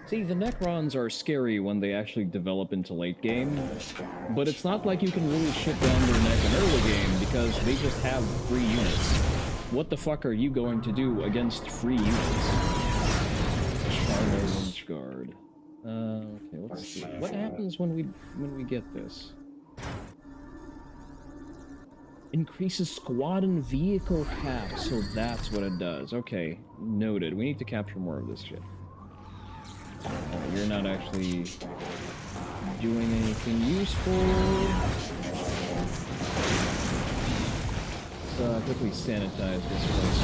See, the Necrons are scary when they actually develop into late game, but it's not like you can really shit down their neck in early game because they just have free units. What the fuck are you going to do against free units? Charlo Lynch Guard. Okay, let's see. What happens when we get this? Increases squad and vehicle cap, so that's what it does. Okay, noted. We need to capture more of this shit. You're not actually doing anything useful. Let's quickly sanitize this place.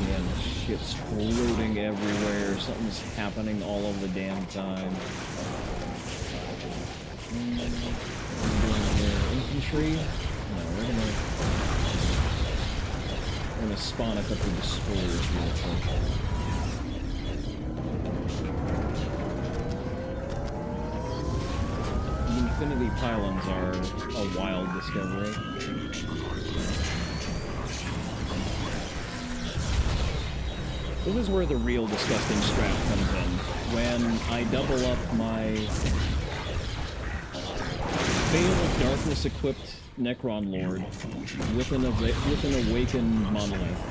Again, shit's floating everywhere. Something's happening all of the damn time. What are we doing here? Infantry? No, we're gonna spawn a couple of destroyers real quick. Infinity pylons are a wild discovery. This is where the real disgusting strat comes in. When I double up my Veil of Darkness equipped Necron Lord with an awakened monolith.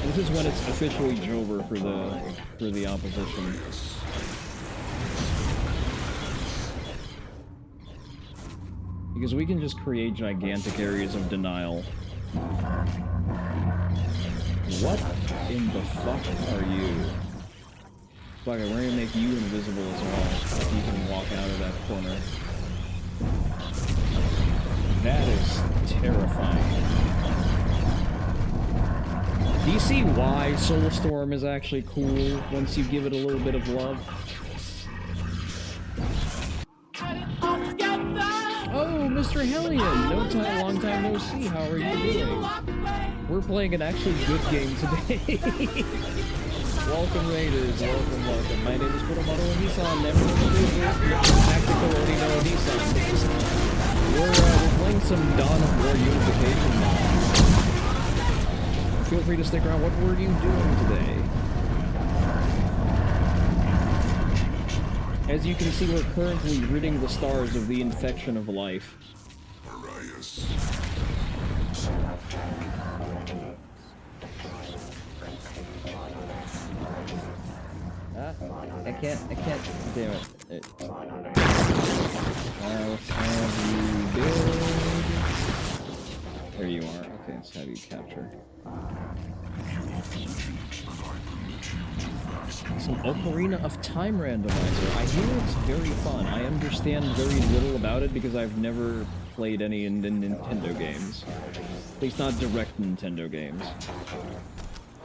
This is when it's officially over for the opposition. Because we can just create gigantic areas of denial. What in the fuck are you? Fuck it, we're gonna make you invisible as well. You can walk out of that corner. That is terrifying. Do you see why Soulstorm is actually cool once you give it a little bit of love? Oh, Mr. Hellion! Long time no see. How are you doing? We're playing an actually good game today. Welcome, Raiders. Welcome. My name is Onii-san. Never Tactical Onii-san. We're playing some Dawn of War Unification now. Feel free to stick around. What were you doing today? As you can see, we're currently ridding the stars of the infection of life. I can't, damn it. Let's have you build. There you are. Okay, let's have you capture. Some Ocarina of Time randomizer. I hear it's very fun. I understand very little about it because I've never played any in Nintendo games. At least not direct Nintendo games.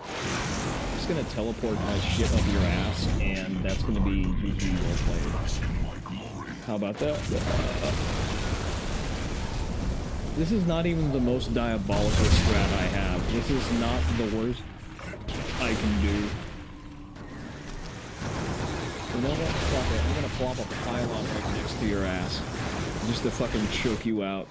I'm just gonna teleport my shit up your ass, and that's gonna be GG well played. How about that? This is not even the most diabolical strat I have. This is not the worst I can do. You know what? Fuck it. I'm gonna plop a pylon right next to your ass. Just to fucking choke you out.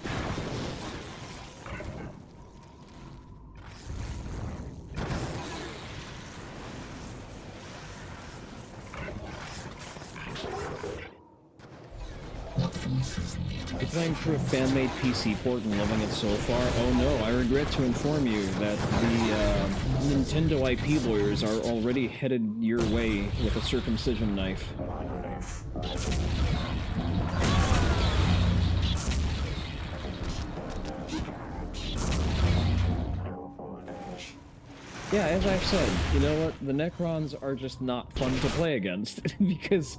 You're playing for a fan-made PC port and loving it so far? Oh no, I regret to inform you that the Nintendo IP lawyers are already headed your way with a circumcision knife. Yeah, as I've said, you know what? The Necrons are just not fun to play against, because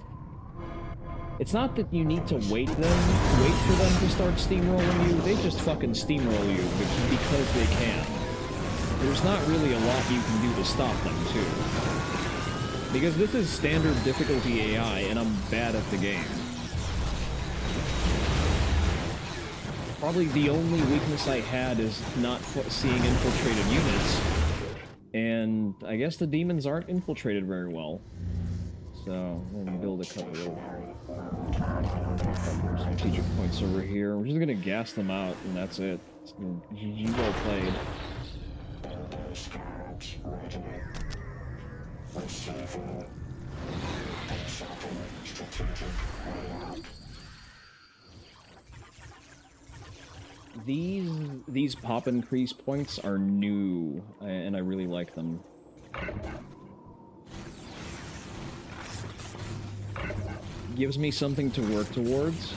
it's not that you need to wait for them to start steamrolling you, they just fucking steamroll you because they can. There's not really a lot you can do to stop them, too. Because this is standard difficulty AI, and I'm bad at the game. Probably the only weakness I had is not seeing infiltrated units. And I guess the demons aren't infiltrated very well. So, we're gonna build a couple of strategic points over here. We're just gonna gas them out, and that's it. GG well played. These pop increase points are new, and I really like them. Gives me something to work towards.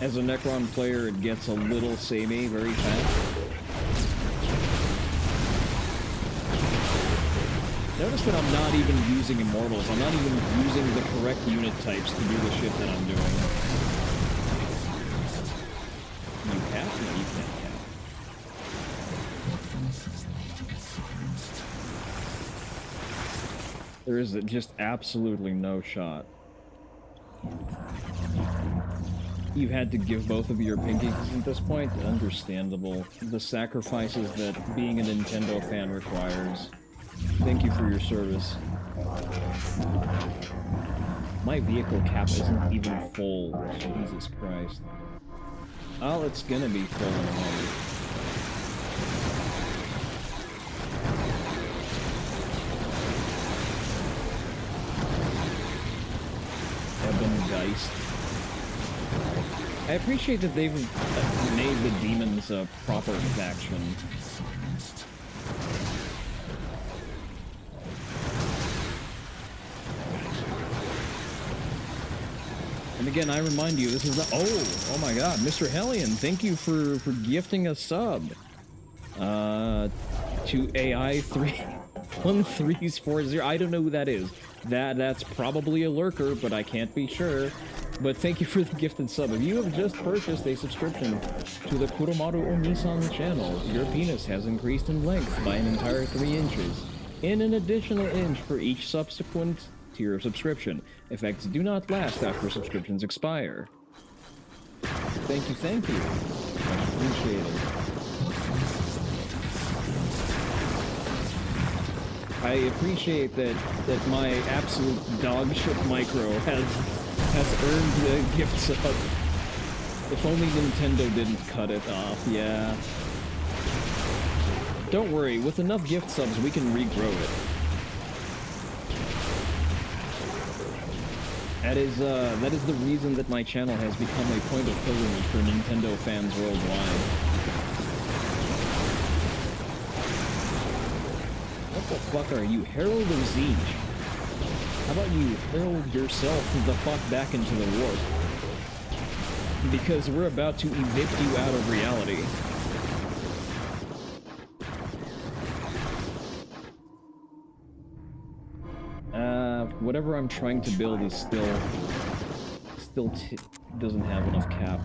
As a Necron player, it gets a little samey very fast. Notice that I'm not even using Immortals. I'm not even using the correct unit types to do the shit that I'm doing. You cap? No, you can't cap. There is just absolutely no shot. You had to give both of your pinkies at this point? Understandable. The sacrifices that being a Nintendo fan requires. Thank you for your service. My vehicle cap isn't even full. Jesus Christ. Oh, it's gonna be full in a moment. Geist. I appreciate that they've made the demons a proper faction. And again, I remind you, this is not— oh my god, Mr. Hellion, thank you for gifting a sub. To AI31340. I don't know who that is. That's probably a lurker, but I can't be sure. But thank you for the gifted sub. If you have just purchased a subscription to the Kuromaru Onii-san channel, your penis has increased in length by an entire 3 inches, and an additional inch for each subsequent tier of subscription. Effects do not last after subscriptions expire. Thank you, thank you. I appreciate it. I appreciate that my absolute dog shit micro has earned the gift sub. If only Nintendo didn't cut it off, yeah. Don't worry, with enough gift subs we can regrow it. That is the reason that my channel has become a point of pilgrimage for Nintendo fans worldwide. What the fuck are you, Herald of Zeech? How about you herald yourself the fuck back into the warp? Because we're about to evict you out of reality. Whatever I'm trying to build is still doesn't have enough cap.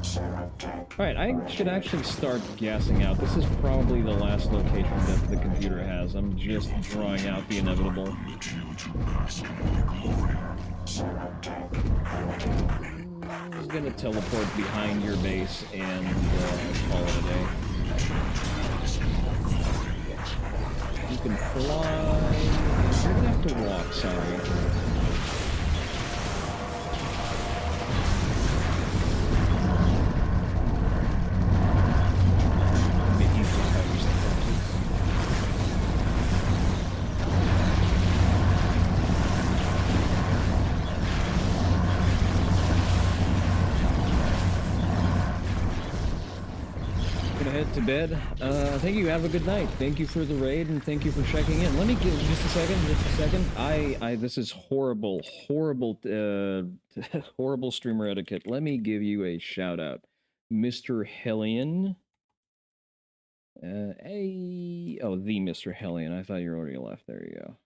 Alright, I should actually start gassing out. This is probably the last location that the computer has. I'm just drawing out the inevitable. I'm just gonna teleport behind your base and call it a day. You can fly. You're gonna have to walk, sorry. To bed. Thank you. Have a good night. Thank you for the raid and thank you for checking in. Let me give just a second. This is horrible, horrible streamer etiquette. Let me give you a shout out, Mr. Hellion. The Mr. Hellion. I thought you were already left. There you go.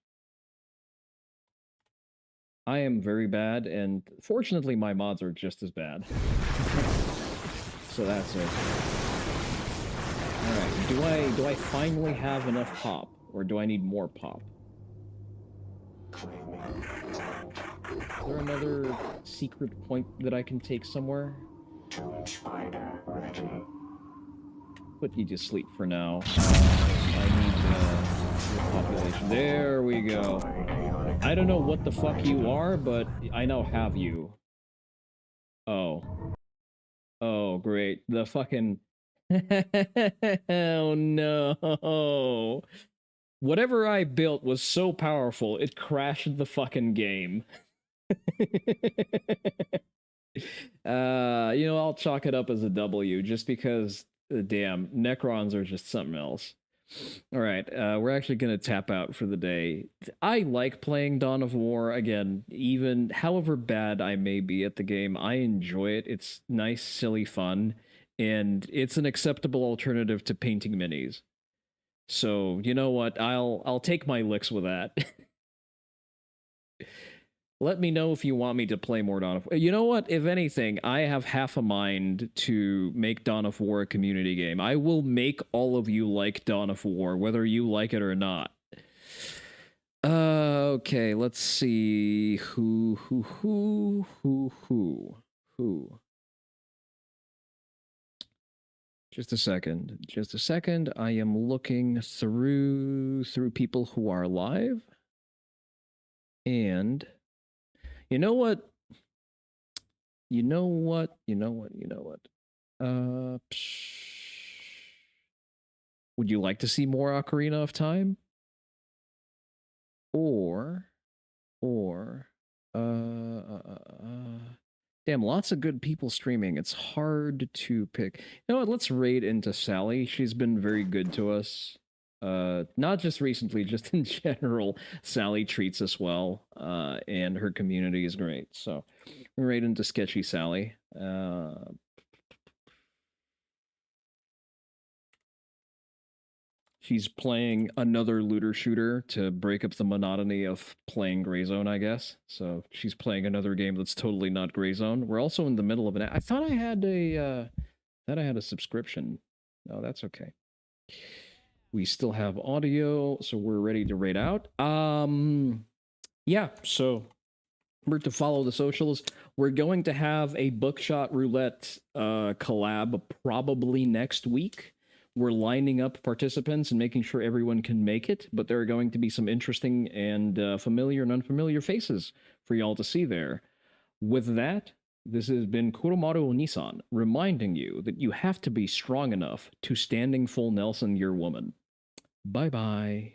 I am very bad, and fortunately, my mods are just as bad. So that's it. Alright, do I finally have enough pop? Or do I need more pop? Is there another secret point that I can take somewhere? Put you to sleep for now. I need your population. There we go. I don't know what the fuck you are, but I now have you. Oh. Oh, great. The fucking... Oh no. Whatever I built was so powerful, it crashed the fucking game. I'll chalk it up as a W just because, damn, Necrons are just something else. Alright, we're actually gonna tap out for the day. I like playing Dawn of War. Again, even however bad I may be at the game, I enjoy it. It's nice, silly fun. And it's an acceptable alternative to painting minis. So, you know what? I'll take my licks with that. Let me know if you want me to play more Dawn of War. You know what? If anything, I have half a mind to make Dawn of War a community game. I will make all of you like Dawn of War, whether you like it or not. Okay, let's see. Who? Just a second. I am looking through people who are live. And you know what? Would you like to see more Ocarina of Time? Or damn, lots of good people streaming. It's hard to pick. You know what? Let's raid into Sally. She's been very good to us. Not just recently, just in general. Sally treats us well, and her community is great. So, we raid into Sketchy Sally. She's playing another looter shooter to break up the monotony of playing Gray Zone, I guess. So she's playing another game that's totally not Gray Zone. We're also in the middle of an... I thought I had a subscription. No, that's okay. We still have audio, so we're ready to raid out. Yeah, so remember to follow the socials. We're going to have a Bookshot Roulette collab probably next week. We're lining up participants and making sure everyone can make it, but there are going to be some interesting and familiar and unfamiliar faces for y'all to see there. With that, this has been Kuromaru Onii-san reminding you that you have to be strong enough to standing full Nelson your woman. Bye-bye.